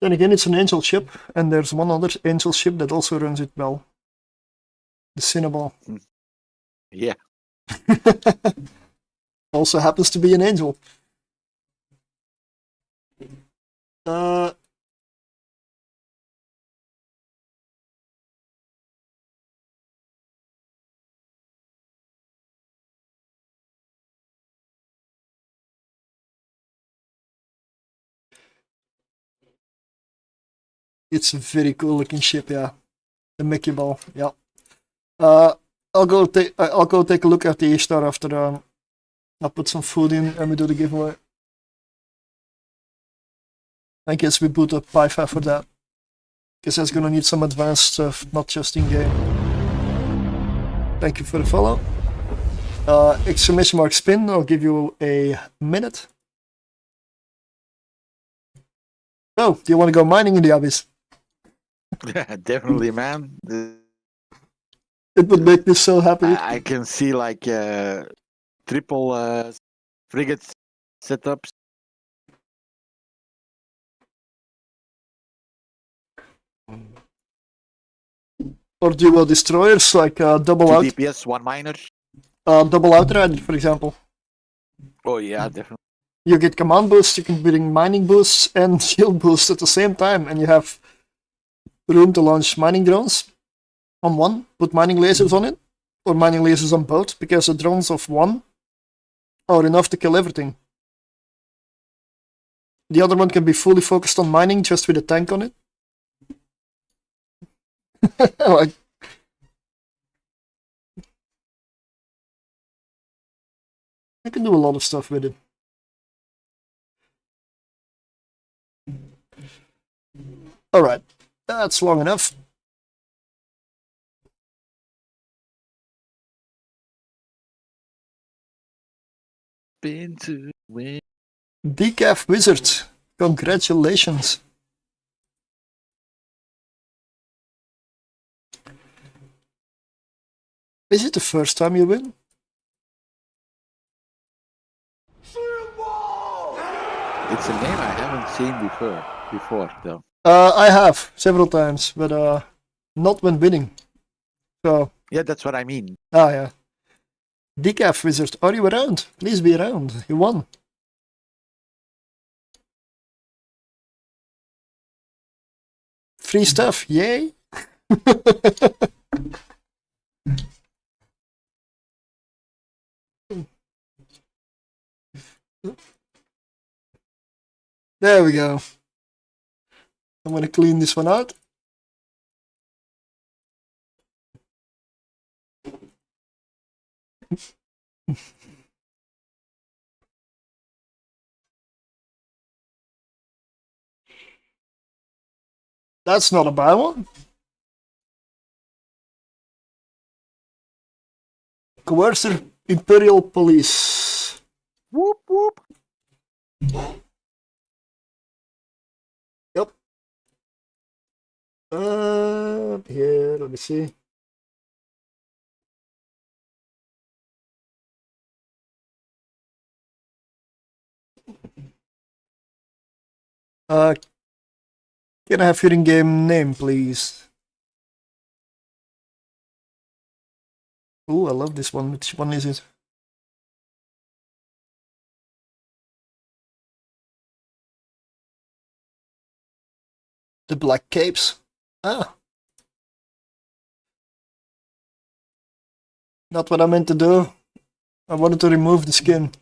Then again, it's an angel ship, and there's one other angel ship that also runs it well. The Cinnabon. Yeah. Also happens to be an angel. It's a very cool looking ship, yeah. The Mickey ball, yeah. I'll go take a look at the A-star after I'll put some food in and we do the giveaway. I guess we boot up Pi-Fi for that. Guess that's gonna need some advanced stuff, not just in game. Thank you for the follow. Exclamation mark spin, I'll give you a minute. Oh, do you want to go mining in the abyss? Definitely, man. It would make me so happy. I can see like triple frigates setups. Or dual destroyers, like double 2 out, DPS, 1 miner. double outrider, for example. Oh yeah, definitely. You get command boosts, you can bring mining boosts and shield boosts at the same time, and you have room to launch mining drones on one, put mining lasers on it, or mining lasers on both, because the drones of one are enough to kill everything. The other one can be fully focused on mining just with a tank on it. Like, I can do a lot of stuff with it. Alright, that's long enough. Been to win. Decaf Wizard, congratulations. Is it the first time you win? It's a name I haven't seen before though. I have several times, but not when winning. So Yeah, that's what I mean. yeah. Decaf Wizard, are you around? Please be around. You won. Free stuff, yay! There we go. I'm gonna clean this one out. That's not a bad one. Coercer Imperial Police. Whoop whoop. Yep. Here, let me see. Can I have your in-game name, please? Ooh, I love this one. Which one is it? The Black Capes. Ah. Not what I meant to do. I wanted to remove the skin.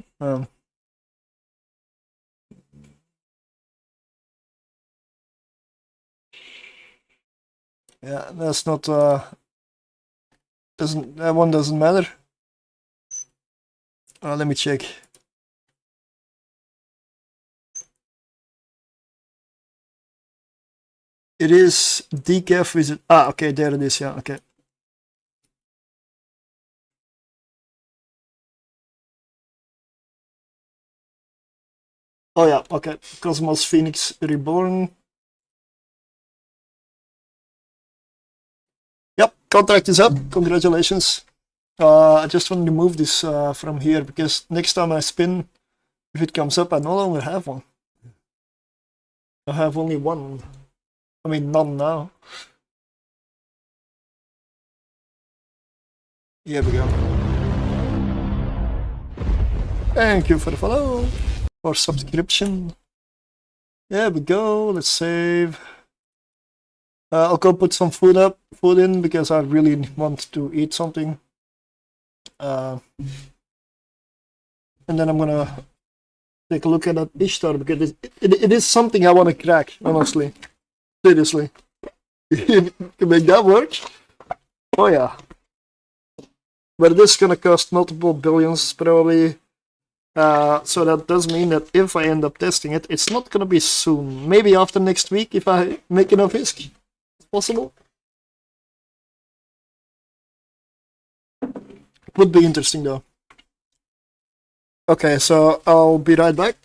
Yeah, that's not that one doesn't matter. Let me check. It is decaf visit. Ah, okay, there it is. Yeah, okay. Oh yeah, okay. Cosmos Phoenix Reborn. Yep, contract is up. Congratulations. I just want to remove this from here because next time I spin, if it comes up, I no longer have one. I have only one. I mean, none now. Here we go. Thank you for the follow, for subscription. There we go. Let's save. I'll go put some food in because I really want to eat something. And then I'm gonna take a look at that Ishtar because it is something I want to crack, honestly. Seriously. You can make that work? Oh yeah. But this is gonna cost multiple billions probably. So that does mean that if I end up testing it, it's not gonna be soon. Maybe after next week if I make enough ISK. It's possible. Would be interesting though. Okay, so I'll be right back.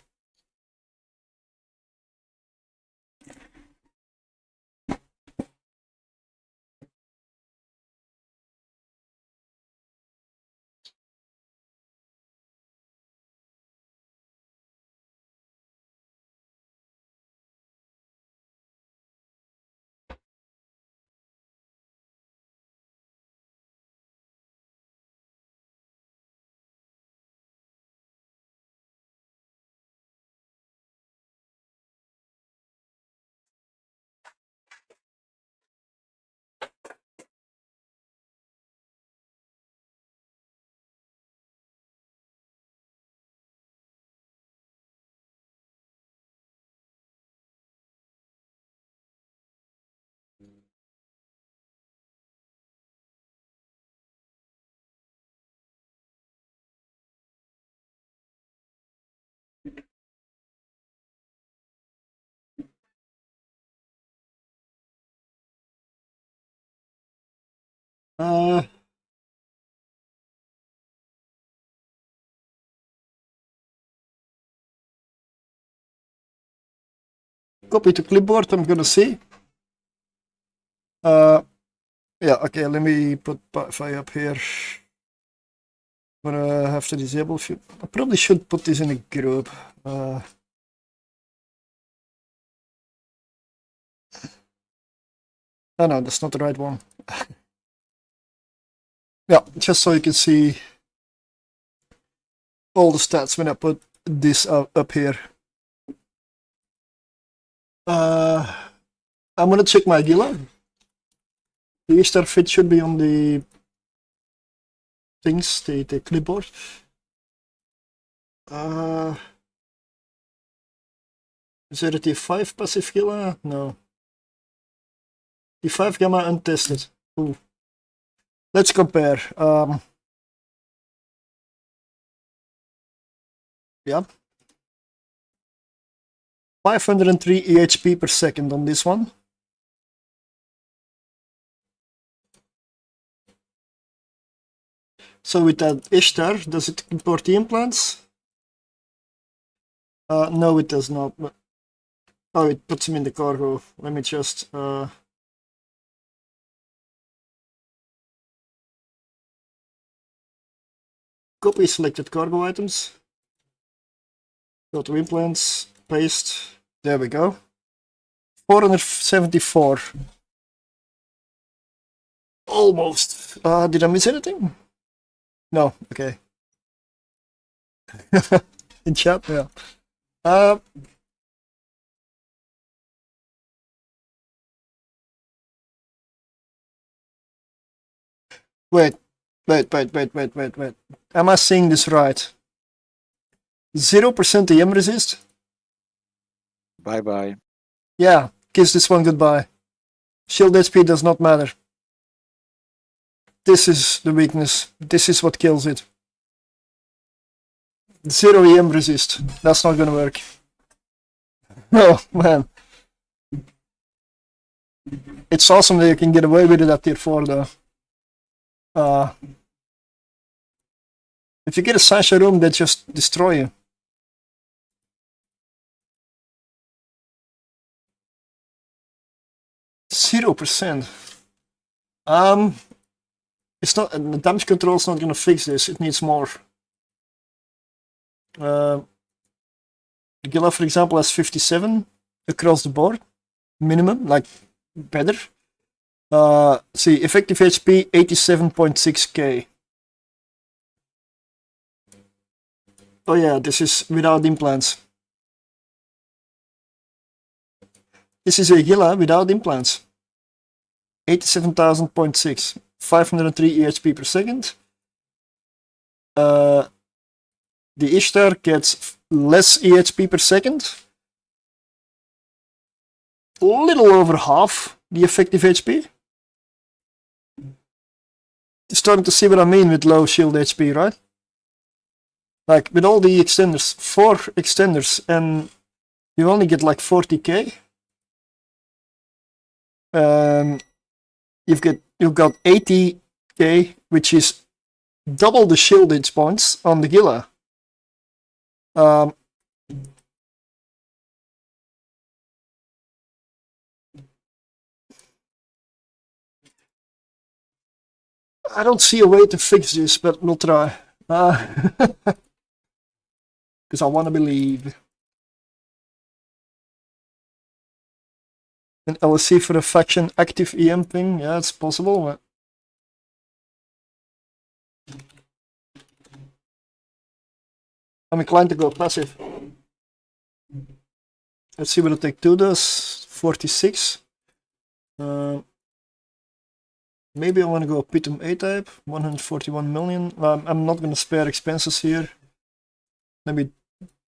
Copy to clipboard, I'm gonna see. Yeah, okay, let me put Wi-Fi up here. I'm gonna have to disable. I probably should put this in a group. Oh no, that's not the right one. Yeah, just so you can see all the stats when I put this up here. I'm gonna check my Gila. The Easter fit should be on the things, the clipboard. Is there a T5 passive Gila? No. T5 gamma untested. Ooh. Let's compare. Yeah. 503 EHP per second on this one. So with that Ishtar, does it import the implants? No, it does not. Oh, it puts them in the cargo. Let me just... copy selected cargo items. Go to implants, paste. There we go. 474. Almost. Did I miss anything? No, okay. In chat, yeah. Wait. Am I seeing this right? 0% EM resist? Bye bye. Yeah, kiss this one goodbye. Shield HP does not matter. This is the weakness. This is what kills it. 0 EM resist. That's not gonna work. Oh man. It's awesome that you can get away with it at tier 4 though. If you get a Sasha room, they just destroy you. %. It's not, the damage control is not gonna fix this. It needs more. Gila, for example, has 57 across the board, minimum, like better. See, effective HP 87.6k. Oh yeah, this is without implants. This is a Gila without implants. 87,000.6, 503 EHP per second. The Ishtar gets less EHP per second. A little over half the effective HP. You're starting to see what I mean with low shield HP, right? Like with all the extenders, 4 extenders, and you only get like 40k. You've got 80k, which is double the shieldage points on the Gila. I don't see a way to fix this, but we'll try. Because I want to believe. An LSC for a faction active EM thing? Yeah, it's possible. But I'm inclined to go passive. Let's see what the take 2 does. 46. Maybe I want to go Pitum A type. 141 million. I'm not going to spare expenses here. Let me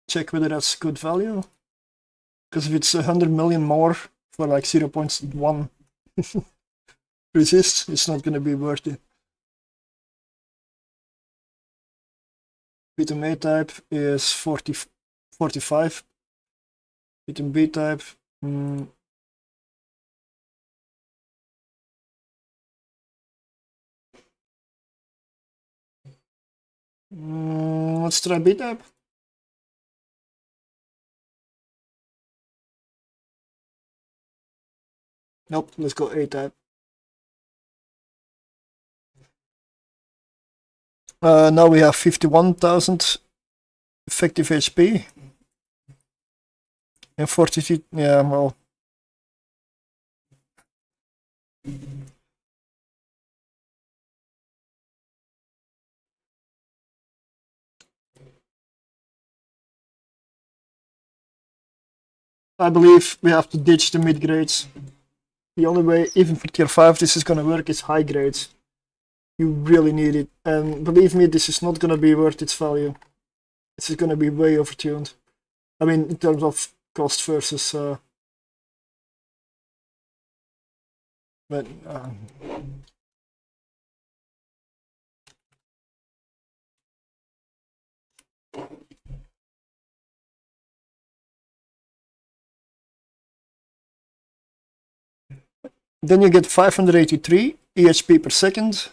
check whether that's good value. Because if it's 100 million more for like 0.1 resist, it's not going to be worth it. Pitum A type is 45. Pitum B type. Let's try B type. Nope, let's go A type. Now we have 51,000 effective HP. And 42, yeah, well. I believe we have to ditch the mid grades. The only way, even for tier 5, this is gonna work is high grades. You really need it, and believe me, this is not gonna be worth its value. This is gonna be way overtuned. I mean, in terms of cost versus. But. Then you get 583 EHP per second.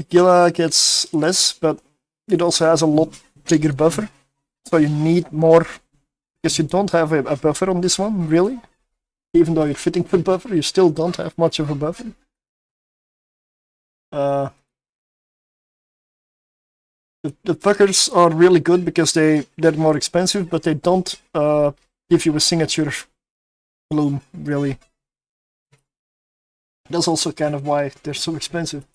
Gila gets less, but it also has a lot bigger buffer. So you need more, because you don't have a buffer on this one, really. Even though you're fitting for buffer, you still don't have much of a buffer. The fuckers are really good because they're more expensive, but they don't give you a signature bloom, really. That's also kind of why they're so expensive.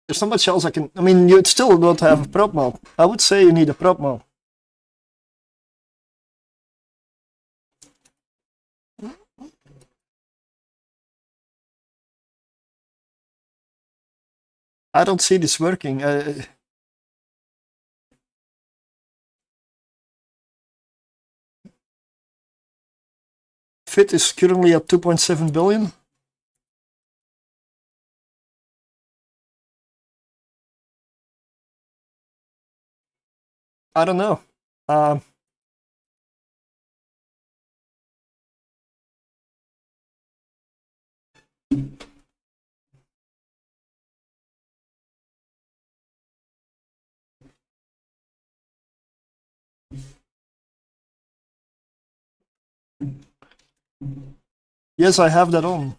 There's not much else I can... I mean, you still don't have a prop mod. I would say you need a prop mod. I don't see this working. Fit is currently at 2.7 billion. I don't know. Yes, I have that on.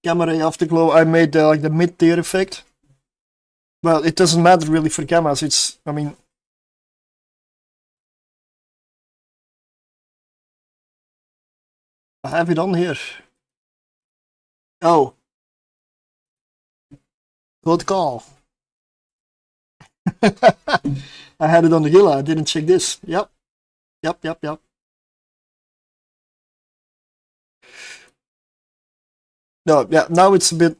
Gamma ray afterglow, I made like the mid-tier effect. Well, it doesn't matter really for gammas. It's, I mean, I have it on here. Oh, good call. I had it on the Gila. I didn't check this. Yep. No, yeah, now it's a bit...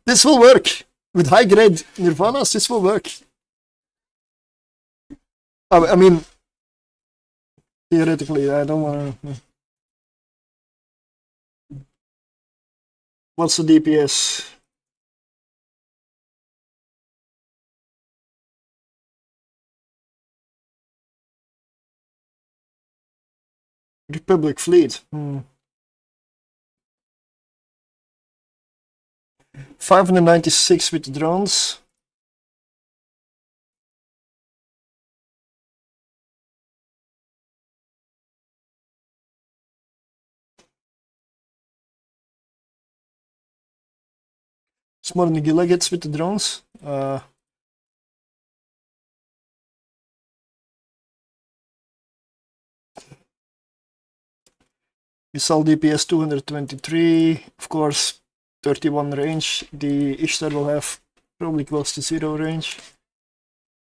This will work! With high-grade Nirvanas, this will work. I mean, theoretically, I don't want to... What's the DPS? Republic Fleet. 596 with the drones. It's more than the Gila gets with the drones. Missile DPS 223, of course 31 range. The Ishtar will have probably close to 0 range.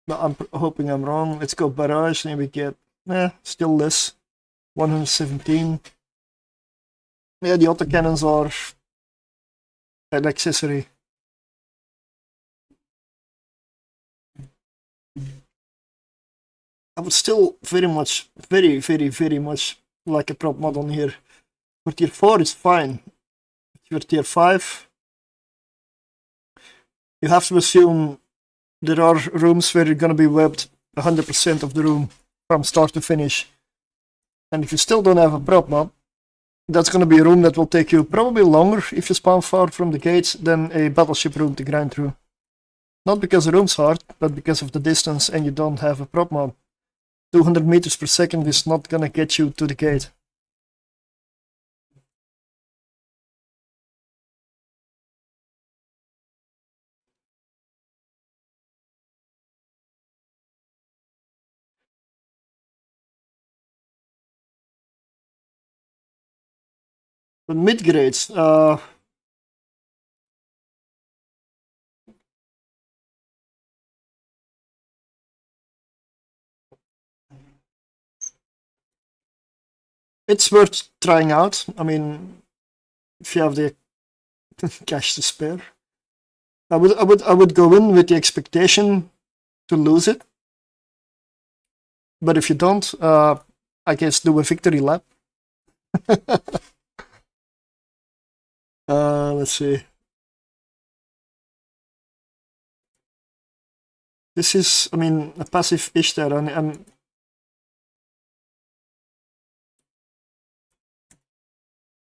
But I'm hoping I'm wrong. Let's go barrage, and we get still less. 117. Yeah, the autocannons are an accessory. I would still very much like a prop mod on here. For tier 4 it's fine. For tier 5 you have to assume there are rooms where you're gonna be webbed 100% of the room from start to finish. And if you still don't have a prop mod, that's gonna be a room that will take you probably longer if you spawn far from the gates than a battleship room to grind through. Not because the room's hard, but because of the distance and you don't have a prop mod. 200 meters per second is not gonna get you to the gate. But mid-grades, it's worth trying out. I mean, if you have the cash to spare, I would go in with the expectation to lose it. But if you don't, I guess do a victory lap. Let's see. This is, I mean, a passive Ishtar, and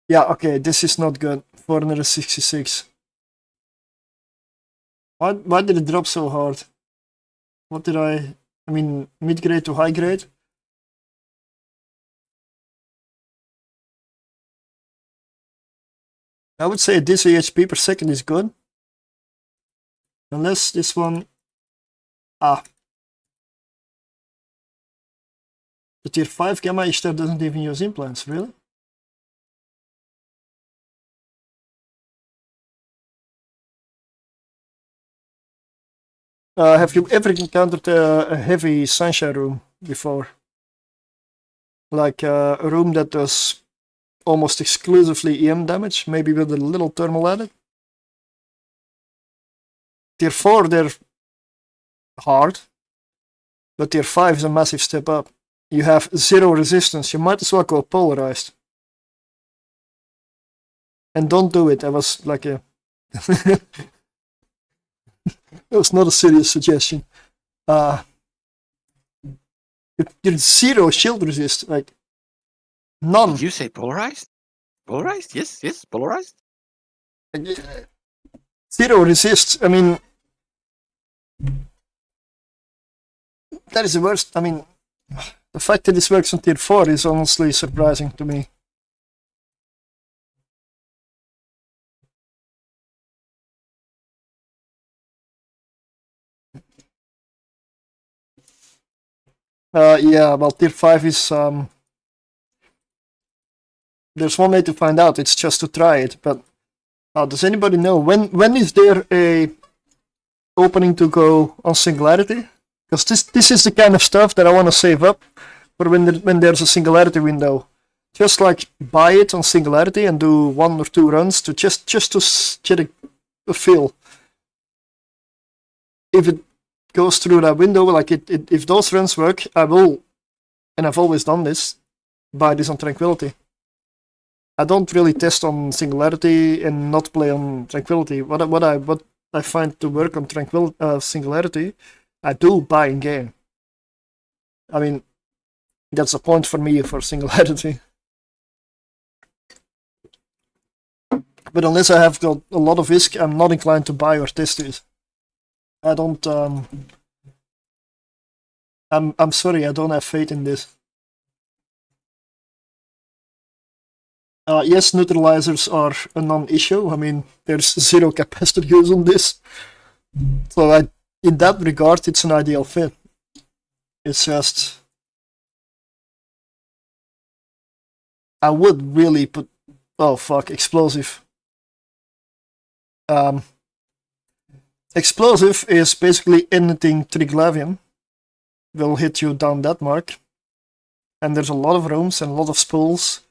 yeah, okay, this is not good. 466. Why did it drop so hard? What did I mean, mid-grade to high-grade? I would say this HP per second is good. Unless this one... Ah. The tier 5 gamma ishtar doesn't even use implants, really? Have you ever encountered a heavy sunshine room before? Like a room that does almost exclusively EM damage, maybe with a little thermal added? Tier 4, they're hard, but tier 5 is a massive step up. You have 0 resistance, you might as well go polarized. And don't do it, I was like a... That was not a serious suggestion. You're 0 shield resist, like none. Did you say polarized? Polarized? Yes, yes, polarized. 0 resist. I mean, that is the worst. I mean, the fact that this works on tier 4 is honestly surprising to me. Yeah, well, tier 5 is there's one way to find out. It's just to try it. But does anybody know when is there a opening to go on singularity? Because this is the kind of stuff that I want to save up for when there's a singularity window. Just like buy it on singularity and do 1 or 2 runs to just to get a feel. If it goes through that window, like if those runs work, I will, and I've always done this, buy this on Tranquility. I don't really test on Singularity and not play on Tranquility. What I find to work on Singularity, I do buy in game. I mean, that's a point for me for Singularity. But unless I have got a lot of ISK, I'm not inclined to buy or test it. I don't. I'm sorry, I don't have faith in this. Yes, neutralizers are a non-issue. I mean, there's 0 capacitor use on this. So in that regard, it's an ideal fit. It's just... I would really put... Oh fuck, explosive. Explosive is basically anything Triglavian will hit you down that mark. And there's a lot of rooms and a lot of spools.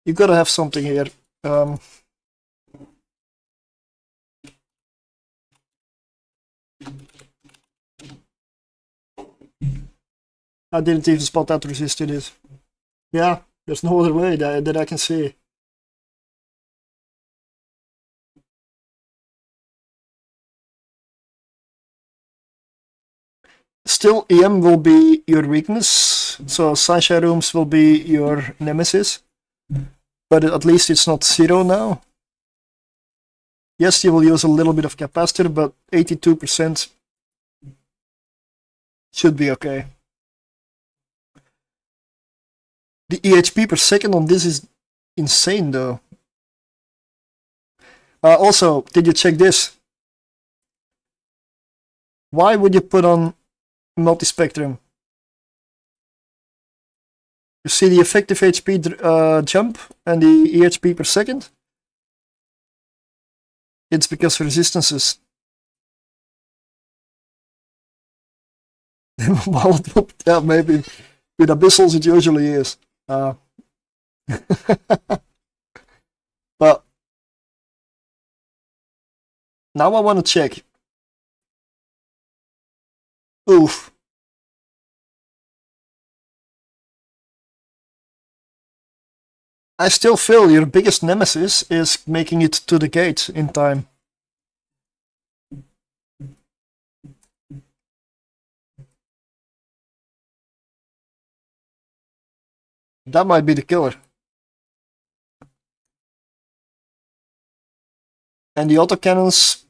You gotta have something here. I didn't even spot that resisted it. Yeah, there's no other way that I can see. Still, EM will be your weakness, so Sunshine Rooms will be your nemesis. But at least it's not 0 now. Yes, you will use a little bit of capacitor, but 82% should be okay. The EHP per second on this is insane though. Also, did you check this? Why would you put on multispectrum? You see the effective HP jump and the EHP per second? It's because of resistances. Well, yeah, maybe. With abyssals it usually is. But now I want to check. Oof. I still feel your biggest nemesis is making it to the gate in time. That might be the killer. And the autocannons...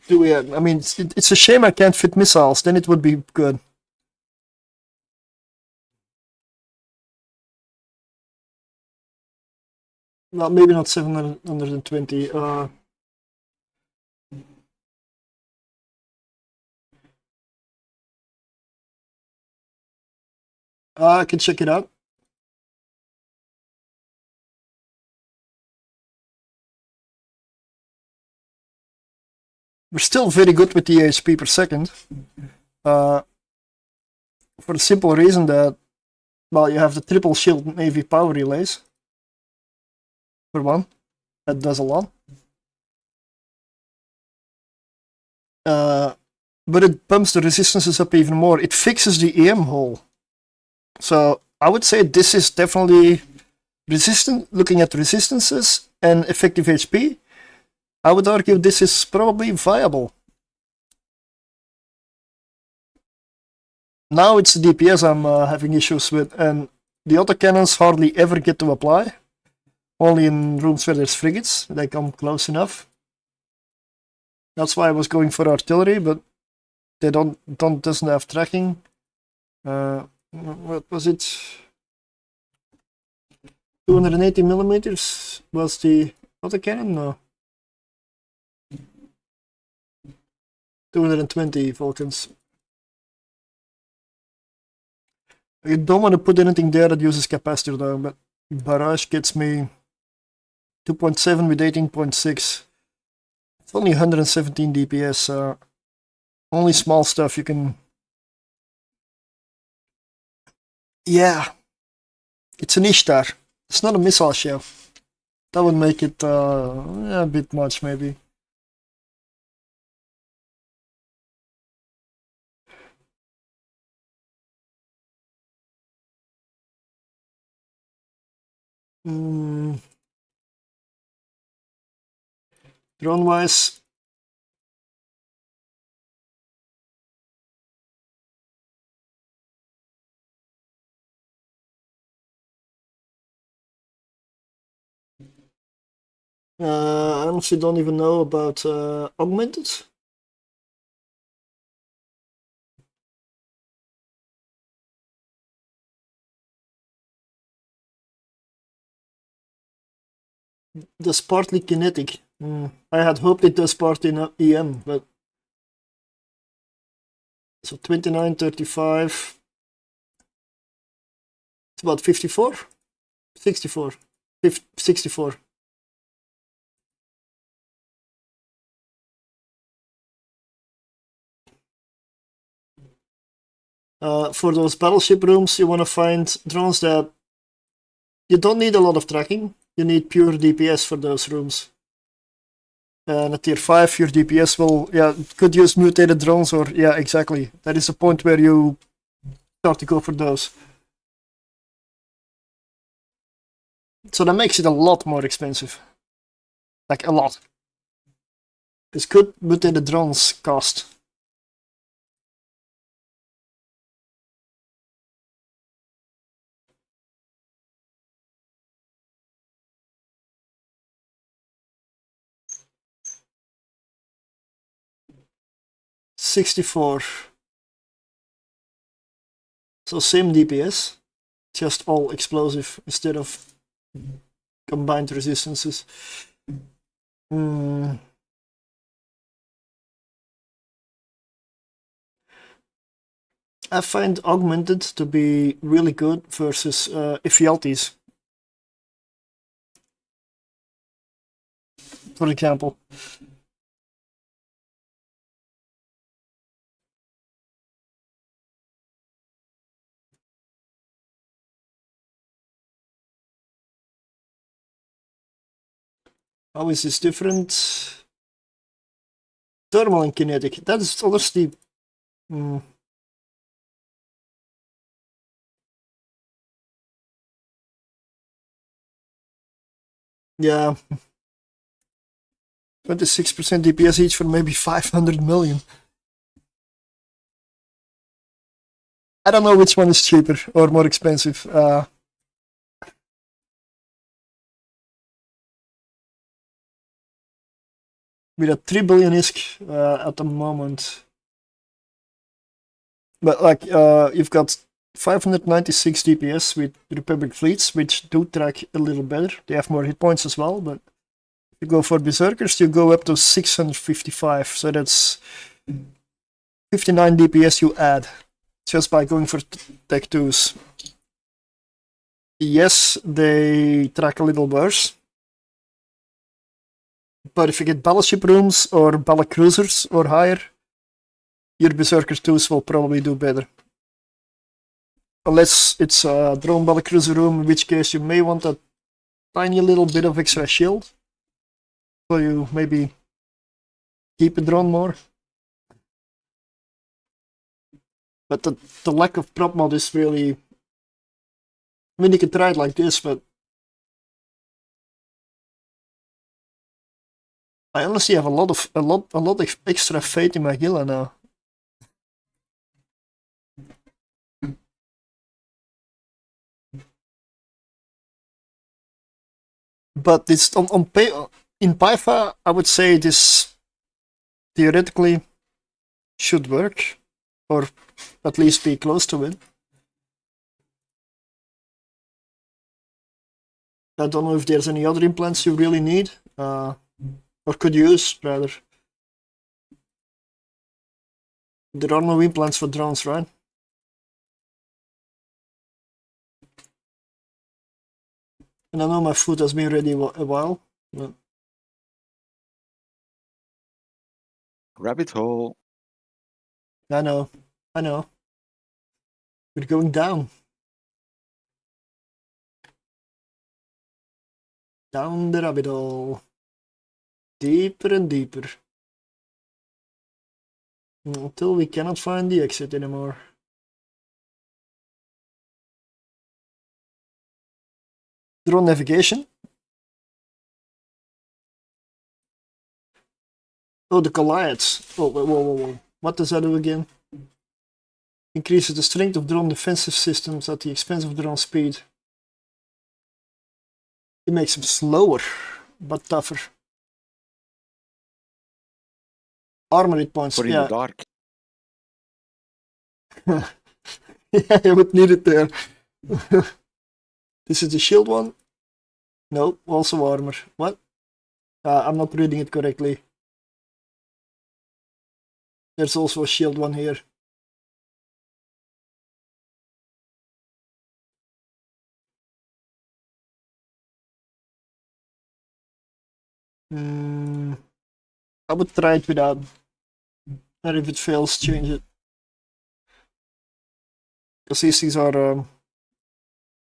do it. I mean, it's a shame I can't fit missiles. Then it would be good. Well, maybe not 720. I can check it out. We're still very good with the HP per second. For the simple reason that, well, you have the triple shield and AV power relays. For one, that does a lot. But it bumps the resistances up even more. It fixes the EM hole. So I would say this is definitely resistant. Looking at resistances and effective HP, I would argue this is probably viable. Now it's the DPS I'm having issues with, and the autocannons hardly ever get to apply. Only in rooms where there's frigates, they come close enough. That's why I was going for artillery, but they doesn't have tracking. What was it? 280 millimeters was the autocannon? No. 220 Vulcans. I don't want to put anything there that uses capacitor though, but barrage gets me 2.7 with 18.6. It's only 117 DPS, so only small stuff you can... Yeah, it's an Ishtar. It's not a missile shell. That would make it a bit much, maybe. Drone-wise, I honestly don't even know about augmented. Does partly kinetic. I had hoped it does part in EM, but so 29, 35. It's about 54, 64, 64. For those battleship rooms, you want to find drones that you don't need a lot of tracking. You need pure DPS for those rooms. And at tier 5, your DPS will, could use mutated drones, or, exactly. That is the point where you start to go for those. So that makes it a lot more expensive. Like, a lot. Because good mutated drones cost. $64. So same DPS, just all explosive instead of combined resistances. I find augmented to be really good versus Ephialtes, for example. How is this different? Thermal and kinetic. That is honestly... Yeah. 26% DPS each for maybe 500 million. I don't know which one is cheaper or more expensive. with a 3 billion ISK at the moment. But like you've got 596 DPS with Republic fleets, which do track a little better. They have more hit points as well, but if you go for berserkers, you go up to 655. So that's 59 DPS you add just by going for tech 2s. Yes, they track a little worse. But if you get battleship rooms or battle cruisers or higher, your berserker 2s will probably do better. Unless it's a drone battle cruiser room, in which case you may want a tiny little bit of extra shield. So you maybe keep a drone more. But the lack of prop mod is really... I mean, you can try it like this, but I honestly have a lot of extra faith in my Gila now. But this in Python, I would say this theoretically should work, or at least be close to it. I don't know if there's any other implants you really need, or could use, rather. There are no implants for drones, right? And I know my food has been ready a while. But... Rabbit hole. I know. We're going down. Down the rabbit hole. Deeper and deeper. Until we cannot find the exit anymore. Drone navigation. Oh, the Goliaths. Oh, whoa. What does that do again? Increases the strength of drone defensive systems at the expense of drone speed. It makes them slower, but tougher. Armor hit points, But in the dark. Yeah, you would need it there. This is the shield one? No, also armor. What? I'm not reading it correctly. There's also a shield one here. I would try it without, and if it fails, change it. Because these things are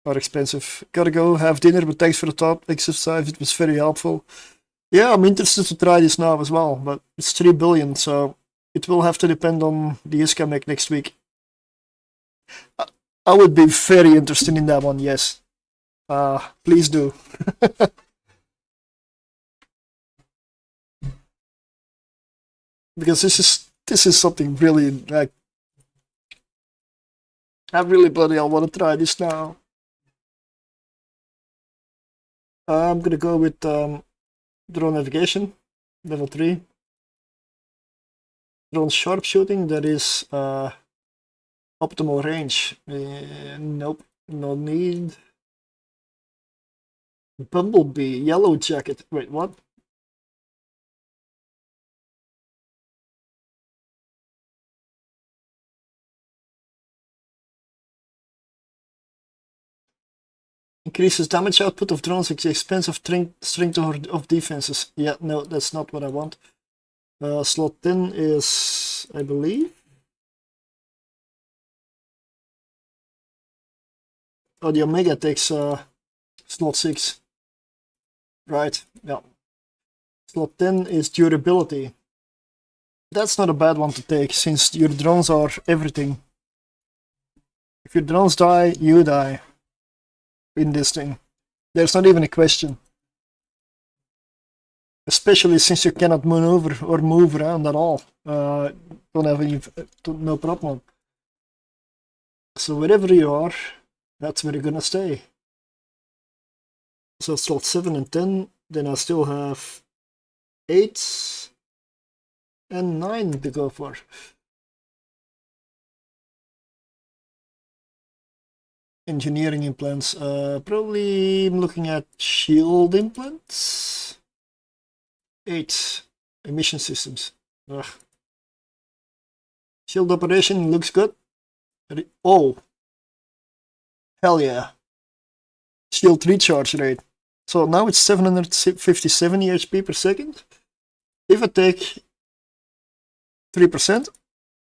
expensive. Gotta go, have dinner, but thanks for the top exercise, it was very helpful. Yeah, I'm interested to try this now as well, but it's 3 billion, so it will have to depend on the ISK I make next week. I would be very interested in that one, yes. Please do. Because this is something really, like, I really bloody hell want to try this now. I'm gonna go with drone navigation, level 3. Drone sharpshooting, that is optimal range. Nope, no need. Bumblebee, yellow jacket. Wait, what? Increases damage output of drones at the expense of strength of defenses. Yeah, no, that's not what I want. Slot 10 is, I believe. Oh, the Omega takes slot 6. Right, yeah. Slot 10 is durability. That's not a bad one to take, since your drones are everything. If your drones die, you die. In this thing. There's not even a question. Especially since you cannot maneuver or move around at all. Don't have any, no problem. So wherever you are, that's where you're gonna stay. So slot 7 and 10, then I still have 8, and 9 to go for. Engineering implants. Probably I'm looking at shield implants. 8 emission systems. Ugh. Shield operation looks good. Oh, hell yeah. Shield recharge rate. So now it's 757 HP per second. If I take 3%,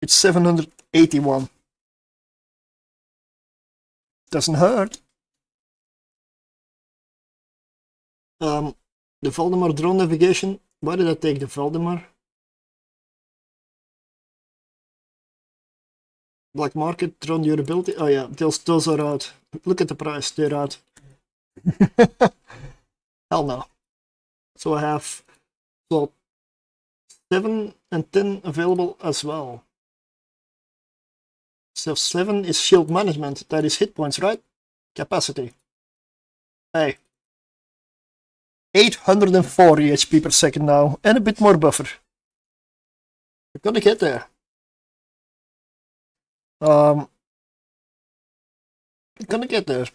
it's 781. Doesn't hurt. The Valdemar drone navigation. Why did I take the Valdemar? Black market, drone durability. Oh yeah, those are out. Look at the price, they're out. Hell no. So I have 7 and 10 available as well. So 7 is shield management, that is hit points, right? Capacity. Hey. 840 HP per second now, and a bit more buffer. We're gonna get there. We're gonna get there.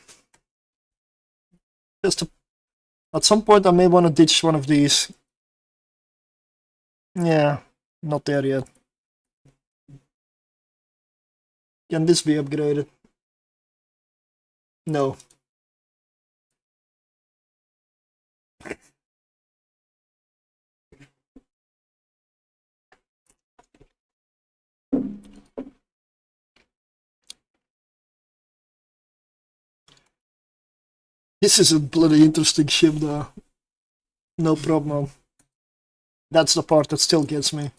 At some point I may want to ditch one of these. Yeah, not there yet. Can this be upgraded? No. This is a bloody interesting ship though. No problem. That's the part that still gets me.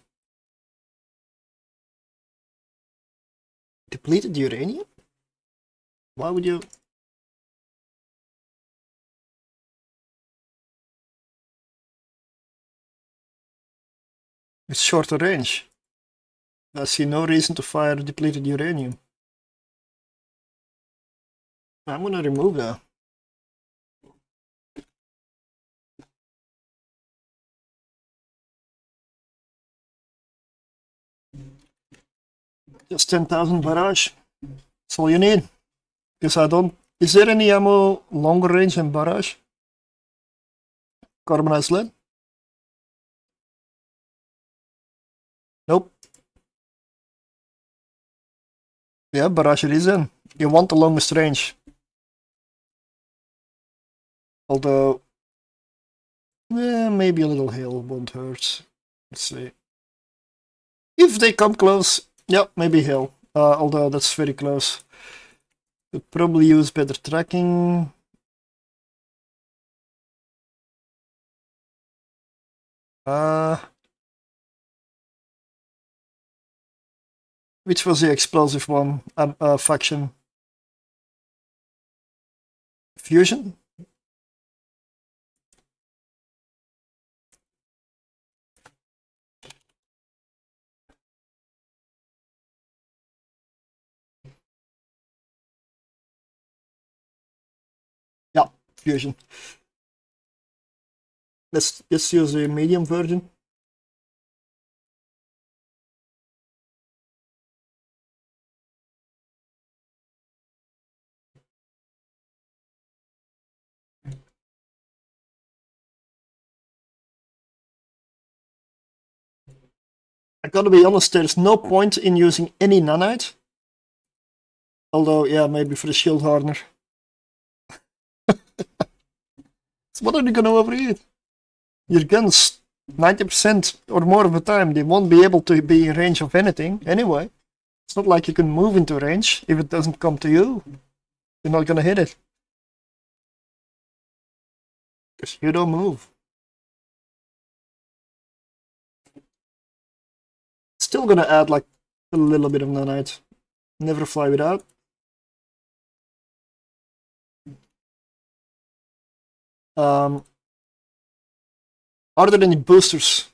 Depleted uranium? Why would you... It's shorter range. I see no reason to fire depleted uranium. I'm gonna remove that. Just 10,000 barrage. That's all you need. Because I don't... Is there any ammo longer range than barrage? Carbonized lead? Nope. Yeah, barrage it is in. You want the longest range. Although... maybe a little hail won't hurt. Let's see. If they come close... Yep, maybe hail. Although that's very close. Could probably use better tracking. Which was the explosive one? Faction. Fusion? Yeah, fusion. Let's use the medium version. I gotta be honest, there's no point in using any nanite. Although, yeah, maybe for the shield hardener. So what are they gonna overheat? Your guns, 90% or more of the time, they won't be able to be in range of anything anyway. It's not like you can move into range. If it doesn't come to you, you're not gonna hit it. Because you don't move. Still gonna add like a little bit of nanite. Never fly without. Are there any boosters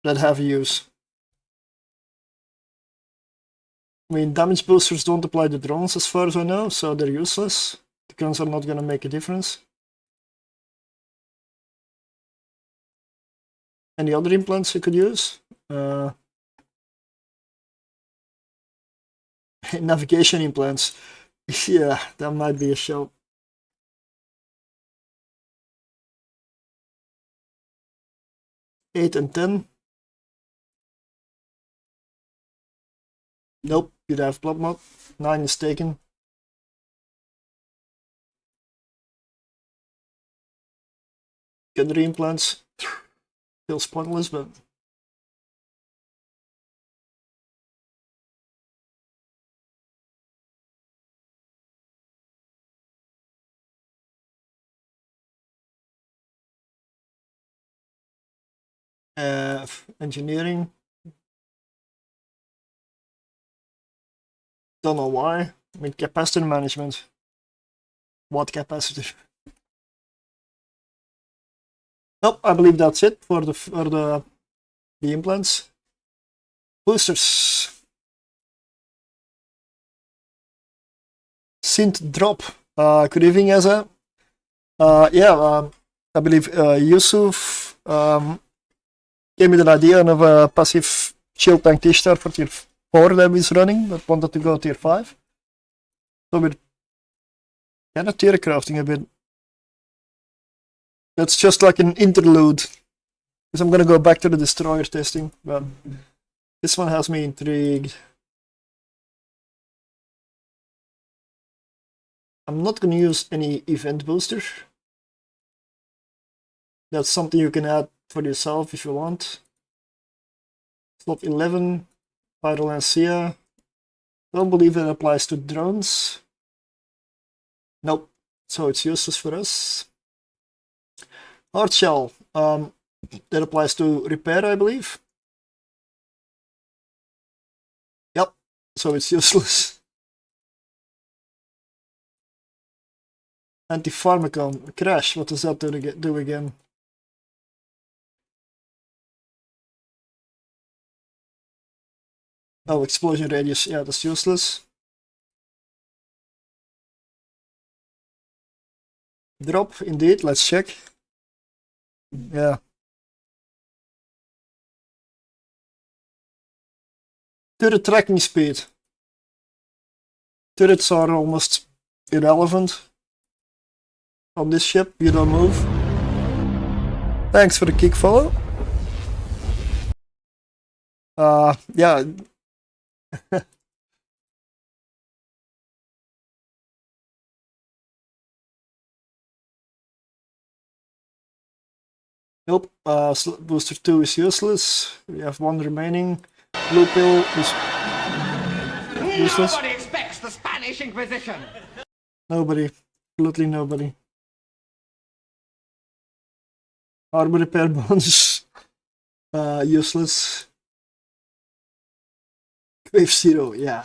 that have use? I mean, damage boosters don't apply to drones as far as I know, so they're useless. The guns are not gonna make a difference. Any other implants you could use? Navigation implants. Yeah, that might be a show. Eight and 10. Nope, you'd have blood mod. 9 is taken. Gunnery implants. Feels pointless, but engineering. Don't know why. I mean, capacitor management. What capacitor? Nope, I believe that's it for the implants. Boosters. Synth drop. Good evening, Eza. Yeah, I believe Yusuf gave me the idea of a passive shield tank T-star for tier 4 that is running, but wanted to go tier 5. So we're kind of tier crafting a bit. That's just like an interlude, because I'm gonna go back to the destroyer testing, but this one has me intrigued. I'm not gonna use any event booster. That's something you can add for yourself if you want. Slot 11, Pyrolancia. Don't believe it applies to drones. Nope, so it's useless for us. Hard shell, that applies to repair, I believe. Yep, so it's useless. Anti-pharmacon, crash, what does that do again? Oh, explosion radius, yeah, that's useless. Drop, indeed, let's check. Yeah. Turret tracking speed. Turrets are almost irrelevant on this ship, you don't move. Thanks for the kick follow. Yeah. Nope, booster 2 is useless. We have 1 remaining. Blue pill is useless. Nobody expects the Spanish Inquisition. Nobody, absolutely nobody. Armor repair bonus, useless. Wave 0, yeah.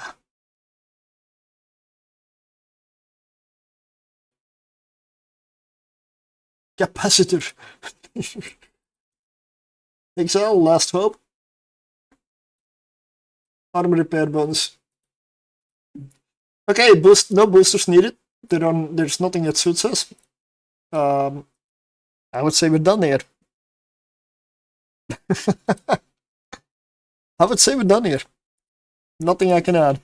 Capacitor. Exile, last hope. Armor repair bonus. Okay, no boosters needed. There's nothing that suits us. I would say we're done here. I would say we're done here. Nothing I can add.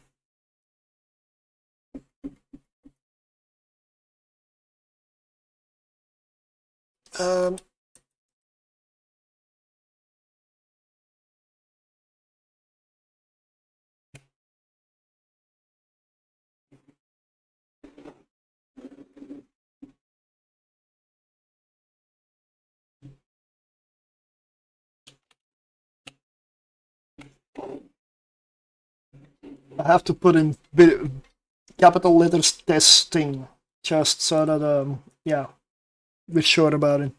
I have to put in capital letters testing, just so that yeah, we're sure about it.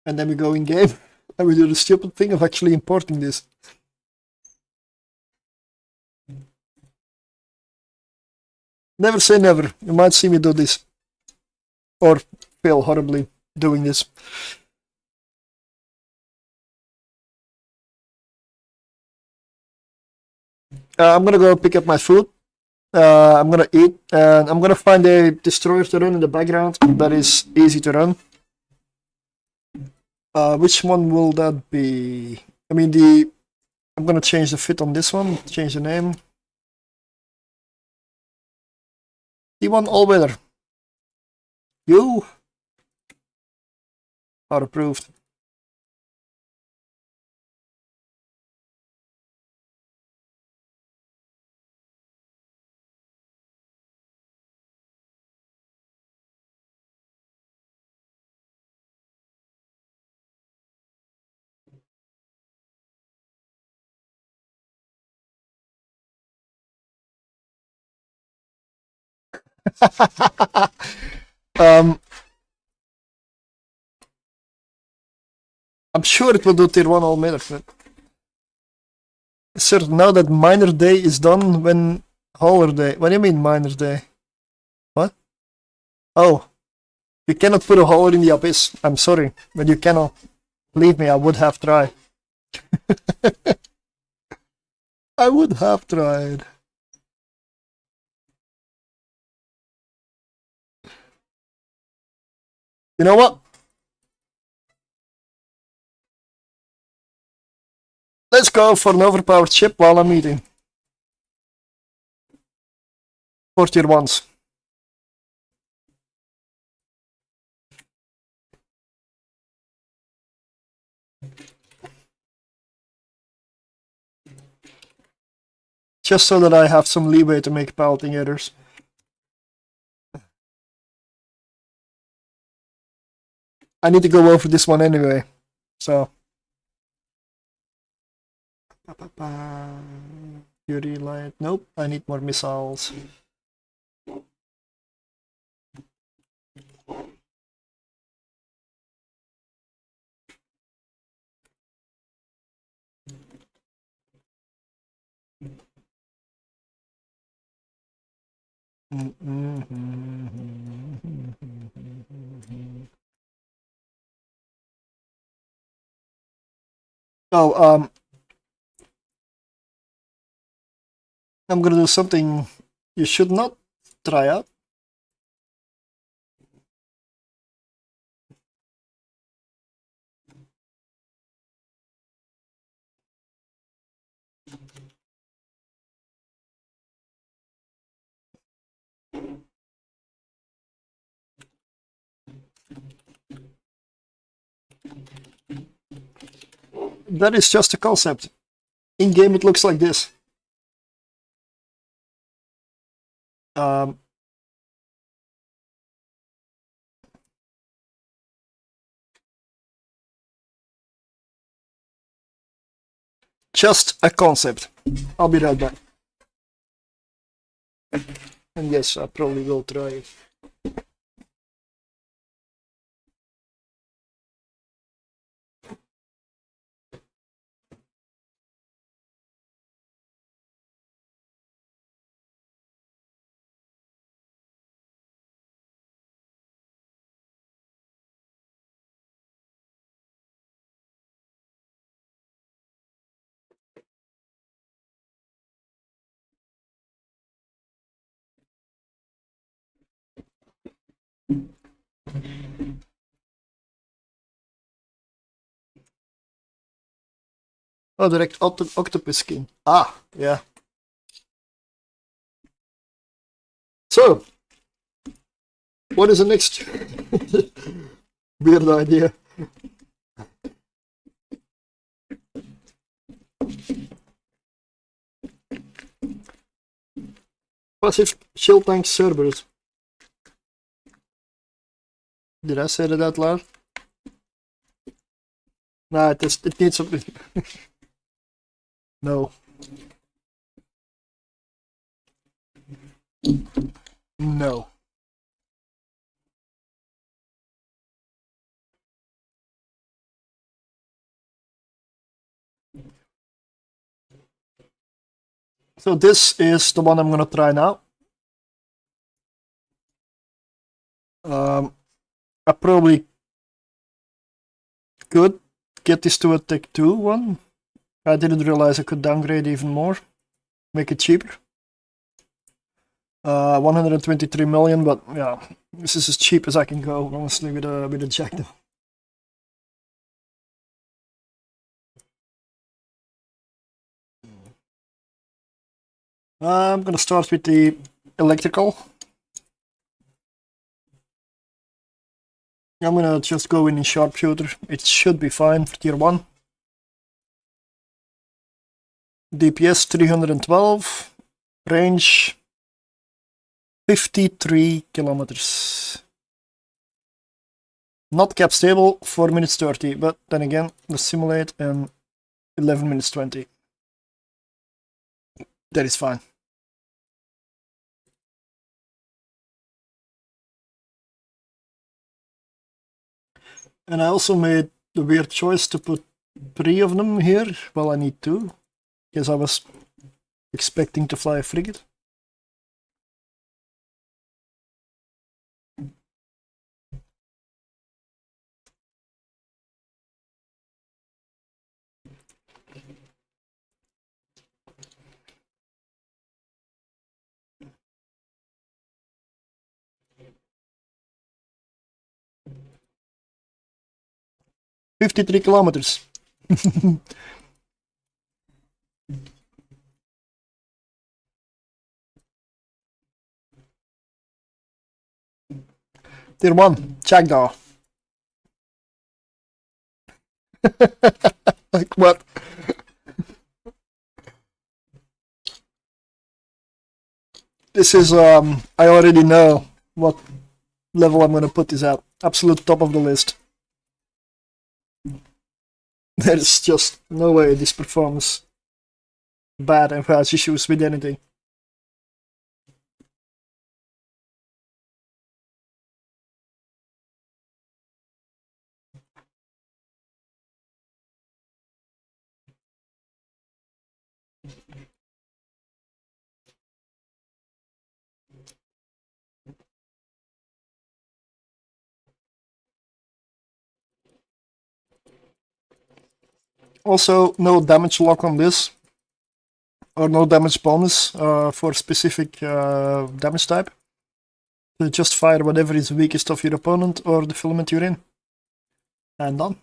And then we go in game and we do the stupid thing of actually importing this. Never say never. You might see me do this. Or fail horribly doing this. I'm gonna go pick up my food. I'm gonna eat, and I'm gonna find a destroyer to run in the background that is easy to run. Which one will that be? I mean, I'm gonna change the fit on this one, change the name. D1 all weather. You are approved. um, I'm sure it will do tier 1 all weather. Sir, now that minor day is done, when hauler day? What do you mean minor day? What? Oh, you cannot put a hauler in the abyss. I'm sorry, but you cannot. Believe me, I would have tried. I would have tried. You know what? Let's go for an overpowered ship while I'm eating. For tier 1s. Just so that I have some leeway to make piloting errors. I need to go over this one anyway, so. Fury light. Nope, I need more missiles. Oh, I'm gonna do something you should not try out. That is just a concept. In game, it looks like this. Just a concept. I'll be right back. And yes, I probably will try it. Oh, direct octopus skin. Ah, yeah. So, what is the next weird idea? Passive shield tank Cerberus. Did I say that out loud? Nah, it needs something. No. No. So this is the one I'm gonna try now. I probably could get this to a Tech 2 one. I didn't realize I could downgrade even more, make it cheaper. 123 million, but yeah, this is as cheap as I can go, honestly, with a jack though. I'm gonna start with the electrical. I'm gonna just go in sharpshooter. It should be fine for tier 1. DPS 312, range 53 kilometers. Not cap stable, 4 minutes 30, but then again, the simulate and 11 minutes 20. That is fine. And I also made the weird choice to put 3 of them here. Well, I need 2, because I was expecting to fly a frigate. "53 kilometers. Tier 1, Jackdaw. Like what? This is, I already know what level I'm gonna put this at. Absolute top of the list. There's just no way this performs bad and has issues with anything. Also, no damage lock on this, or no damage bonus for specific damage type. So just fire whatever is weakest of your opponent or the filament you're in. And done.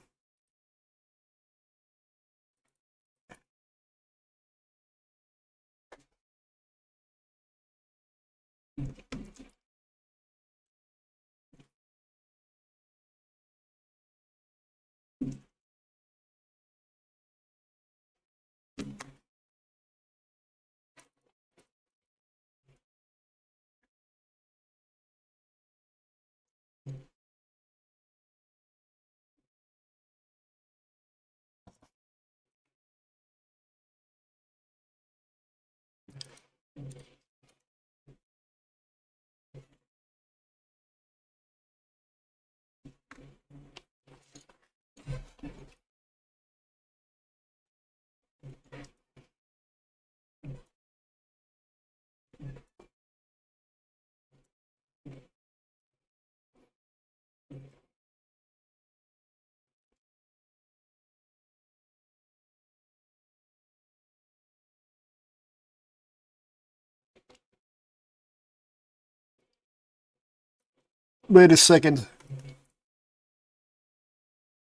Wait a second.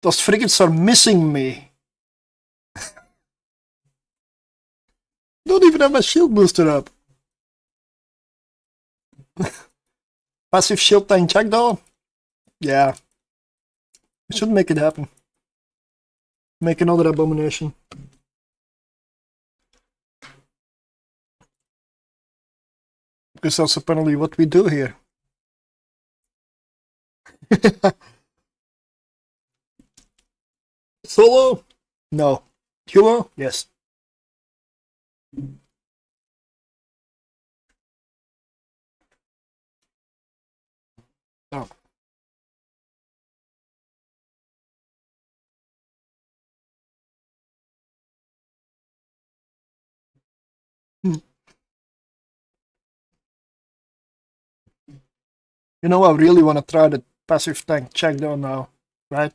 Those frigates are missing me. Don't even have my shield booster up. Passive shield tank Jackdaw? Yeah. We should make it happen. Make another abomination. Because that's apparently what we do here. Solo? No. Duo? Yes. Oh. You know, I really want to try the passive tank Jackdaw now, right?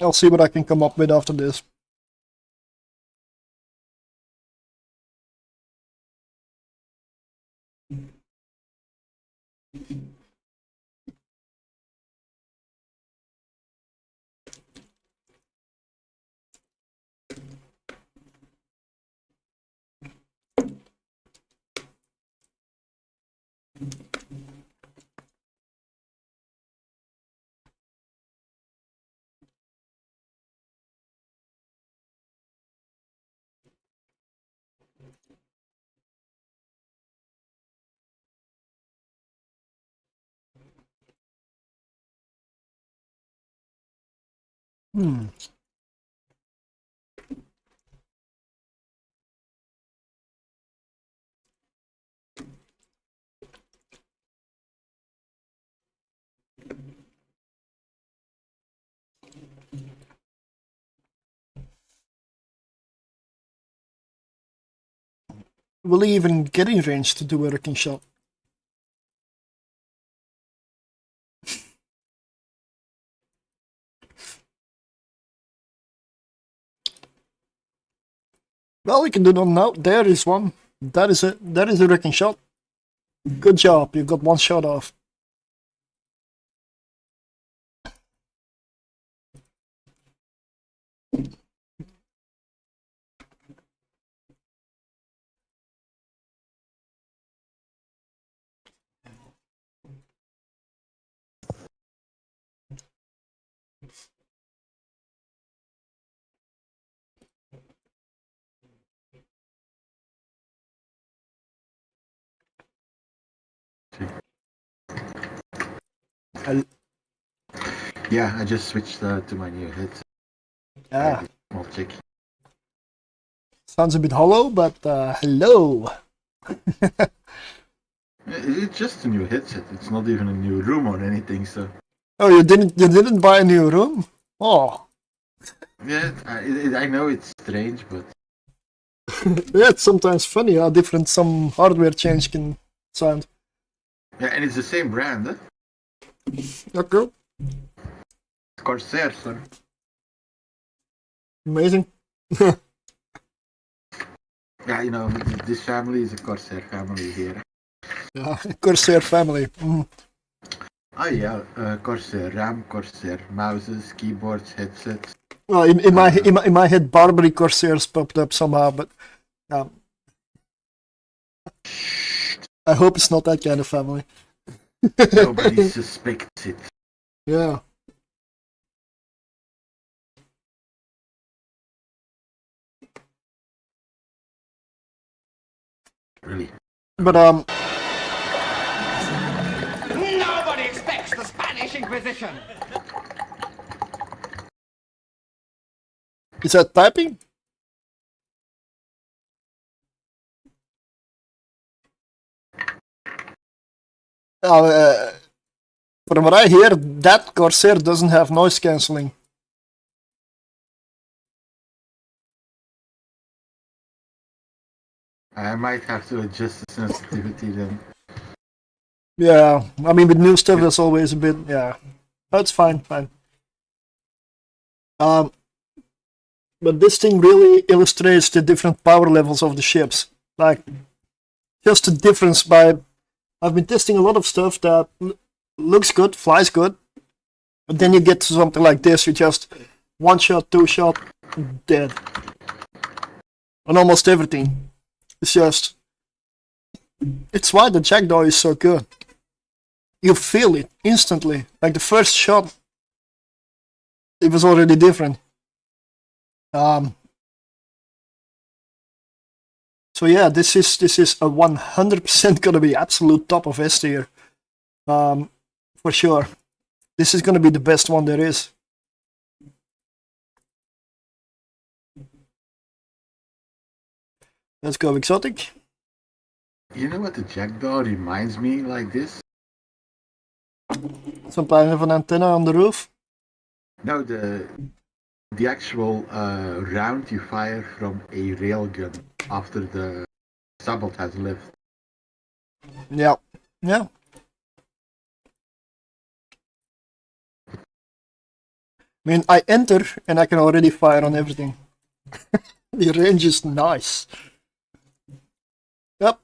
I'll see what I can come up with after this. Hmm. Will he even get in range to do a wrecking shot? Well, we can do them now. There is one. That is it. That is a wrecking shot. Good job. You got one shot off. Yeah, I just switched to my new headset. Yeah. Small check. Sounds a bit hollow, but hello. It's just a new headset. It's not even a new room or anything. So Oh, you didn't buy a new room? Oh. yeah, I know it's strange, but Yeah, it's sometimes funny how different some hardware change can sound. yeah, and it's the same brand, huh? Okay. Corsair, sir. Amazing. Yeah, you know, this family is a Corsair family here. Yeah, Corsair family. Oh yeah, Corsair RAM, Corsair mouses, keyboards, headsets. Well, in my head, Barbary Corsairs popped up somehow, but I hope it's not that kind of family. Nobody suspects it. Yeah. Really. But Nobody expects the Spanish Inquisition. is that typing? From what I hear, that Corsair doesn't have noise cancelling. I might have to adjust the sensitivity then. Yeah, I mean with new stuff that's always a bit yeah. That's fine. But this thing really illustrates the different power levels of the ships. Like just the difference by I've been testing a lot of stuff that looks good, flies good, but then you get to something like this, you just one shot, two shot, dead. On almost everything. It's just it's why the Jackdaw is so good. You feel it instantly. Like the first shot, it was already different. So yeah, this is a 100% gonna be absolute top of S tier. For sure. This is gonna be the best one there is. Let's go exotic. You know what the Jackdaw reminds me like this? Some kind of an antenna on the roof. No, the actual round you fire from a railgun after the sabot has left. Yeah. Yeah. I mean, I enter and I can already fire on everything. The range is nice. Yep.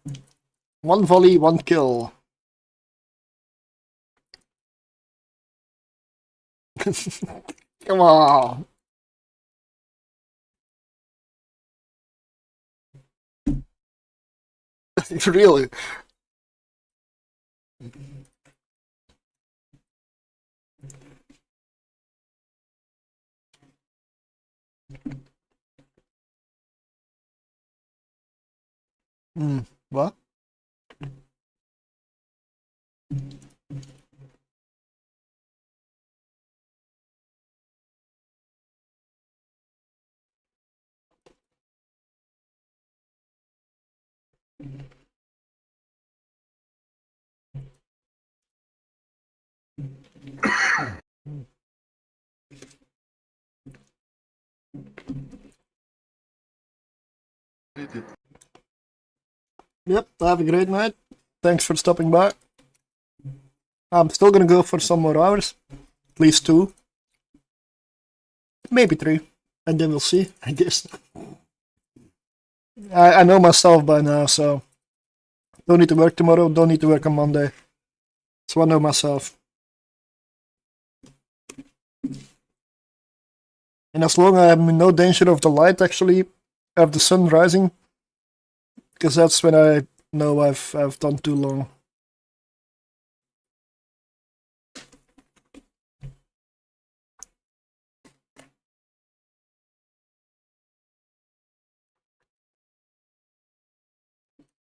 One volley, one kill. Come on. Really? What? Yep, have a great night. Thanks for stopping by. I'm still gonna go for some more hours. At least 2. Maybe 3. And then we'll see, I guess. I know myself by now, so don't need to work tomorrow, don't need to work on Monday. So I know myself. And as long as I'm in no danger of the light, actually, of the sun rising, because that's when I know I've done too long.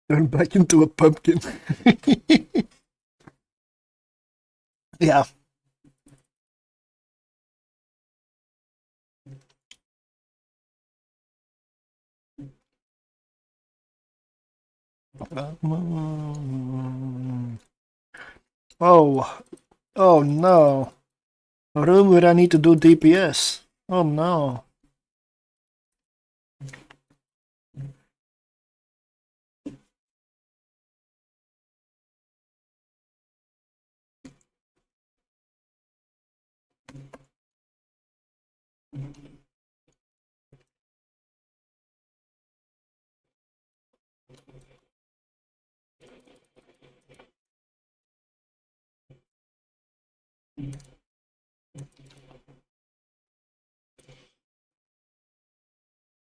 Turn back into a pumpkin. Yeah. Oh. Oh no. A room where I need to do DPS. Oh no.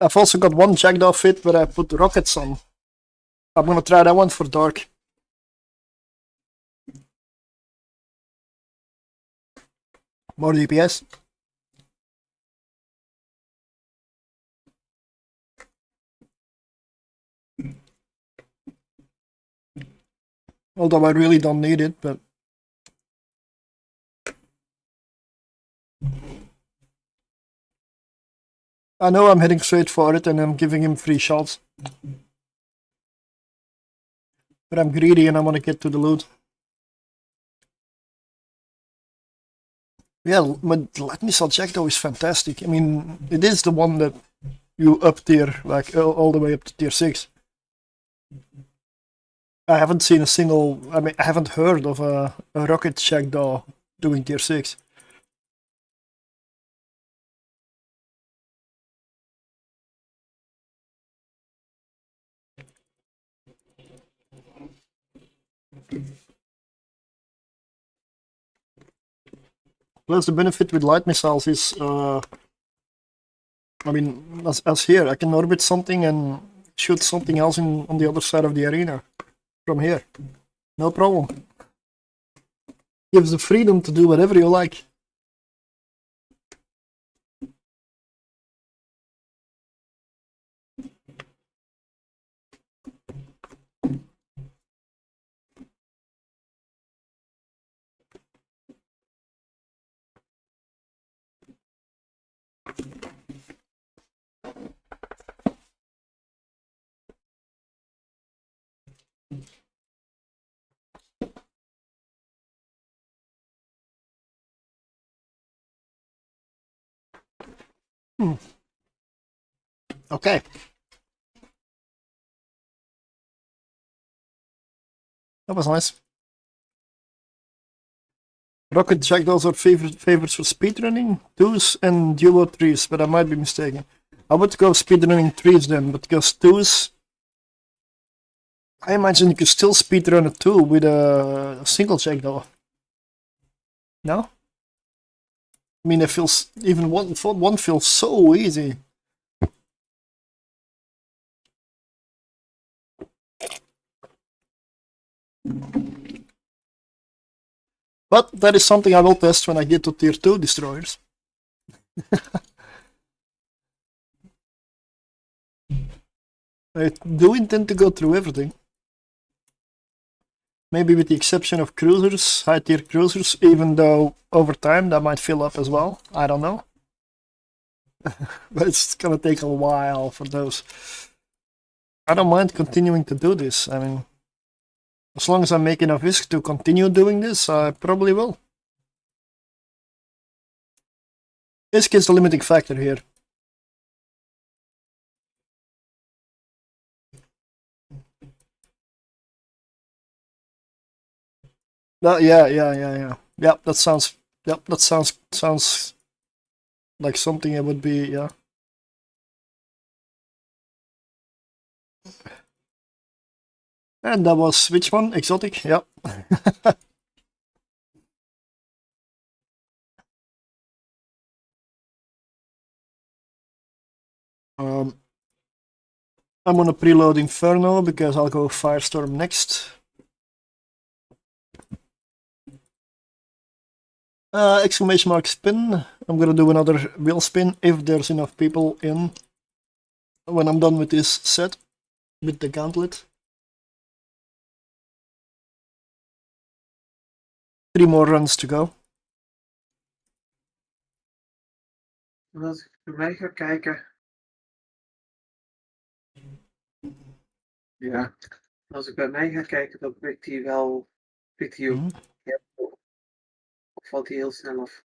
I've also got one jackdaw fit where I put rockets on. I'm gonna try that one for dark. More DPS. Although I really don't need it, but I know I'm heading straight for it and I'm giving him free shots. But I'm greedy and I want to get to the loot. Yeah, but let me sell Jackdaw is fantastic. I mean, it is the one that you up tier, like all the way up to tier 6. I haven't seen a single, I mean, I haven't heard of a rocket Jackdaw doing tier 6. Plus the benefit with light missiles is, I mean, as here, I can orbit something and shoot something else on the other side of the arena from here. No problem. Gives the freedom to do whatever you like. Okay. That was nice. Rocket Jackdaws are favorites for speedrunning, 2s and duo 3s, but I might be mistaken. I would go speedrunning 3s then, but because 2s, I imagine you could still speedrun a 2 with a single Jackdaw. No? I mean, it feels, even one feels so easy. But that is something I will test when I get to tier 2 destroyers. I do intend to go through everything. Maybe with the exception of cruisers, high tier cruisers, even though over time that might fill up as well. I don't know. But it's gonna take a while for those. I don't mind continuing to do this. I mean, as long as I make enough risk to continue doing this, I probably will. Risk is the limiting factor here. Yeah. Yep, that sounds like something it would be, yeah. And that was which one? Exotic? Yep. I'm gonna preload Inferno because I'll go Firestorm next. Exclamation mark spin. I'm gonna do another wheel spin if there's enough people in when I'm done with this set with the gauntlet. 3 more runs to go. Als ik bij mij ga kijken. Ja. Als ik bij mij ga kijken, dan pikt hij wel. Pikt hij ook. Ja, of valt hij heel snel af?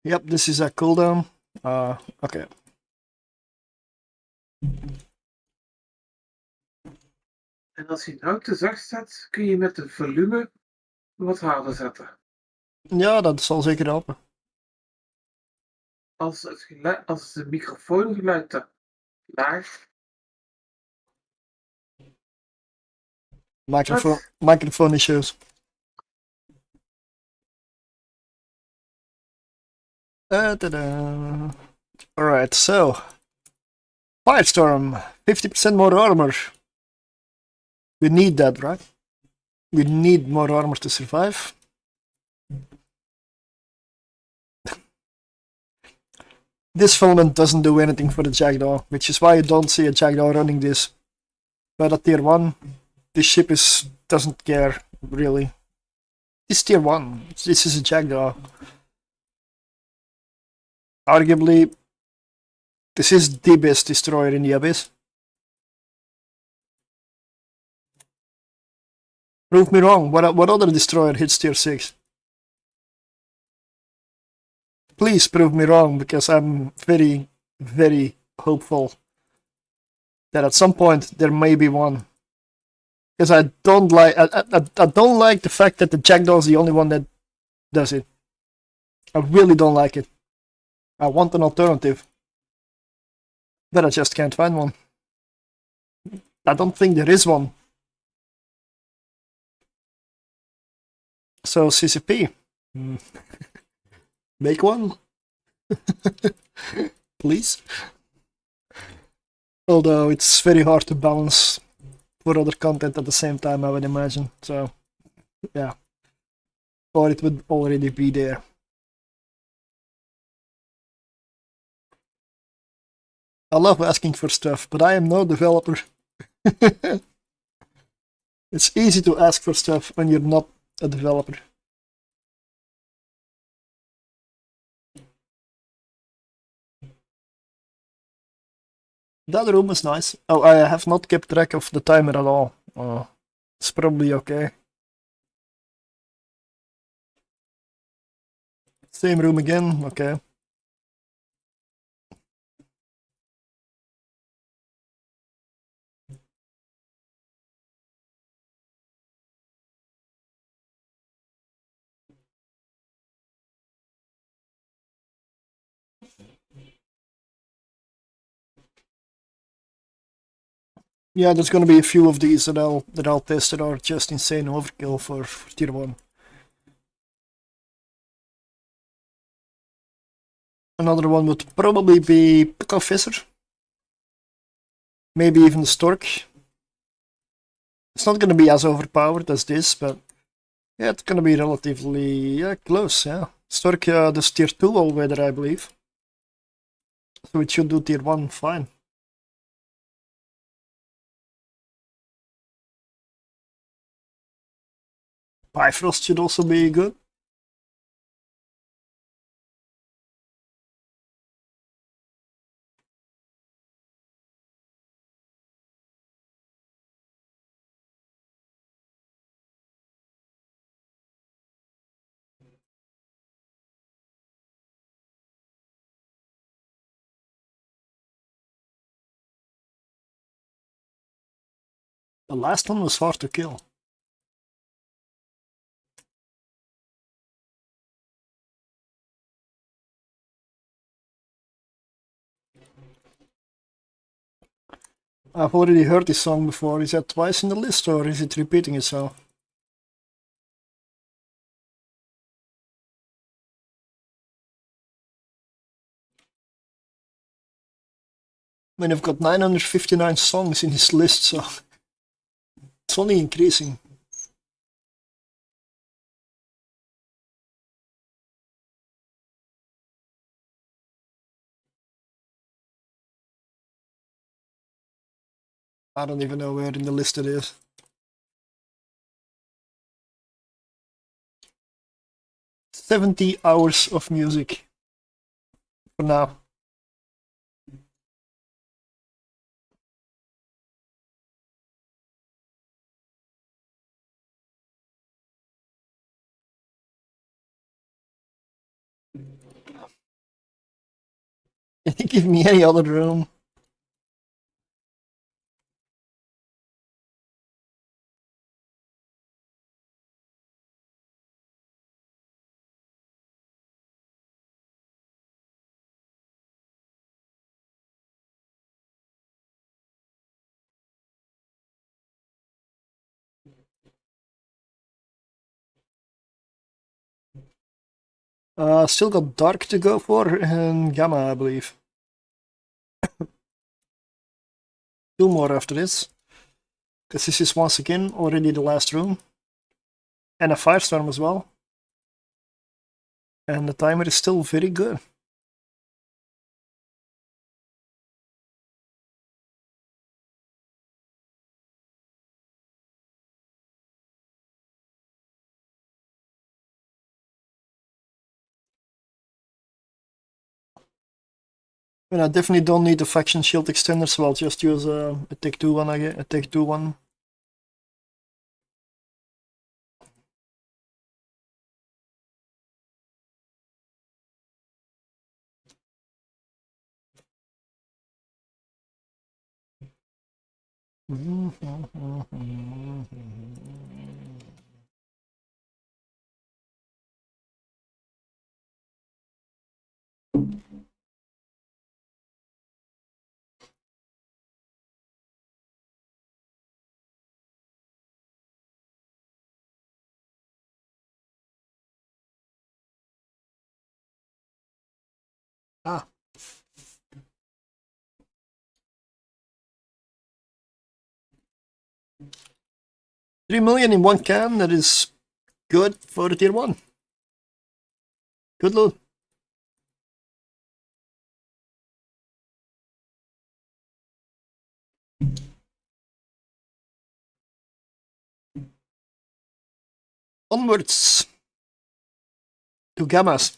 Yep, this is a cooldown. Okay. En als hij nou te zacht staat, kun je met de volume wat harder zetten. Ja, dat zal zeker helpen. Als de microfoongeluid te laag. Microphone issues. Alright, so Firestorm, 50% more armor. We need that, right? We need more armor to survive. This filament doesn't do anything for the Jackdaw, which is why you don't see a Jackdaw running this. But at tier 1, this ship doesn't care, really. It's tier 1, this is a Jackdaw. Arguably, this is the best destroyer in the Abyss. Prove me wrong, what other destroyer hits tier 6? Please prove me wrong, because I'm very, very hopeful that at some point there may be one. Because I don't like the fact that the Jackdaw is the only one that does it. I really don't like it. I want an alternative. But I just can't find one. I don't think there is one. So CCP. Make one. Please. Although it's very hard to balance for other content at the same time, I would imagine. So, yeah. Or it would already be there. I love asking for stuff, but I am no developer. It's easy to ask for stuff when you're not a developer. That room is nice. Oh, I have not kept track of the timer at all. It's probably okay. Same room again, okay. Yeah, there's gonna be a few of these that I'll test that are just insane overkill for tier 1. Another one would probably be Officer. Maybe even the Stork. It's not gonna be as overpowered as this, but yeah, it's gonna be relatively close, yeah. Stork does tier 2 all weather, I believe. So it should do tier 1 fine. Bifrost should also be good. The last one was hard to kill. I've already heard this song before. Is that twice in the list or is it repeating itself? I mean, I've got 959 songs in this list, so it's only increasing. I don't even know where in the list it is. "70 hours of music for now." Can you give me any other room? Still got Dark to go for and Gamma, I believe. 2 more after this. Because this is once again already the last room. And a Firestorm as well. And the timer is still very good. And I definitely don't need the faction shield extender, so I'll just use a take 2 one again, a take 2 one. Ah. $3 million in one can, that is good for the tier 1. Good loot. Onwards to Gammas.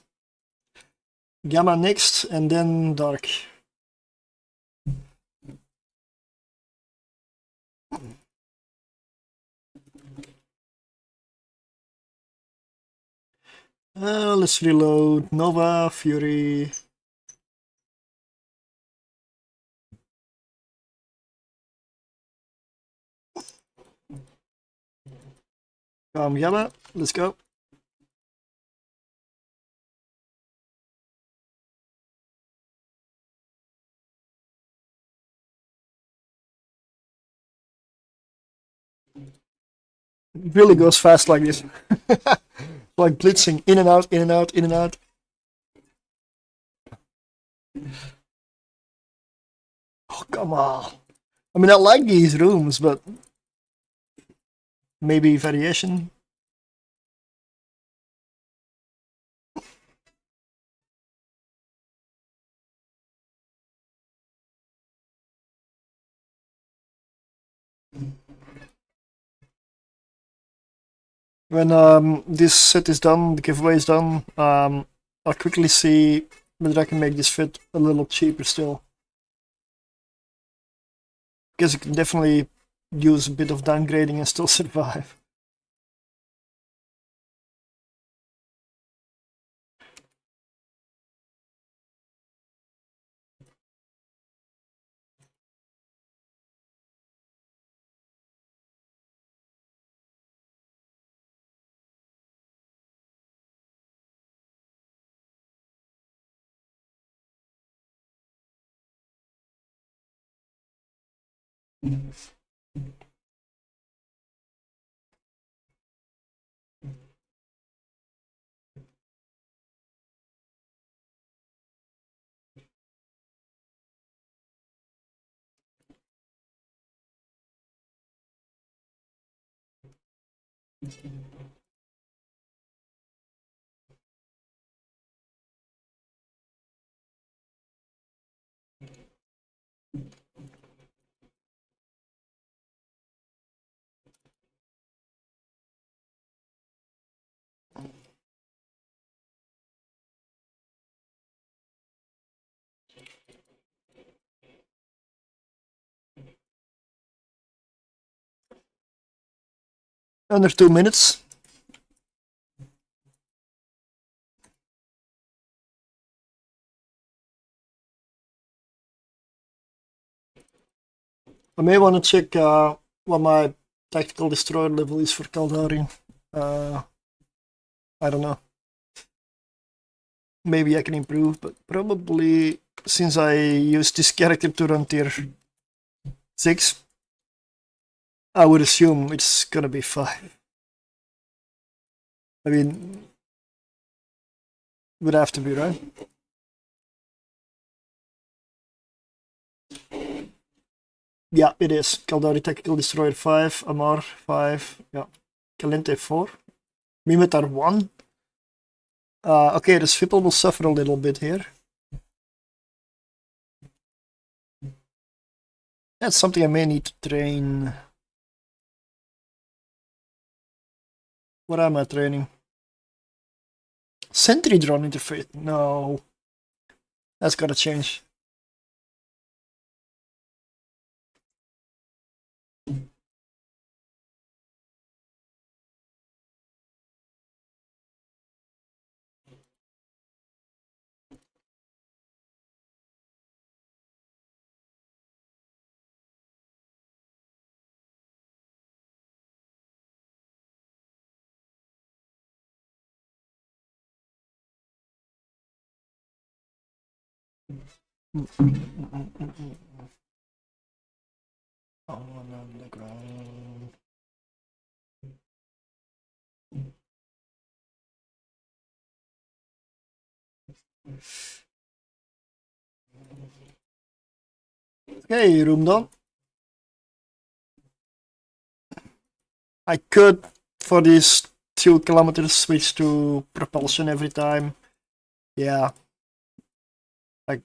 Gamma next and then Dark. Let's reload. Nova, Fury. Yama, let's go. It really goes fast like this. Like blitzing, in and out, in and out, in and out. Oh, come on. I mean, I like these rooms, but maybe variation. When this set is done, the giveaway is done, I'll quickly see whether I can make this fit a little cheaper still. Because you can definitely use a bit of downgrading and still survive. Under 2 minutes. I may want to check what my tactical destroyer level is for Kaldari. I don't know. Maybe I can improve, but probably since I used this character to run tier 6, I would assume it's gonna be 5. I mean, would have to be, right? Yeah, it is. Kaldari Tactical Destroyer 5, Amar 5, yeah. Kalente 4. Mimitar 1. Okay, the Svipple will suffer a little bit here. That's something I may need to train. What am I training? Sentry drone interface? No. That's gotta change. On the ground. Okay, room done. I could, for these 2 kilometers, switch to propulsion every time. Yeah. Like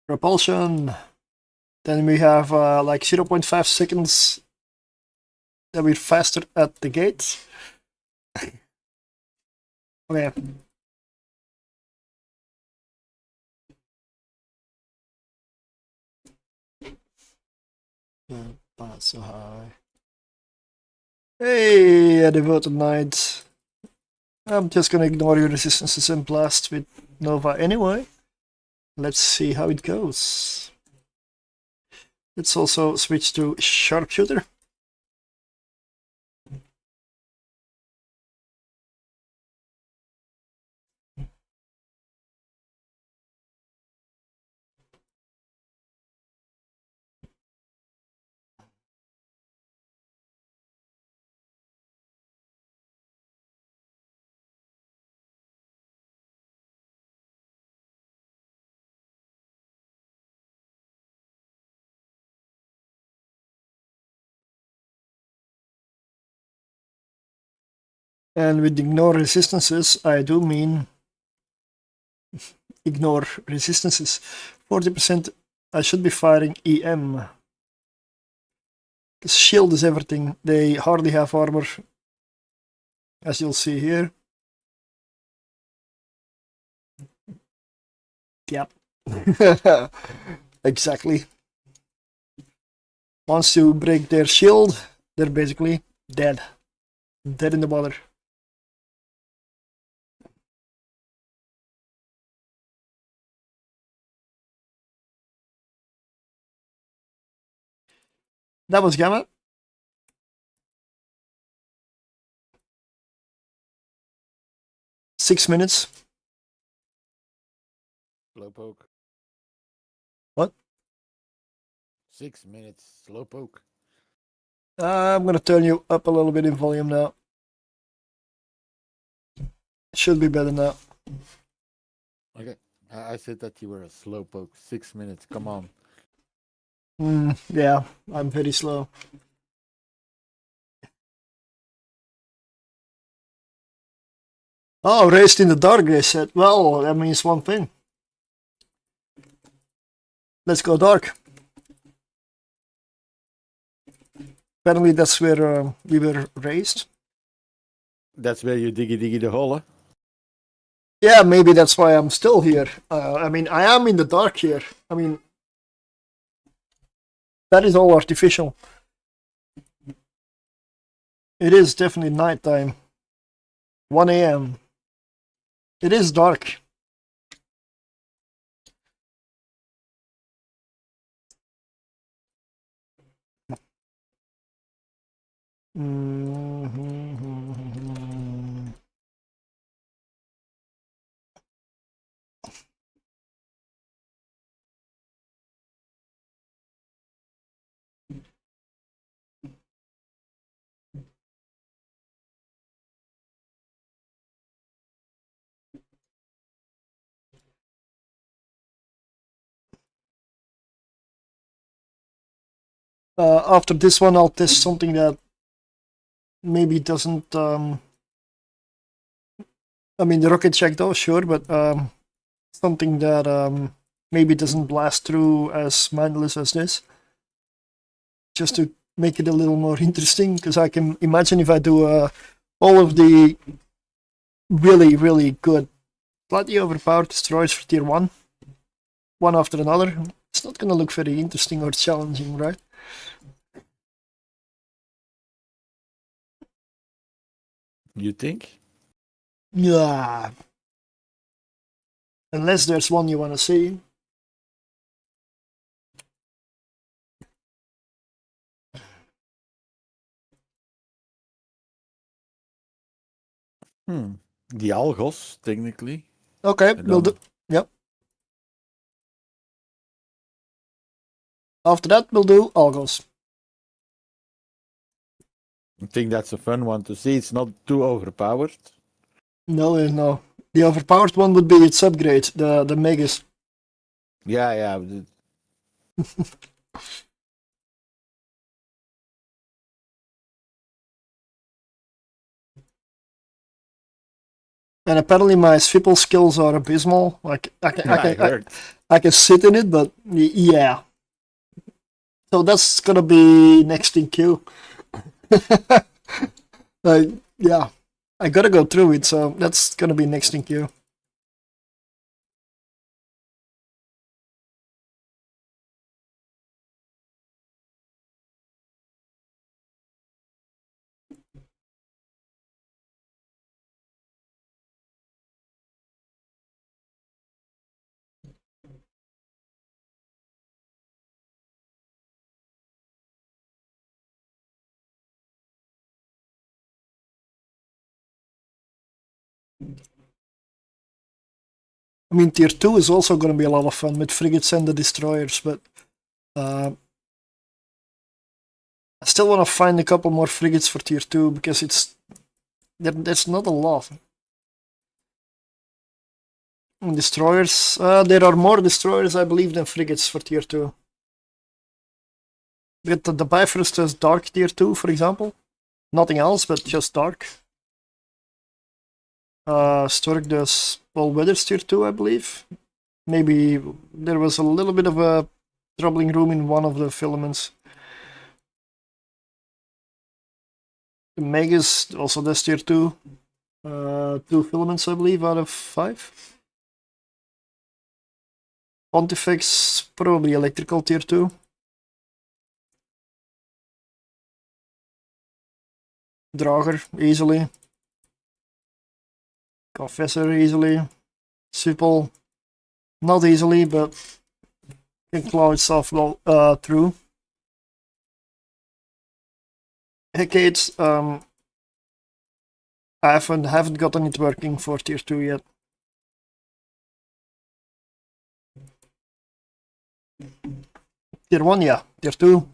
propulsion. Then we have like 0.5 seconds that we're faster at the gate. Okay. Not so high. Hey, a devoted knight. I'm just gonna ignore your resistances and blast with Nova anyway. Let's see how it goes. Let's also switch to Sharpshooter. And with ignore resistances, I do mean ignore resistances. 40%, I should be firing EM. Because shield is everything. They hardly have armor, as you'll see here. Yep. Exactly. Once you break their shield, they're basically dead. Dead in the water. That was Gamma. Six minutes. Slowpoke. What? 6 minutes. Slowpoke. I'm gonna turn you up a little bit in volume now. Should be better now. Okay. I said that you were a slowpoke. 6 minutes. Come on. Yeah, I'm very slow. Oh, raised in the dark, they said. Well, that means one thing. Let's go dark. Apparently that's where we were raised. That's where you diggy the hole, huh? Yeah, maybe that's why I'm still here. I mean, I am in the dark here. I mean, that is all artificial. It is definitely nighttime. 1 a.m. It is dark. After this one, I'll test something that maybe doesn't. I mean, the rocket check though, sure, but something that maybe doesn't blast through as mindless as this. Just to make it a little more interesting, because I can imagine if I do all of the really good, slightly overpowered destroys for tier 1, one after another, it's not going to look very interesting or challenging, right? You think? Yeah. Unless there's one you want to see. The Algos, technically. Okay, we'll do. Yep. After that, we'll do Algos. I think that's a fun one to see. It's not too overpowered. No, no. The overpowered one would be its upgrade, the Megas. Yeah. And apparently my Svipple skills are abysmal. Like I can sit in it, but yeah. So that's gonna be next in queue. Yeah, I gotta go through it, so that's gonna be next in queue. I mean, tier 2 is also going to be a lot of fun with frigates and the destroyers, but I still want to find a couple more frigates for tier 2 because there's not a lot. And destroyers, there are more destroyers, I believe, than frigates for tier 2. But the Bifrost has dark tier 2, for example. Nothing else, but just dark. Stork does all weathers tier 2, I believe. Maybe there was a little bit of a troubling room in one of the filaments. The Magus also does tier 2. 2 filaments, I believe, out of 5. Pontifex, probably electrical tier 2. Drager, easily. Confessor, easily. Supple, not easily, but can claw itself through. Hecate, I haven't gotten it working for tier 2 yet. Tier 1, yeah. Tier 2,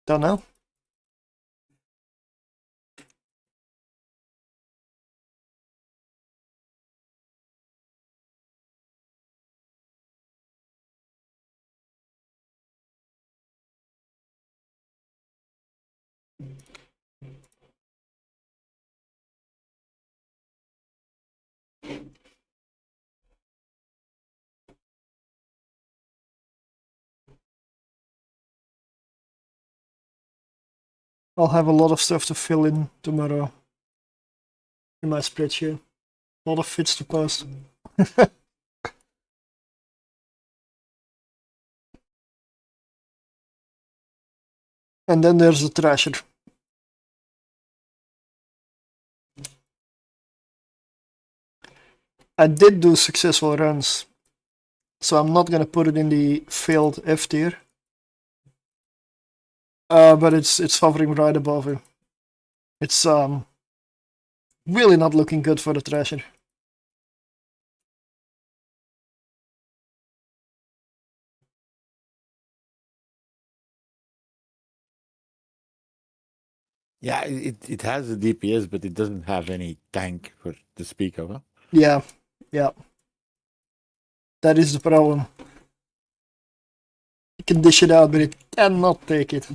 don't know. I'll have a lot of stuff to fill in tomorrow in my spreadsheet. A lot of fits to post. And then there's the Thrasher. I did do successful runs, so I'm not gonna put it in the failed F tier. But it's hovering right above it. It's really not looking good for the Thrasher. Yeah, it has a DPS, but it doesn't have any tank for to speak of. Huh? Yeah, yeah. That is the problem. It can dish it out, but it cannot take it.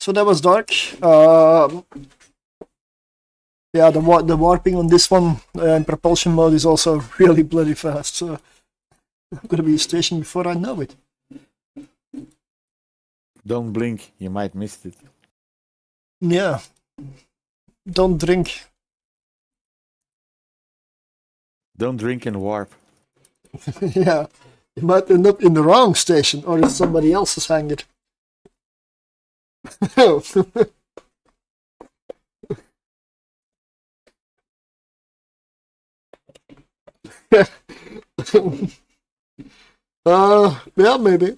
So that was dark. Yeah, the warping on this one in propulsion mode is also really bloody fast. So I'm gonna be stationed before I know it. Don't blink, you might miss it. Yeah. Don't drink. Don't drink and warp. Yeah. You might end up in the wrong station or in somebody else's hangar. Yeah, maybe.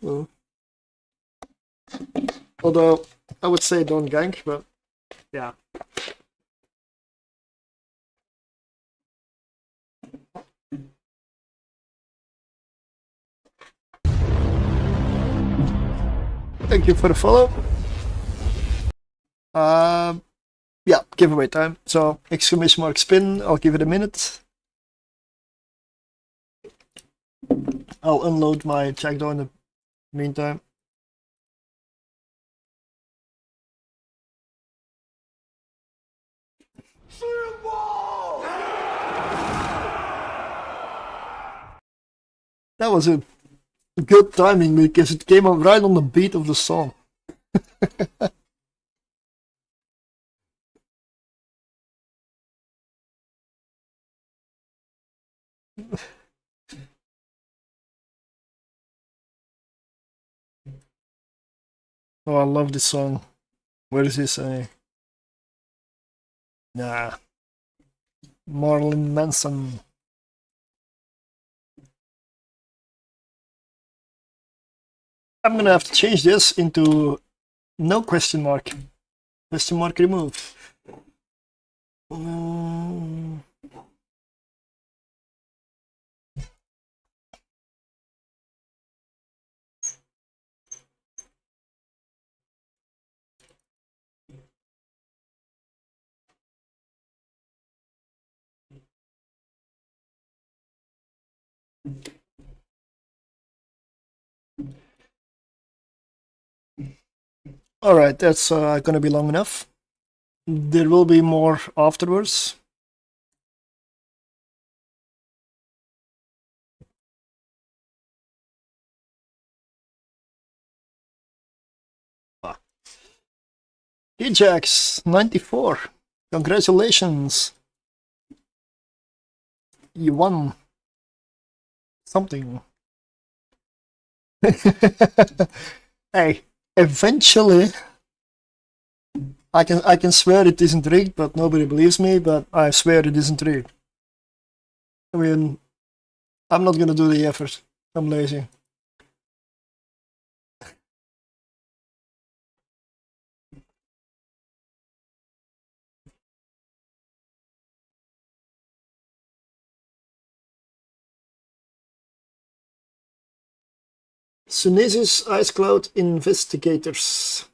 Although I would say don't gank, but yeah. Thank you for the follow. Yeah, giveaway time. So exclamation mark spin. I'll give it a minute. I'll unload my jackdaw in the meantime. That was a good timing because it came up right on the beat of the song. Oh, I love this song. Where does he say? Nah. Marilyn Manson. I'm gonna have to change this into no question mark. Question mark removed. Alright, that's gonna be long enough. There will be more afterwards. Ajax 94. Congratulations. You won something. Hey, eventually I can swear it isn't rigged, but nobody believes me, but I swear it isn't rigged. I mean, I'm not gonna do the effort. I'm lazy. Sunesis Ice Cloud Investigators.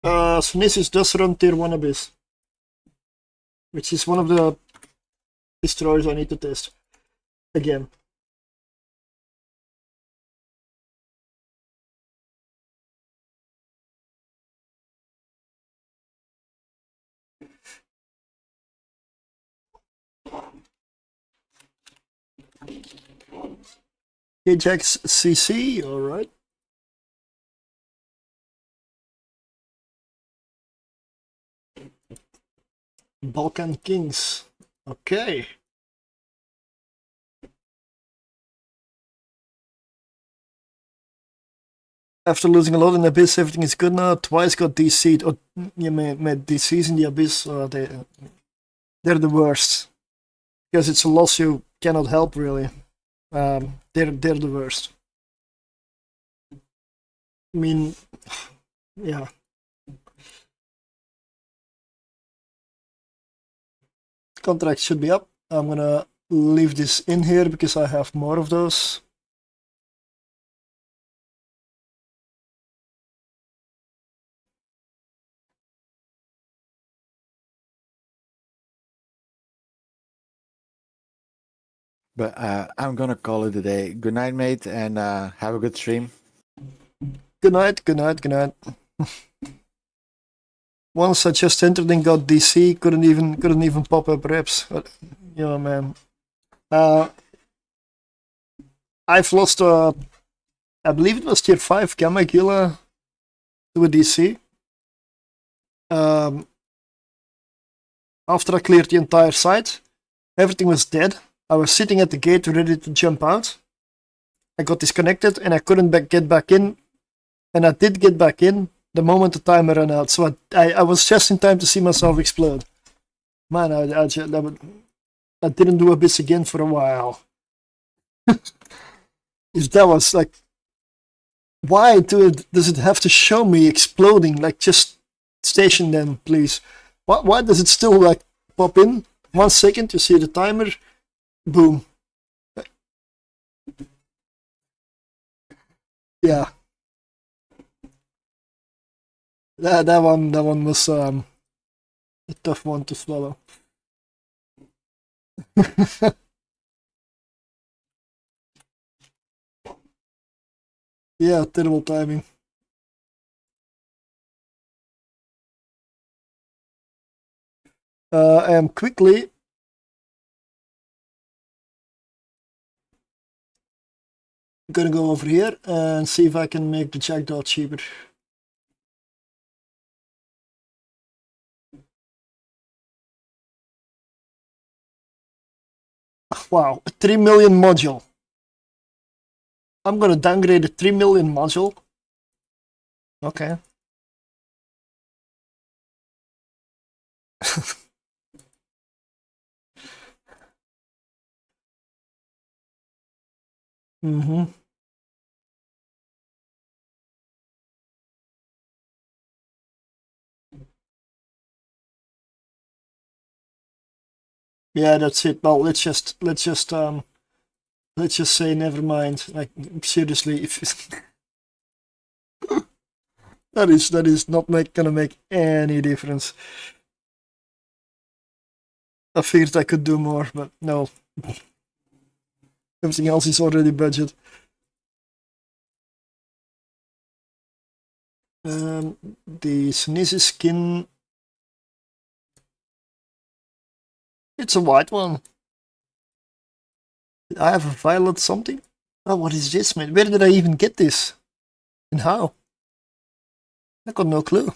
Sunesis does run tier 1 Abyss, which is one of the destroyers I need to test again. Ajax CC, alright. Balkan Kings, okay. After losing a lot in Abyss, everything is good now. Twice got DC'd. Oh, you made DCs in the Abyss. They're the worst. Because it's a loss you cannot help, really. They're the worst. I mean, yeah. Contract should be up. I'm gonna leave this in here because I have more of those. But I'm gonna call it a day. Good night, mate, and have a good stream. Good night, good night, good night. Once I just entered and got DC, couldn't even pop up reps. But, you know, man. I've lost I believe it was tier 5 Gamma Gila to a DC. After I cleared the entire site, everything was dead. I was sitting at the gate ready to jump out. I got disconnected and I couldn't get back in. And I did get back in the moment the timer ran out. So I was just in time to see myself explode. Man, I didn't do Abyss again for a while. If that was like, why does it have to show me exploding? Like, just station them, please. Why does it still like pop in? 1 second, you see the timer, boom. Yeah. That one was a tough one to swallow. Yeah, terrible timing. I am quickly gonna go over here and see if I can make the jackdaw cheaper. Wow, a 3 million module. I'm gonna downgrade the 3 million module. Okay. Mm-hmm. Yeah, that's it. Well, let's just say never mind. Like seriously, if that is not gonna make any difference. I figured I could do more, but no. Everything else is already budget. The Sneezy skin. It's a white one. I have a violet something. Oh, what is this, man? Where did I even get this? And how? I got no clue.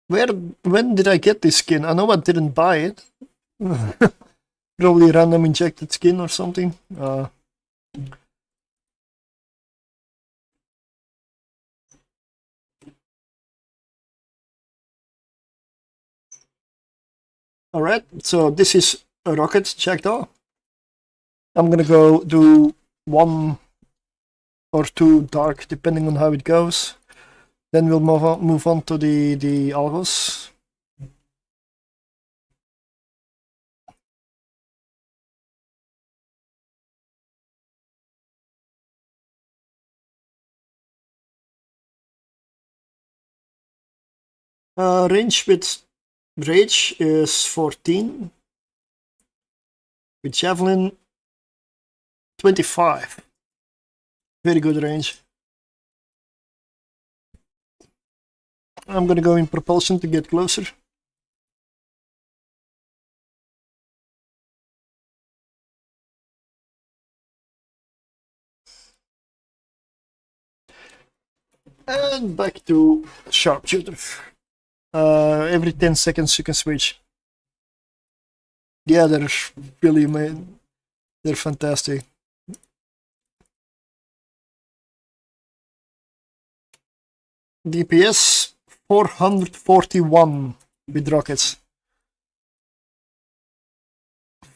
When did I get this skin? I know I didn't buy it. Probably random injected skin or something. Alright, so this is a rocket jackdaw. I'm gonna go do 1 or 2 dark, depending on how it goes. Then we'll move on to the algos. Range with rage is 14. With javelin, 25. Very good range. I'm gonna go in propulsion to get closer. And back to sharpshooter. Every 10 seconds you can switch. Yeah, they're really amazing. They're fantastic. DPS 441 with rockets.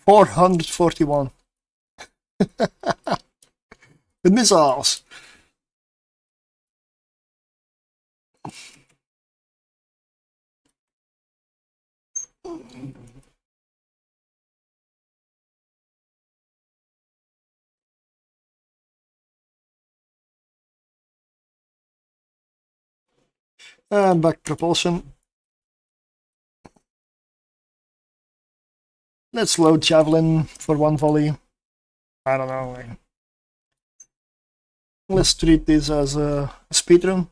441. With missiles. And back propulsion. Let's load javelin for 1 volley. I don't know. Let's treat this as a speedrun.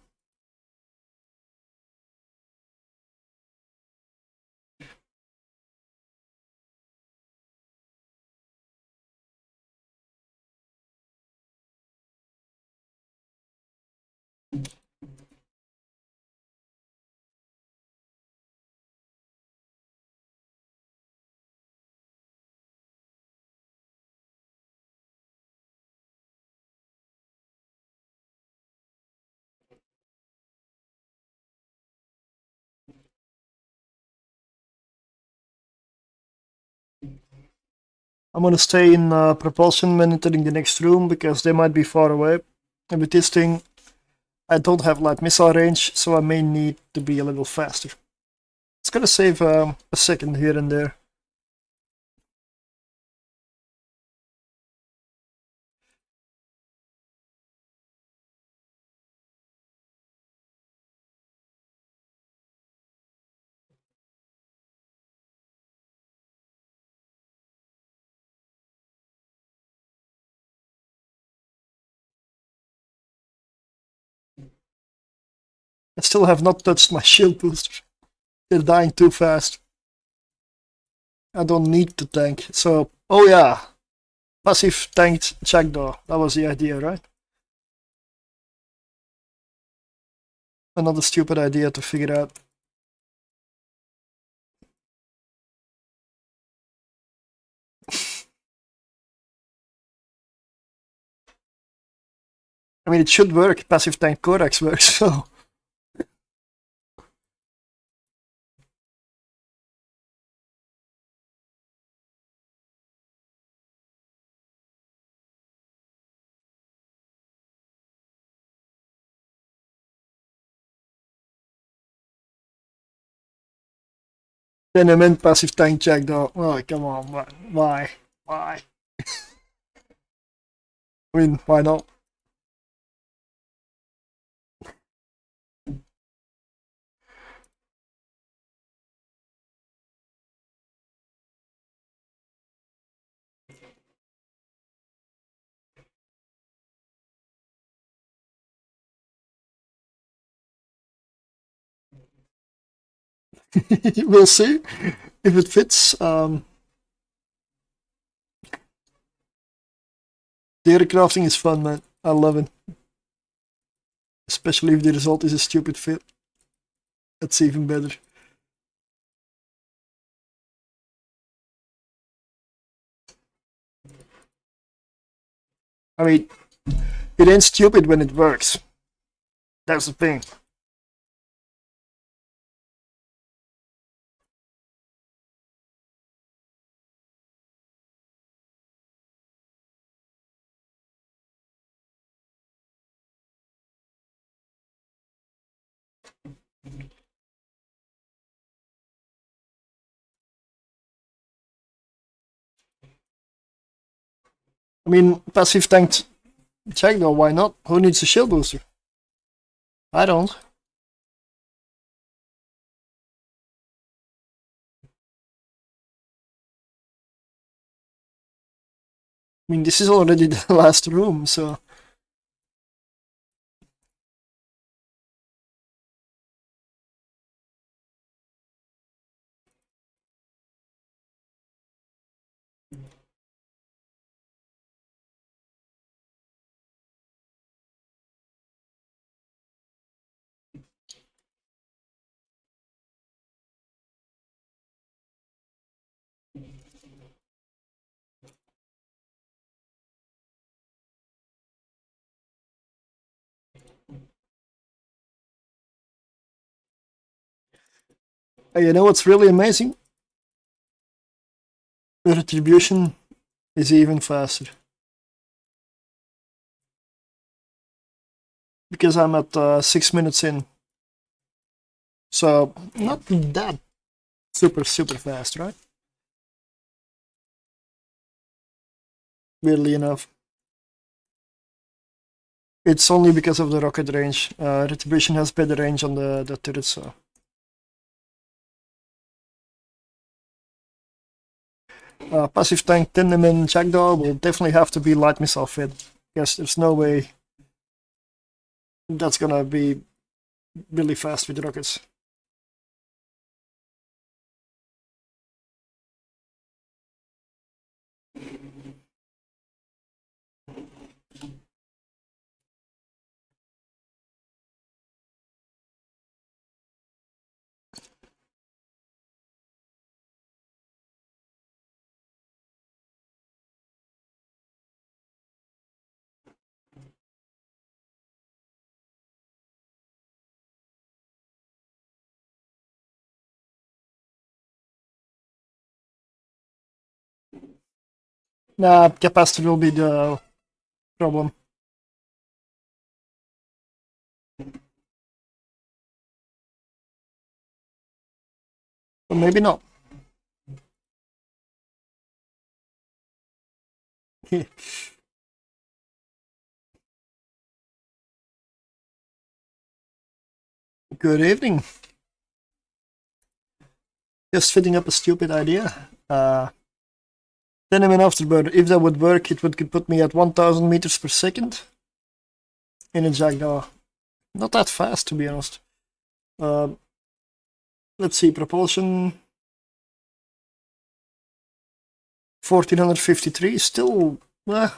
I'm gonna stay in propulsion when entering the next room because they might be far away. And with this thing, I don't have light missile range, so I may need to be a little faster. It's gonna save a second here and there. I still have not touched my shield booster. They're dying too fast. I don't need to tank, so... Oh yeah! Passive tanked jackdaw. That was the idea, right? Another stupid idea to figure out. I mean, it should work. Passive tank codex works, so. Then I meant passive tank check though. Oh, come on, why? Why? I mean, why not? We'll see if it fits. Theory crafting is fun, man. I love it. Especially if the result is a stupid fit. That's even better. I mean, it ain't stupid when it works. That's the thing. I mean, passive tank check though, why not? Who needs a shield booster? I don't. I mean, this is already the last room, so. Hey, you know what's really amazing? The retribution is even faster. Because I'm at 6 minutes in. So, not that super fast, right? Weirdly enough. It's only because of the rocket range. Retribution has better range on the turret, so. Passive tank Tinderman Jackdaw will definitely have to be light missile fit. Because there's no way that's gonna be really fast with rockets. Nah, capacity will be the problem. Or maybe not. Good evening. Just fitting up a stupid idea. Tenement Afterburner, if that would work, it would put me at 1000 meters per second in a Jackdaw. Not that fast, to be honest. Let's see, propulsion 1453, still. I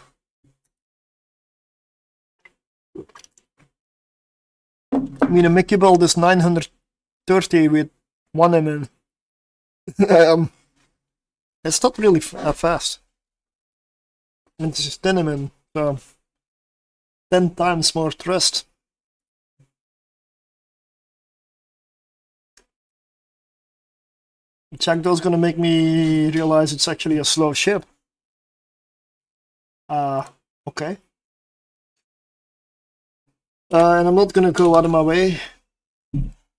mean, a Mickey Belt is 930 with 1 mm. It's not really fast. And this is 10 mm, so 10 times more trust. Jackdaw's gonna make me realize it's actually a slow ship. Okay. And I'm not gonna go out of my way,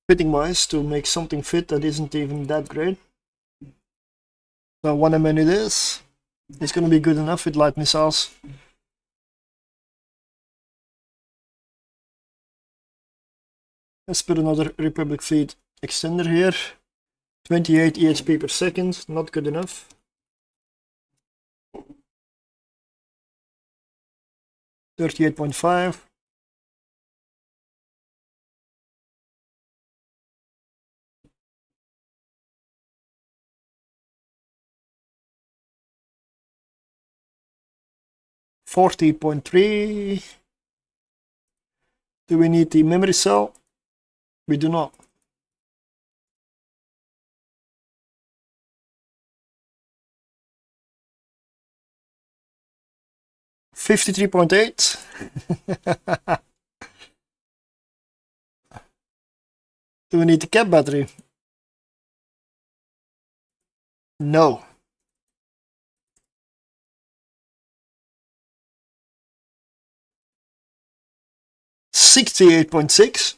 fitting wise, to make something fit that isn't even that great. So 1 MN it is. It's gonna be good enough with light missiles. Let's put another Republic fleet extender here. 28 EHP per second, not good enough. $38.5. $40.3. Do we need the memory cell? We do not. $53.8. Do we need the cap battery? No. $68.6.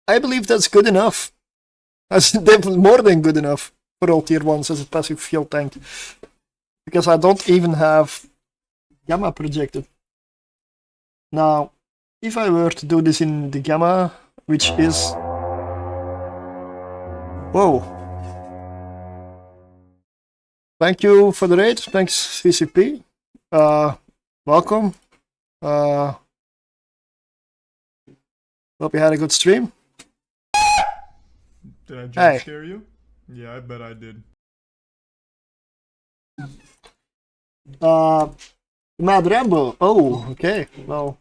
I believe that's good enough. That's definitely more than good enough for all tier 1s as a passive fuel tank. Because I don't even have Gamma projected. Now, if I were to do this in the Gamma, which is... Whoa. Thank you for the raid. Thanks, CCP. Welcome. Hope you had a good stream. Did I jump Hey. scare you? Yeah, I bet I did. Mad Rambo. Oh, okay. Well,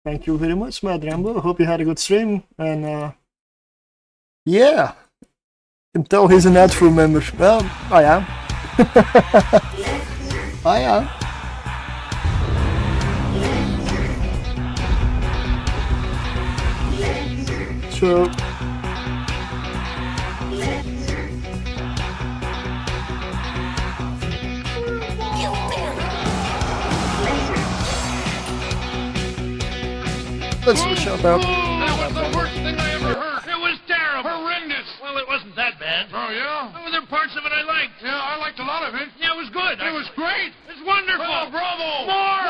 thank you very much, Mad Rambo. Hope you had a good stream. And yeah, can tell he's an AdFru member. Well, I am. I am. So. Let's do a shout out. That was the worst thing I ever heard. It was terrible. Horrendous. Well, it wasn't that bad. Oh, yeah? There were parts of it I liked. Yeah, I liked a lot of it. Yeah, it was good. It was great. It's wonderful. Oh, bravo. More.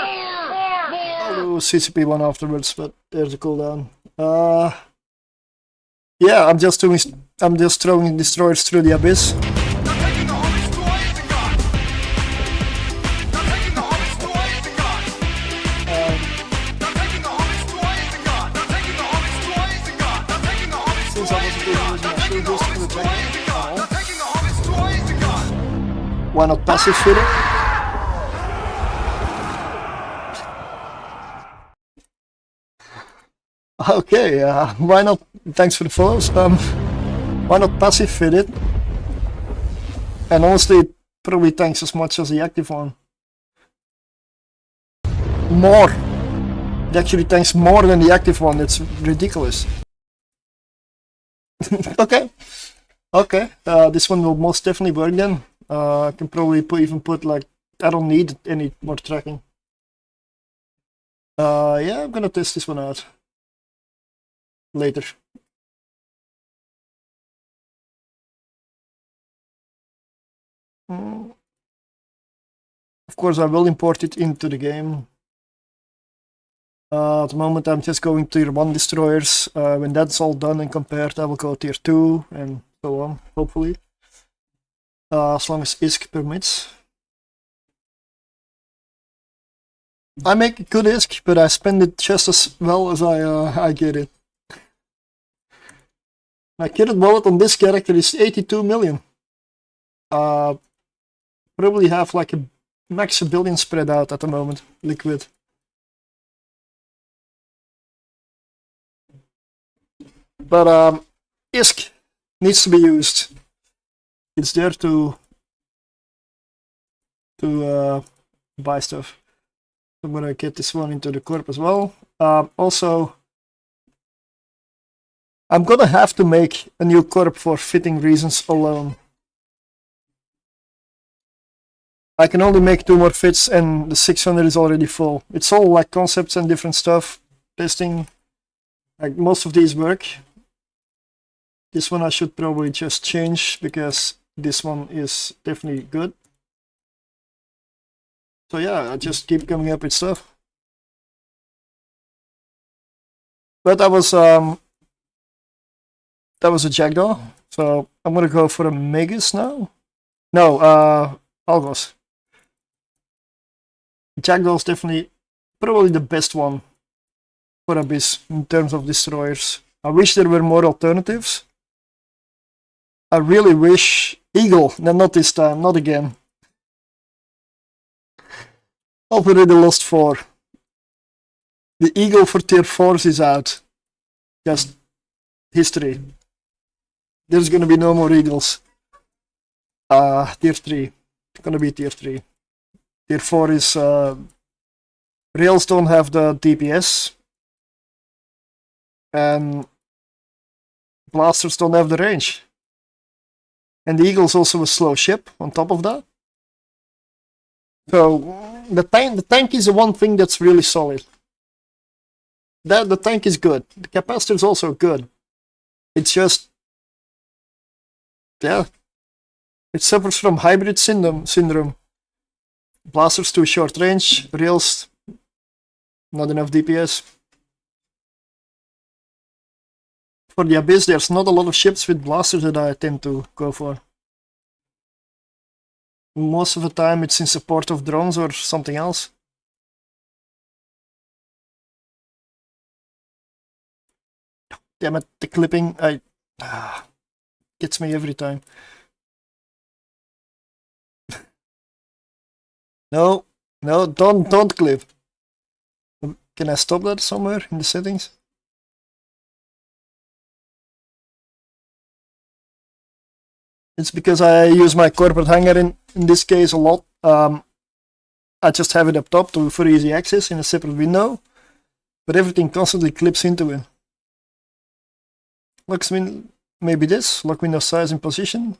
More. I'll do CCP one afterwards, but there's a cooldown. Yeah, I'm just throwing destroyers through the abyss. Not taking the homies to Isengard. Not taking the homies to Isengard. Not taking the homies to Isengard. Not taking the homies to Isengard. Not taking the homies to Since I wasn't even using my shield boost for the tank, Not taking the homies to Isengard. why not passive fit it? Okay, why not? Thanks for the follows. Why not passive fit it? And honestly, it probably tanks as much as the active one. More. It actually tanks more than the active one. It's ridiculous. Okay. Okay. This one will most definitely work then. I can probably even put like, I don't need any more tracking. Yeah, I'm gonna test this one out later. Of course, I will import it into the game. At the moment, I'm just going tier 1 destroyers. When that's all done and compared, I will go tier 2 and so on, hopefully. As long as ISK permits. I make a good ISK, but I spend it just as well as I get it. My kitted wallet on this character is 82 million. Probably have like a max a billion spread out at the moment, liquid. But ISK needs to be used. It's there to buy stuff. I'm gonna get this one into the corp as well. Also, I'm gonna have to make a new corp for fitting reasons alone. I can only make 2 more fits and the 600 is already full. It's all like concepts and different stuff, testing. Like most of these work. This one I should probably just change because this one is definitely good. So yeah, I just keep coming up with stuff. But that was a Jackdaw, so I'm gonna go for a Magus now. No, Algos. Jackdaw is definitely probably the best one for Abyss in terms of destroyers. I wish there were more alternatives. I really wish Eagle, no, not this time, not again. I've already lost 4. The Eagle for tier 4s is out. Just history. There's gonna be no more Eagles. Tier 3. It's gonna be tier 3. Tier 4 is Rails don't have the DPS. And blasters don't have the range. And the Eagle's also a slow ship on top of that. So the tank is the one thing that's really solid. The tank is good. The capacitor is also good. It's just, yeah, it suffers from hybrid syndrome. Blasters too short range, Rails not enough DPS. For the Abyss, there's not a lot of ships with blasters that I tend to go for. Most of the time it's in support of drones or something else. Damn it, the clipping, gets me every time. No, don't clip. Can I stop that somewhere in the settings? It's because I use my corporate hangar in this case a lot. I just have it up top for easy access in a separate window, but everything constantly clips into it. Maybe this, lock window size and position.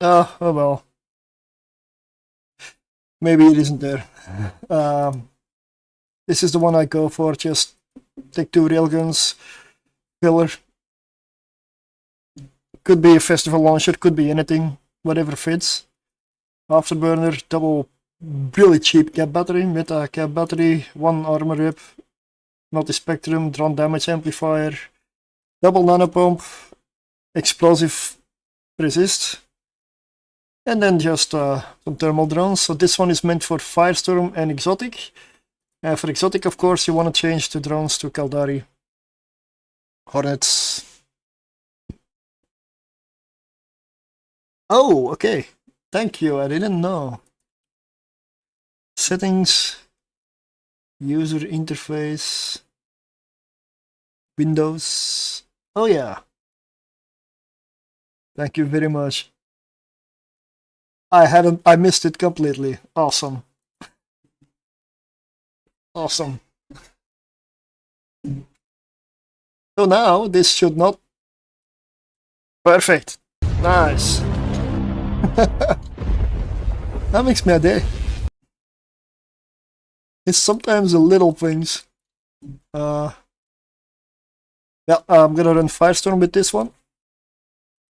Oh well. Maybe it isn't there. This is the one I go for, just take 2 railguns, pillar. Could be a festival launcher, could be anything, whatever fits. Afterburner, double, really cheap cap battery, meta cap battery, 1 armor rep, multi-spectrum, drone damage amplifier, double nanopump, explosive resist, and then just some thermal drones. So this one is meant for Firestorm and Exotic. For Exotic, of course, you want to change the drones to Caldari. Hornets. Oh, okay. Thank you, I didn't know. Settings, user interface, Windows. Oh yeah. Thank you very much. I missed it completely. Awesome. Awesome. So now this should not. Perfect. Nice. That makes me a day. It's sometimes the little things. Yeah, I'm gonna run Firestorm with this one.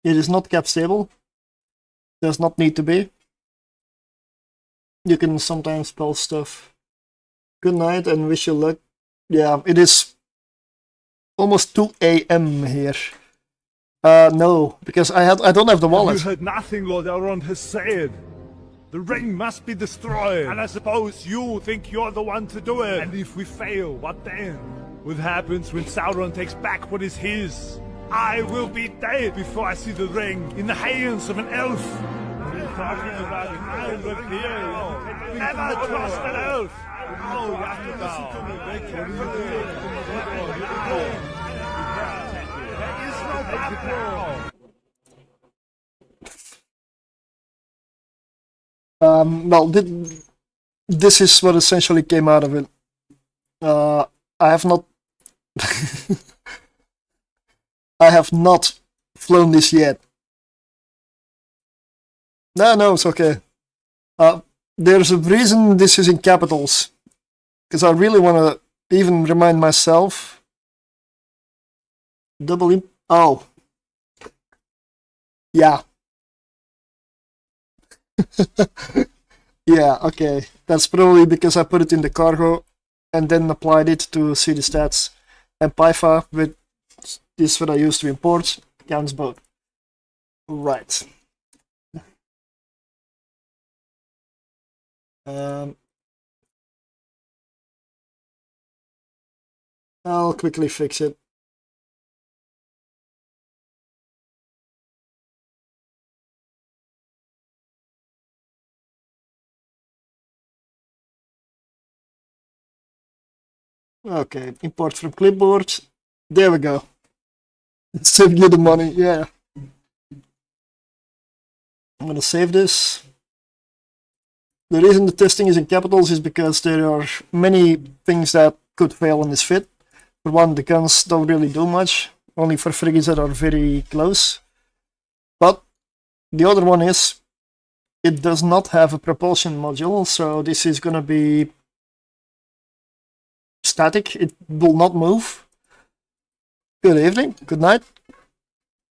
It is not cap stable. Does not need to be. You can sometimes spell stuff. Good night and wish you luck. Yeah, it is almost 2 AM here. No, because I don't have the wallet. You heard nothing Lord Elrond has said. The ring must be destroyed. And I suppose you think you're the one to do it. And if we fail, what then? What happens when Sauron takes back what is his? I will be dead before I see the ring in the hands of an elf. What are you talking about? I live here. Never trust an elf. Oh, you have to There is no battle. Well, this is what essentially came out of it. I have not I have not flown this yet. No, it's okay. There's a reason this is in capitals, because I really want to even remind myself. Oh, yeah. Yeah, okay. That's probably because I put it in the cargo and then applied it to see the stats. And Pyfa, with this what I use to import, counts both. Right. I'll quickly fix it. Okay, import from clipboard. There we go. Save you the money, yeah. I'm gonna save this. The reason the testing is in capitals is because there are many things that could fail in this fit. For one, the guns don't really do much, only for frigates that are very close. But the other one is, it does not have a propulsion module, so this is gonna be static, it will not move. Good evening, good night.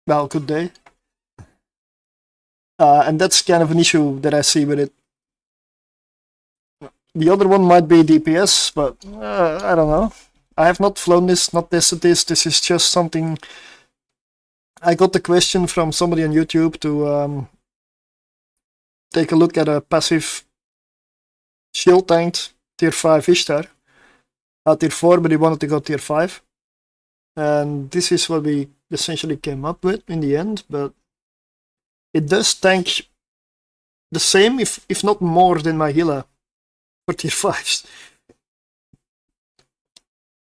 Well, good day. And that's kind of an issue that I see with it. The other one might be DPS, but I don't know. I have not flown this, not tested this. This is just something. I got the question from somebody on YouTube to take a look at a passive shield tanked tier 5 Ishtar. Tier 4, but he wanted to go tier 5. And this is what we essentially came up with in the end, but it does tank the same, if not more, than my Gila for tier 5s.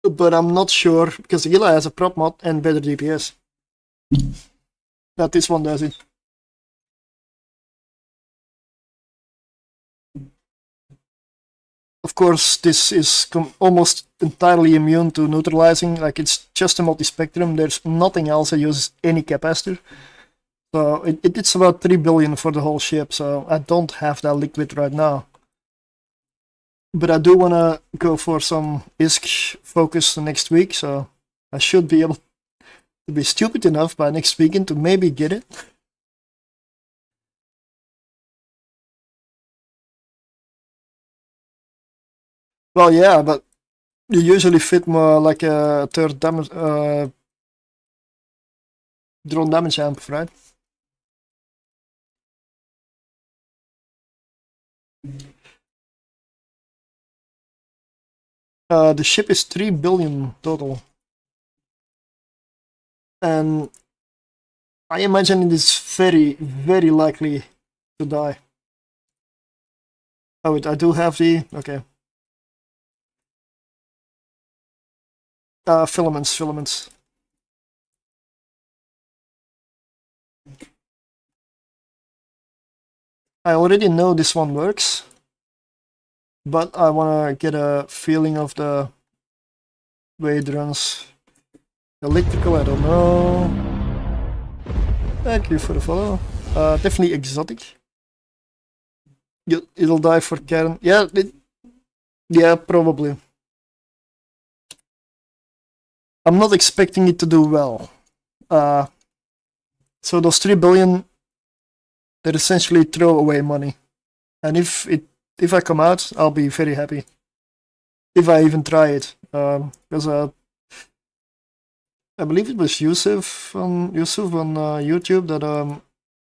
But I'm not sure, because the Gila has a prop mod and better DPS. That this one does it. Of course, this is almost entirely immune to neutralizing, like it's just a multi-spectrum, there's nothing else that uses any capacitor. So it's about 3 billion for the whole ship, so I don't have that liquid right now. But I do want to go for some ISK focus next week, so I should be able to be stupid enough by next weekend to maybe get it. Well, yeah, but you usually fit more like a third damage, drone damage amp, right? The ship is 3 billion total. And I imagine it is very, very likely to die. Oh, wait, I do have the... okay. Filaments. I already know this one works, but I want to get a feeling of the way it runs. Electrical, I don't know. Thank you for the follow. Definitely exotic. It'll die for Karen. Yeah, yeah, probably. I'm not expecting it to do well. So those 3 billion, they're essentially throwaway money. And if I come out, I'll be very happy. If I even try it. Because I believe it was Yusuf on YouTube that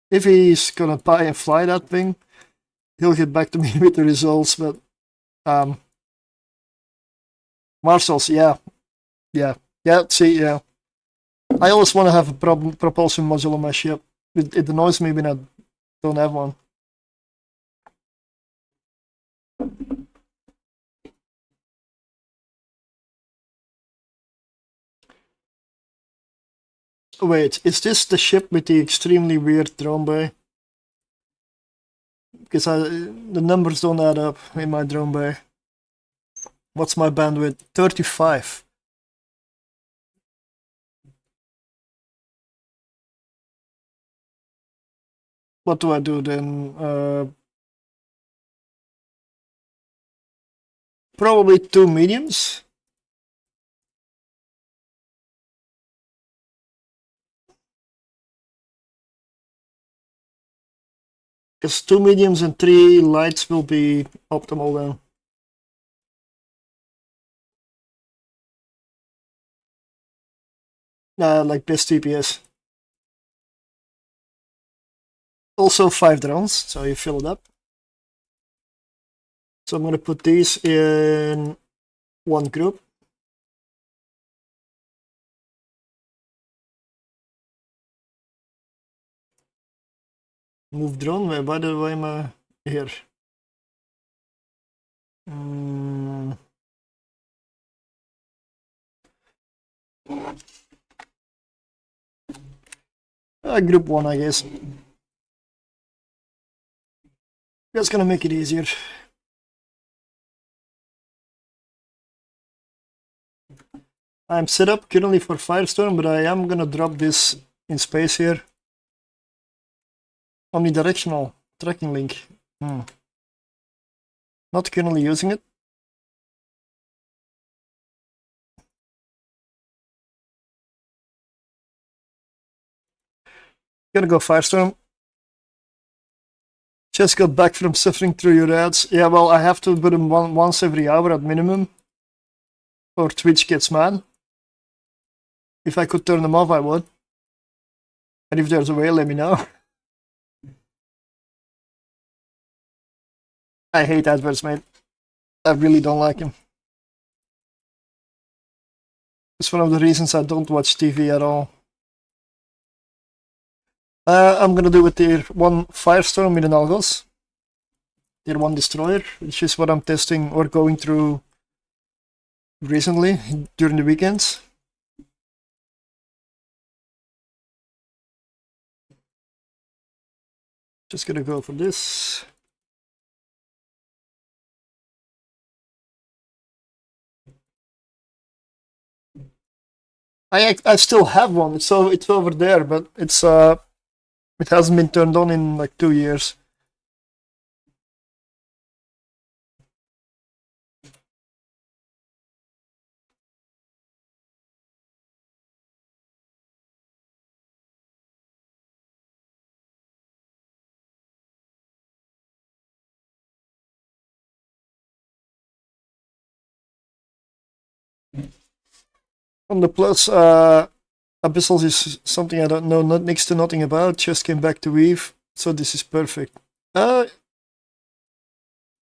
if he's gonna buy and fly that thing, he'll get back to me with the results. But Marshals, yeah. See, yeah. I always want to have a propulsion module on my ship. It annoys me when I don't have one. Wait, is this the ship with the extremely weird drone bay? because the numbers don't add up in my drone bay. What's my bandwidth? 35. What do I do then? Probably 2 mediums. Because 2 mediums and 3 lights will be optimal then. Like best TPS. Also 5 drones, so you fill it up. So I'm going to put these in one group. Move drone, by the way, my here. Group 1, I guess. That's gonna make it easier. I'm set up currently for Firestorm, but I am gonna drop this in space here. Omnidirectional tracking link. Not currently using it. Gonna go Firestorm. Just got back from suffering through your ads. Yeah, well, I have to put them once every hour at minimum, or Twitch gets mad. If I could turn them off, I would. And if there's a way, let me know. I hate adverts, mate. I really don't like them. It's one of the reasons I don't watch TV at all. I'm gonna do a tier 1 Firestorm with an Algos. Tier 1 Destroyer, which is what I'm testing or going through recently during the weekends. Just gonna go for this. I still have one, so it's over there, but it's it hasn't been turned on in like 2 years. On the plus, abyssals is something I don't know next to nothing about. Just came back to Weave, so this is perfect. Well,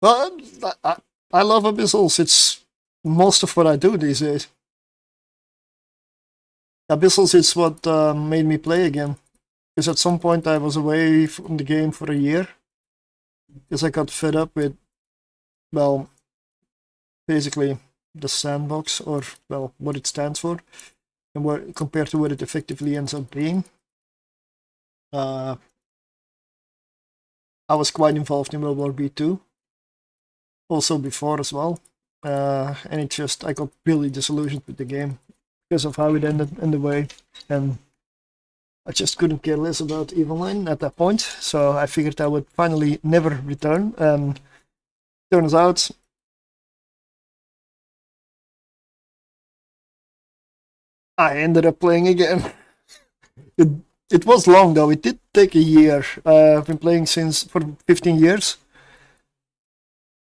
I love abyssals. It's most of what I do these days. Abyssals is what made me play again. Because at some point I was away from the game for a year. Because I got fed up with, well, basically the sandbox, or well, what it stands for, and what compared to what it effectively ends up being. I was quite involved in World War B2, also before as well, and it just, I got really disillusioned with the game because of how it ended in the way, and I just couldn't care less about Eveline at that point, so I figured I would finally never return, and turns out I ended up playing again. It was long though, it did take a year. I've been playing for 15 years.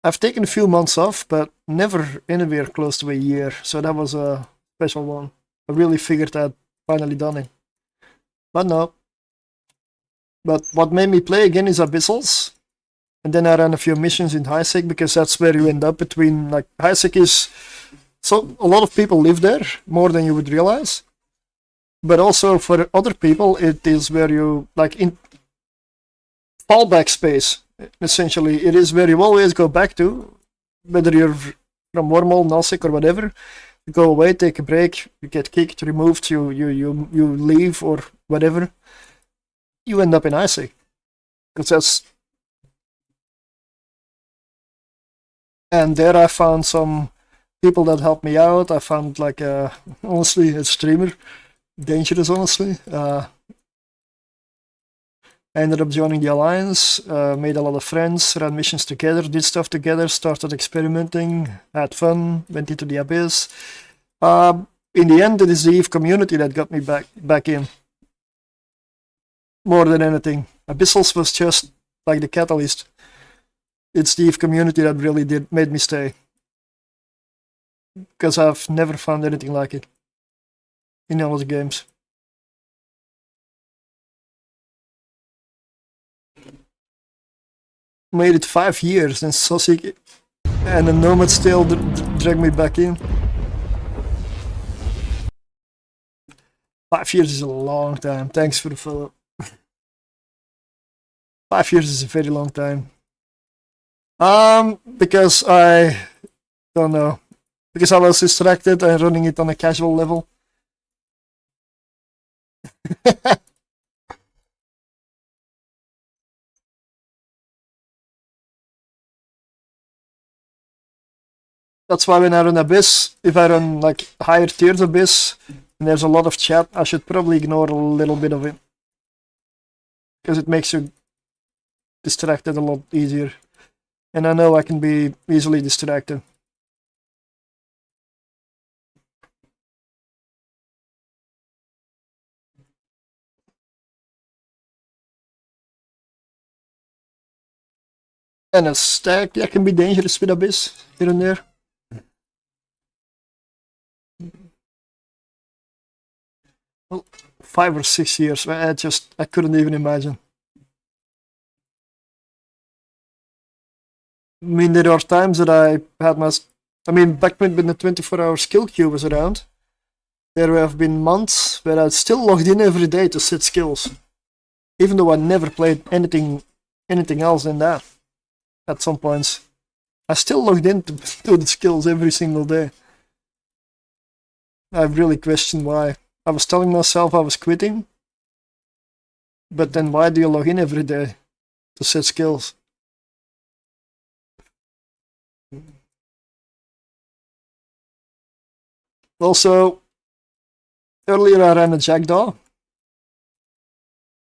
I've taken a few months off, but never anywhere close to a year, so that was a special one. I really figured I'd finally done it. But no. But what made me play again is Abyssals. And then I ran a few missions in Highsec, because that's where you end up between, like, Highsec is... So a lot of people live there, more than you would realize. But also for other people, it is where you, like, in fallback space, essentially. It is where you always go back to, whether you're from Wormhole, Nosik, or whatever. You go away, take a break, you get kicked, removed, you leave, or whatever. You end up in Isaac. Because that's And there I found some people that helped me out. I found like honestly a streamer, dangerous honestly. I ended up joining the alliance, made a lot of friends, ran missions together, did stuff together, started experimenting, had fun, went into the abyss. In the end, it is the EVE community that got me back in. More than anything. Abyssals was just like the catalyst. It's the EVE community that really made me stay. Because I've never found anything like it in all the games. Made it 5 years and Sosik and a Nomad still dragged me back in. 5 years is a long time. Thanks for the follow. 5 years is a very long time. Because I don't know. Because I was distracted and running it on a casual level. That's why when I run Abyss, if I run like higher tiers Abyss, and there's a lot of chat, I should probably ignore a little bit of it. Because it makes you distracted a lot easier. And I know I can be easily distracted. And a stack, that can be dangerous with Abyss, here and there. Well, 5 or 6 years, I couldn't even imagine. I mean, there are times that I had back when the 24-hour skill queue was around, there have been months where I still logged in every day to set skills. Even though I never played anything else than that. At some points. I still logged in to do the skills every single day. I really questioned why. I was telling myself I was quitting. But then why do you log in every day to set skills? Also, earlier I ran a jackdaw.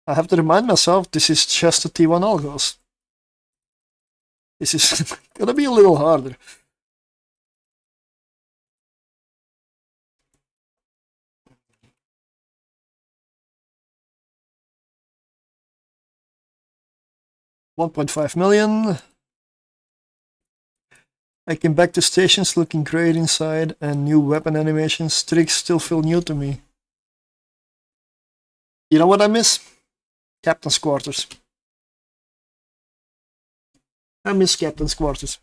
I have to remind myself this is just a T1 algos. This is gonna be a little harder. $1.5 million. I came back to stations looking great inside, and new weapon animations. Tricks still feel new to me. You know what I miss? Captain's quarters. I miss Captain's quarters.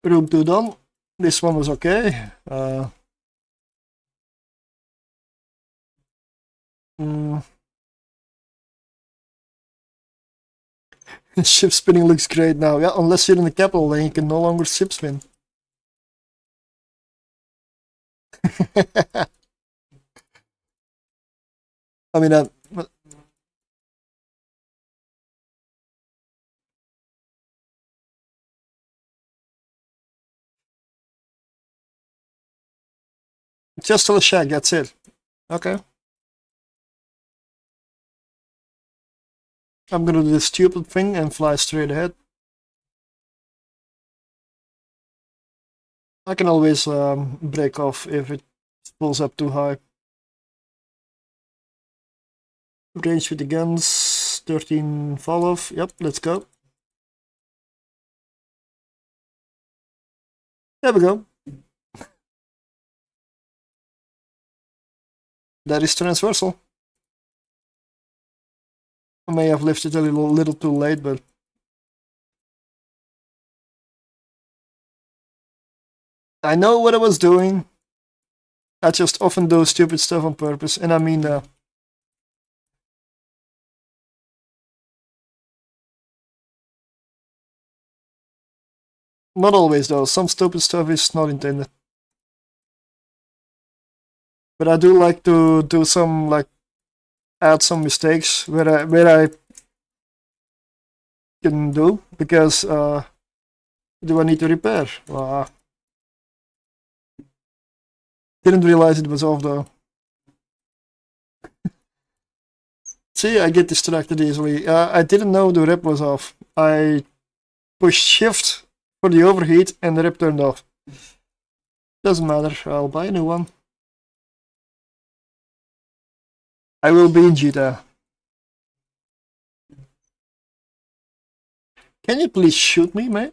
Room 2 done. This one was okay. Ship spinning looks great now. Yeah, unless you're in the capital, then you can no longer ship spin. I mean, just till the shack, that's it. Okay. I'm gonna do this stupid thing and fly straight ahead. I can always break off if it pulls up too high. Range with the guns, 13 fall off. Yep, let's go. There we go. That is transversal. I may have lifted a little too late, but I know what I was doing. I just often do stupid stuff on purpose, and I mean that. Not always though, some stupid stuff is not intended. but I do like to do some like add some mistakes where I can do because do I need to repair? Didn't realize it was off though. See, I get distracted easily. I didn't know the rep was off. I pushed shift for the overheat and the rep turned off. Doesn't matter, I'll buy a new one. I will be in Jita. Can you please shoot me, man?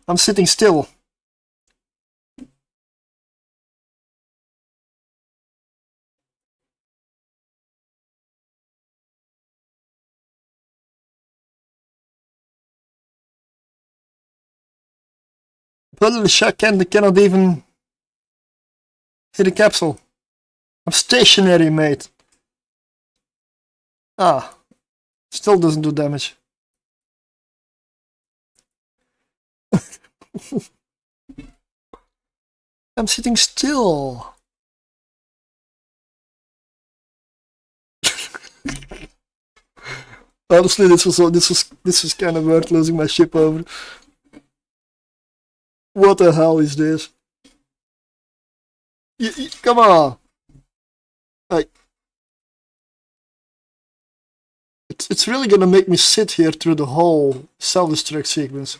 I'm sitting still. Bloody Shack cannot even hit a capsule. I'm stationary, mate. Ah, still doesn't do damage. I'm sitting still. Honestly, this was kind of worth losing my ship over. What the hell is this? Come on! It's really gonna make me sit here through the whole self-destruct sequence.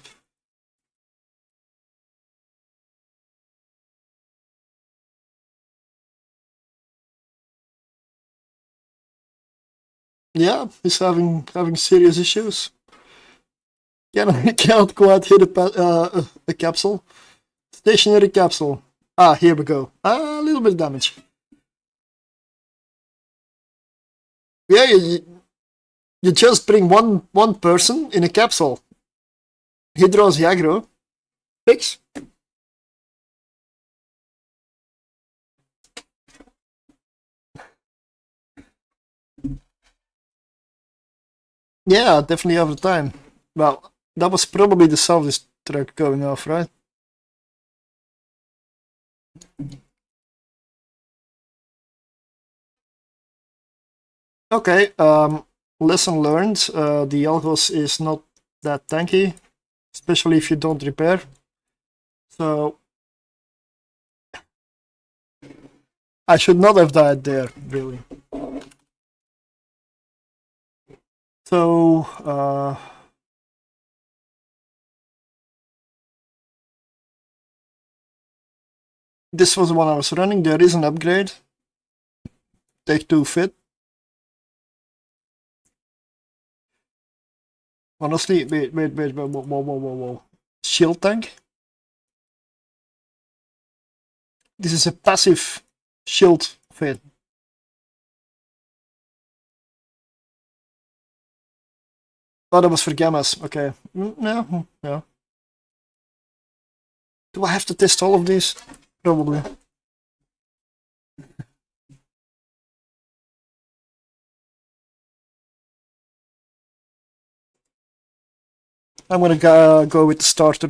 Yeah, he's having serious issues. Cannot quite hit a capsule. Stationary capsule. Ah, here we go. A little bit of damage. Yeah, you just bring one person in a capsule. He draws the aggro. Fix. Yeah, definitely over time. Well, that was probably the self-destruct going off, right? Okay, lesson learned. The Algos is not that tanky, especially if you don't repair. So I should not have died there, really. So this was the one I was running. There is an upgrade. Take 2 fit. Honestly, wait, whoa. Shield tank? This is a passive shield fit. Oh, that was for gammas. Okay. No. Do I have to test all of these? Probably. I'm gonna go with the starter.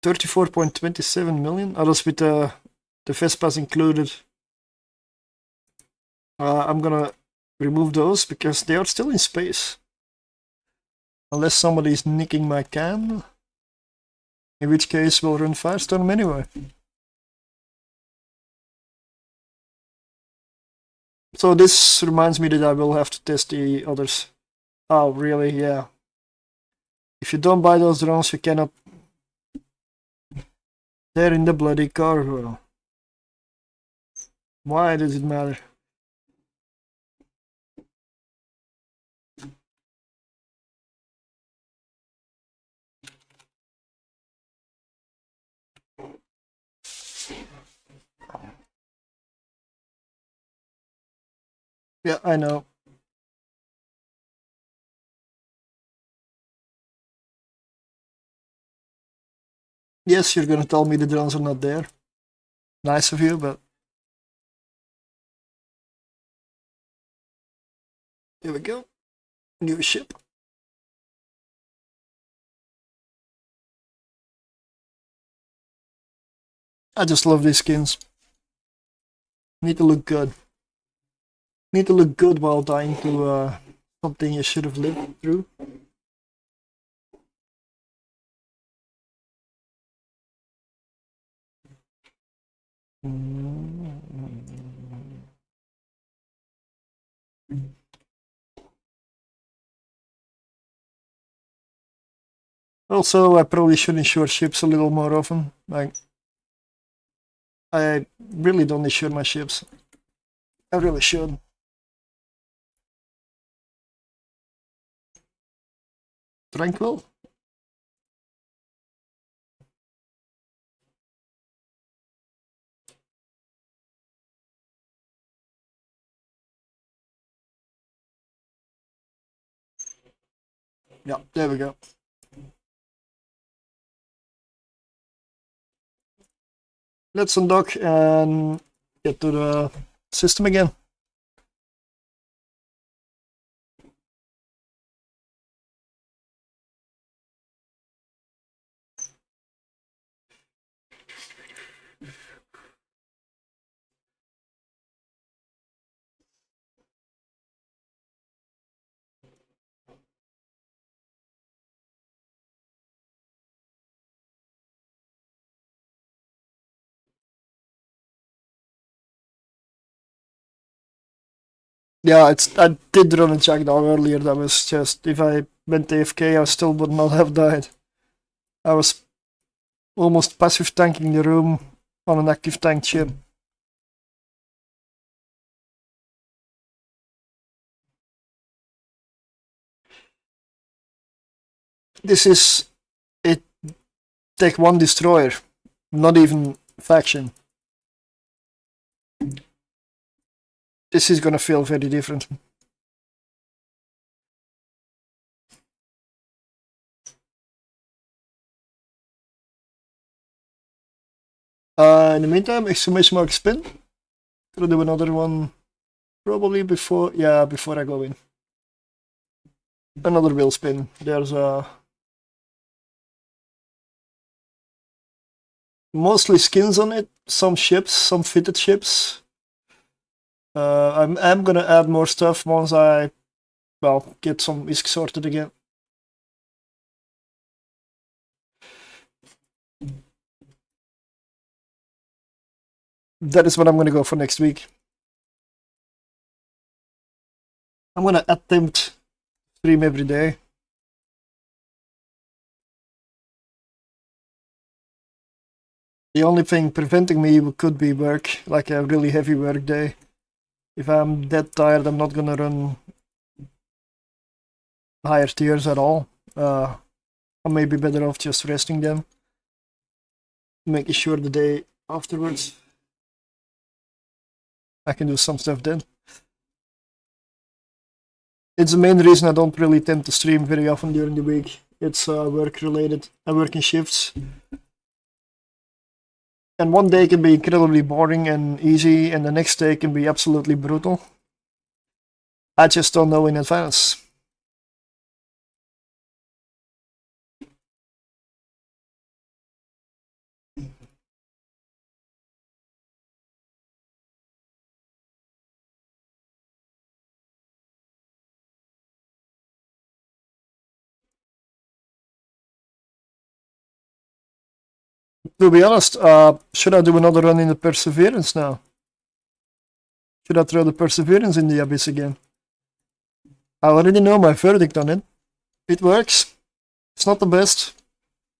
$34.27 million. Oh, that's with the Vespas included. I'm gonna remove those because they are still in space. Unless somebody is nicking my can. In which case we'll run Firestorm anyway. So this reminds me that I will have to test the others. Oh, really? Yeah. If you don't buy those drones, you cannot... They're in the bloody cargo. Why does it matter? Yeah, I know. Yes, you're gonna tell me the drones are not there. Nice of you, but... Here we go. New ship. I just love these skins. Need to look good. Need to look good while dying to something you should have lived through. Also, I probably should insure ships a little more often. Like, I really don't insure my ships. I really should. Tranquil? Yeah, there we go. Let's undock and get to the system again. Yeah, I did run a jackdaw earlier. That was just, if I went AFK, I still would not have died. I was almost passive tanking the room on an active tank ship. This is a Tech 1 destroyer, not even faction. This is gonna feel very different. In the meantime, exclamation mark spin. Gonna do another one probably before, yeah, before I go in. Another wheel spin. There's mostly skins on it, some ships, some fitted ships. I'm gonna add more stuff once I, well, get some ISK sorted again. That is what I'm gonna go for next week. I'm gonna attempt stream every day. The only thing preventing me could be work, like a really heavy work day. If I'm that tired, I'm not gonna run higher tiers at all. I may be better off just resting them, making sure the day afterwards I can do some stuff then. It's the main reason I don't really tend to stream very often during the week. It's work related. I work in shifts. And one day can be incredibly boring and easy, and the next day can be absolutely brutal. I just don't know in advance. To be honest, should I do another run in the Perseverance now? Should I throw the Perseverance in the Abyss again? I already know my verdict on it. It works. It's not the best.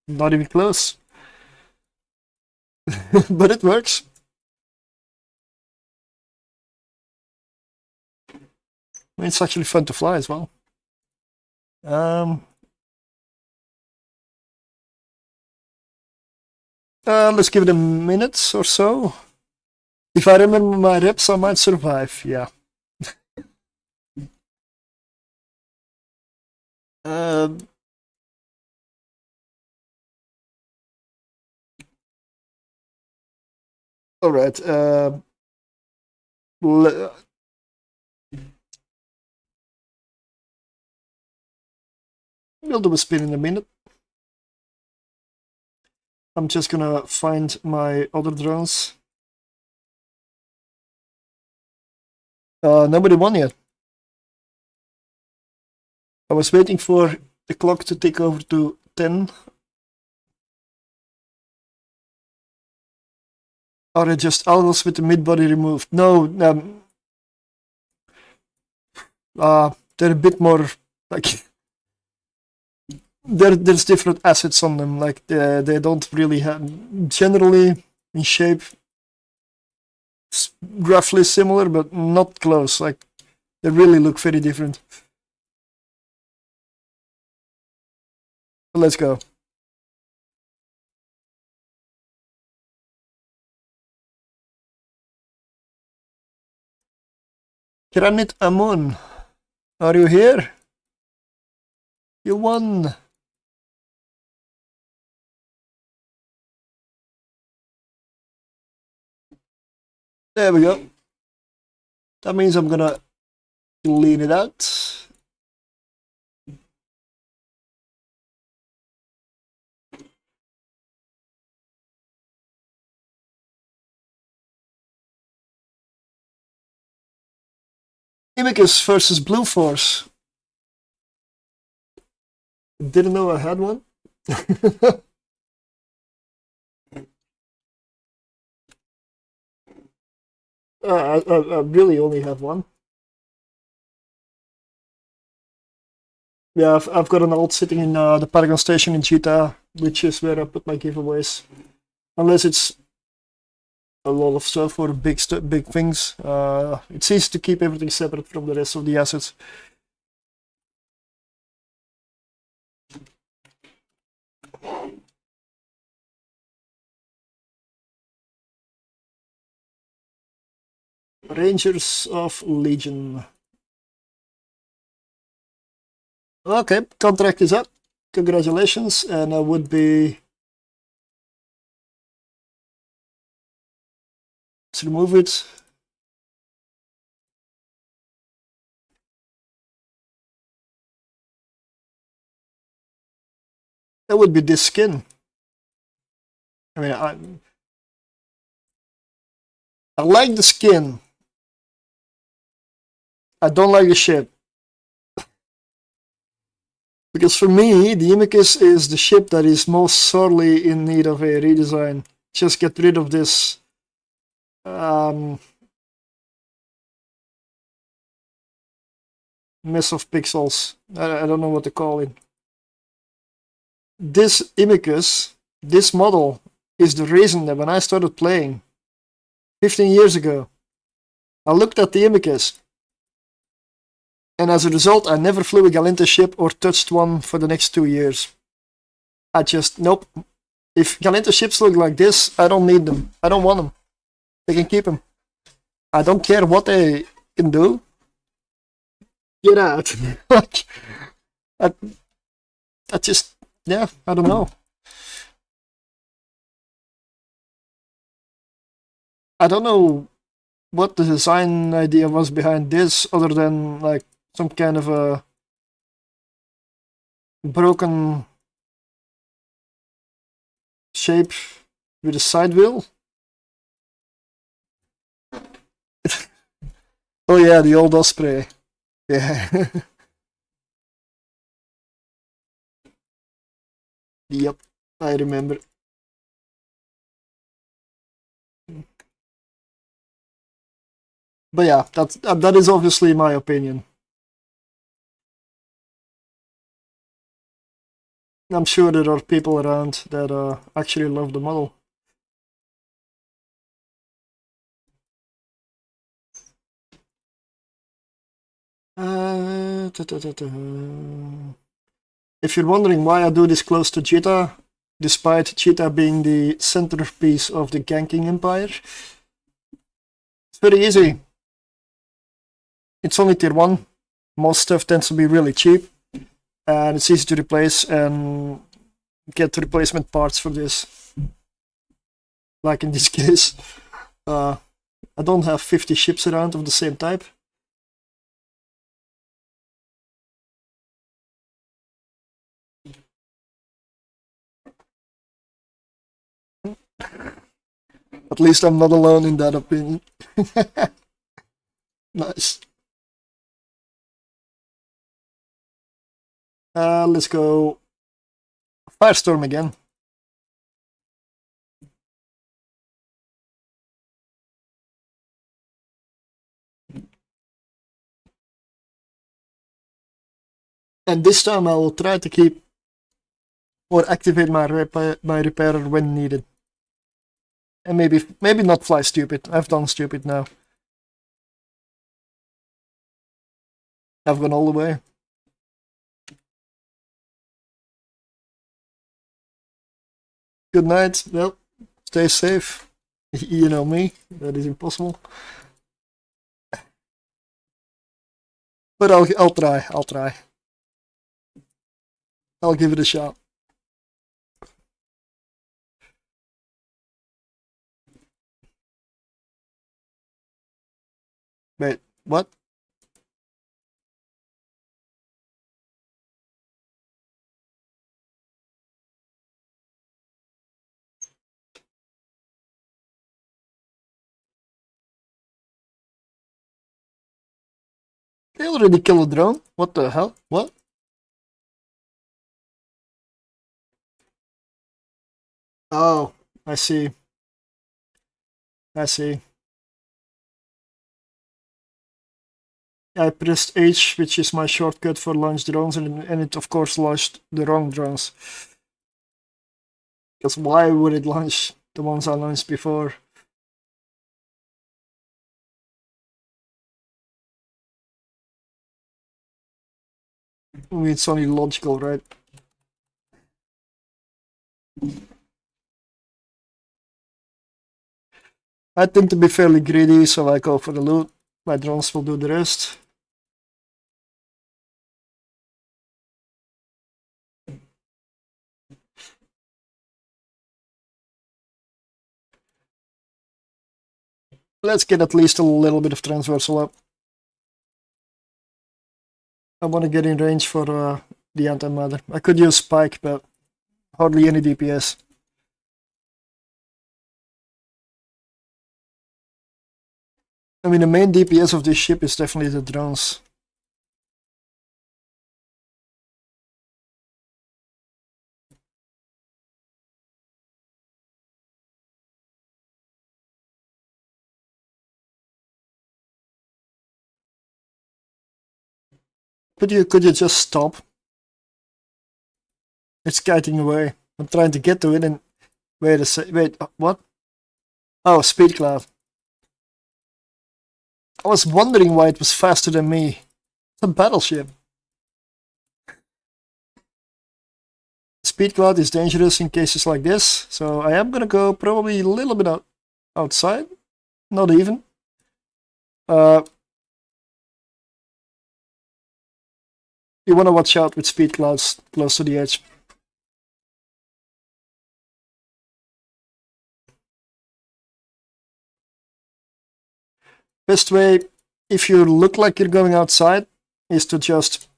Not even close. But it works. It's actually fun to fly as well. Let's give it a minute or so. If I remember my reps, I might survive, yeah. Alright, We'll do a spin in a minute. I'm just gonna find my other drones. Nobody won yet. I was waiting for the clock to tick over to 10. Are they just algos with the mid-body removed? No, they're a bit more like there's different assets on them. Like they don't really have generally in shape. It's roughly similar, but not close. Like they really look very different. Let's go. Granit Amon, are you here? You won. There we go. That means I'm gonna clean it out. Imicus versus Blue Force. Didn't know I had one. I really only have one. Yeah, I've got an alt sitting in the Paragon Station in Cheetah, which is where I put my giveaways. Unless it's a lot of stuff or big things. It's easy to keep everything separate from the rest of the assets. Rangers of Legion. Okay, contract is up. Congratulations, and I would be... Let's remove it. That would be this skin. I mean, I like the skin. I don't like the ship. Because for me, the Imicus is the ship that is most sorely in need of a redesign. Just get rid of this mess of pixels. I don't know what to call it. This Imicus, this model, is the reason that when I started playing 15 years ago, I looked at the Imicus, and as a result, I never flew a Galinta ship or touched one for the next 2 years. I just, nope. If Galinta ships look like this, I don't need them. I don't want them. They can keep them. I don't care what they can do. Get out. I just, yeah, I don't know. I don't know what the design idea was behind this, other than like some kind of a broken shape with a side wheel. Oh yeah, the old Osprey. Yeah. Yep, I remember. But yeah, that is obviously my opinion. I'm sure there are people around that actually love the model. If you're wondering why I do this close to Cheetah, despite Cheetah being the centerpiece of the ganking empire, it's very easy. It's only tier 1. Most stuff tends to be really cheap, and it's easy to replace and get replacement parts for this. Like in this case, I don't have 50 ships around of the same type. At least I'm not alone in that opinion. Nice. Let's go Firestorm again. And this time I will try to keep or activate my repairer when needed. And maybe not fly stupid. I've done stupid now. I've gone all the way. Good night. Well, stay safe. You know me, that is impossible. But I'll try. I'll give it a shot. Wait, what? They already killed a drone? What the hell? What? Oh, I see. I see. I pressed H, which is my shortcut for launch drones, and it of course launched the wrong drones. Because why would it launch the ones I launched before? I mean, it's only logical, right? I tend to be fairly greedy, so I go for the loot. My drones will do the rest. Let's get at least a little bit of transversal up. I want to get in range for the anti-mother. I could use spike, but hardly any DPS. I mean, the main DPS of this ship is definitely the drones. Could you just stop? It's kiting away. I'm trying to get to it and wait, what? Oh, speed cloud. I was wondering why it was faster than me. It's a battleship. Speed cloud is dangerous in cases like this, so I am gonna go probably a little bit outside. Not even. You want to watch out with speed clouds close to the edge. Best way, if you look like you're going outside, is to just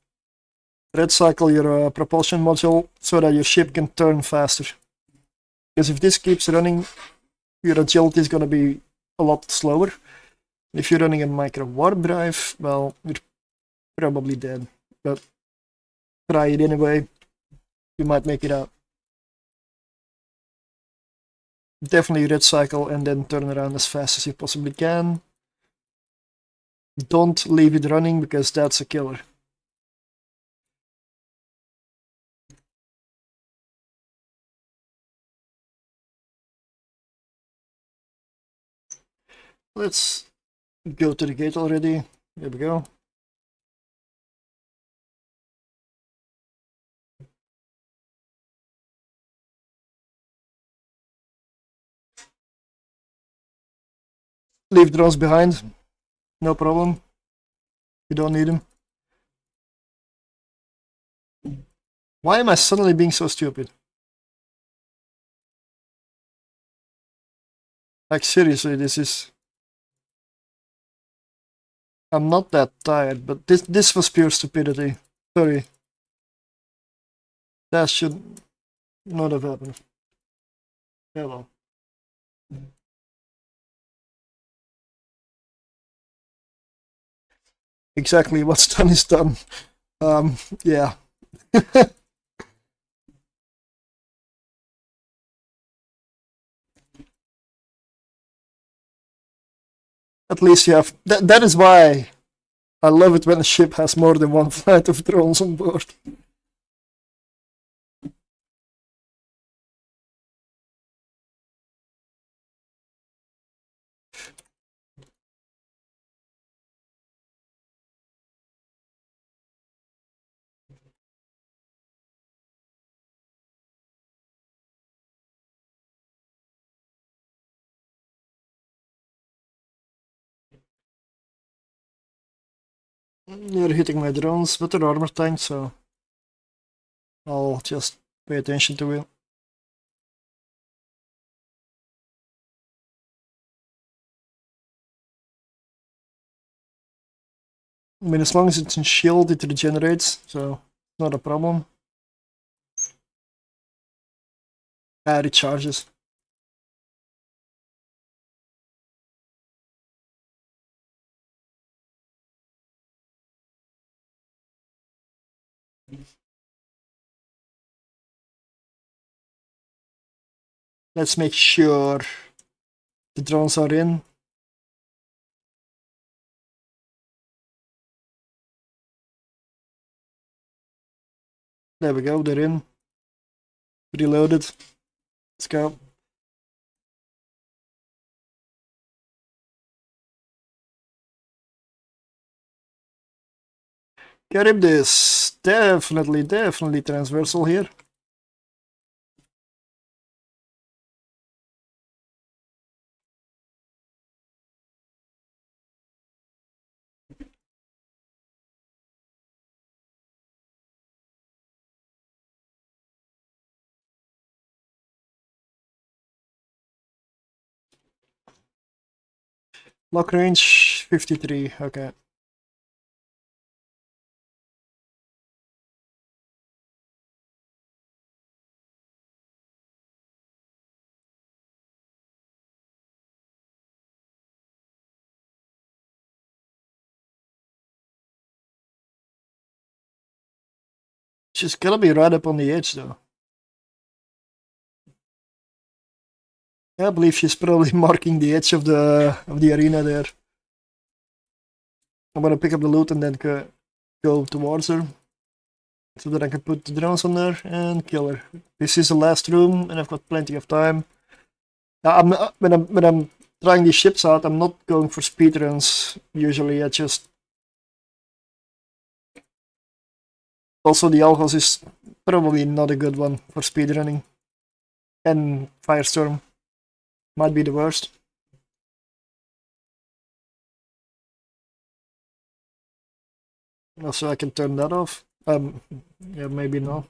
red cycle your propulsion module so that your ship can turn faster. Because if this keeps running, your agility is going to be a lot slower. If you're running a micro warp drive, well, you're probably dead. But try it anyway, you might make it out. Definitely red cycle and then turn around as fast as you possibly can. Don't leave it running because that's a killer. Let's go to the gate already. Here we go. Leave drones behind. No problem. You don't need them. Why am I suddenly being so stupid? Like seriously, this is... I'm not that tired, but this was pure stupidity. Sorry. That should not have happened. Hello. exactly what's done is done. Yeah. At least you have that is why I love it when a ship has more than one flight of drones on board. You're hitting my drones with an armor tank, so I'll just pay attention to it. I mean, as long as it's in shield, it regenerates, so it's not a problem. Ah, it recharges. Let's make sure the drones are in. There we go, they're in. Reloaded. Let's go. Get him this. Definitely transversal here. Lock range 53, okay. She's gonna be right up on the edge though. I believe she's probably marking the edge of the arena there. I'm gonna pick up the loot and then go towards her, so that I can put the drones on her and kill her. This is the last room, and I've got plenty of time. When I'm trying these ships out, I'm not going for speedruns usually. I just also the Algos is probably not a good one for speedrunning, and Firestorm might be the worst. Also, I can turn that off. Yeah, maybe no.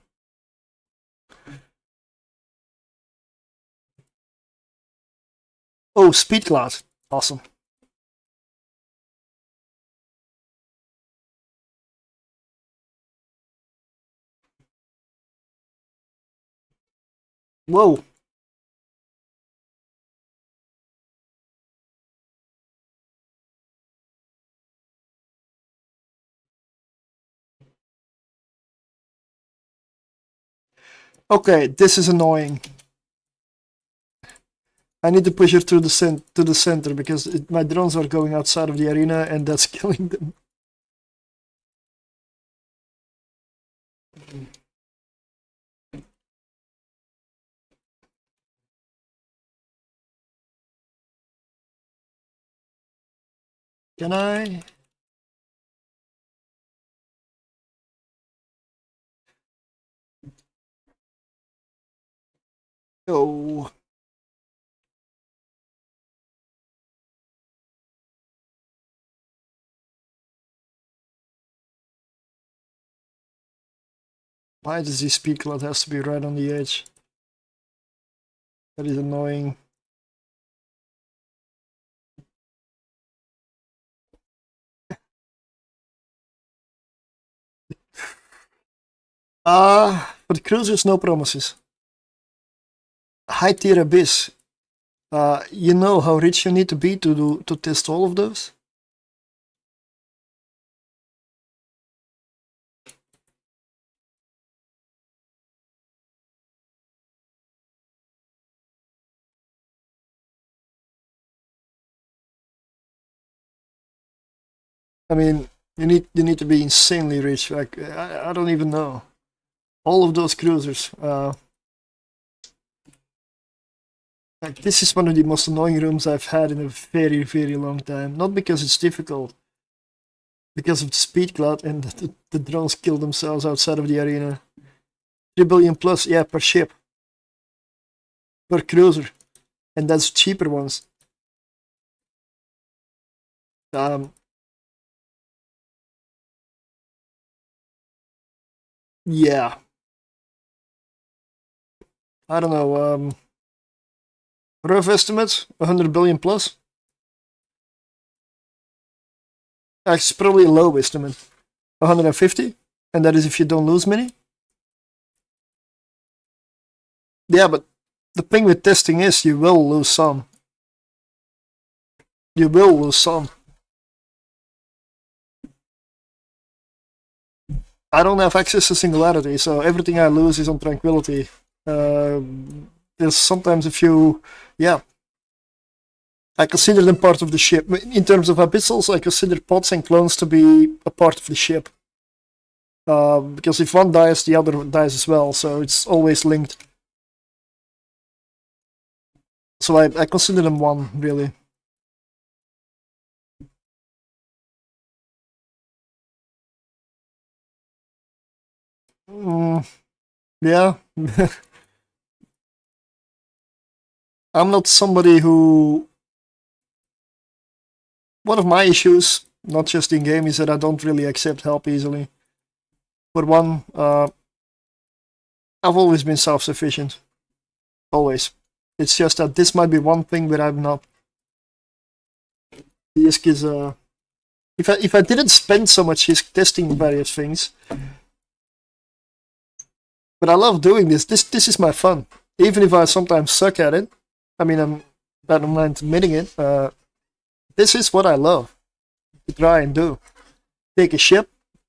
Oh, speed cloud. Awesome. Whoa. Okay, this is annoying. I need to push her to the center because my drones are going outside of the arena and that's killing them. Can I? Oh. Why does this speed cloud has to be right on the edge? That is annoying. For the cruisers, no promises. High tier abyss. You know how rich you need to be to test all of those? I mean, you need to be insanely rich. Like I don't even know. All of those cruisers. Like this is one of the most annoying rooms I've had in a very long time. Not because it's difficult, because of the speed cloud and the drones kill themselves outside of the arena. 3 billion plus, yeah, per ship, per cruiser, and that's cheaper ones. Yeah, I don't know. Rough estimate, 100 billion plus. It's probably a low estimate, 150, and that is if you don't lose many. Yeah, but the thing with testing is you will lose some. You will lose some. I don't have access to Singularity, so everything I lose is on Tranquility. There's sometimes a few, yeah. I consider them part of the ship. In terms of abyssals, I consider pods and clones to be a part of the ship. Because if one dies, the other dies as well, so it's always linked. So I consider them one, really. Yeah. I'm not somebody who... One of my issues, not just in game, is that I don't really accept help easily. For one, I've always been self-sufficient. Always. It's just that this might be one thing where I'm not. The ISK is... If I didn't spend so much ISK testing various things... But I love doing this. This is my fun. Even if I sometimes suck at it. I mean, I don't mind admitting it. This is what I love to try and do. Take a ship,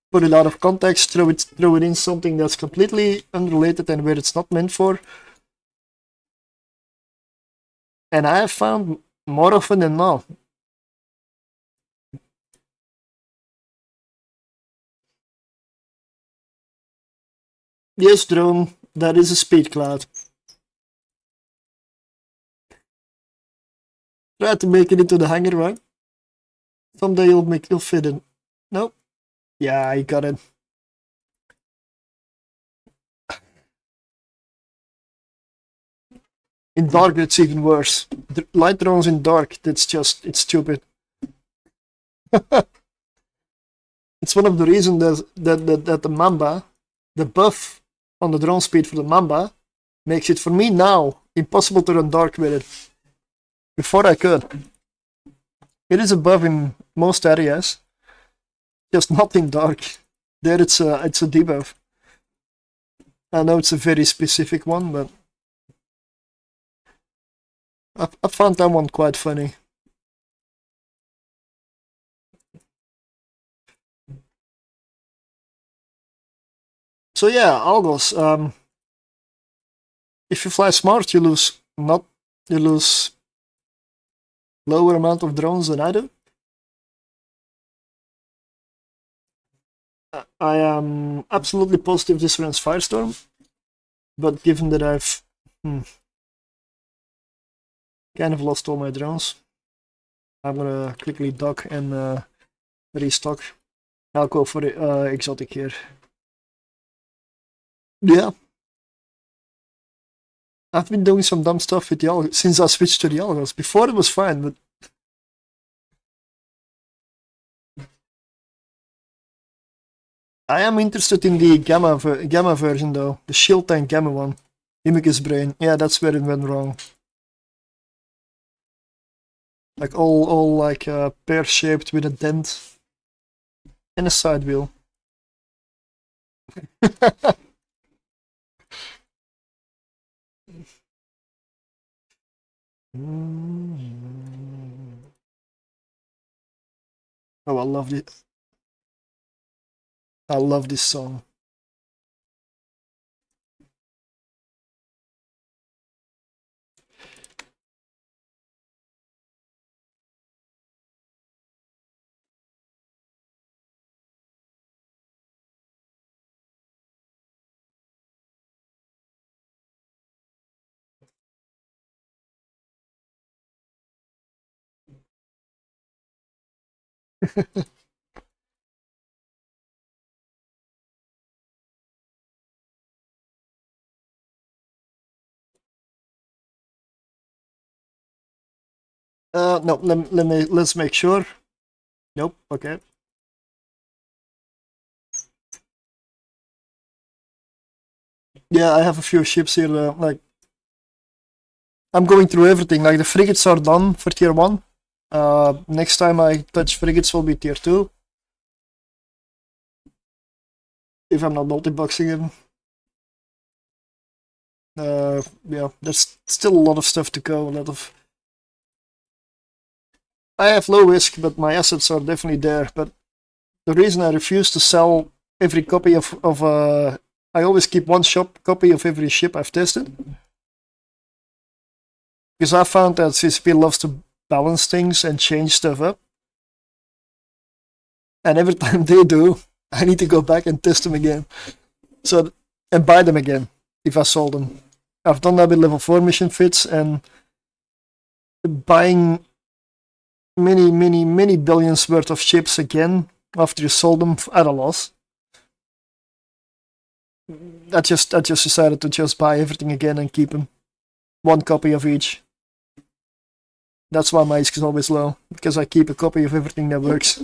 put it out of context, throw it in something that's completely unrelated and where it's not meant for. And I have found more often than not. Yes, drone, that is a speed cloud. Try to make it into the hangar, right? Someday you'll fit in. Nope. Yeah, I got it. In dark, it's even worse. The light drones in dark, it's stupid. It's one of the reasons that the Mamba, the buff on the drone speed for the Mamba, makes it for me now impossible to run dark with it. Before I could. It is a buff in most areas, just not in dark. There it's a debuff. I know it's a very specific one, but I found that one quite funny. So yeah, algos. If you fly smart, you lose lower amount of drones than I do. I am absolutely positive this runs Firestorm, but given that I've kind of lost all my drones, I'm gonna quickly dock and restock. I'll go for the exotic here. Yeah. I've been doing some dumb stuff with the algos since I switched to the algos. Before it was fine, but I am interested in the gamma version though, the shield tank gamma one. Imicus brain, yeah, that's where it went wrong. Like all like pear shaped with a dent and a side wheel. Oh, I love it. I love this song. No, let's make sure. Nope, okay. Yeah, I have a few ships here, like, I'm going through everything, like the frigates are done for tier 1. Next time I touch frigates will be tier 2. If I'm not multi-boxing them. Yeah, there's still a lot of stuff to go, I have low risk, but my assets are definitely there, but the reason I refuse to sell every copy of I always keep one copy of every ship I've tested. Because I found that CCP loves to balance things and change stuff up. And every time they do, I need to go back and test them again. So, and buy them again, if I sold them. I've done that with level 4 mission fits, and buying many billions worth of ships again after you sold them at a loss. I just decided to just buy everything again and keep them. One copy of each. That's why my risk is always low, because I keep a copy of everything that works.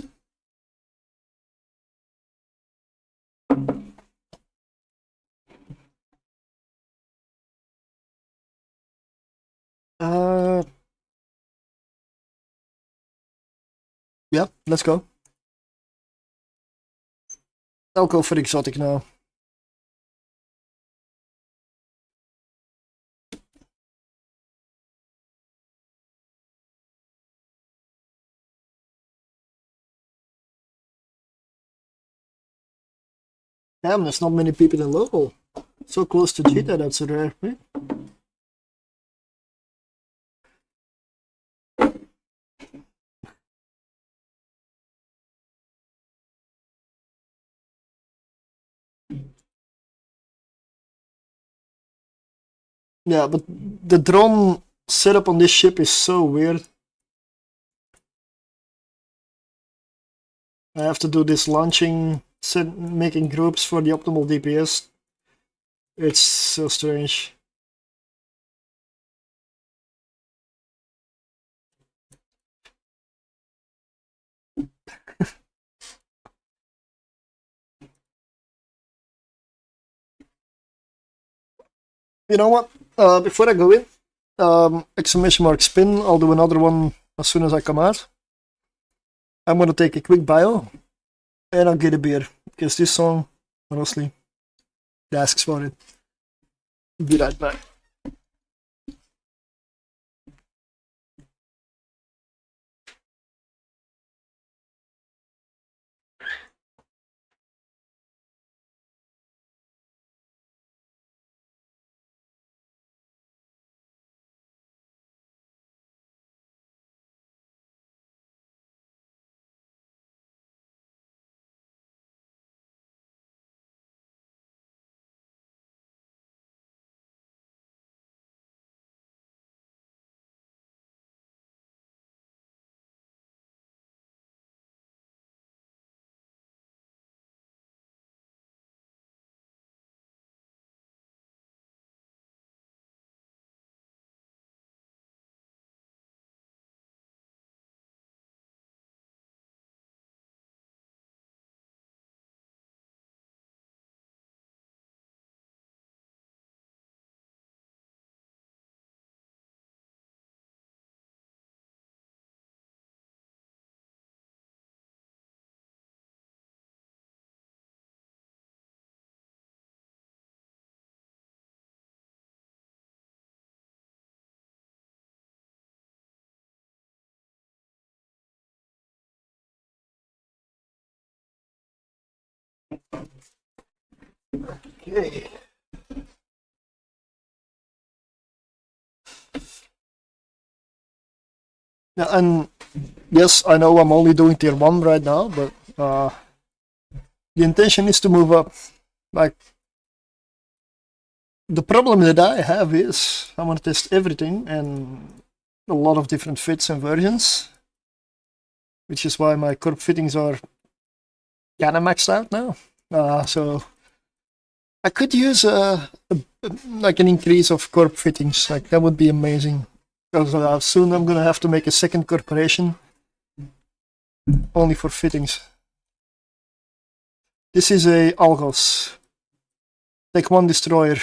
Yeah, let's go. I'll go for exotic now. Damn, there's not many people in local. So close to cheetah, that's a rare thing. Yeah, but the drone setup on this ship is so weird. I have to do this launching, making groups for the optimal DPS. It's so strange. You know what? Before I go in, exclamation mark spin, I'll do another one as soon as I come out. I'm gonna take a quick bio, and I'll get a beer, because this song, honestly, asks for it. Be right back. Okay. Yeah, and yes, I know I'm only doing tier 1 right now, but the intention is to move up. Like, the problem that I have is I want to test everything and a lot of different fits and versions. which is why my corp fittings are kinda maxed out now. So I could use like an increase of corp fittings. Like that would be amazing. Because soon I'm gonna have to make a second corporation only for fittings. This is a Algos. Tech 1 destroyer.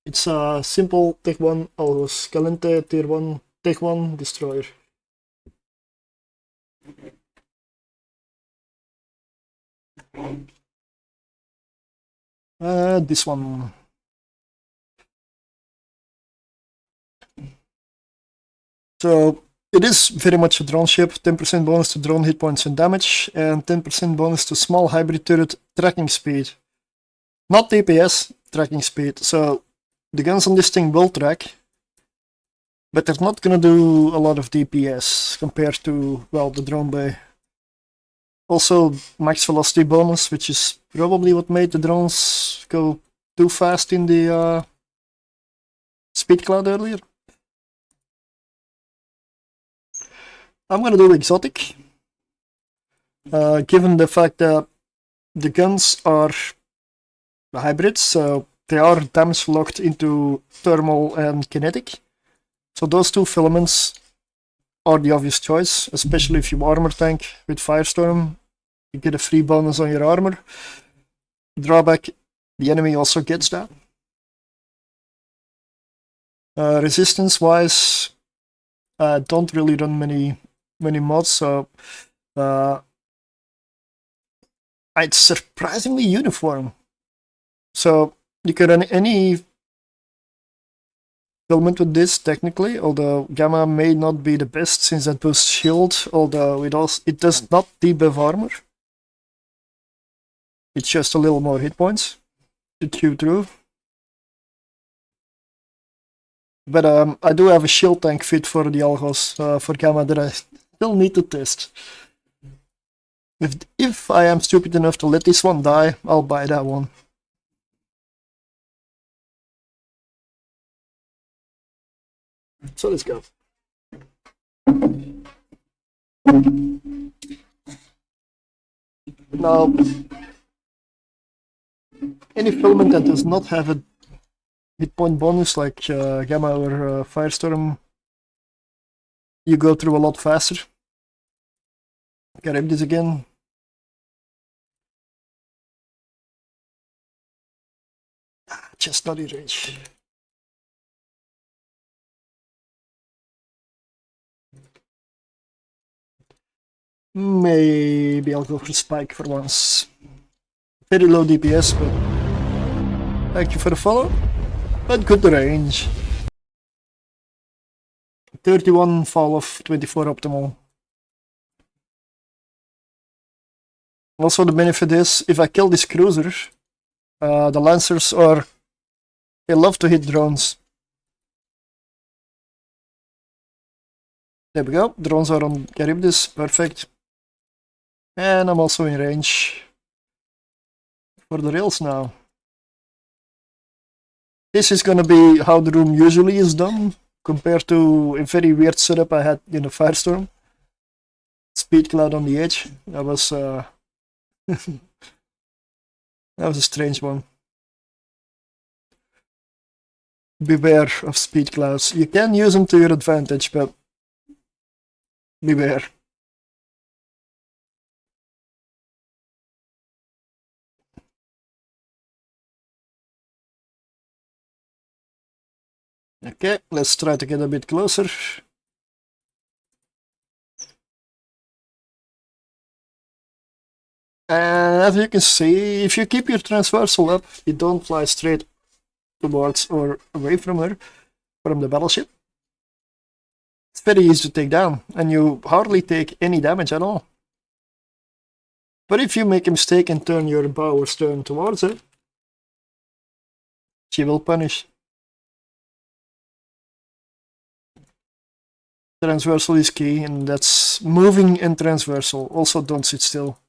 It's a simple Tech 1 Algos. Calente tier 1 Tech 1 destroyer. This one. So it is very much a drone ship. 10% bonus to drone hit points and damage, and 10% bonus to small hybrid turret tracking speed. Not DPS, tracking speed. So the guns on this thing will track, but they're not gonna do a lot of DPS compared to, well, the drone bay. Also, max velocity bonus, which is probably what made the drones go too fast in the speed cloud earlier. I'm gonna do exotic, given the fact that the guns are hybrids, so they are damage locked into thermal and kinetic. So those two filaments are the obvious choice, especially if you armor tank with Firestorm. You get a free bonus on your armor. Drawback, the enemy also gets that. Resistance wise, I don't really run many mods, so it's surprisingly uniform. So you can run any filament with this technically, although Gamma may not be the best since that boosts shield, although it does not debuff armor. It's just a little more hit points to chew through. But I do have a shield tank fit for the Algos for Gamma that I still need to test. If I am stupid enough to let this one die, I'll buy that one. So let's go. Now, any filament that does not have a hit point bonus like Gamma or Firestorm, you go through a lot faster. Grab this again. Just not in range. Maybe I'll go for Spike for once. Very low DPS, but thank you for the follow. But good range. 31 fall off, 24 optimal. Also the benefit is, if I kill this cruiser, the Lancers they love to hit drones. There we go, drones are on Charybdis, perfect. And I'm also in range for the rails now. This is gonna be how the room usually is done, compared to a very weird setup I had in the Firestorm. Speed cloud on the edge, that was that was a strange one. Beware of speed clouds. You can use them to your advantage, but beware. Okay, let's try to get a bit closer. And as you can see, if you keep your transversal up, you don't fly straight towards or away from her, from the battleship. It's very easy to take down, and you hardly take any damage at all. But if you make a mistake and turn your bow or stern towards her, she will punish. Transversal is key, and that's moving and transversal. Also, don't sit still.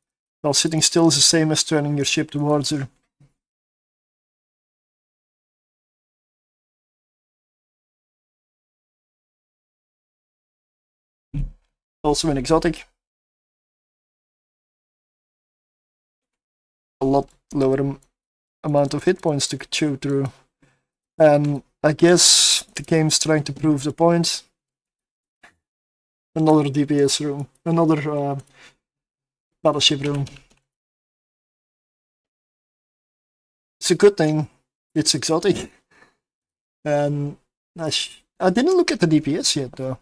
Well, sitting still is the same as turning your ship towards her. Also an exotic. A lot lower amount of hit points to chew through. And I guess the game's trying to prove the point. Another DPS room. Another battleship room. It's a good thing. It's exotic. And I didn't look at the DPS yet though.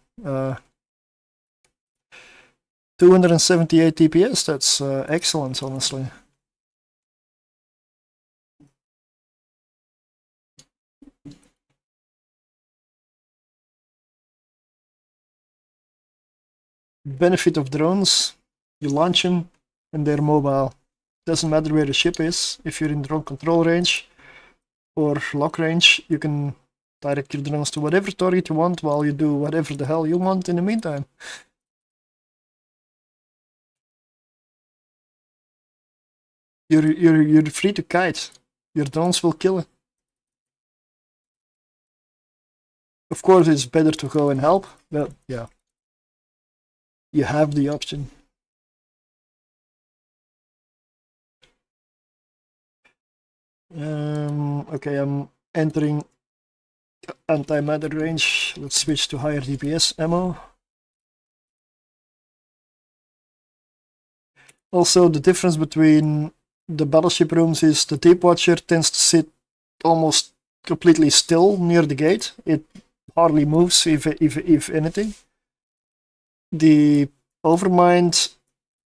278 DPS, that's excellent, honestly. Benefit of drones, you launch them and they're mobile. Doesn't matter where the ship is. If you're in drone control range or lock range, you can direct your drones to whatever target you want while you do whatever the hell you want in the meantime. You're free to kite. Your drones will kill it. Of course, it's better to go and help, but yeah. You have the option. Okay, I'm entering anti-matter range. Let's switch to higher DPS ammo. Also, the difference between the battleship rooms is the Deep Watcher tends to sit almost completely still near the gate. It hardly moves, if anything. The Overmind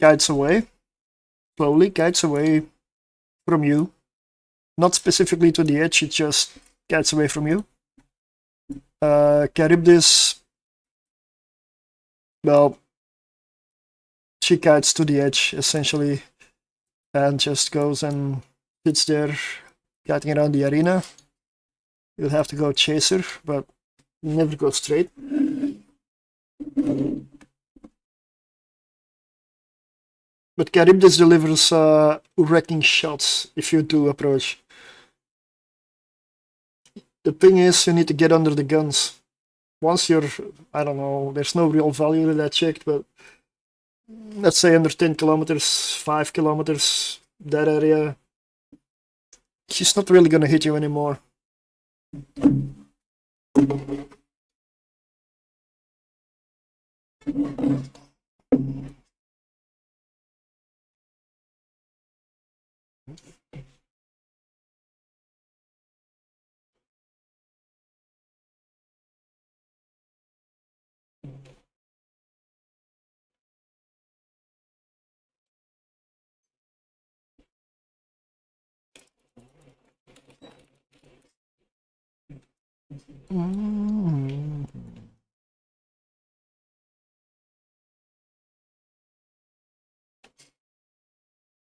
guides away, slowly guides away from you. Not specifically to the edge, it just guides away from you. Charybdis, well, she guides to the edge, essentially, and just goes and sits there, guiding around the arena. You'll have to go chase her, but never go straight. But Charybdis delivers wrecking shots if you do approach. The thing is, you need to get under the guns. Once you're, I don't know, there's no real value to that checked, but let's say under 10 kilometers, 5 kilometers, that area, she's not really gonna hit you anymore.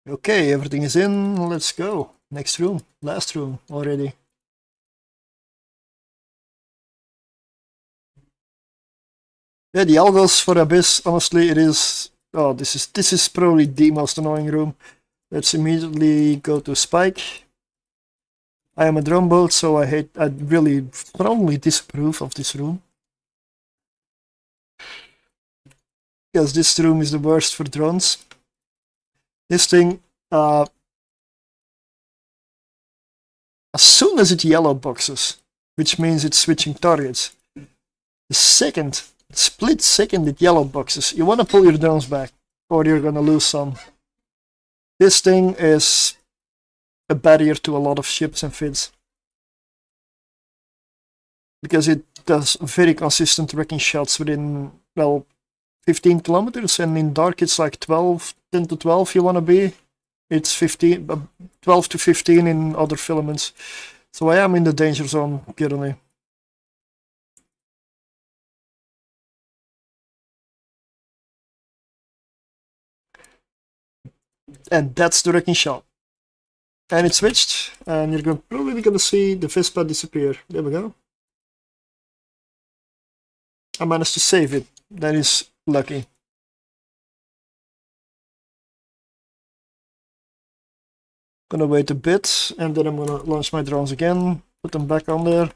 Okay, everything is in. Let's go. Next room. Last room already. Yeah, the algos for Abyss, honestly, it is... Oh, this is probably the most annoying room. Let's immediately go to Spike. I am a drone boat, so I really strongly disapprove of this room. Because this room is the worst for drones. This thing, as soon as it yellow boxes, which means it's switching targets, the split second it yellow boxes, you want to pull your drones back, or you're gonna lose some. This thing is a barrier to a lot of ships and fids. Because it does very consistent wrecking shots within, well, 15 kilometers, and in dark it's like 12, 10 to 12 you want to be. It's 12 to 15 in other filaments. So I am in the danger zone currently. And that's the wrecking shot. And it switched, and you're probably gonna see the Vespa disappear. There we go. I managed to save it. That is lucky. Gonna wait a bit, and then I'm gonna launch my drones again, put them back on there.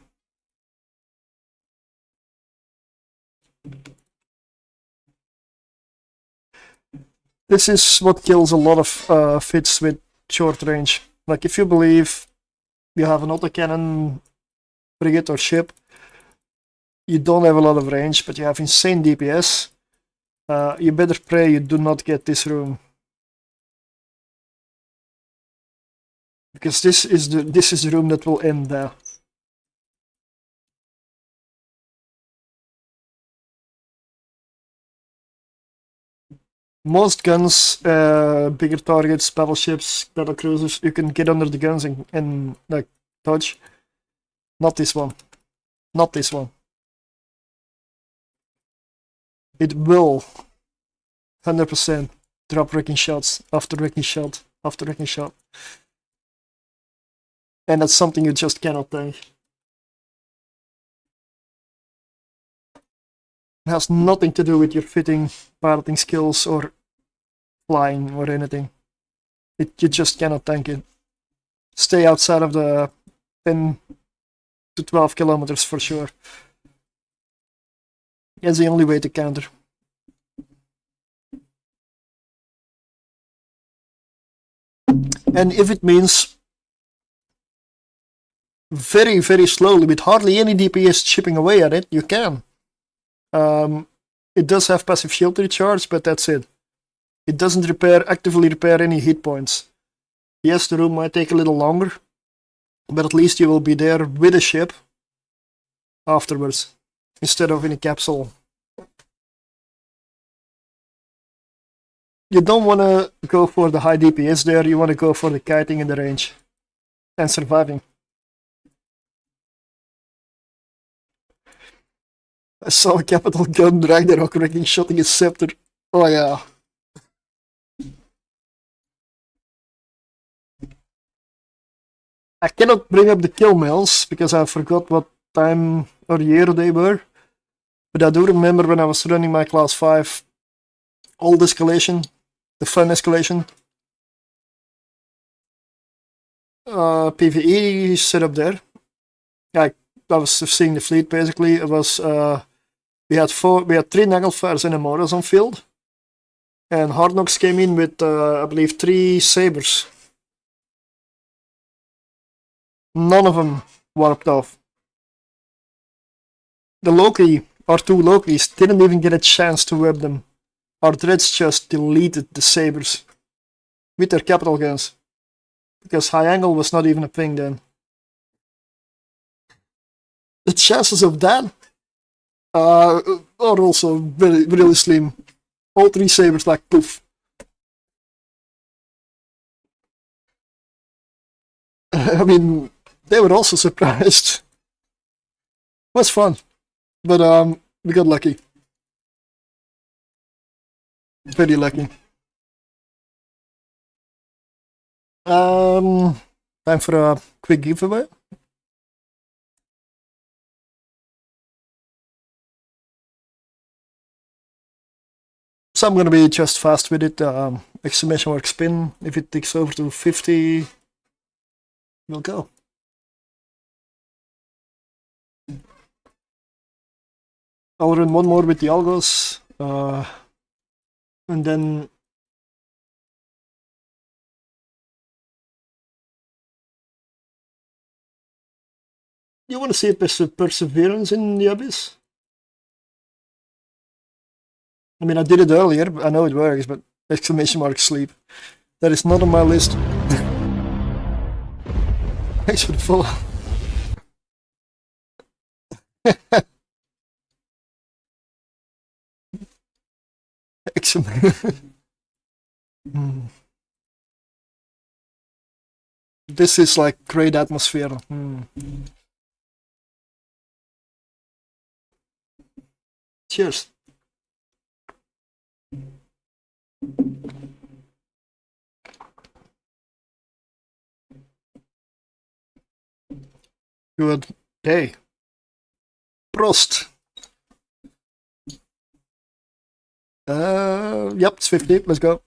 This is what kills a lot of fits with short range. Like if you believe you have an autocannon frigate or ship, you don't have a lot of range, but you have insane DPS, you better pray you do not get this room. Because this is the room that will end there. Most guns, bigger targets, battleships, battle cruisers, you can get under the guns and like dodge. Not this one. Not this one. It will 100% drop wrecking shots after wrecking shot after wrecking shot. And that's something you just cannot tank. It has nothing to do with your fitting, piloting skills, or flying, or anything. You just cannot tank it. Stay outside of the 10 to 12 kilometers for sure. That's the only way to counter. And if it means very, very slowly, with hardly any DPS chipping away at it, you can. It does have passive shield recharge, but that's it. It doesn't actively repair any hit points. Yes, the room might take a little longer, but at least you will be there with a ship afterwards, instead of in a capsule. You don't want to go for the high DPS there, you want to go for the kiting in the range and surviving. I saw a capital gun Ragnarok wrecking shotting his scepter. Oh yeah. I cannot bring up the kill mails because I forgot what time or year they were. But I do remember when I was running my class 5 old escalation, the fun escalation. PvE set up there. I was seeing the fleet basically. It was we had 3 Nagelfires and a Morazon field, and Hard Knocks came in with I believe 3 Sabres. None of them warped off. The Loki, our 2 Lokis, didn't even get a chance to web them. Our dreads just deleted the Sabres with their capital guns, because high angle was not even a thing then. The chances of that are also really slim. All 3 Sabres like poof. I mean, they were also surprised. It was fun, but we got lucky. Very lucky. Time for a quick giveaway. So I'm gonna be just fast with it. Exclamation mark spin. If it ticks over to 50, we'll go. I'll run one more with the algos, and then you want to see perseverance in the abyss? I mean, I did it earlier, I know it works, but exclamation mark sleep. That is not on my list. Thanks for the follow. This is like great atmosphere. Cheers. Good day. Prost. Yep, it's 50. Let's go.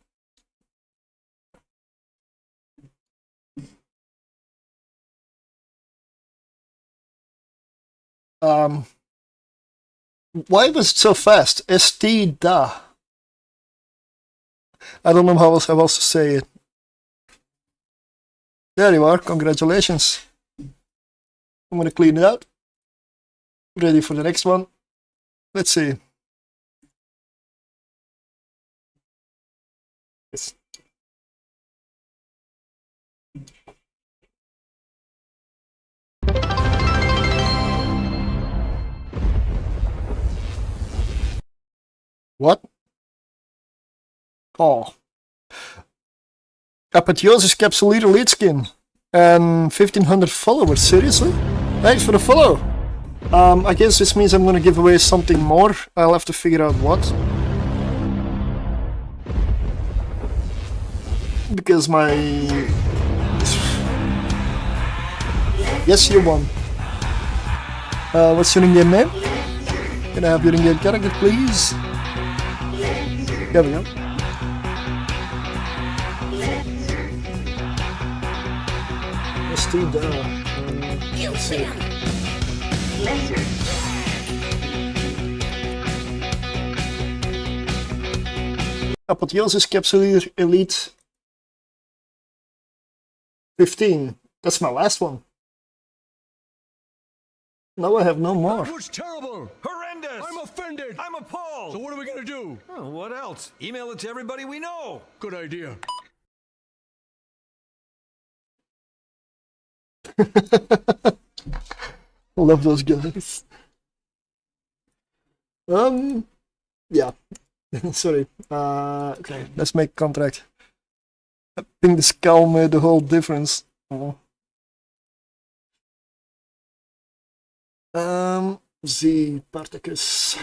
Why was it so fast? ST da. I don't know how else to say it. There you are. Congratulations. I'm gonna clean it out. Ready for the next one. Let's see. Yes. What? Oh. Apotheosis Capsuleator lead skin. And 1500 followers. Seriously? Thanks for the follow. I guess this means I'm gonna give away something more. I'll have to figure out what. Because my... Yes, you won. What's your in-game name? Can I have your in-game character, please? There we go. Let's do that. Let's see. Apotheosis Capsuleator Elite 15. That's my last one. Now I have no more. That was terrible! Horrendous! I'm offended! I'm appalled! So what are we gonna do? Oh, what else? Email it to everybody we know! Good idea. Love those guys. Yeah. Sorry. Okay, let's make contract. I think the skull made the whole difference. Oh. Z Spartacus.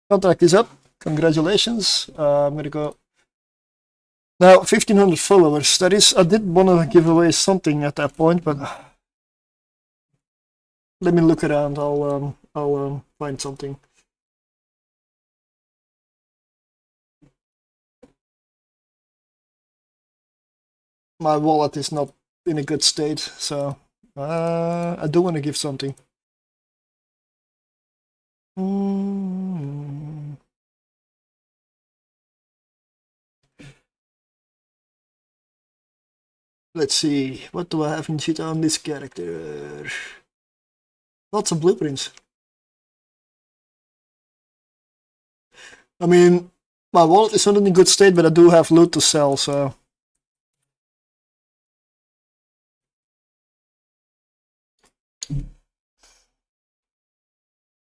Contract is up. Congratulations. I'm gonna go now. 1500 followers. That is, I did want to give away something at that point, but let me look around. I'll find something. My wallet is not in a good state, so I do want to give something. Let's see, what do I have in shit on this character? Lots of blueprints. I mean, my wallet is not in a good state, but I do have loot to sell, so...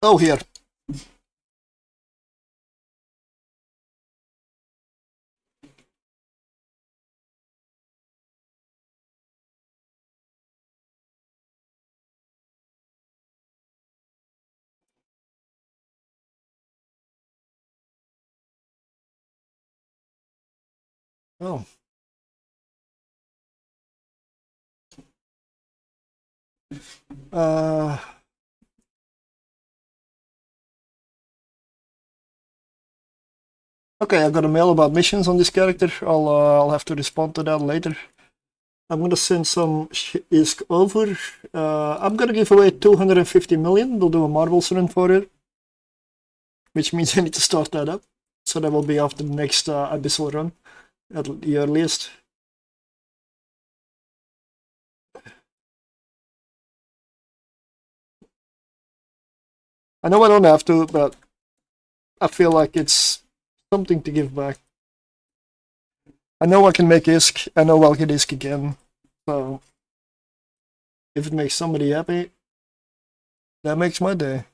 Oh, here. Oh. Okay, I got a mail about missions on this character. I'll have to respond to that later. I'm gonna send some ISK over. I'm gonna give away 250 million. We'll do a marbles run for it, which means I need to start that up. So that will be after the next abyssal run, at the earliest. I know I don't have to, but I feel like it's something to give back. I know I can make ISK, I know I'll get ISK again, so if it makes somebody happy, that makes my day.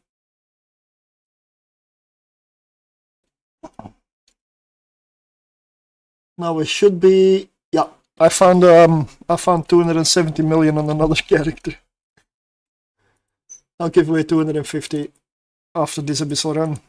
Now it should be, yeah, I found 270 million on another character. I'll give away 250 after this abyssal run.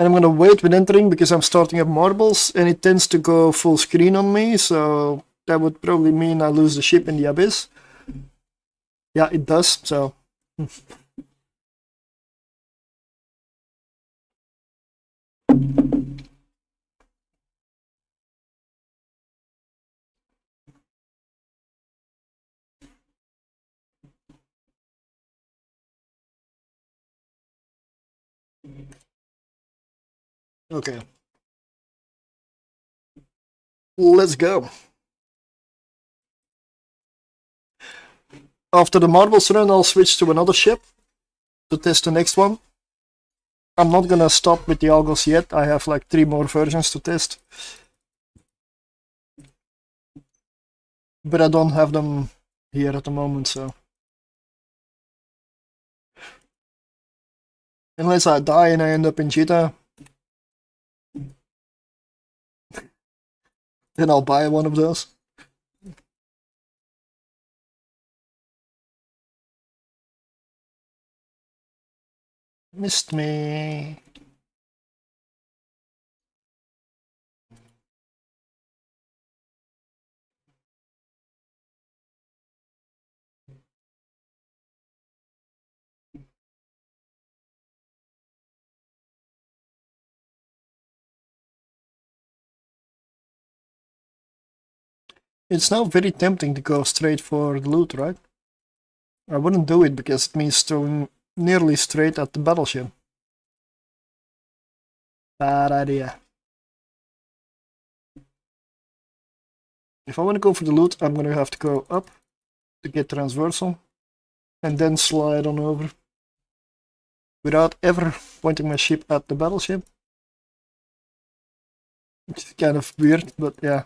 And I'm gonna wait with entering because I'm starting up marbles and it tends to go full screen on me, so that would probably mean I lose the ship in the abyss. Yeah, it does, so. Okay. Let's go. After the marbles run, I'll switch to another ship to test the next one. I'm not gonna stop with the algos yet. I have like 3 more versions to test. But I don't have them here at the moment, so. Unless I die and I end up in Jita, then I'll buy one of those. Missed me. It's now very tempting to go straight for the loot, right? I wouldn't do it because it means throwing nearly straight at the battleship. Bad idea. If I want to go for the loot, I'm gonna have to go up to get transversal and then slide on over without ever pointing my ship at the battleship. Which is kind of weird, but yeah.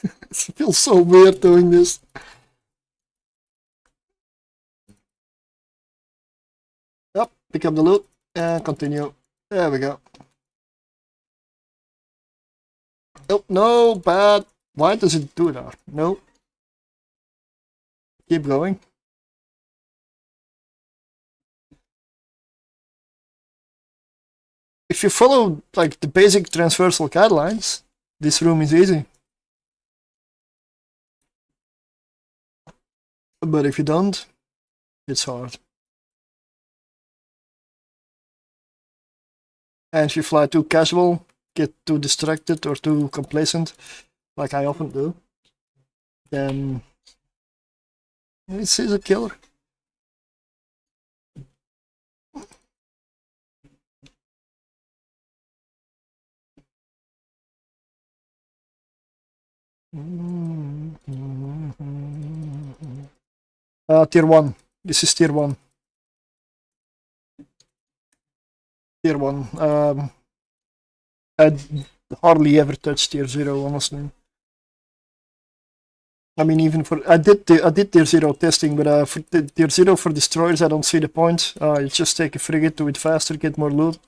It feels so weird doing this. Up, pick up the loot and continue. There we go. Oh, no, bad. Why does it do that? No. Keep going. If you follow like the basic transversal guidelines, this room is easy. But if you don't, it's hard. And if you fly too casual, get too distracted or too complacent, like I often do, then this is a killer. Tier 1. This is tier 1. Tier 1. I hardly ever touch tier 0, honestly. I mean, even for I did tier 0 testing, but for tier 0 for destroyers, I don't see the point. You just take a frigate, do it faster, get more loot.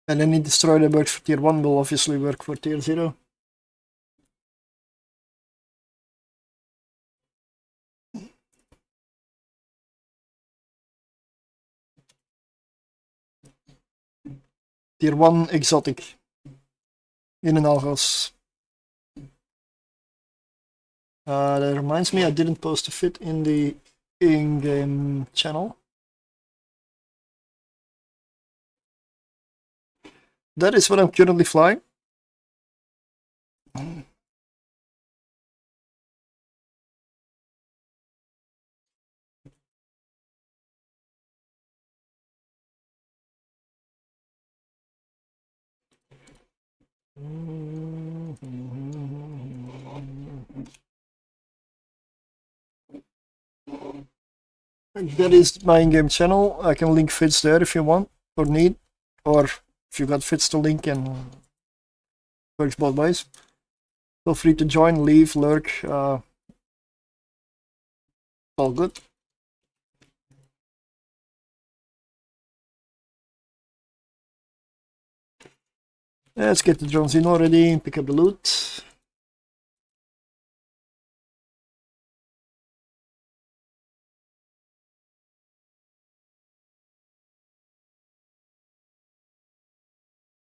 And any destroyer that works for tier 1 will obviously work for tier 0. Tier 1 exotic in an Algos. That reminds me, I didn't post a fit in the in-game channel. That is what I'm currently flying. That is my in-game channel. I can link fits there if you want or need, or if you got fits to link and works both ways. Feel free to join, leave, lurk. All good. Let's get the drones in already, pick up the loot.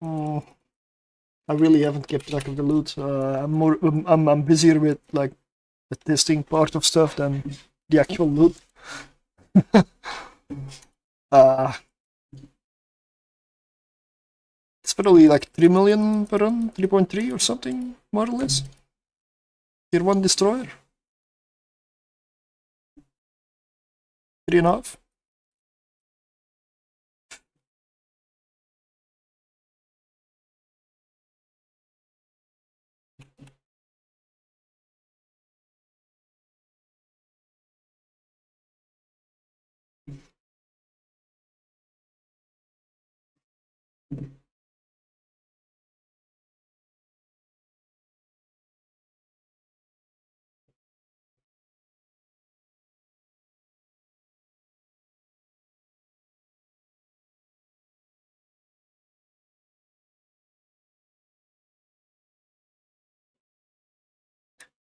I really haven't kept track of the loot. I'm busier with like the testing part of stuff than the actual loot. It's probably like 3 million per run, 3.3 or something, more or less. Tier 1 destroyer. 3.5.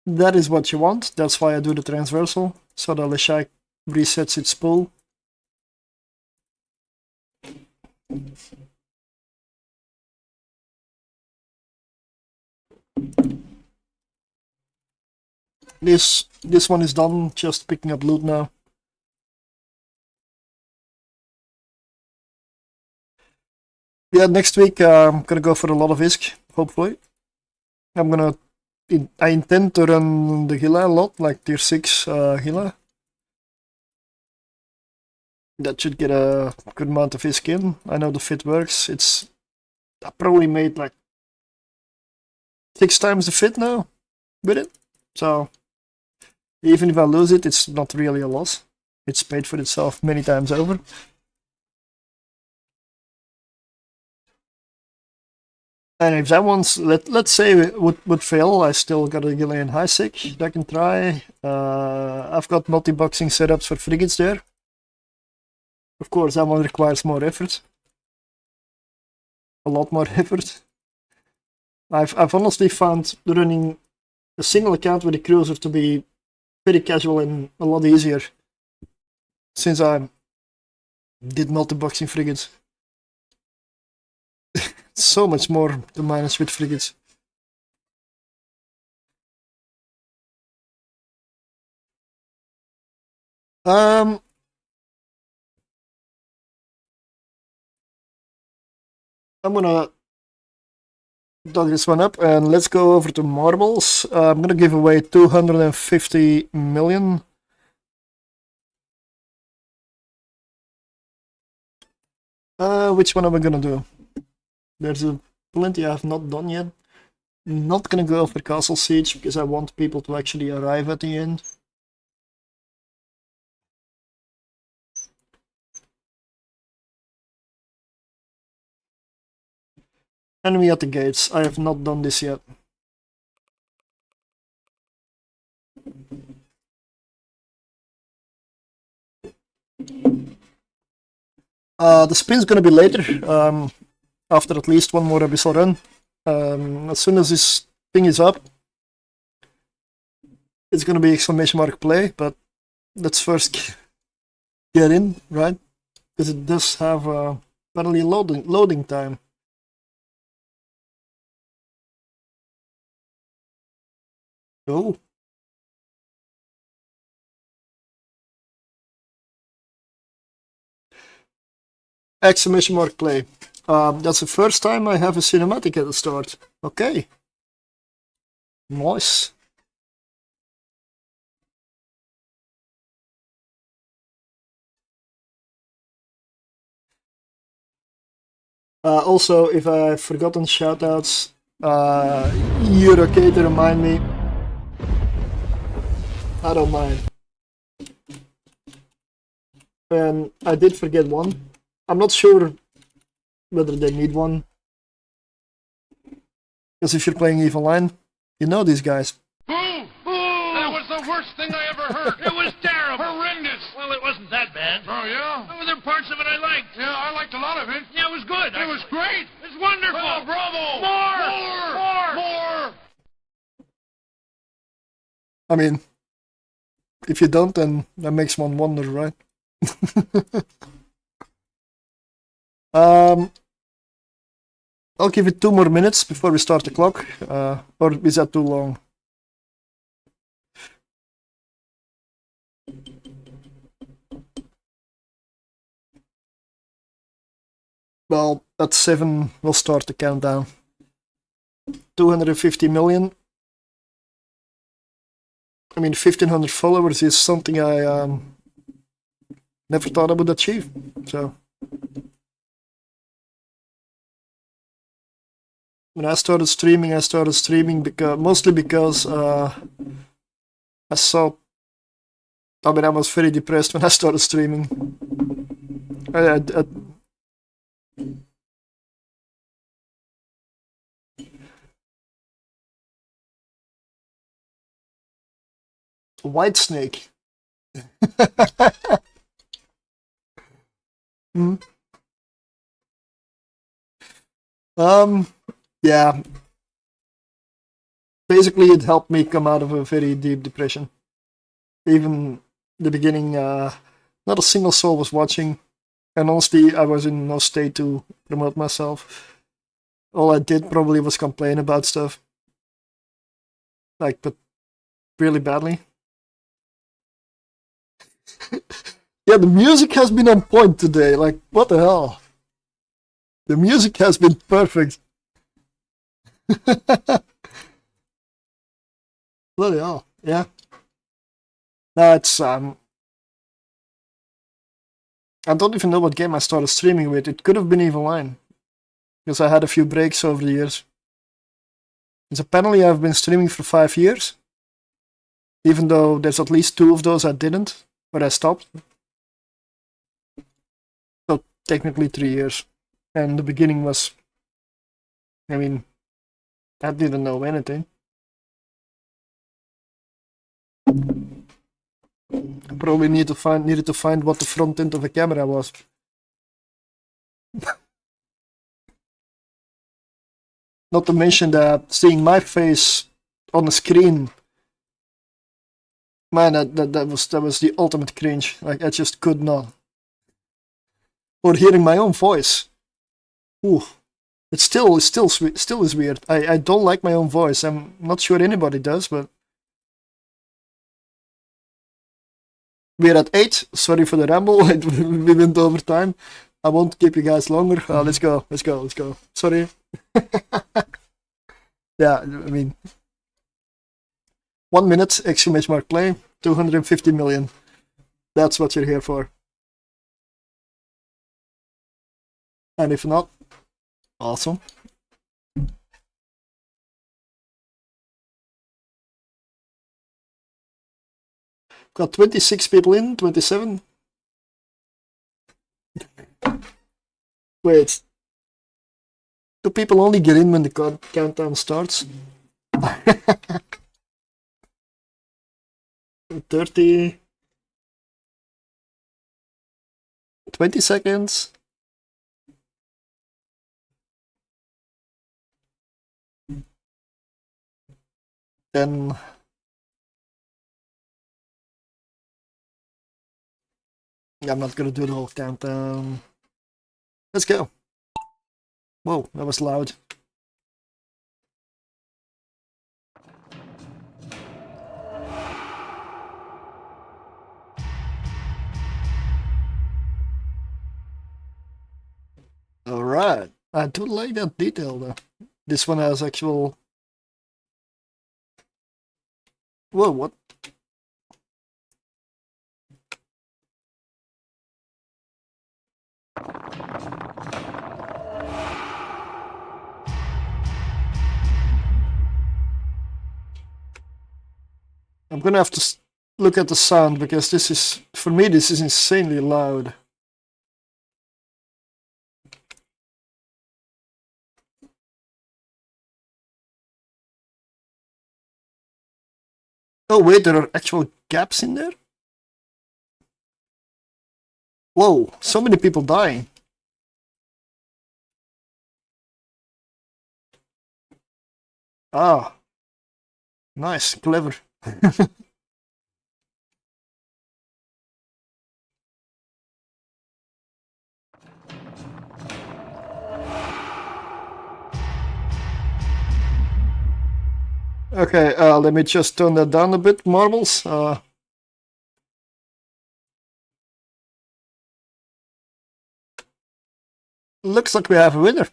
That is what you want. That's why I do the transversal, so the Leshai resets its pool. This one is done, just picking up loot now. Yeah, next week I'm gonna go for a lot of ISK, hopefully. I intend to run the Gila a lot, like tier 6 Gila. That should get a good amount of ISK in. I know the fit works. I probably made like 6 times the fit now with it. So even if I lose it, it's not really a loss. It's paid for itself many times over. And if that one's, let's say, would fail, I still got a Gillian high sick that I can try. I've got multi-boxing setups for frigates there. Of course, that one requires more effort. A lot more effort. I've honestly found running a single account with a cruiser to be very casual and a lot easier since I did multi-boxing frigates. So much more to manage with frigates. I'm gonna dog this one up and let's go over to marbles. I'm gonna give away 250 million. Which one am I gonna do? There's plenty I have not done yet. Not gonna go for Castle Siege because I want people to actually arrive at the end. Enemy at the gates. I have not done this yet. The spin's gonna be later. After at least one more abyssal run. As soon as this thing is up, it's gonna be exclamation mark play, but let's first get in, right? Because it does have apparently loading time. Oh. Exclamation mark play. That's the first time I have a cinematic at the start. Okay. Nice. Also, if I've forgotten shoutouts, you're okay to remind me. I don't mind. And I did forget one. I'm not sure whether they need one. Because if you're playing EVE Online, you know these guys. That was the worst thing I ever heard. It was terrible. Horrendous. Well, it wasn't that bad. Oh, yeah? There were parts of it I liked. Yeah, I liked a lot of it. Yeah, it was good. It was great. This wonderful! Oh, bravo! More! I mean, if you don't, then that makes one wonder, right? I'll give it 2 more minutes before we start the clock, or is that too long? Well, at 7 we'll start the countdown. 250 million. I mean, 1500 followers is something I never thought I would achieve. So when I started streaming because mostly because I saw. I mean, I was very depressed when I started streaming. White snake. Hmm. Yeah. Basically, it helped me come out of a very deep depression. Even the beginning, not a single soul was watching, and honestly, I was in no state to promote myself. All I did probably was complain about stuff, like, but really badly. Yeah, the music has been on point today. Like, what the hell? The music has been perfect. Bloody hell, yeah. No, it's I don't even know what game I started streaming with. It could have been Evil Line, because I had a few breaks over the years. It's apparently I've been streaming for 5 years, even though there's at least 2 of those I didn't, but I stopped. So technically 3 years, and the beginning was, I mean, I didn't know anything. I probably needed to find what the front end of a camera was. Not to mention that seeing my face on the screen, man, that was the ultimate cringe. Like, I just could not. Or hearing my own voice. Ooh, it still is weird. I don't like my own voice. I'm not sure anybody does, but we're at 8. Sorry for the ramble. We went over time. I won't keep you guys longer. Let's go. Sorry. Yeah, I mean, 1 minute, exclamation mark play, 250 million. That's what you're here for. And if not, awesome. Got 26 people in, 27. Wait. Do people only get in when the countdown starts? 30. 20 seconds. Then I'm not gonna do the whole countdown. Let's go. Whoa, that was loud. Alright, I do like that detail though. This one has actual... Whoa, what? I'm gonna have to look at the sound, because this is, for me, this is insanely loud. Oh wait, there are actual gaps in there? Whoa, so many people dying. Ah, nice, clever. Okay, let me just tone that down a bit, marbles. Looks like we have a winner.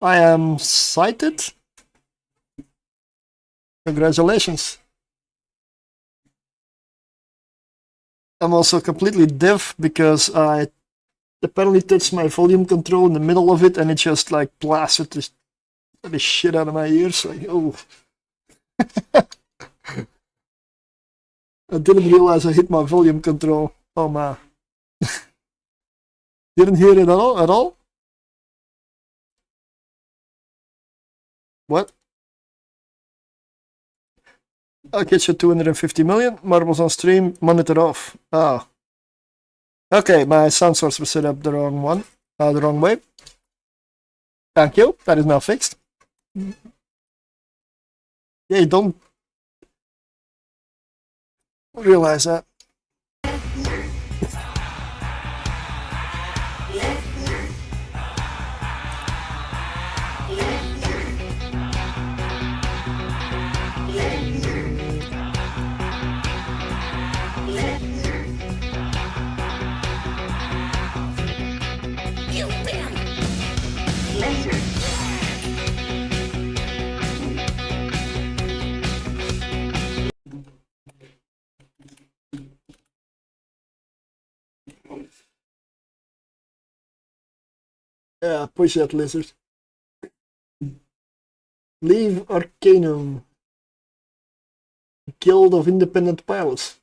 I am cited. Congratulations. I'm also completely deaf because I apparently touched my volume control in the middle of it and it just like blasted the shit out of my ears. Like, oh. I didn't realize I hit my volume control. Oh man. Didn't hear it at all? What? I'll get you 250 million. Marbles on stream, monitor off. Ah. Okay, my sound source was set up the wrong one. The wrong way. Thank you. That is now fixed. Yeah, you don't realize that. Yeah, push that lizard. Leave Arcanum. Guild of Independent Pilots.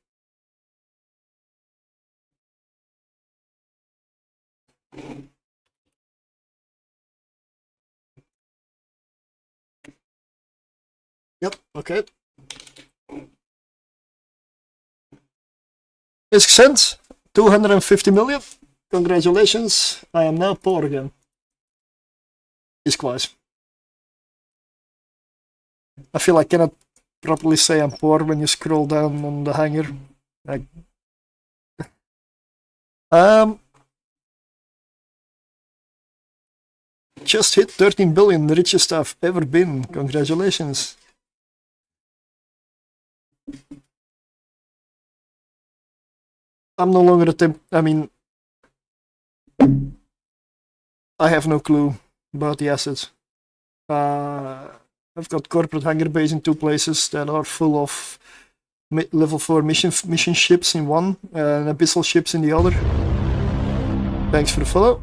Yep, okay. Is sent 250 million. Congratulations. I am now poor again. Is close. I feel I cannot properly say I'm poor when you scroll down on the hanger. Like, just hit 13 billion, the richest I've ever been. Congratulations. I'm no longer I mean, I have no clue about the assets. I've got corporate hangar base in 2 places that are full of level 4 mission ships in one, and abyssal ships in the other. Thanks for the follow.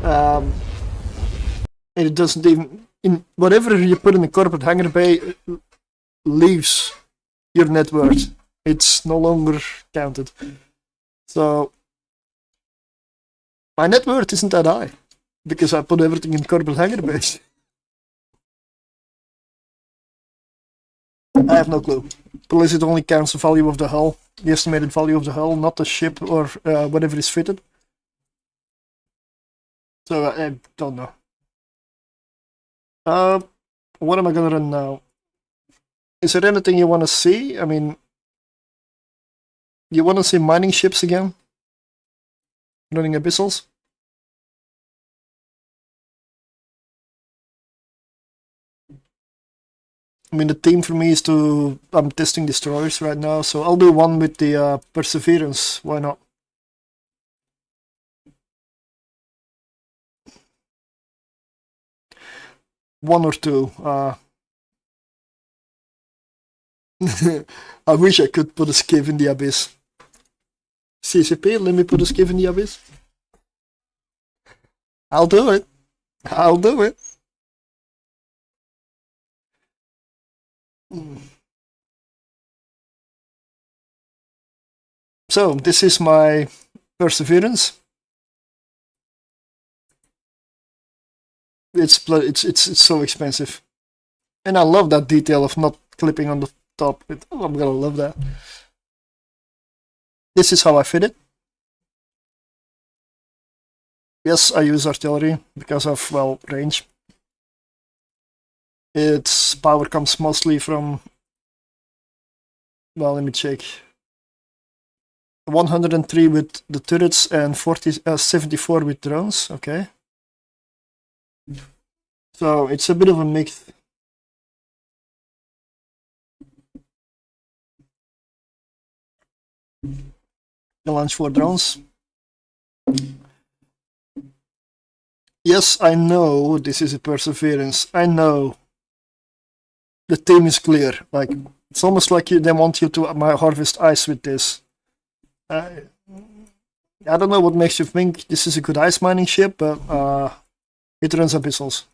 And it doesn't even, in whatever you put in the corporate hangar bay leaves your net worth. It's no longer counted. So my net worth isn't that high because I put everything in corporate hangar base. I have no clue. Plus it only counts the value of the hull, the estimated value of the hull, not the ship or whatever is fitted. So I don't know. What am I gonna run now? Is there anything you want to see? I mean, you want to see mining ships again? Running abyssals? I mean, the theme for me is I'm testing destroyers right now, so I'll do one with the Perseverance. Why not? One or two. I wish I could put a skiff in the abyss. CCP, let me put a skiff in the abyss. I'll do it. I'll do it. So this is my Perseverance. It's so expensive, and I love that detail of not clipping on the top. I'm gonna love that. This is how I fit it. Yes, I use artillery because of, well, range. its power comes mostly from, well, let me check. 103 with the turrets and 74 with drones. Okay. So it's a bit of a mix. The launch 4 drones. Yes, I know this is a perseverance. I know the team is clear. Like, it's almost like they want you to harvest ice with this. I don't know what makes you think this is a good ice mining ship, but it runs abyssals.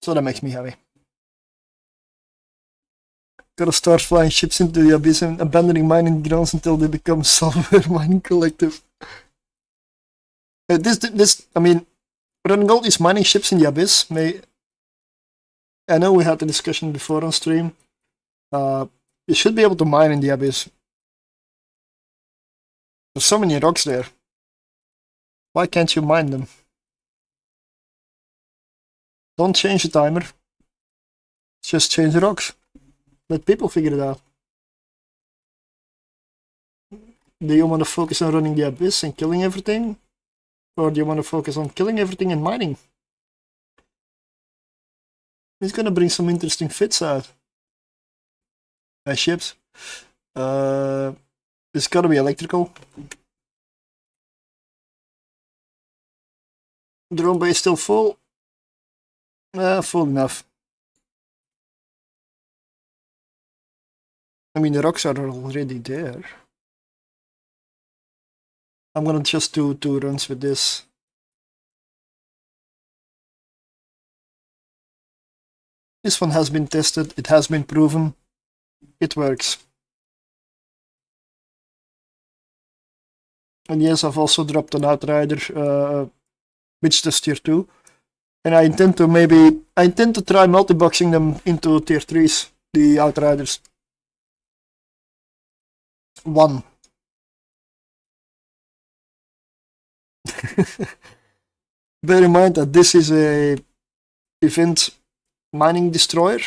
So that makes me happy. Gotta start flying ships into the abyss and abandoning mining grounds until they become software mining collective. I mean, running all these mining ships in the abyss I know we had the discussion before on stream. You should be able to mine in the abyss. There's so many rocks there. Why can't you mine them? Don't change the timer. Just change the rocks. Let people figure it out. Do you want to focus on running the abyss and killing everything? Or do you want to focus on killing everything and mining? It's gonna bring some interesting fits out. Ships. It's gotta be electrical. Drone bay still full. Full enough. I mean, the rocks are already there. I'm gonna just do 2 runs with this. This one has been tested, it has been proven, it works. And yes, I've also dropped an outrider, which is tier 2. And I intend to try multi-boxing them into tier 3s, the outriders. 1. Bear in mind that this is a event mining destroyer.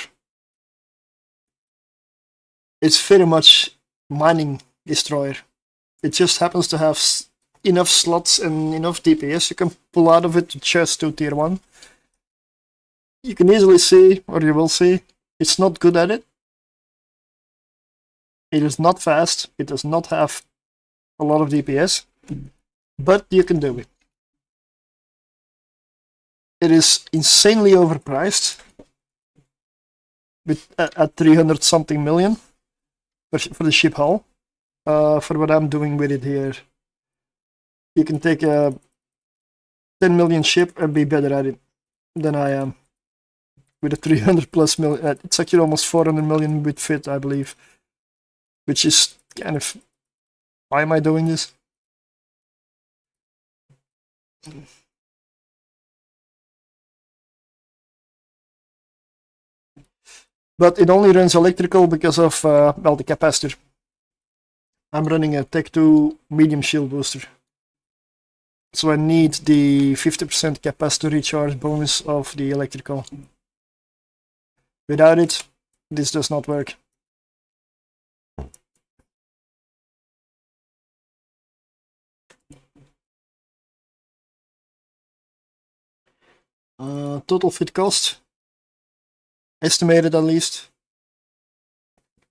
It's very much mining destroyer. It just happens to have enough slots and enough DPS you can pull out of it to just do tier 1. You can easily see, or you will see, it's not good at it. It is not fast, it does not have a lot of DPS, but you can do it. It is insanely overpriced, at 300 something million for the ship hull. For what I'm doing with it here, you can take a 10 million ship and be better at it than I am. With a 300 plus million, it's actually almost 400 million with fit, I believe. Which is kind of, why am I doing this? But it only runs electrical because of, well, the capacitor. I'm running a Tech 2 medium shield booster. So I need the 50% capacitor recharge bonus of the electrical. Without it, this does not work. Total fit cost, estimated at least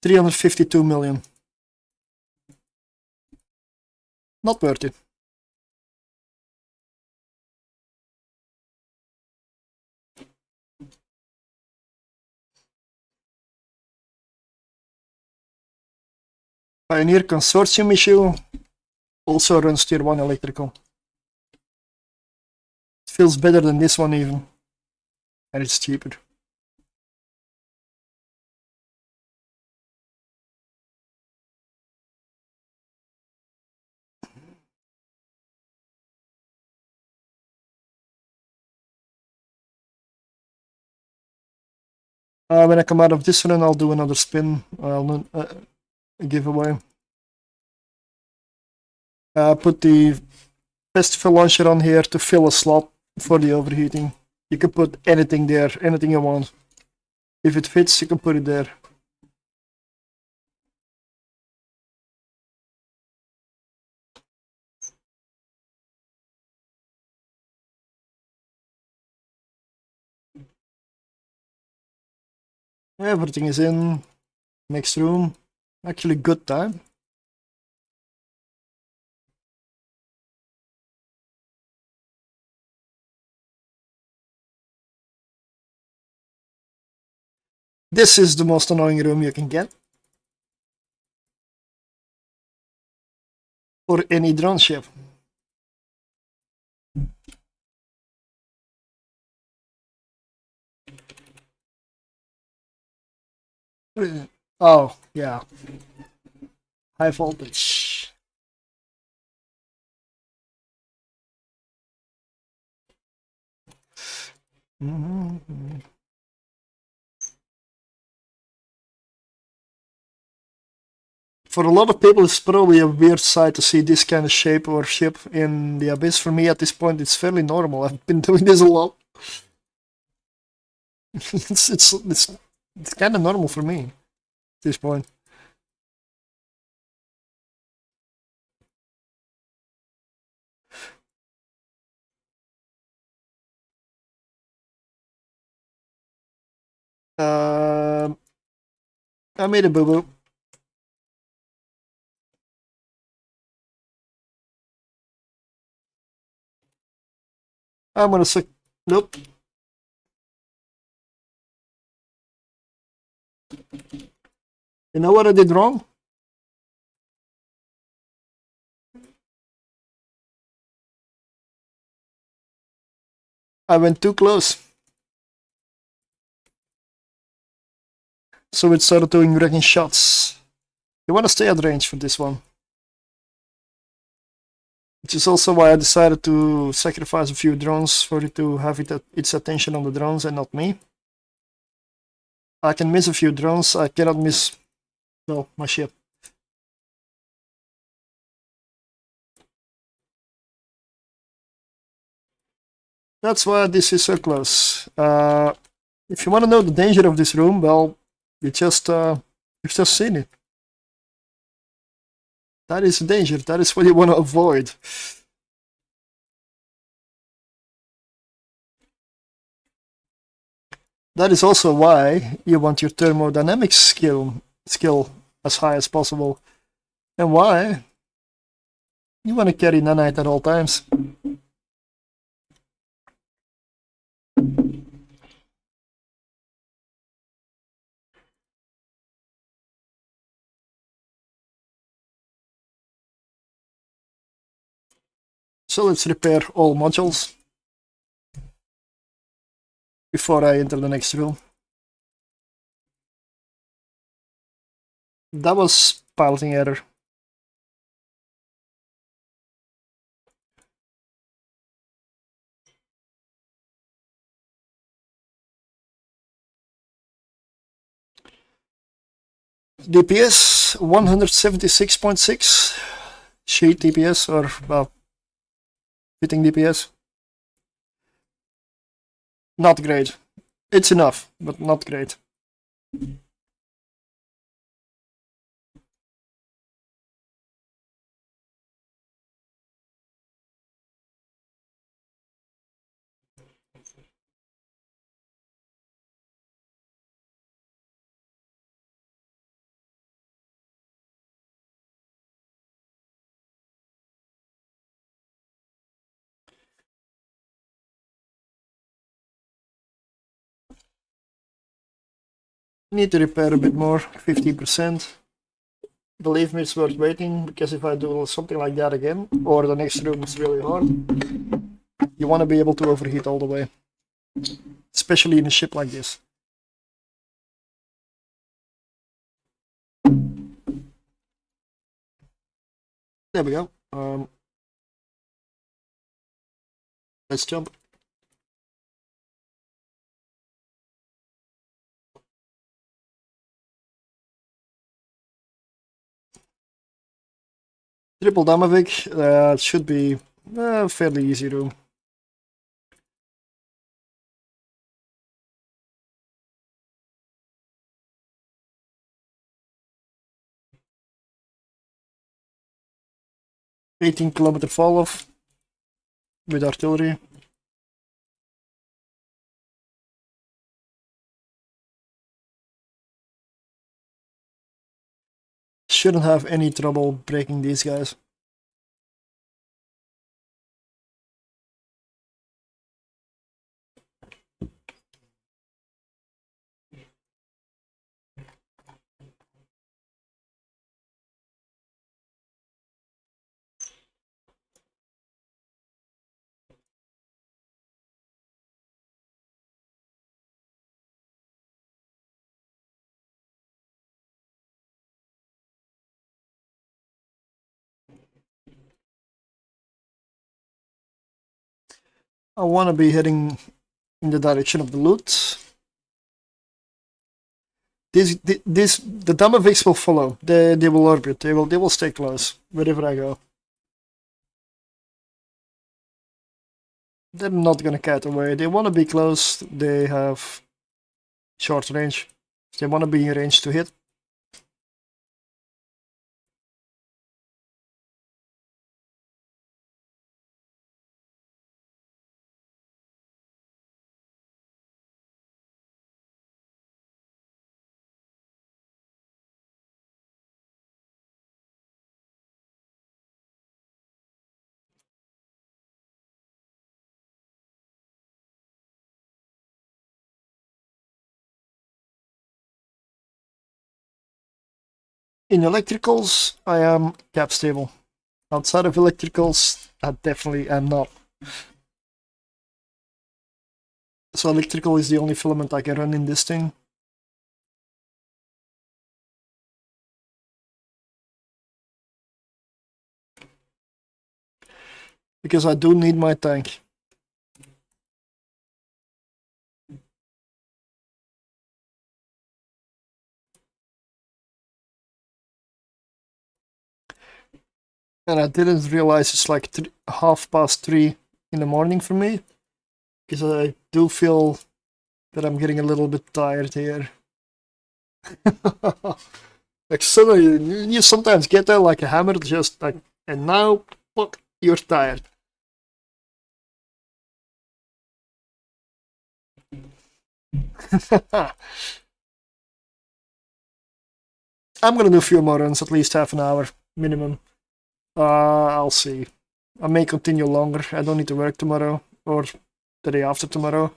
352 million. Not worth it. Pioneer Consortium issue also runs tier 1 electrical. It feels better than this one even, and it's cheaper. When I come out of this run, I'll do another spin. I'll giveaway. Put the festival launcher on here to fill a slot for the overheating. You can put anything there, anything you want. If it fits, you can put it there. Everything is in. Next room. Actually, good time. This is the most annoying room you can get. For any drone ship. Oh, yeah. High voltage. For a lot of people, it's probably a weird sight to see this kind of shape or ship in the Abyss. For me, at this point, it's fairly normal. I've been doing this a lot. it's kind of normal for me at this point. I made a boo-boo. I'm gonna suck. Nope. You know what I did wrong? I went too close. So it started doing wrecking shots. You want to stay at range for this one. Which is also why I decided to sacrifice a few drones for it to have its attention on the drones and not me. I can miss a few drones, I cannot miss, well, my ship. That's why this is so close. If you want to know the danger of this room, well, you've just seen it. That is a danger. That is what you want to avoid. That is also why you want your thermodynamics skill as high as possible, and why you want to carry nanite at all times. So let's repair all modules before I enter the next room. That was piloting error. DPS 176.6. Sheet DPS, or well, fitting DPS. Not great. It's enough, but not great. Need to repair a bit more, 50%. Believe me, it's worth waiting, because if I do something like that again, or the next room is really hard, you want to be able to overheat all the way. Especially in a ship like this. There we go. Let's jump. Triple Damavik, that should be a fairly easy room. $18-kilometer fall off with artillery. Shouldn't have any trouble breaking these guys. I want to be heading in the direction of the loot. The Damaviks will follow. They will orbit. They will stay close wherever I go. They're not gonna cat away. They want to be close. They have short range. They want to be in range to hit. In electricals, I am cap stable. Outside of electricals, I definitely am not. So electrical is the only filament I can run in this thing. Because I do need my tank. And I didn't realize it's like 3:30 in the morning for me. Because I do feel that I'm getting a little bit tired here. Like suddenly, you sometimes get there like a hammer, just like, and now, fuck, you're tired. I'm gonna do a few more runs, at least half an hour minimum. I'll see. I may continue longer. I don't need to work tomorrow or the day after tomorrow.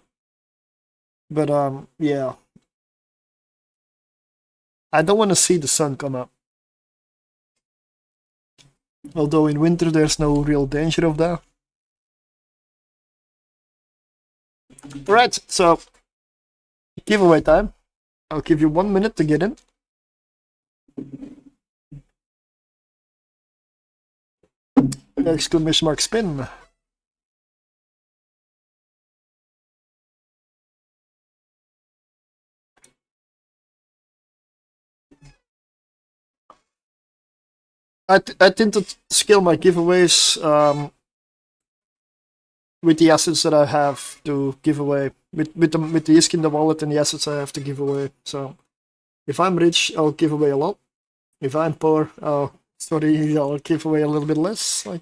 But yeah. I don't want to see the sun come up. Although in winter there's no real danger of that. Right, so giveaway time. I'll give you 1 minute to get in. Exclamation mark spin. I tend to scale my giveaways with the assets that I have to give away, with the ISK in the wallet and the assets I have to give away. So if I'm rich, I'll give away a lot. If I'm poor, I'll give away a little bit less. Like,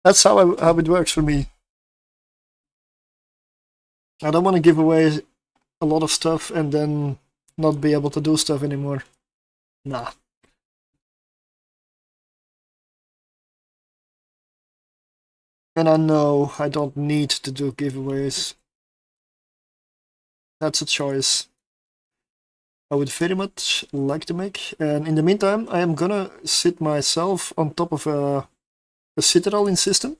that's how it works for me. I don't want to give away a lot of stuff and then not be able to do stuff anymore. Nah. And I know I don't need to do giveaways. That's a choice I would very much like to make. And in the meantime, I am gonna sit myself on top of a citadel system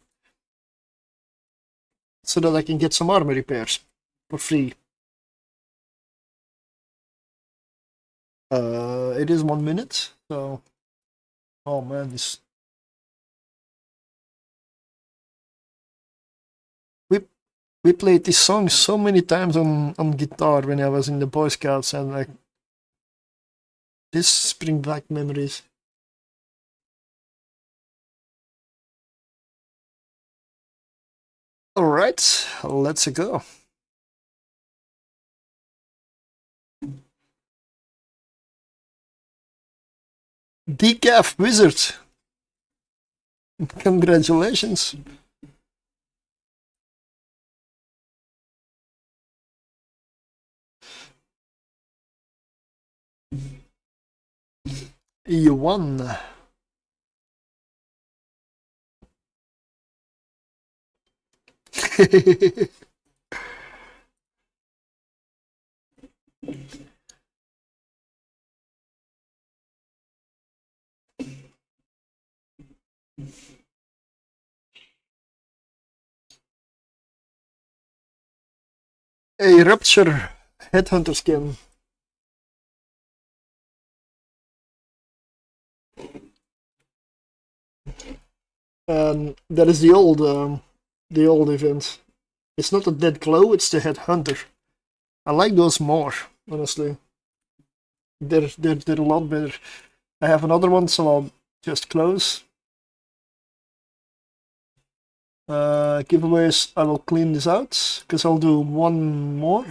so that I can get some armor repairs for free. It is 1 minute, so oh man, this we played this song so many times on guitar when I was in the Boy Scouts, and like this brings back memories. Alright, let's go. Decaf Wizard. Congratulations. You won. A Rupture Headhunter skin. And that is the old event. It's not the Dead Glow, it's the Headhunter. I like those more, honestly. They're a lot better. I have another one, so I'll just close. Giveaways, I will clean this out, because I'll do one more.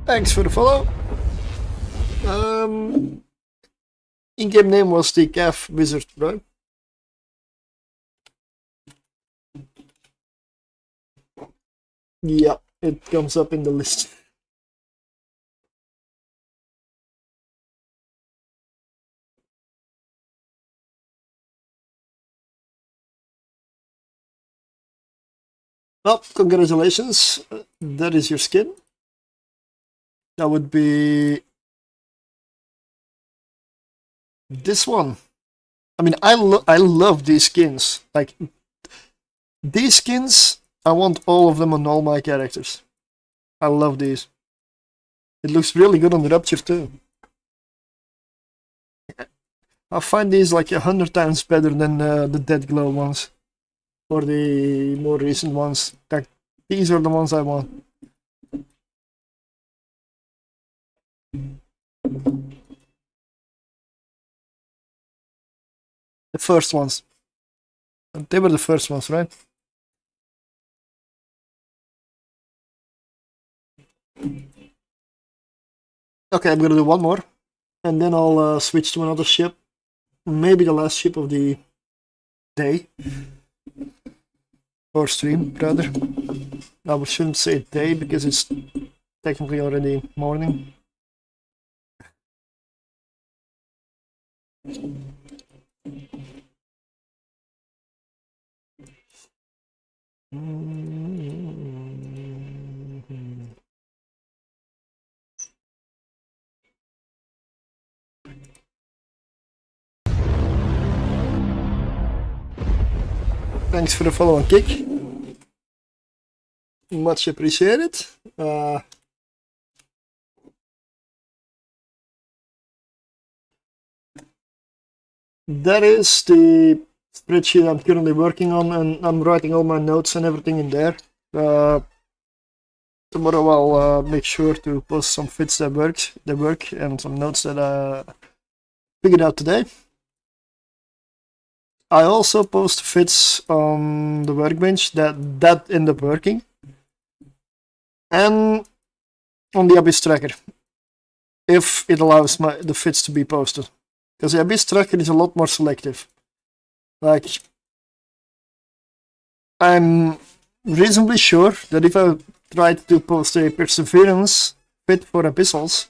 Thanks for the follow. In-game name was the Calf Wizard, right? Yeah, it comes up in the list. Well, congratulations. That is your skin. That would be this one. I mean, I love these skins. Like, these skins, I want all of them on all my characters. I love these. It looks really good on the Rupture too. I find these like 100 times better than the Dead Glow ones. Or the more recent ones. Like, these are the ones I want. The first ones. They were the first ones, right? Okay, I'm gonna do one more. And then I'll switch to another ship. Maybe the last ship of the day. Or stream, rather. I shouldn't say day, because it's technically already morning. Thanks for the follow and kick. Much appreciated. That is the spreadsheet I'm currently working on, and I'm writing all my notes and everything in there. Tomorrow I'll make sure to post some fits that work, and some notes that I figured out today. I also post fits on the workbench that end up working, and on the abysstracker, if it allows the fits to be posted, because the abysstracker is a lot more selective. Like, I'm reasonably sure that if I tried to post a perseverance fit for abyssals,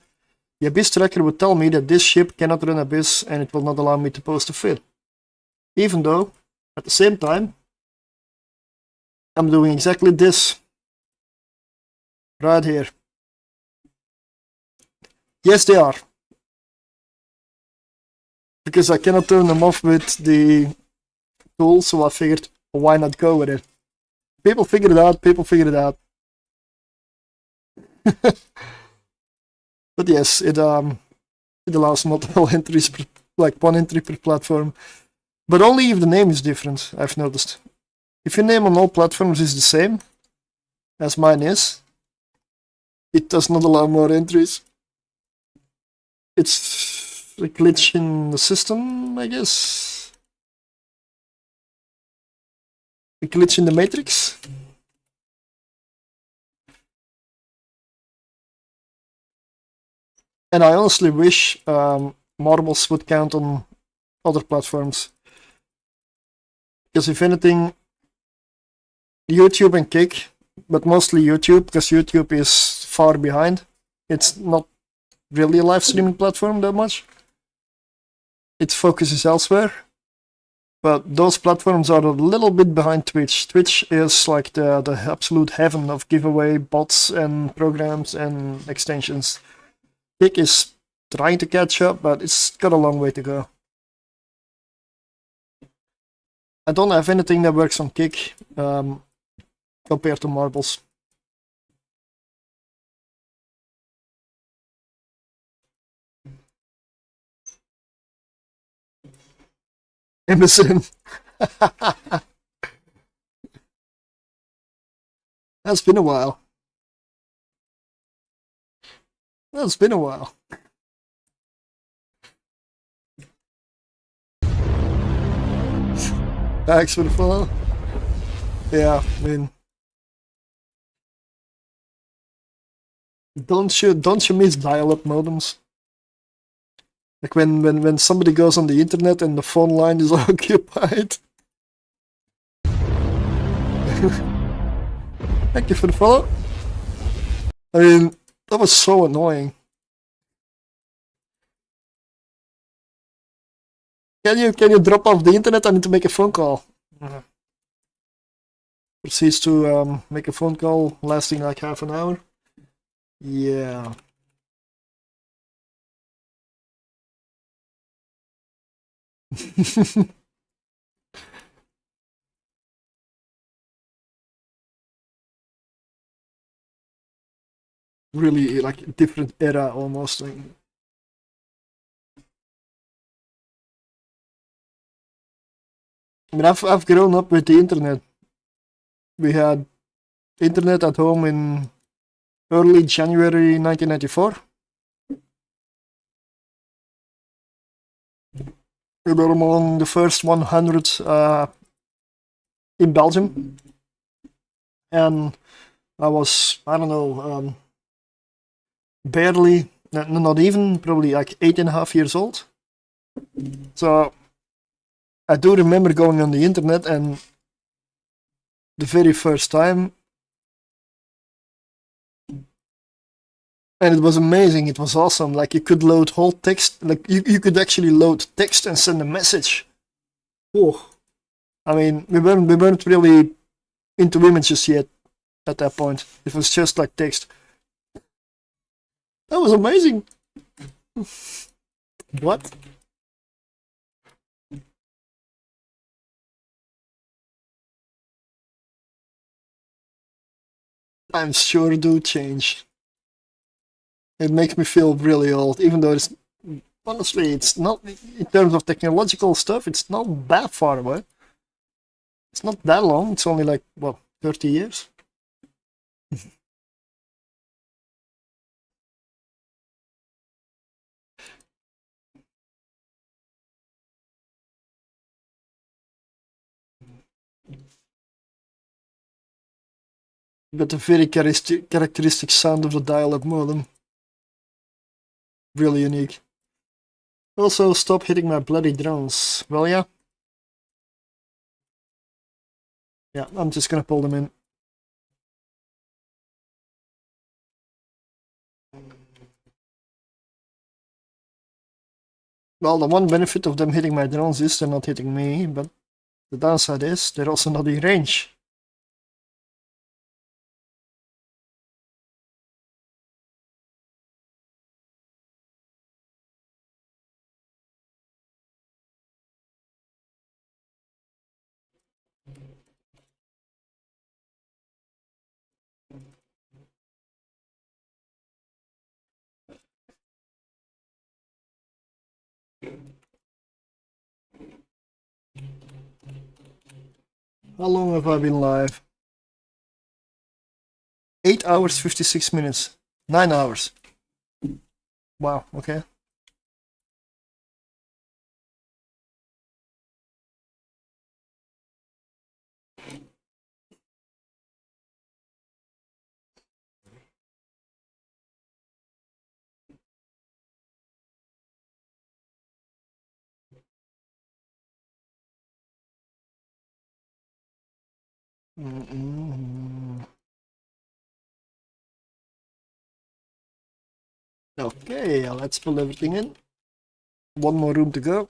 the abysstracker would tell me that this ship cannot run abyss and it will not allow me to post a fit. Even though, at the same time, I'm doing exactly this. Right here. Yes, they are. Because I cannot turn them off with the tool, so I figured, why not go with it? People figure it out, But yes, it allows multiple entries, like one entry per platform. But only if the name is different, I've noticed. If your name on all platforms is the same, as mine is, it does not allow more entries. It's a glitch in the system, I guess. A glitch in the matrix. And I honestly wish marbles would count on other platforms. Because if anything, YouTube and Kick, but mostly YouTube, because YouTube is far behind. It's not really a live streaming platform that much. Its focus is elsewhere. But those platforms are a little bit behind Twitch. Twitch is like the absolute heaven of giveaway bots and programs and extensions. Kick is trying to catch up, but it's got a long way to go. I don't have anything that works on Kick compared to marbles. Emerson. That's been a while. That's been a while. Thanks for the follow. Yeah, I mean, don't you miss dial-up modems? Like when somebody goes on the internet and the phone line is occupied. Thank you for the follow. I mean, that was so annoying. Can you drop off the internet? I need to make a phone call. Proceeds to make a phone call lasting like half an hour. Yeah. Really like a different era almost. Like, I mean, I've grown up with the internet. We had internet at home in early January 1994. We were among the first 100 in Belgium, and I was, I don't know, barely, not even, probably like 8.5 years old. So I do remember going on the internet, and the very first time, and it was amazing, it was awesome. Like you could load whole text, like you could actually load text and send a message. Oh, I mean, we weren't really into images yet at that point. It was just like text. That was amazing. What? I'm sure do change. It makes me feel really old, even though it's honestly, it's not in terms of technological stuff. It's not that far away. It's not that long. It's only like what, 30 years. But the very characteristic sound of the dial-up modem. Really unique. Also, stop hitting my bloody drones. Well, yeah. Yeah, I'm just gonna pull them in. Well, the one benefit of them hitting my drones is they're not hitting me, but the downside is they're also not in range. How long have I been live? 8 hours, 56 minutes. 9 hours. Wow, okay. Okay, let's pull everything in. One more room to go.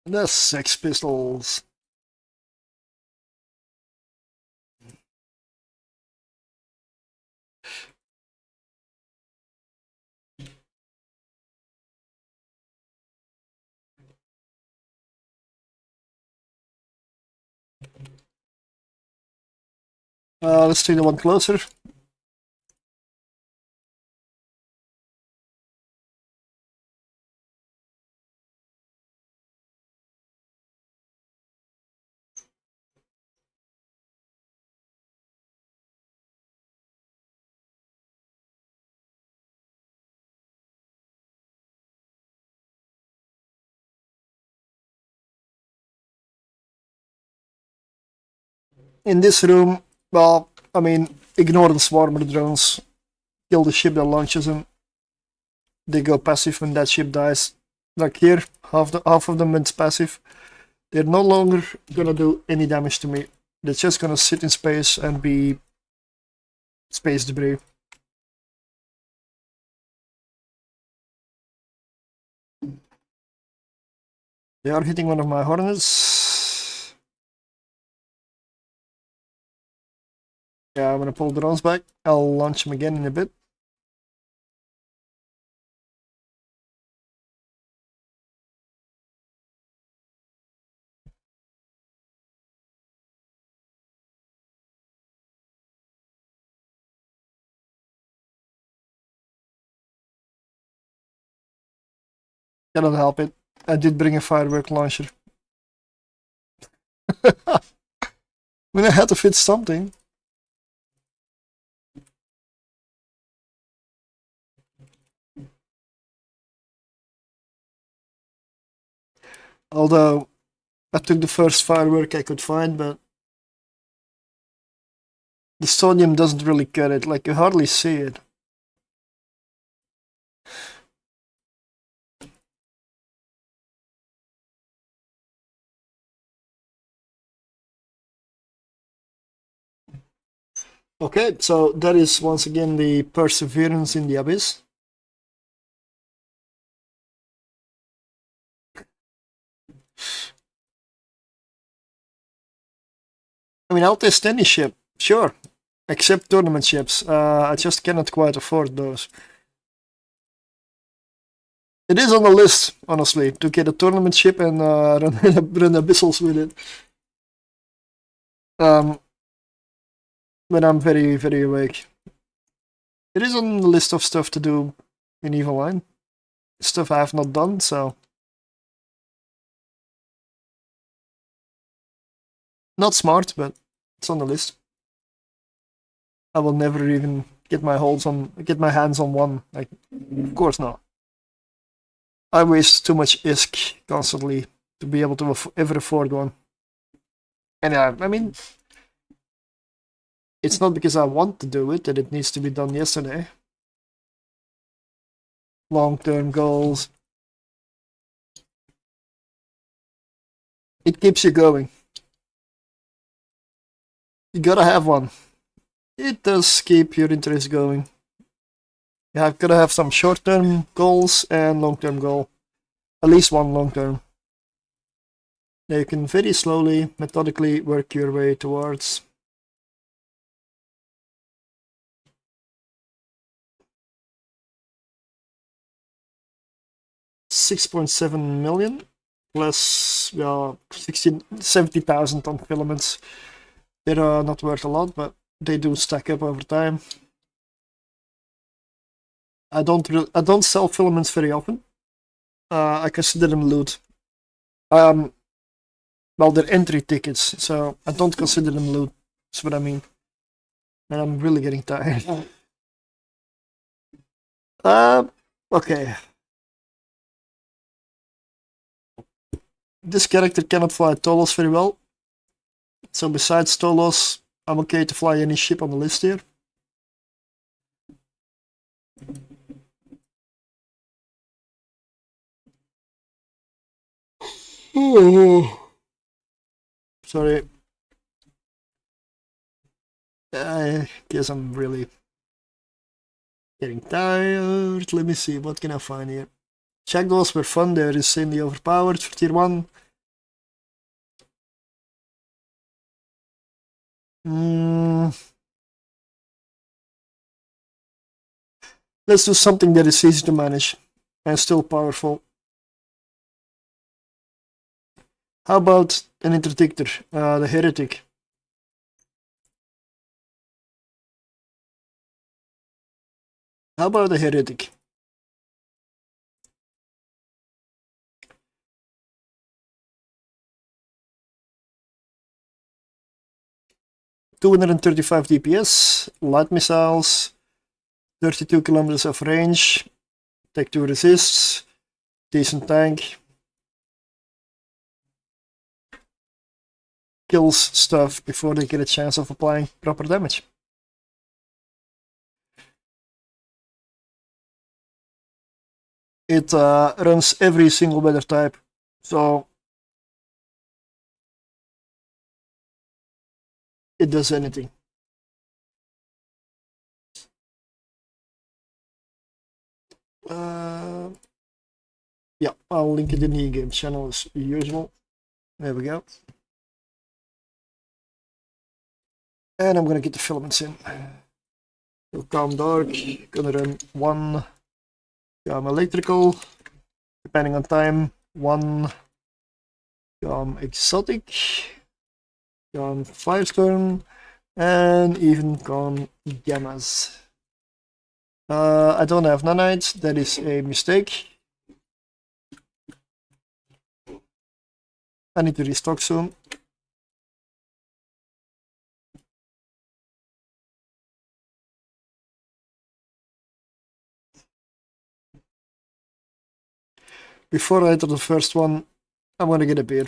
The Sex Pistols. Let's take the one closer. In this room, well, I mean, ignore the swarmer drones. Kill the ship that launches them. They go passive when that ship dies. Like here, half of them went passive. They're no longer gonna do any damage to me. They're just gonna sit in space and be space debris. They are hitting one of my hornets. Yeah, I'm gonna pull the drones back. I'll launch them again in a bit. Cannot help it. I did bring a firework launcher. When I had to fit something. Although I took the first firework I could find, but the sodium doesn't really cut it, like you hardly see it. Okay, so that is once again the Perseverance in the Abyss. I mean, I'll test any ship, sure, except tournament ships. I just cannot quite afford those. It is on the list, honestly, to get a tournament ship and run abyssals with it. But I'm very, very awake. It is on the list of stuff to do in Evil Line. Stuff I have not done, so. Not smart, but it's on the list. I will never even get my hands on one. Like, of course not. I waste too much ISK constantly to be able to ever afford one. And I mean, it's not because I want to do it that it needs to be done yesterday. Long-term goals. It keeps you going. You gotta have one. It does keep your interest going. You have gotta have some short-term goals and long-term goal. At least one long-term. That you can very slowly, methodically work your way towards. $6.7 million plus 70,000 on filaments. They're not worth a lot, but they do stack up over time. I don't sell filaments very often. I consider them loot. Well, they're entry tickets, so I don't consider them loot. That's what I mean. And I'm really getting tired. Okay. This character cannot fly Tolos very well. So besides Tolos, I'm okay to fly any ship on the list here. Sorry. I guess I'm really getting tired. Let me see, what can I find here? Jackdaws were fun, they're insanely overpowered for tier 1. Let's do something that is easy to manage and still powerful. How about an interdictor, the heretic? How about the heretic? $235 DPS, light missiles, 32 kilometers of range, tech 2 resists, decent tank. Kills stuff before they get a chance of applying proper damage. It runs every single weather type, so it does anything. Yeah, I'll link it in the Ingame channel as usual. There we go. And I'm gonna get the filaments in. So calm dark, gonna run 1 electrical, depending on time, 1 exotic, firestorm, and even gammas. I don't have nanites, that is a mistake. I need to restock soon. Before I enter the first one, I'm gonna get a beer.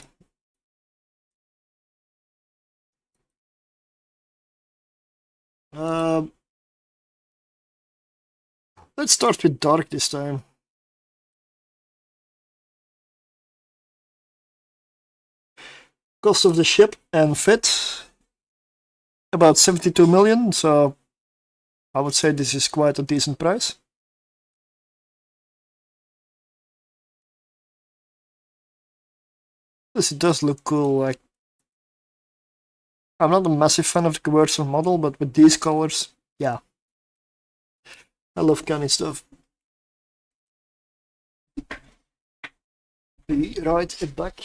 Let's start with dark this time. Cost of the ship and fit, about 72 million, so I would say this is quite a decent price. This does look cool. Like, I'm not a massive fan of the conversion model, but with these colors, yeah. I love canny stuff. Be right back.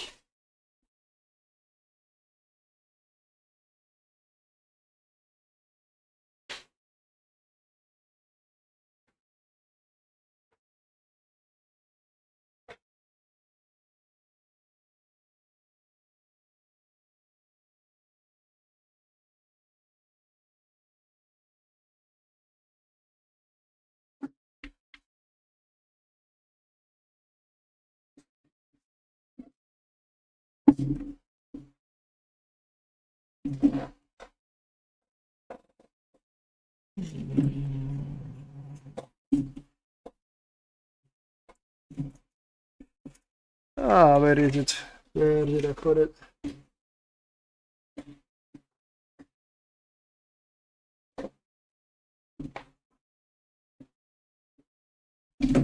Where is it? Where did I put it?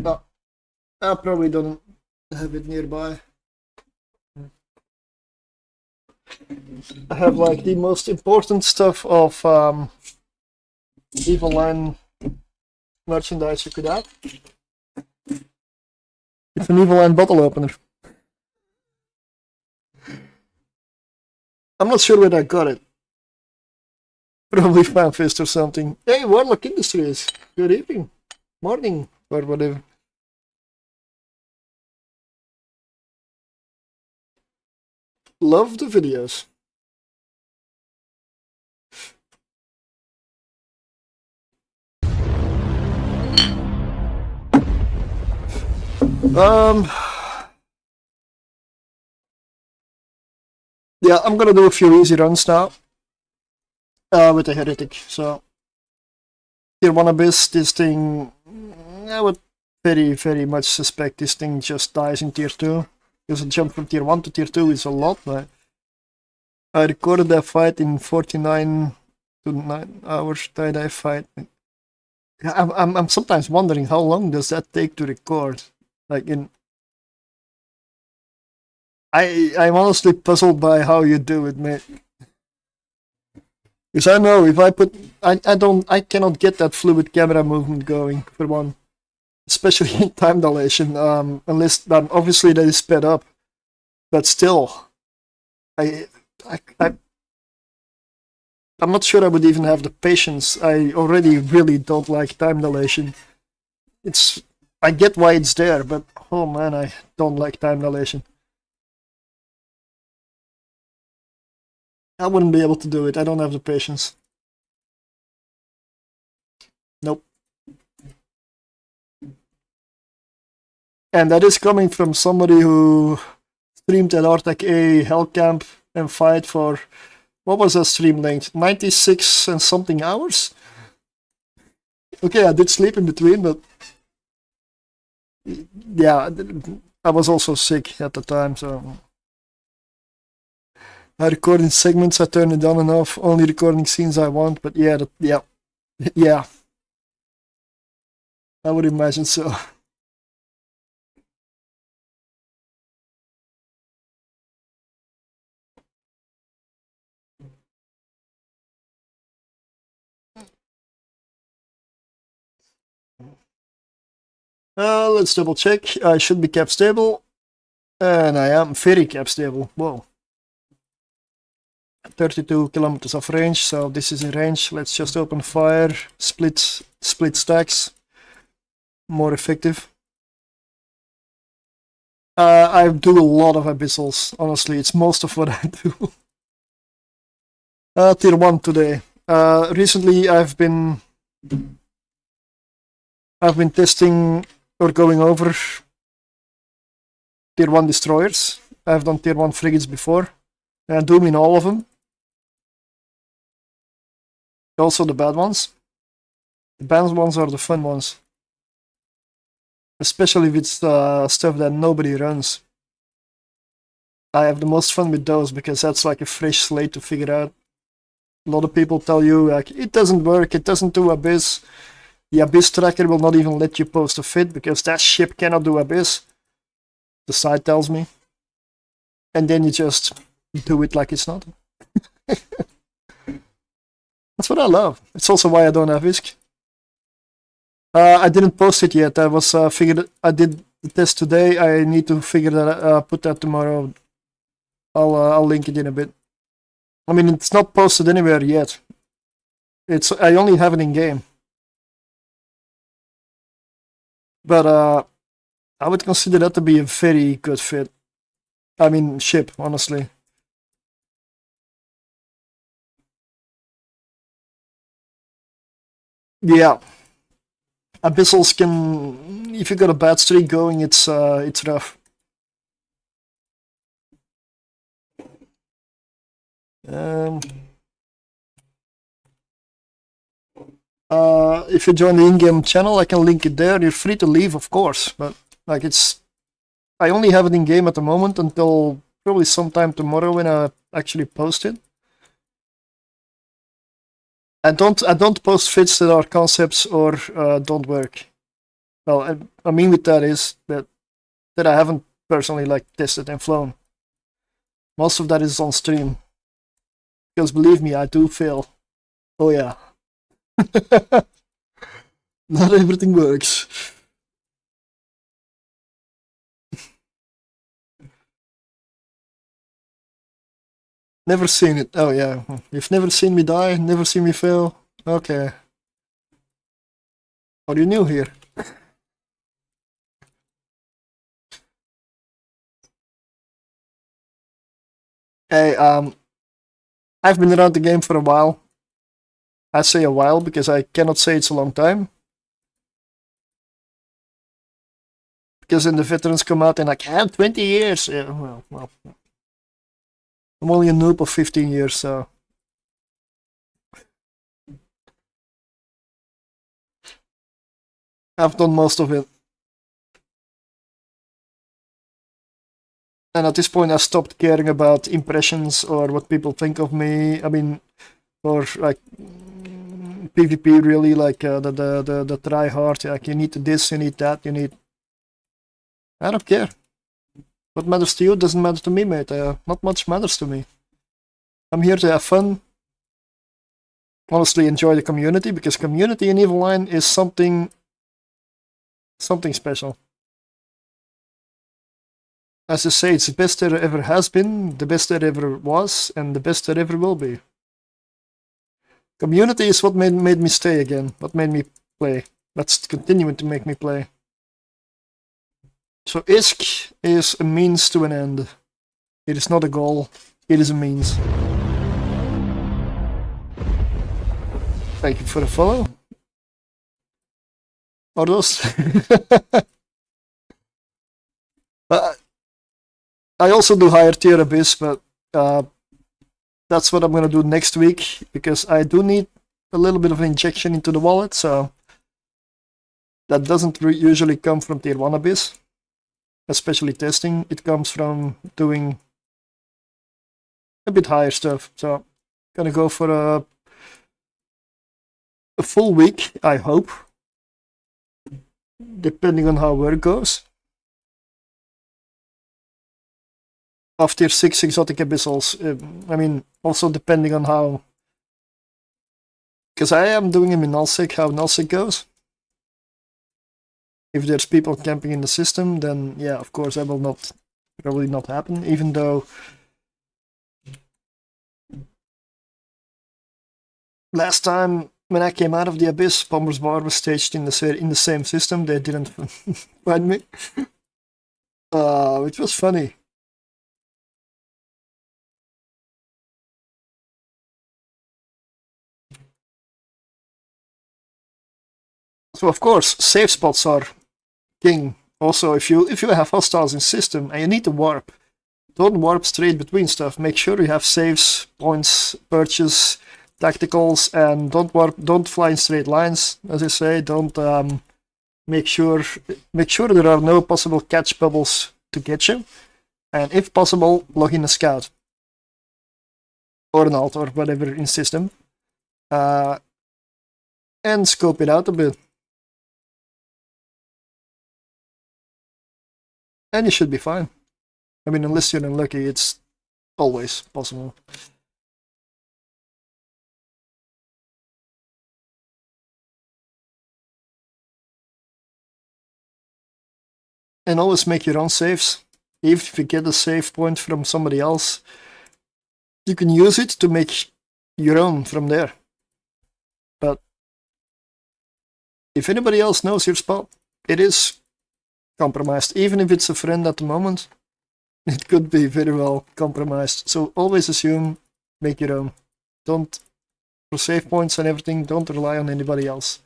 Oh, I probably don't have it nearby. I have like the most important stuff of Evil Line merchandise you could have. It's an Evil Line bottle opener. I'm not sure where I got it. Probably Fanfist or something. Hey, Warlock Industries. Good evening. Morning. or whatever. Love the videos. Yeah, I'm gonna do a few easy runs now. With the heretic. So tier 1 abyss, this thing, I would very much suspect this thing just dies in tier 2. Because a jump from tier 1 to tier 2 is a lot, but I recorded that fight in 49 to 9 hours tie-dye fight. I'm sometimes wondering how long does that take to record? Like I'm honestly puzzled by how you do it, mate. Because I know if I cannot get that fluid camera movement going for one, especially in time dilation. Unless then obviously that is sped up, but still, I'm not sure I would even have the patience. I already really don't like time dilation. I get why it's there, but oh man, I don't like time dilation. I wouldn't be able to do it. I don't have the patience. Nope. And that is coming from somebody who streamed at Artec A Hellcamp and fight for, what was that stream length? 96 and something hours? Okay, I did sleep in between, but yeah, I was also sick at the time, so I record in segments, I turn it on and off, only recording scenes I want, but yeah, yeah. I would imagine so. Let's double check. I should be cap stable, and I am very cap stable. Whoa. 32 kilometers of range, so this is in range. Let's just open fire, split stacks, more effective. I do a lot of abyssals, honestly, it's most of what I do. Tier 1 today. Recently I've been testing or going over tier 1 destroyers. I've done tier 1 frigates before, and I do mean all of them. Also the bad ones. The bad ones are the fun ones. Especially with stuff that nobody runs. I have the most fun with those because that's like a fresh slate to figure out. A lot of people tell you like it doesn't work, it doesn't do abyss. The abysstracker will not even let you post a fit because that ship cannot do abyss. The site tells me. And then you just do it like it's not. That's what I love. It's also why I don't have ISK. I didn't post it yet. I was I did the test today. I need to figure that put that tomorrow. I'll link it in a bit. I mean, it's not posted anywhere yet. I only have it in game. But I would consider that to be a very good fit. I mean, ship, honestly. Yeah. Abyssals can, if you got a bad streak going, it's rough. If you join the in-game channel, I can link it there. You're free to leave, of course, but like I only have it in game at the moment until probably sometime tomorrow when I actually post it. I don't post fits that are concepts or don't work. Well, I mean with that is that I haven't personally like tested and flown. Most of that is on stream. Because believe me, I do fail. Oh yeah. Not everything works. Never seen it. Oh yeah. You've never seen me die, never seen me fail. Okay. Are you new here? Hey, I've been around the game for a while. I say a while because I cannot say it's a long time. Because then the veterans come out and like, I have 20 years. Yeah, well. I'm only a noob of 15 years, so. I've done most of it. And at this point, I stopped caring about impressions or what people think of me. I mean, or like PvP really, like the try hard. Like you need this, you need that, you need. I don't care. What matters to you doesn't matter to me, mate. Not much matters to me. I'm here to have fun. Honestly, enjoy the community because community in Evoline is something special. As I say, it's the best there ever has been, the best there ever was, and the best there ever will be. Community is what made me stay again, what made me play. That's continuing to make me play. So ISK is a means to an end. It is not a goal, it is a means. Thank you for the follow. Are those? I also do higher tier abyss, but that's what I'm gonna do next week because I do need a little bit of an injection into the wallet, so that doesn't usually come from tier 1 abyss, especially testing. It comes from doing a bit higher stuff, so gonna go for a full week, I hope, depending on how work goes. Of tier 6 exotic abyssals. I mean, also depending on how. Because I am doing him in nullsec, how nullsec goes. If there's people camping in the system, then yeah, of course, that will probably not happen, even though. Last time when I came out of the abyss, Bomber's Bar was staged in the same system. They didn't find me. Which was funny. So of course, safe spots are king. Also, if you have hostiles in system and you need to warp, don't warp straight between stuff. Make sure you have saves, points, perches, tacticals, and don't fly in straight lines. As I say, don't make sure there are no possible catch bubbles to get you, and if possible, log in a scout or an alt or whatever in system, and scope it out a bit. And you should be fine. I mean, unless you're unlucky, it's always possible. And always make your own saves. Even if you get a save point from somebody else, you can use it to make your own from there. But if anybody else knows your spot, it is compromised. Even if it's a friend at the moment, it could be very well compromised. So always assume, make your own. Don't, for save points and everything, don't rely on anybody else.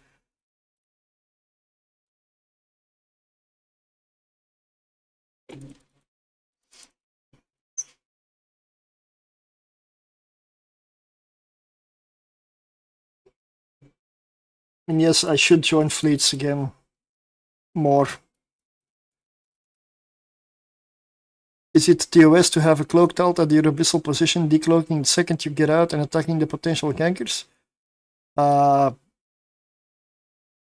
And yes, I should join fleets again more. Is it TOS to have a cloaked alt at your abyssal position, decloaking the second you get out and attacking the potential gankers? I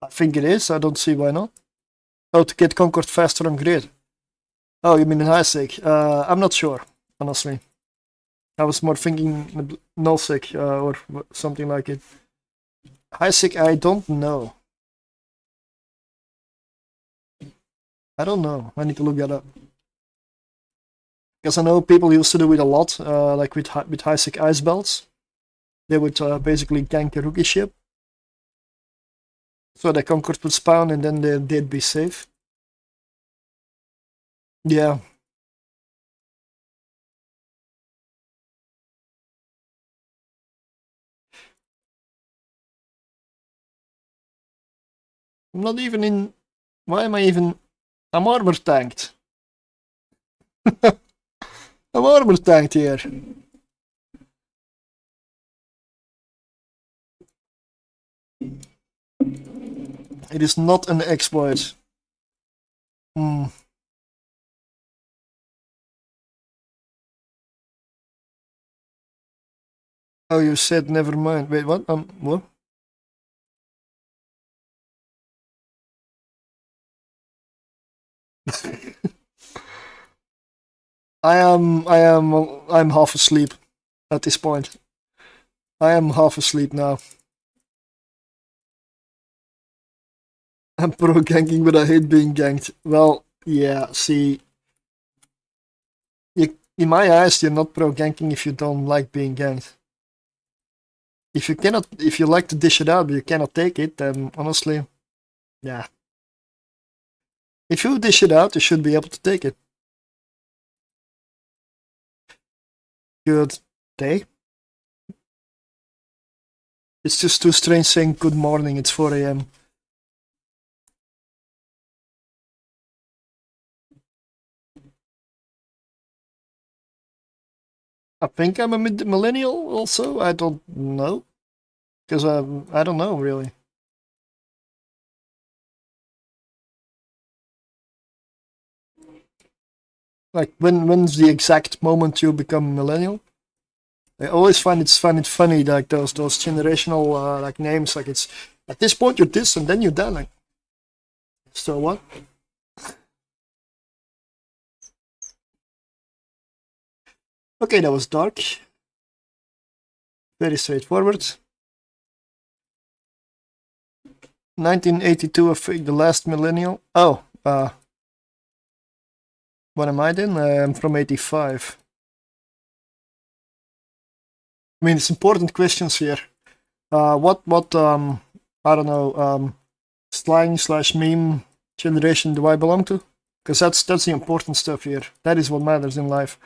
think it is. I don't see why not. Oh, to get conquered faster on grid. Oh, you mean in highsec? I'm not sure, honestly. I was more thinking nullsec or something like it. Highsec, I don't know. I don't know. I need to look that up. Because I know people used to do it a lot, like with highsec ice belts. They would basically gank a rookie ship. So the Concord would spawn and then they'd be safe. Yeah. I'm not even in. Why am I even? I'm armor tanked. I'm armor tanked here. It is not an exploit. Hmm. Oh, you said never mind. Wait, what? What? I'm half asleep at this point. I am half asleep now. I'm pro ganking, but I hate being ganked. Well, yeah, see, in my eyes, you're not pro ganking if you don't like being ganked. If you like to dish it out, but you cannot take it, then honestly, yeah. If you dish it out, you should be able to take it. Good day. It's just too strange saying good morning, it's 4 AM. I think I'm a millennial also, I don't know. Because I don't know really. Like when's the exact moment you become a millennial? I always find it funny like those generational like names, like it's at this point you're this and then you're that, like so what? Okay, that was dark. Very straightforward. 1982, I think the last millennial. Oh, what am I then? I'm from 85. I mean, it's important questions here. What I don't know, slang/meme generation do I belong to? Because that's the important stuff here. That is what matters in life.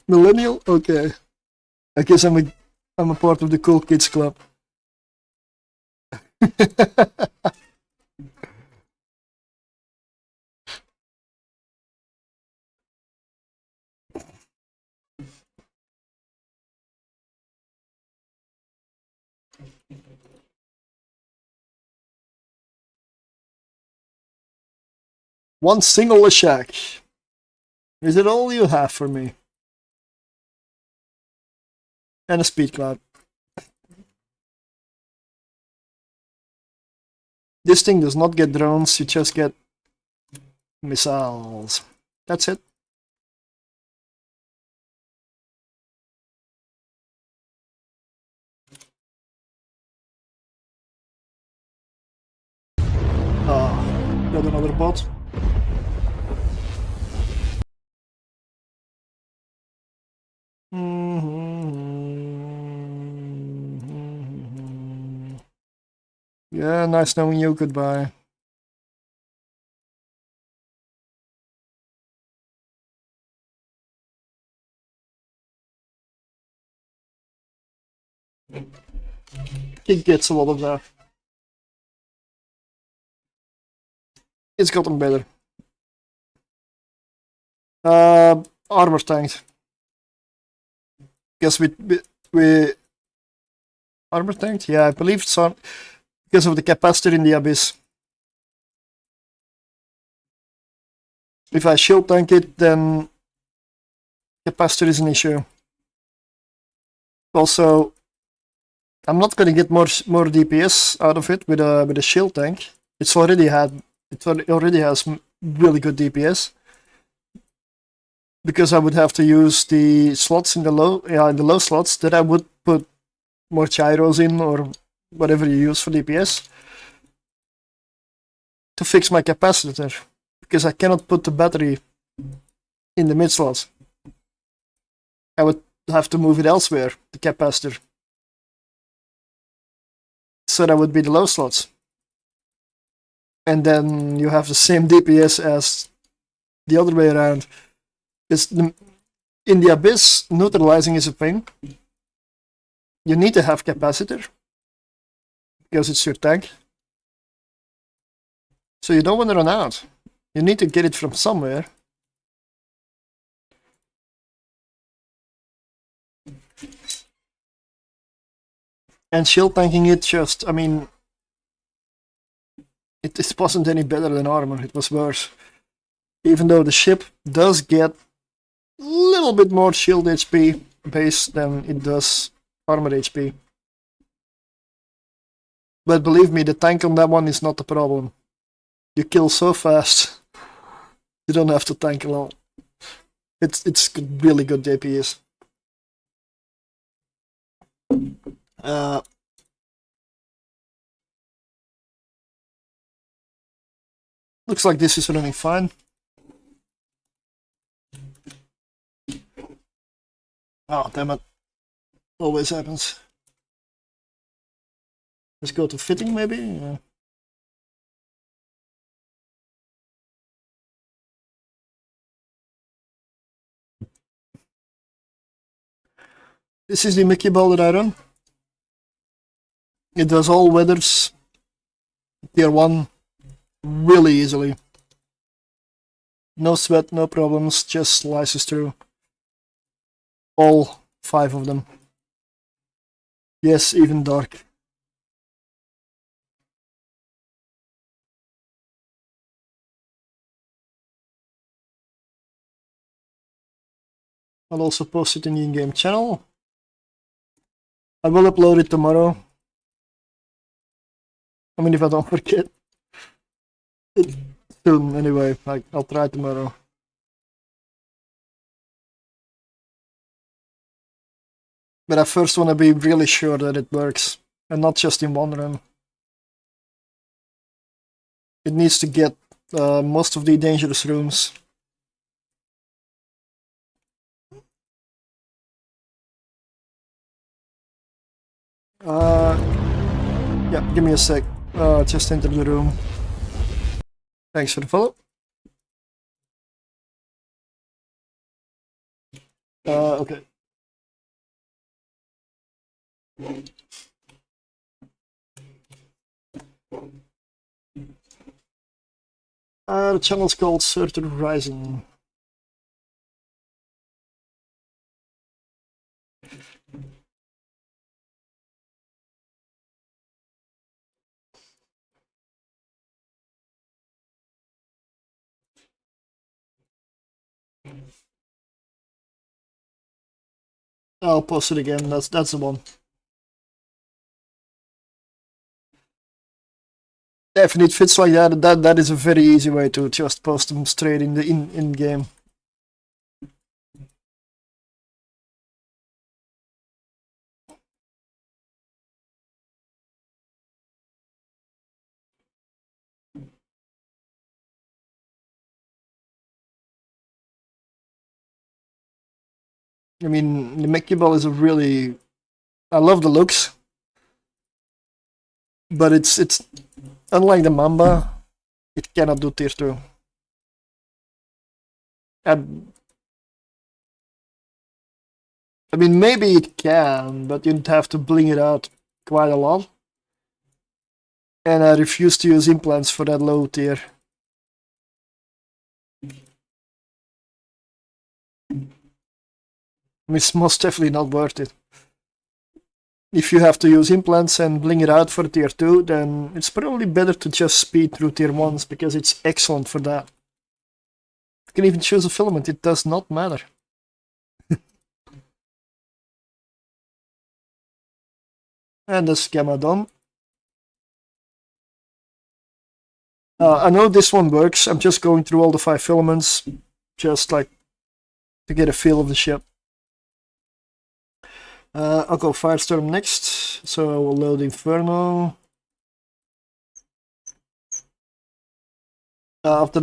Millennial? Okay. I guess I'm a part of the cool kids club. One single shack. Is it all you have for me? And a speed cloud. This thing does not get drones, you just get missiles. That's it. Got another bot. Yeah, nice knowing you. Goodbye. It gets a lot of that. It's gotten better. Armor tanked. Guess we armor tanked? Yeah, I believe it's on because of the capacitor in the abyss. If I shield tank it, then capacitor is an issue. Also, I'm not going to get more DPS out of it with a shield tank. It already has really good DPS. Because I would have to use the slots in the low slots that I would put more gyros in or whatever you use for DPS to fix my capacitor, because I cannot put the battery in the mid slots. I would have to move it elsewhere, the capacitor. So that would be the low slots. And then you have the same DPS as the other way around. In the abyss, neutralizing is a pain. You need to have capacitor, because it's your tank. So you don't want to run out. You need to get it from somewhere. And shield tanking it just, I mean, it wasn't any better than armor, it was worse. Even though the ship does get a little bit more shield HP base than it does armor HP. But believe me, the tank on that one is not the problem. You kill so fast, you don't have to tank a lot. It's really good DPS. Looks like this is running fine. Oh, damn it. Always happens. Let's go to fitting, maybe? Yeah. This is the Mickey ball that I run. It does all weathers, tier 1, really easily. No sweat, no problems, just slices through. All 5 of them. Yes, even dark. I'll also post it in the in-game channel. I will upload it tomorrow. I mean, if I don't forget. It's soon, anyway. Like, I'll try tomorrow. But I first want to be really sure that it works, and not just in one run. It needs to get most of the dangerous rooms. Yeah, give me a sec. Just enter the room. Thanks for the follow. Okay. The channel's called Surtr Rising. I'll post it again. That's the one. If it fits like that, that is a very easy way to just post them straight in the in game. I mean, the Mickey ball is a really, I love the looks, but it's unlike the Mamba, it cannot do tier 2. And I mean, maybe it can, but you'd have to bling it out quite a lot. And I refuse to use implants for that low tier. It's most definitely not worth it. If you have to use implants and bling it out for tier 2, then it's probably better to just speed through tier 1s, because it's excellent for that. You can even choose a filament, it does not matter. And that's gamma done. I know this one works, I'm just going through all the 5 filaments, just like to get a feel of the ship. I'll go Firestorm next, so we'll load Inferno. After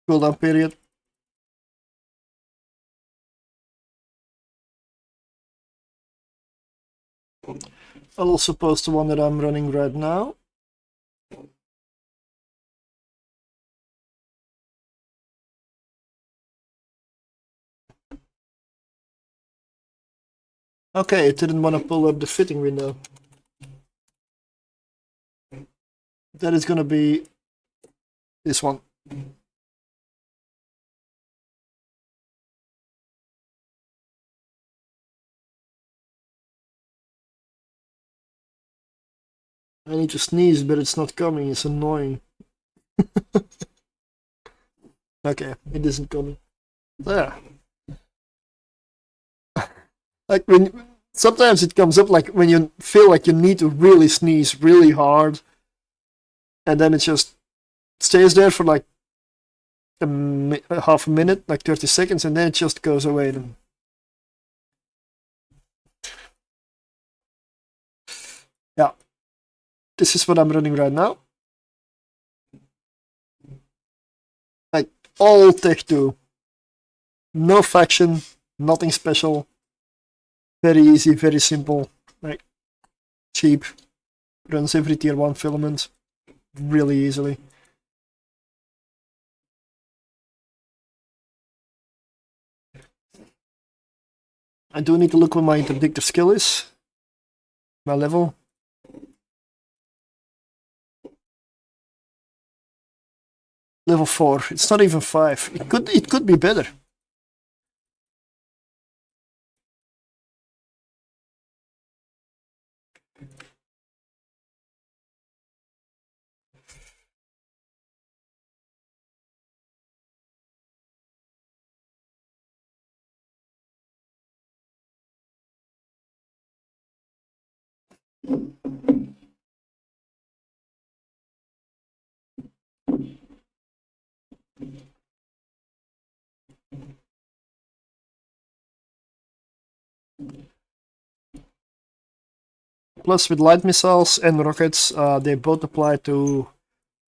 cooldown period. I'll also post the one that I'm running right now. Okay, it didn't want to pull up the fitting window. That is gonna be this one. I need to sneeze, but it's not coming. It's annoying. Okay, it isn't coming. There. Like when sometimes it comes up like when you feel like you need to really sneeze really hard, and then it just stays there for like half a minute, like 30 seconds, and then it just goes away. Then. Yeah, this is what I'm running right now. Like all Tech 2. No faction, nothing special. Very easy, very simple, like cheap. Runs every tier 1 filament really easily. I do need to look what my interdictor skill is. My level. Level 4. It's not even 5. It could be better. Plus, with light missiles and rockets, they both apply to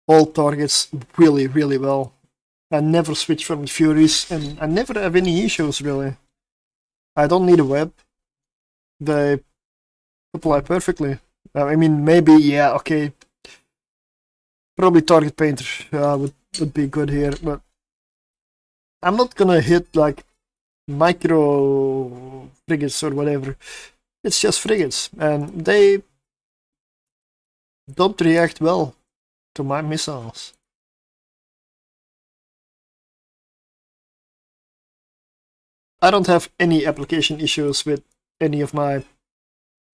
all targets really, really well. I never switch from Furies, and I never have any issues, really. I don't need a web. They apply perfectly. I mean, maybe, yeah, okay. Probably Target Painter would be good here, but I'm not gonna hit, like, micro frigates or whatever. It's just frigates, and they don't react well to my missiles. I don't have any application issues with any of my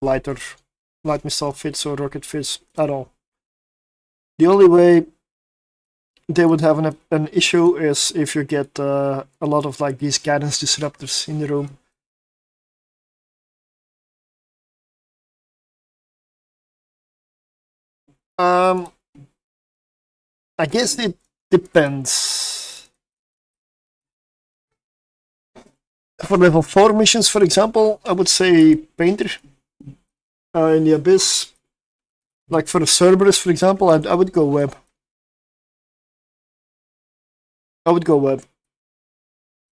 light missile fits or rocket fits at all. The only way they would have an issue is if you get a lot of like these guidance disruptors in the room. I guess it depends. For level 4 missions, for example, I would say Painter. In the Abyss, like for Cerberus, for example, I would go Web. I would go Web.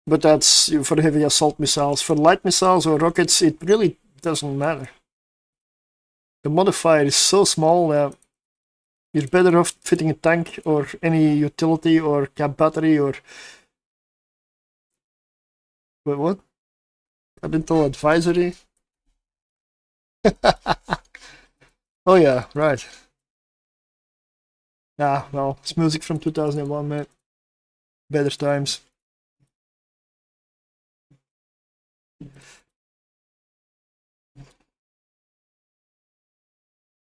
But that's for heavy assault missiles. For light missiles or rockets, it really doesn't matter. The modifier is so small that you're better off fitting a tank or any utility or cap battery or... Wait, what? Parental advisory? Oh yeah, right. Yeah, well, it's music from 2001, man. Better times.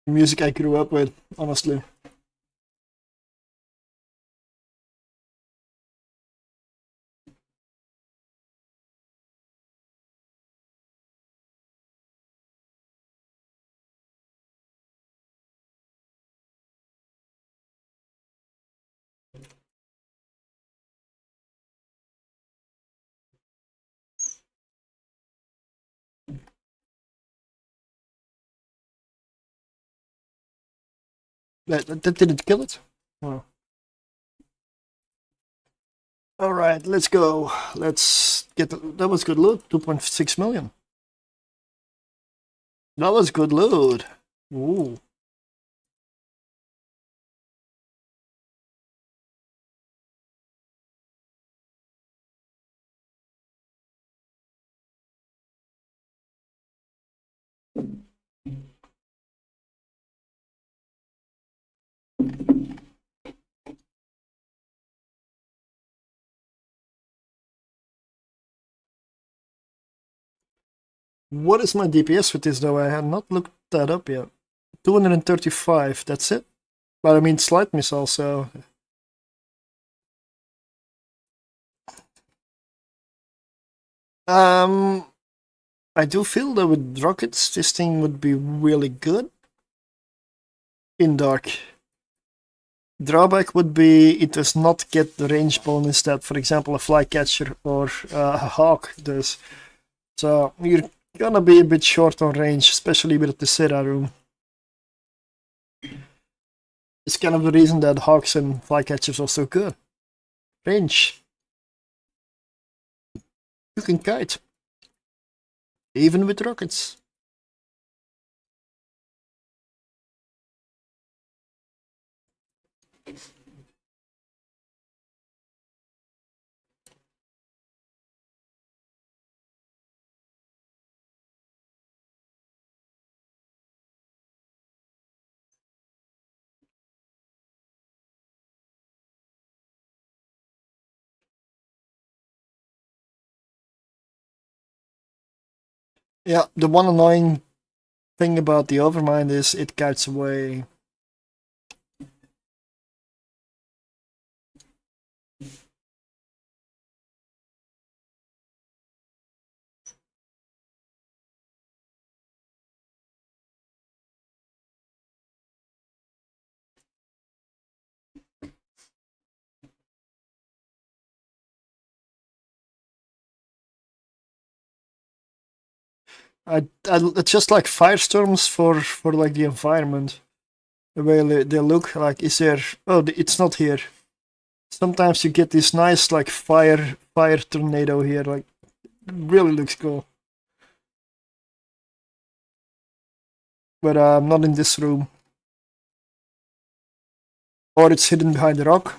Music I grew up with, honestly. That didn't kill it? Oh. Alright, let's go. Let's get... That was good loot, 2.6 million. That was good loot. Ooh. What is my DPS with this though? I had not looked that up yet. 235, that's it. But I mean slight missile, so I do feel that with rockets this thing would be really good in dark. Drawback would be it does not get the range bonus that, for example, a flycatcher or a hawk does. So you're gonna be a bit short on range, especially with the Sera room. It's kind of the reason that hawks and flycatchers are so good. Range. You can kite. Even with rockets. Yeah, the one annoying thing about the Overmind is it kites away. It's just like firestorms for like the environment. The way they look like, is there? Oh, it's not here. Sometimes you get this nice like fire tornado here. Like, really looks cool. But not in this room. Or it's hidden behind the rock.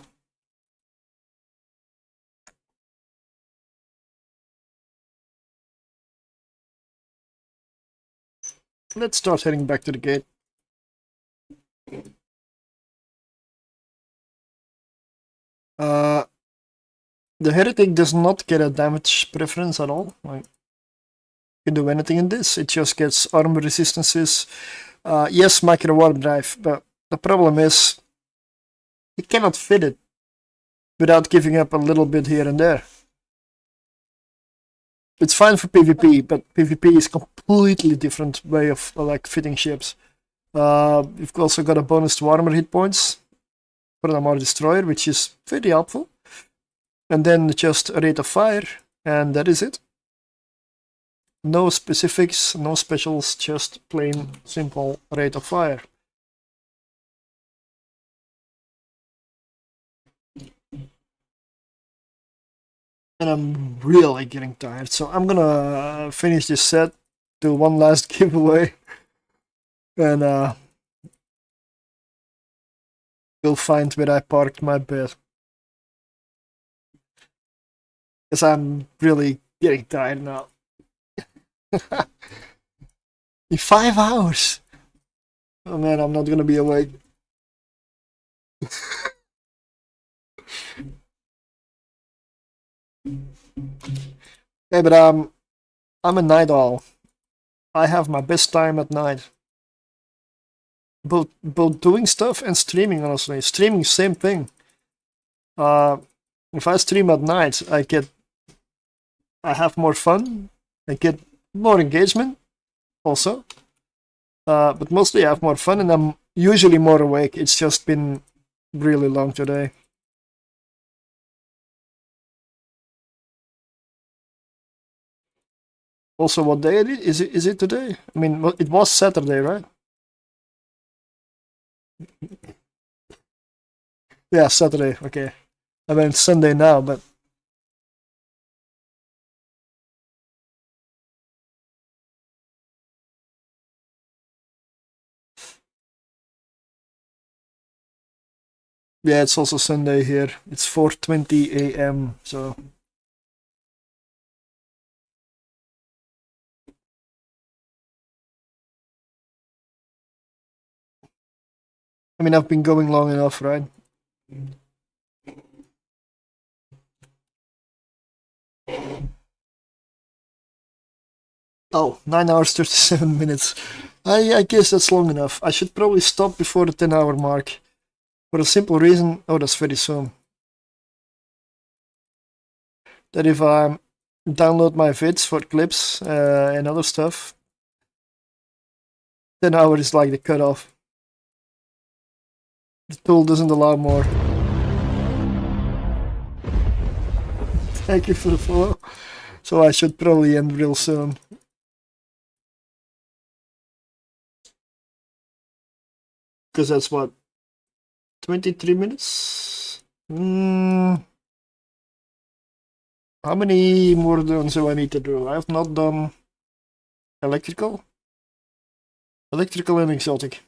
Let's start heading back to the gate. The heretic does not get a damage preference at all. Like, you can do anything in this. It just gets armor resistances. Yes, micro warp drive, but the problem is you cannot fit it without giving up a little bit here and there. It's fine for PvP, but PvP is completely different way of like fitting ships. You've also got a bonus to armor hit points for the Mar Destroyer, which is very helpful. And then just a rate of fire, and that is it. No specifics, no specials, just plain simple rate of fire. And I'm really getting tired, so I'm gonna finish this set, do one last giveaway, and you'll find where I parked my bed. Because I'm really getting tired now. In 5 hours! Oh man, I'm not gonna be awake. Hey, but I'm a night owl. I have my best time at night. Both doing stuff and streaming, honestly. Streaming, same thing. If I stream at night, I have more fun. I get more engagement, also. But mostly I have more fun, and I'm usually more awake. It's just been really long today. Also, what day is it? Is it today? I mean, it was Saturday, right? Yeah, Saturday. Okay. I mean, it's Sunday now, but yeah, it's also Sunday here. It's 4:20 a.m. So I mean, I've been going long enough, right? Oh, 9 hours 37 minutes. I guess that's long enough. I should probably stop before the 10-hour mark. For a simple reason, oh, that's very soon. That if I download my vids for clips and other stuff, 10 hours is like the cutoff. The tool doesn't allow more. Thank you for the follow. So I should probably end real soon. Because that's what, 23 minutes? How many more runs do I need to do? I have not done electrical. Electrical and exotic.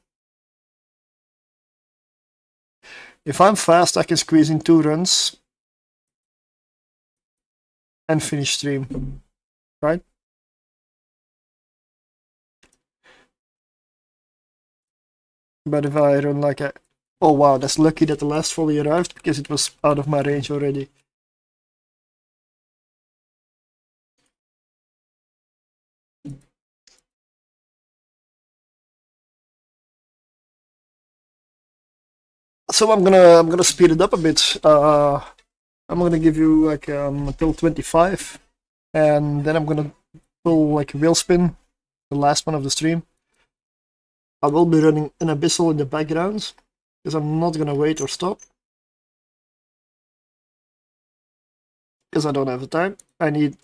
If I'm fast, I can squeeze in 2 runs and finish stream, right? But if I run like a... Oh wow, that's lucky that the last volley arrived because it was out of my range already. So I'm gonna speed it up a bit. I'm gonna give you like until 25, and then I'm gonna pull like a wheel spin, the last one of the stream. I will be running an abyssal in the background because I'm not gonna wait or stop because I don't have the time. 10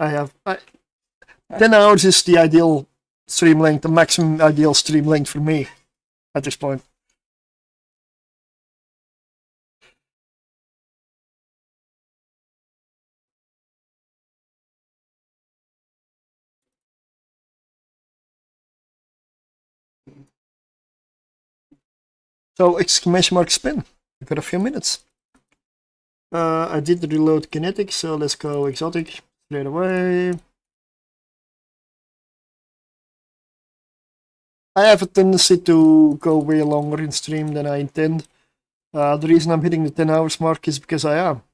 hours is the ideal stream length, the maximum ideal stream length for me at this point. So exclamation mark spin. We've got a few minutes. I did reload kinetic, so let's go exotic straight away. I have a tendency to go way longer in stream than I intend. The reason I'm hitting the 10 hours mark is because I am.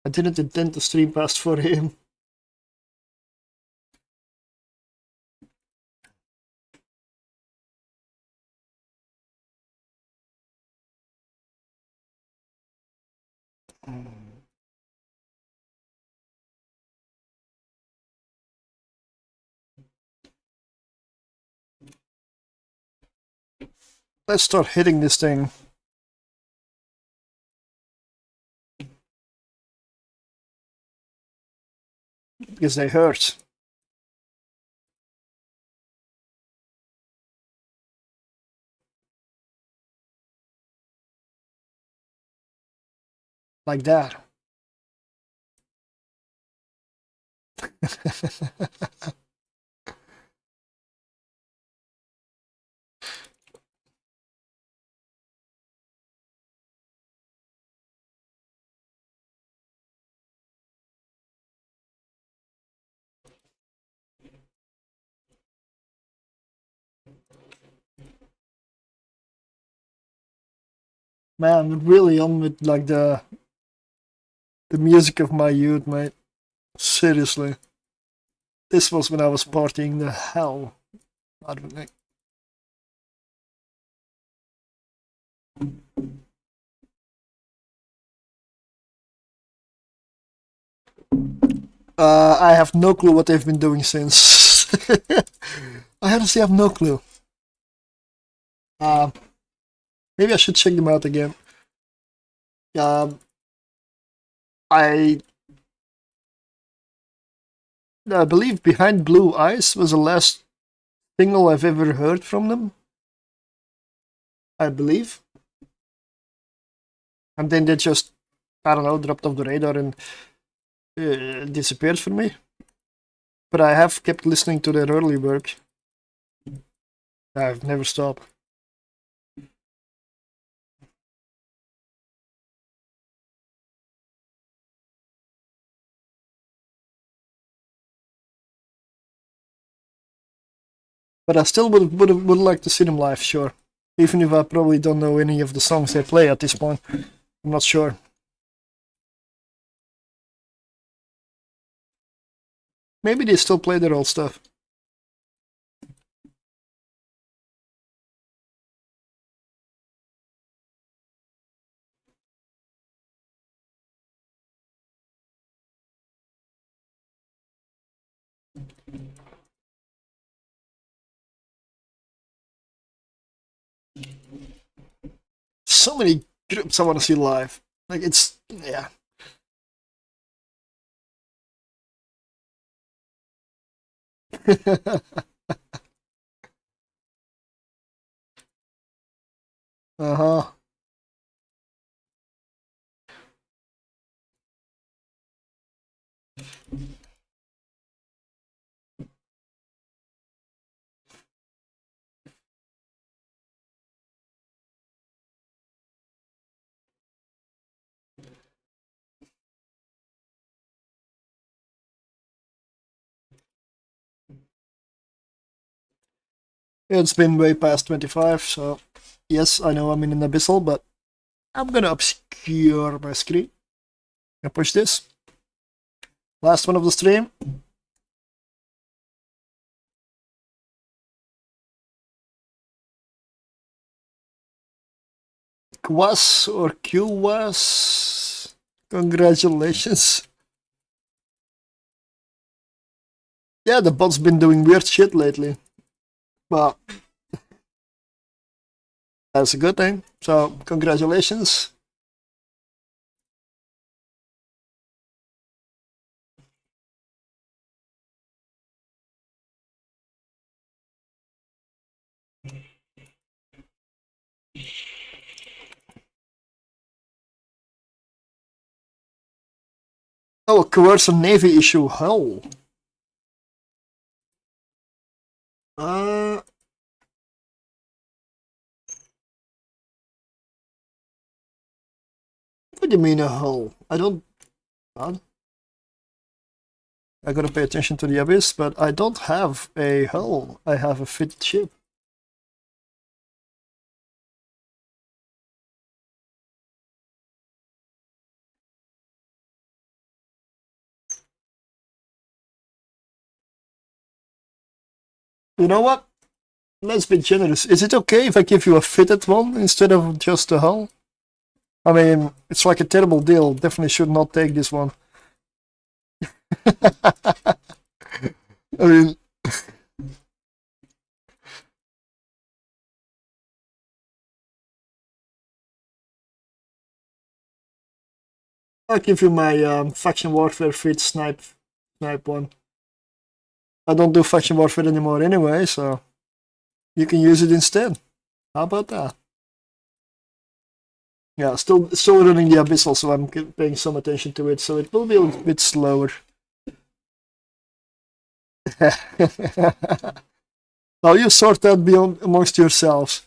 I didn't intend to stream past 4 AM. Let's start hitting this thing. Because they hurt. Like that. Man, I'm really on with like the music of my youth, mate. Seriously. This was when I was partying the hell out of it. I have no clue what they've been doing since. I honestly have no clue. Maybe I should check them out again. I believe Behind Blue Eyes was the last single I've ever heard from them. I believe. And then they just, I don't know, dropped off the radar and disappeared for me. But I have kept listening to their early work. I've never stopped. But I still would like to see them live, sure. Even if I probably don't know any of the songs they play at this point. I'm not sure. Maybe they still play their old stuff. So many groups I want to see live. Like, it's, yeah. Uh-huh. It's been way past 25, so yes, I know I'm in an abyssal, but I'm gonna obscure my screen. I push this. Last one of the stream. Kwas or Qwas. Congratulations. Yeah, the bot's been doing weird shit lately. But that's a good thing. So, congratulations. Oh, a coercive Navy issue. Hell. What do you mean a hull? I don't. I gotta pay attention to the abyss, but I don't have a hull. I have a fitted ship. You know what? Let's be generous. Is it okay if I give you a fitted one instead of just a hull? I mean, it's like a terrible deal. Definitely should not take this one. I mean, I'll give you my faction warfare fit snipe one. I don't do faction warfare anymore anyway, so you can use it instead. How about that? Yeah, still running the abyssal, so I'm paying some attention to it, so it will be a little bit slower. Now you sort that beyond amongst yourselves.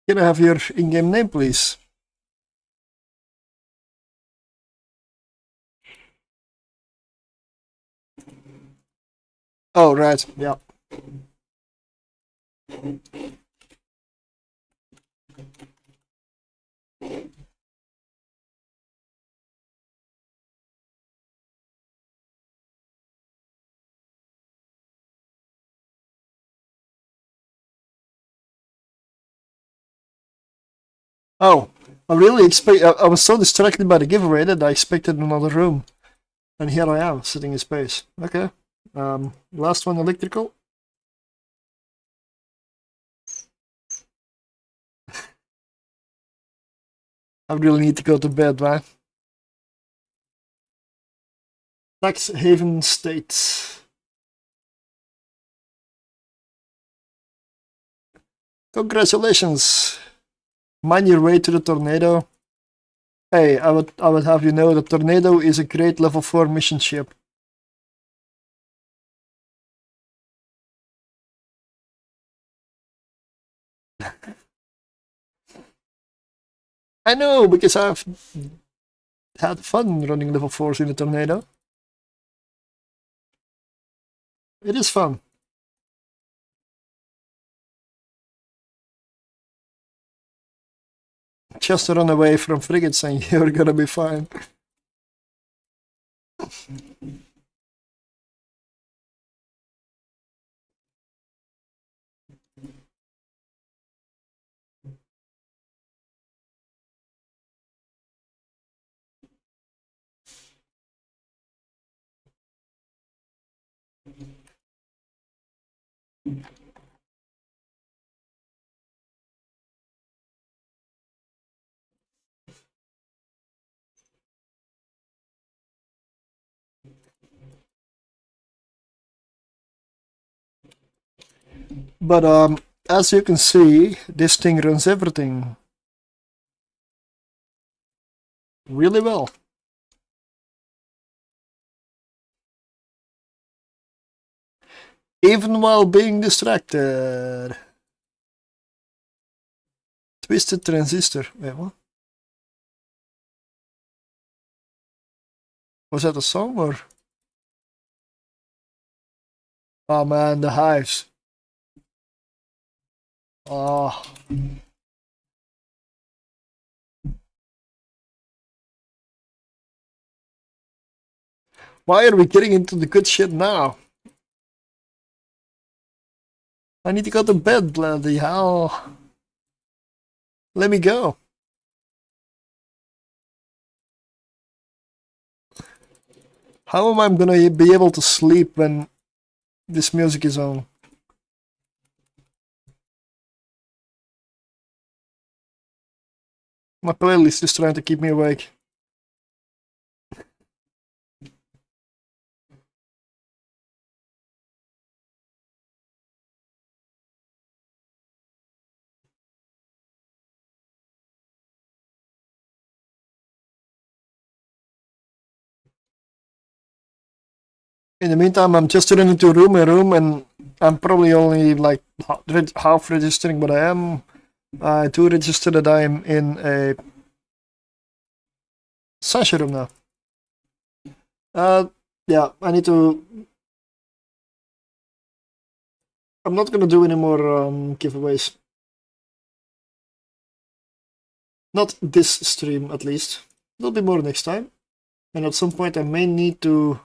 Can I have your in-game name, please? Oh, right, yeah. Oh, I really expect. I was so distracted by the giveaway that I expected another room, and here I am sitting in space. Okay. Last one, electrical. I really need to go to bed, man. Tax haven state. Congratulations. Mind your way to the tornado. Hey, I would have you know the tornado is a great level 4 mission ship. I know, because I've had fun running level 4s in the tornado. It is fun. Just run away from frigates and you're gonna be fine. But as you can see, this thing runs everything really well. Even while being distracted. Twisted transistor. Wait, what? Was that a song or? Oh man, the hives. Oh. Why are we getting into the good shit now? I need to go to bed, bloody hell. Let me go. How am I gonna be able to sleep when this music is on? My playlist is trying to keep me awake. In the meantime, I'm just running to room, and I'm probably only like half registering, but I am. I do register that I am in a Sasha room now. Yeah, I need to. I'm not gonna do any more giveaways. Not this stream, at least. There'll be more next time. And at some point I may need to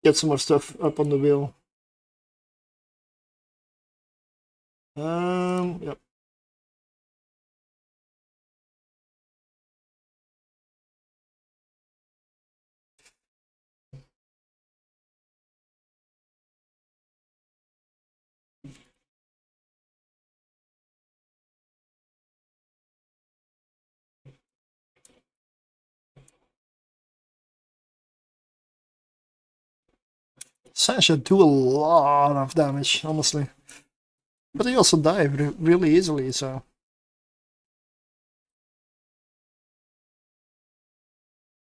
get some more stuff up on the wheel. Yep. Sasha do a lot of damage, honestly. But they also die really easily, so.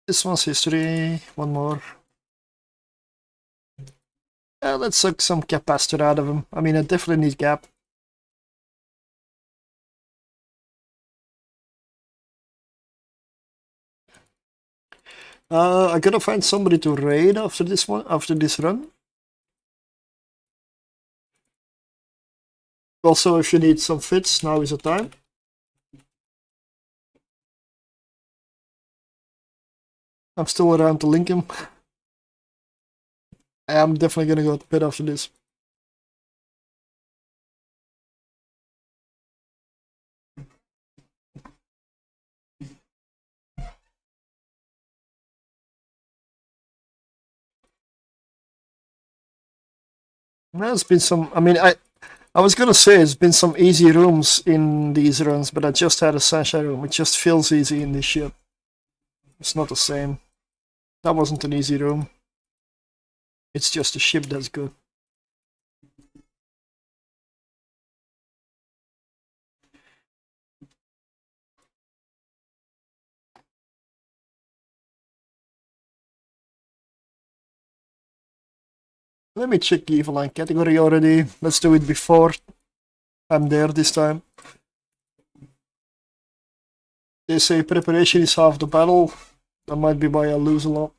This one's history, one more. Let's suck some capacitor out of him. I mean, I definitely need cap. I gotta find somebody to raid after this one, after this run. Also, if you need some fits, now is the time. I'm still around to link him. I'm definitely gonna go to bed after this. There's been some, I mean, I was gonna say it's been some easy rooms in these runs, but I just had a Sasha room. It just feels easy in this ship. It's not the same. That wasn't an easy room. It's just a ship that's good. Let me check the evil line category already. Let's do it before I'm there this time. They say preparation is half the battle. That might be why I lose a lot.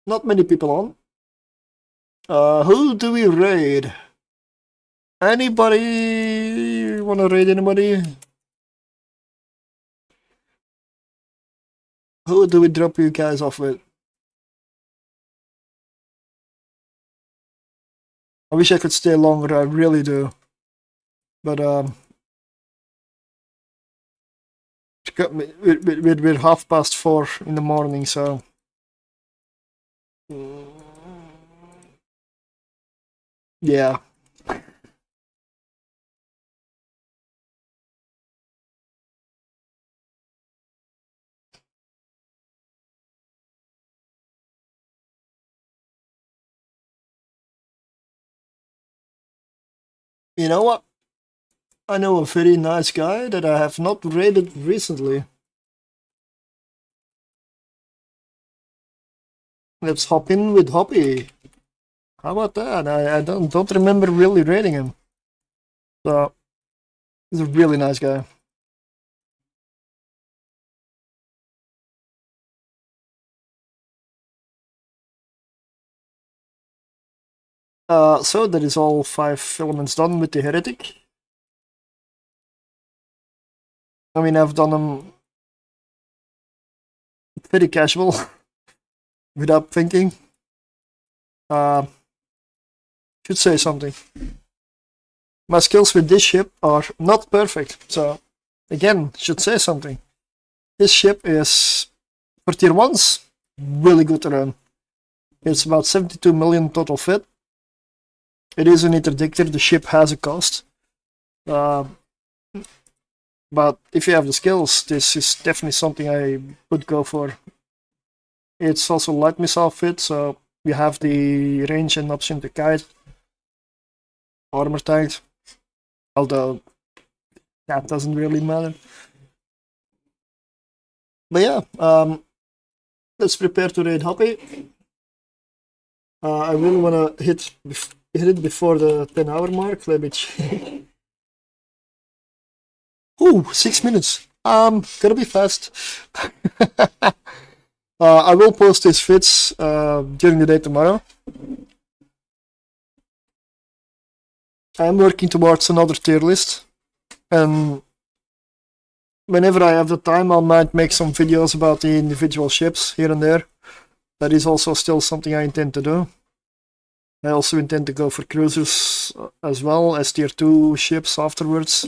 Not many people on. Who do we raid? Anybody wanna raid anybody? Who do we drop you guys off with? I wish I could stay longer, I really do. But we're 4:30 in the morning, so yeah. You know what? I know a very nice guy that I have not raided recently. Let's hop in with Hoppy. How about that? I don't remember really raiding him. So he's a really nice guy. So that is all 5 filaments done with the heretic. I mean, I've done them very casual, without thinking. Should say something. My skills with this ship are not perfect, so again, should say something. This ship is, for tier 1s, really good to run. It's about 72 million total fit. It is an interdictor, the ship has a cost. But if you have the skills, this is definitely something I would go for. It's also light missile fit, so you have the range and option to kite. Armor tanked, although that doesn't really matter. But yeah, let's prepare to raid Hoppy. I really want to hit it before the 10-hour mark. Let me check. Ooh, 6 minutes. Gonna be fast. I will post his fits during the day tomorrow. I'm working towards another tier list, and whenever I have the time, I might make some videos about the individual ships here and there. That is also still something I intend to do. I also intend to go for cruisers as well as tier 2 ships afterwards.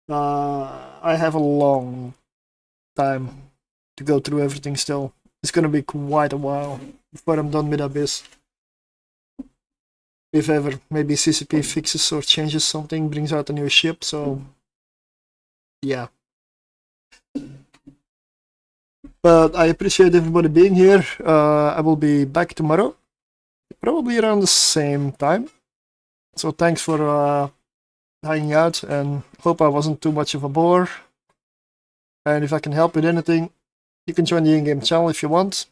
I have a long time to go through everything still. It's gonna be quite a while before I'm done with Abyss. If ever, maybe CCP fixes or changes something, brings out a new ship, so yeah. But I appreciate everybody being here. I will be back tomorrow, probably around the same time. So thanks for hanging out, and hope I wasn't too much of a bore. And if I can help with anything, you can join the in-game channel if you want.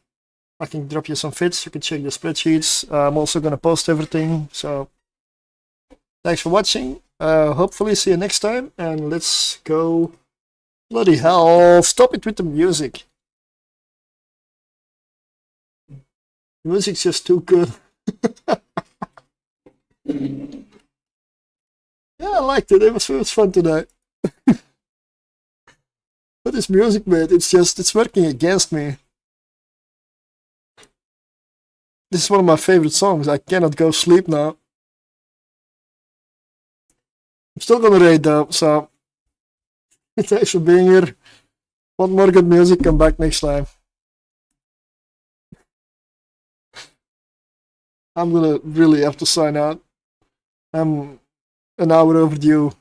I can drop you some fits, you can check the spreadsheets. I'm also gonna post everything, so thanks for watching. Hopefully see you next time, and let's go. Bloody hell, stop it with the music. The music's just too good. Yeah, I liked it. It was fun tonight. But this music, man, it's working against me. This is one of my favorite songs. I cannot go sleep now. I'm still gonna raid though, so thanks for being here. Want more good music? Come back next time. I'm gonna really have to sign out. I'm an hour overdue.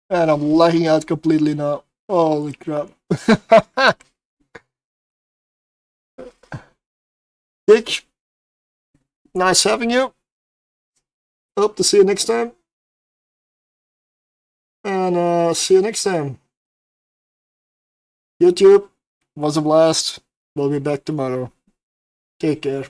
And I'm lagging out completely now. Holy crap. Dick, Nice having you. Hope to see you next time. And see you next time. YouTube was a blast. We'll be back tomorrow. Take care.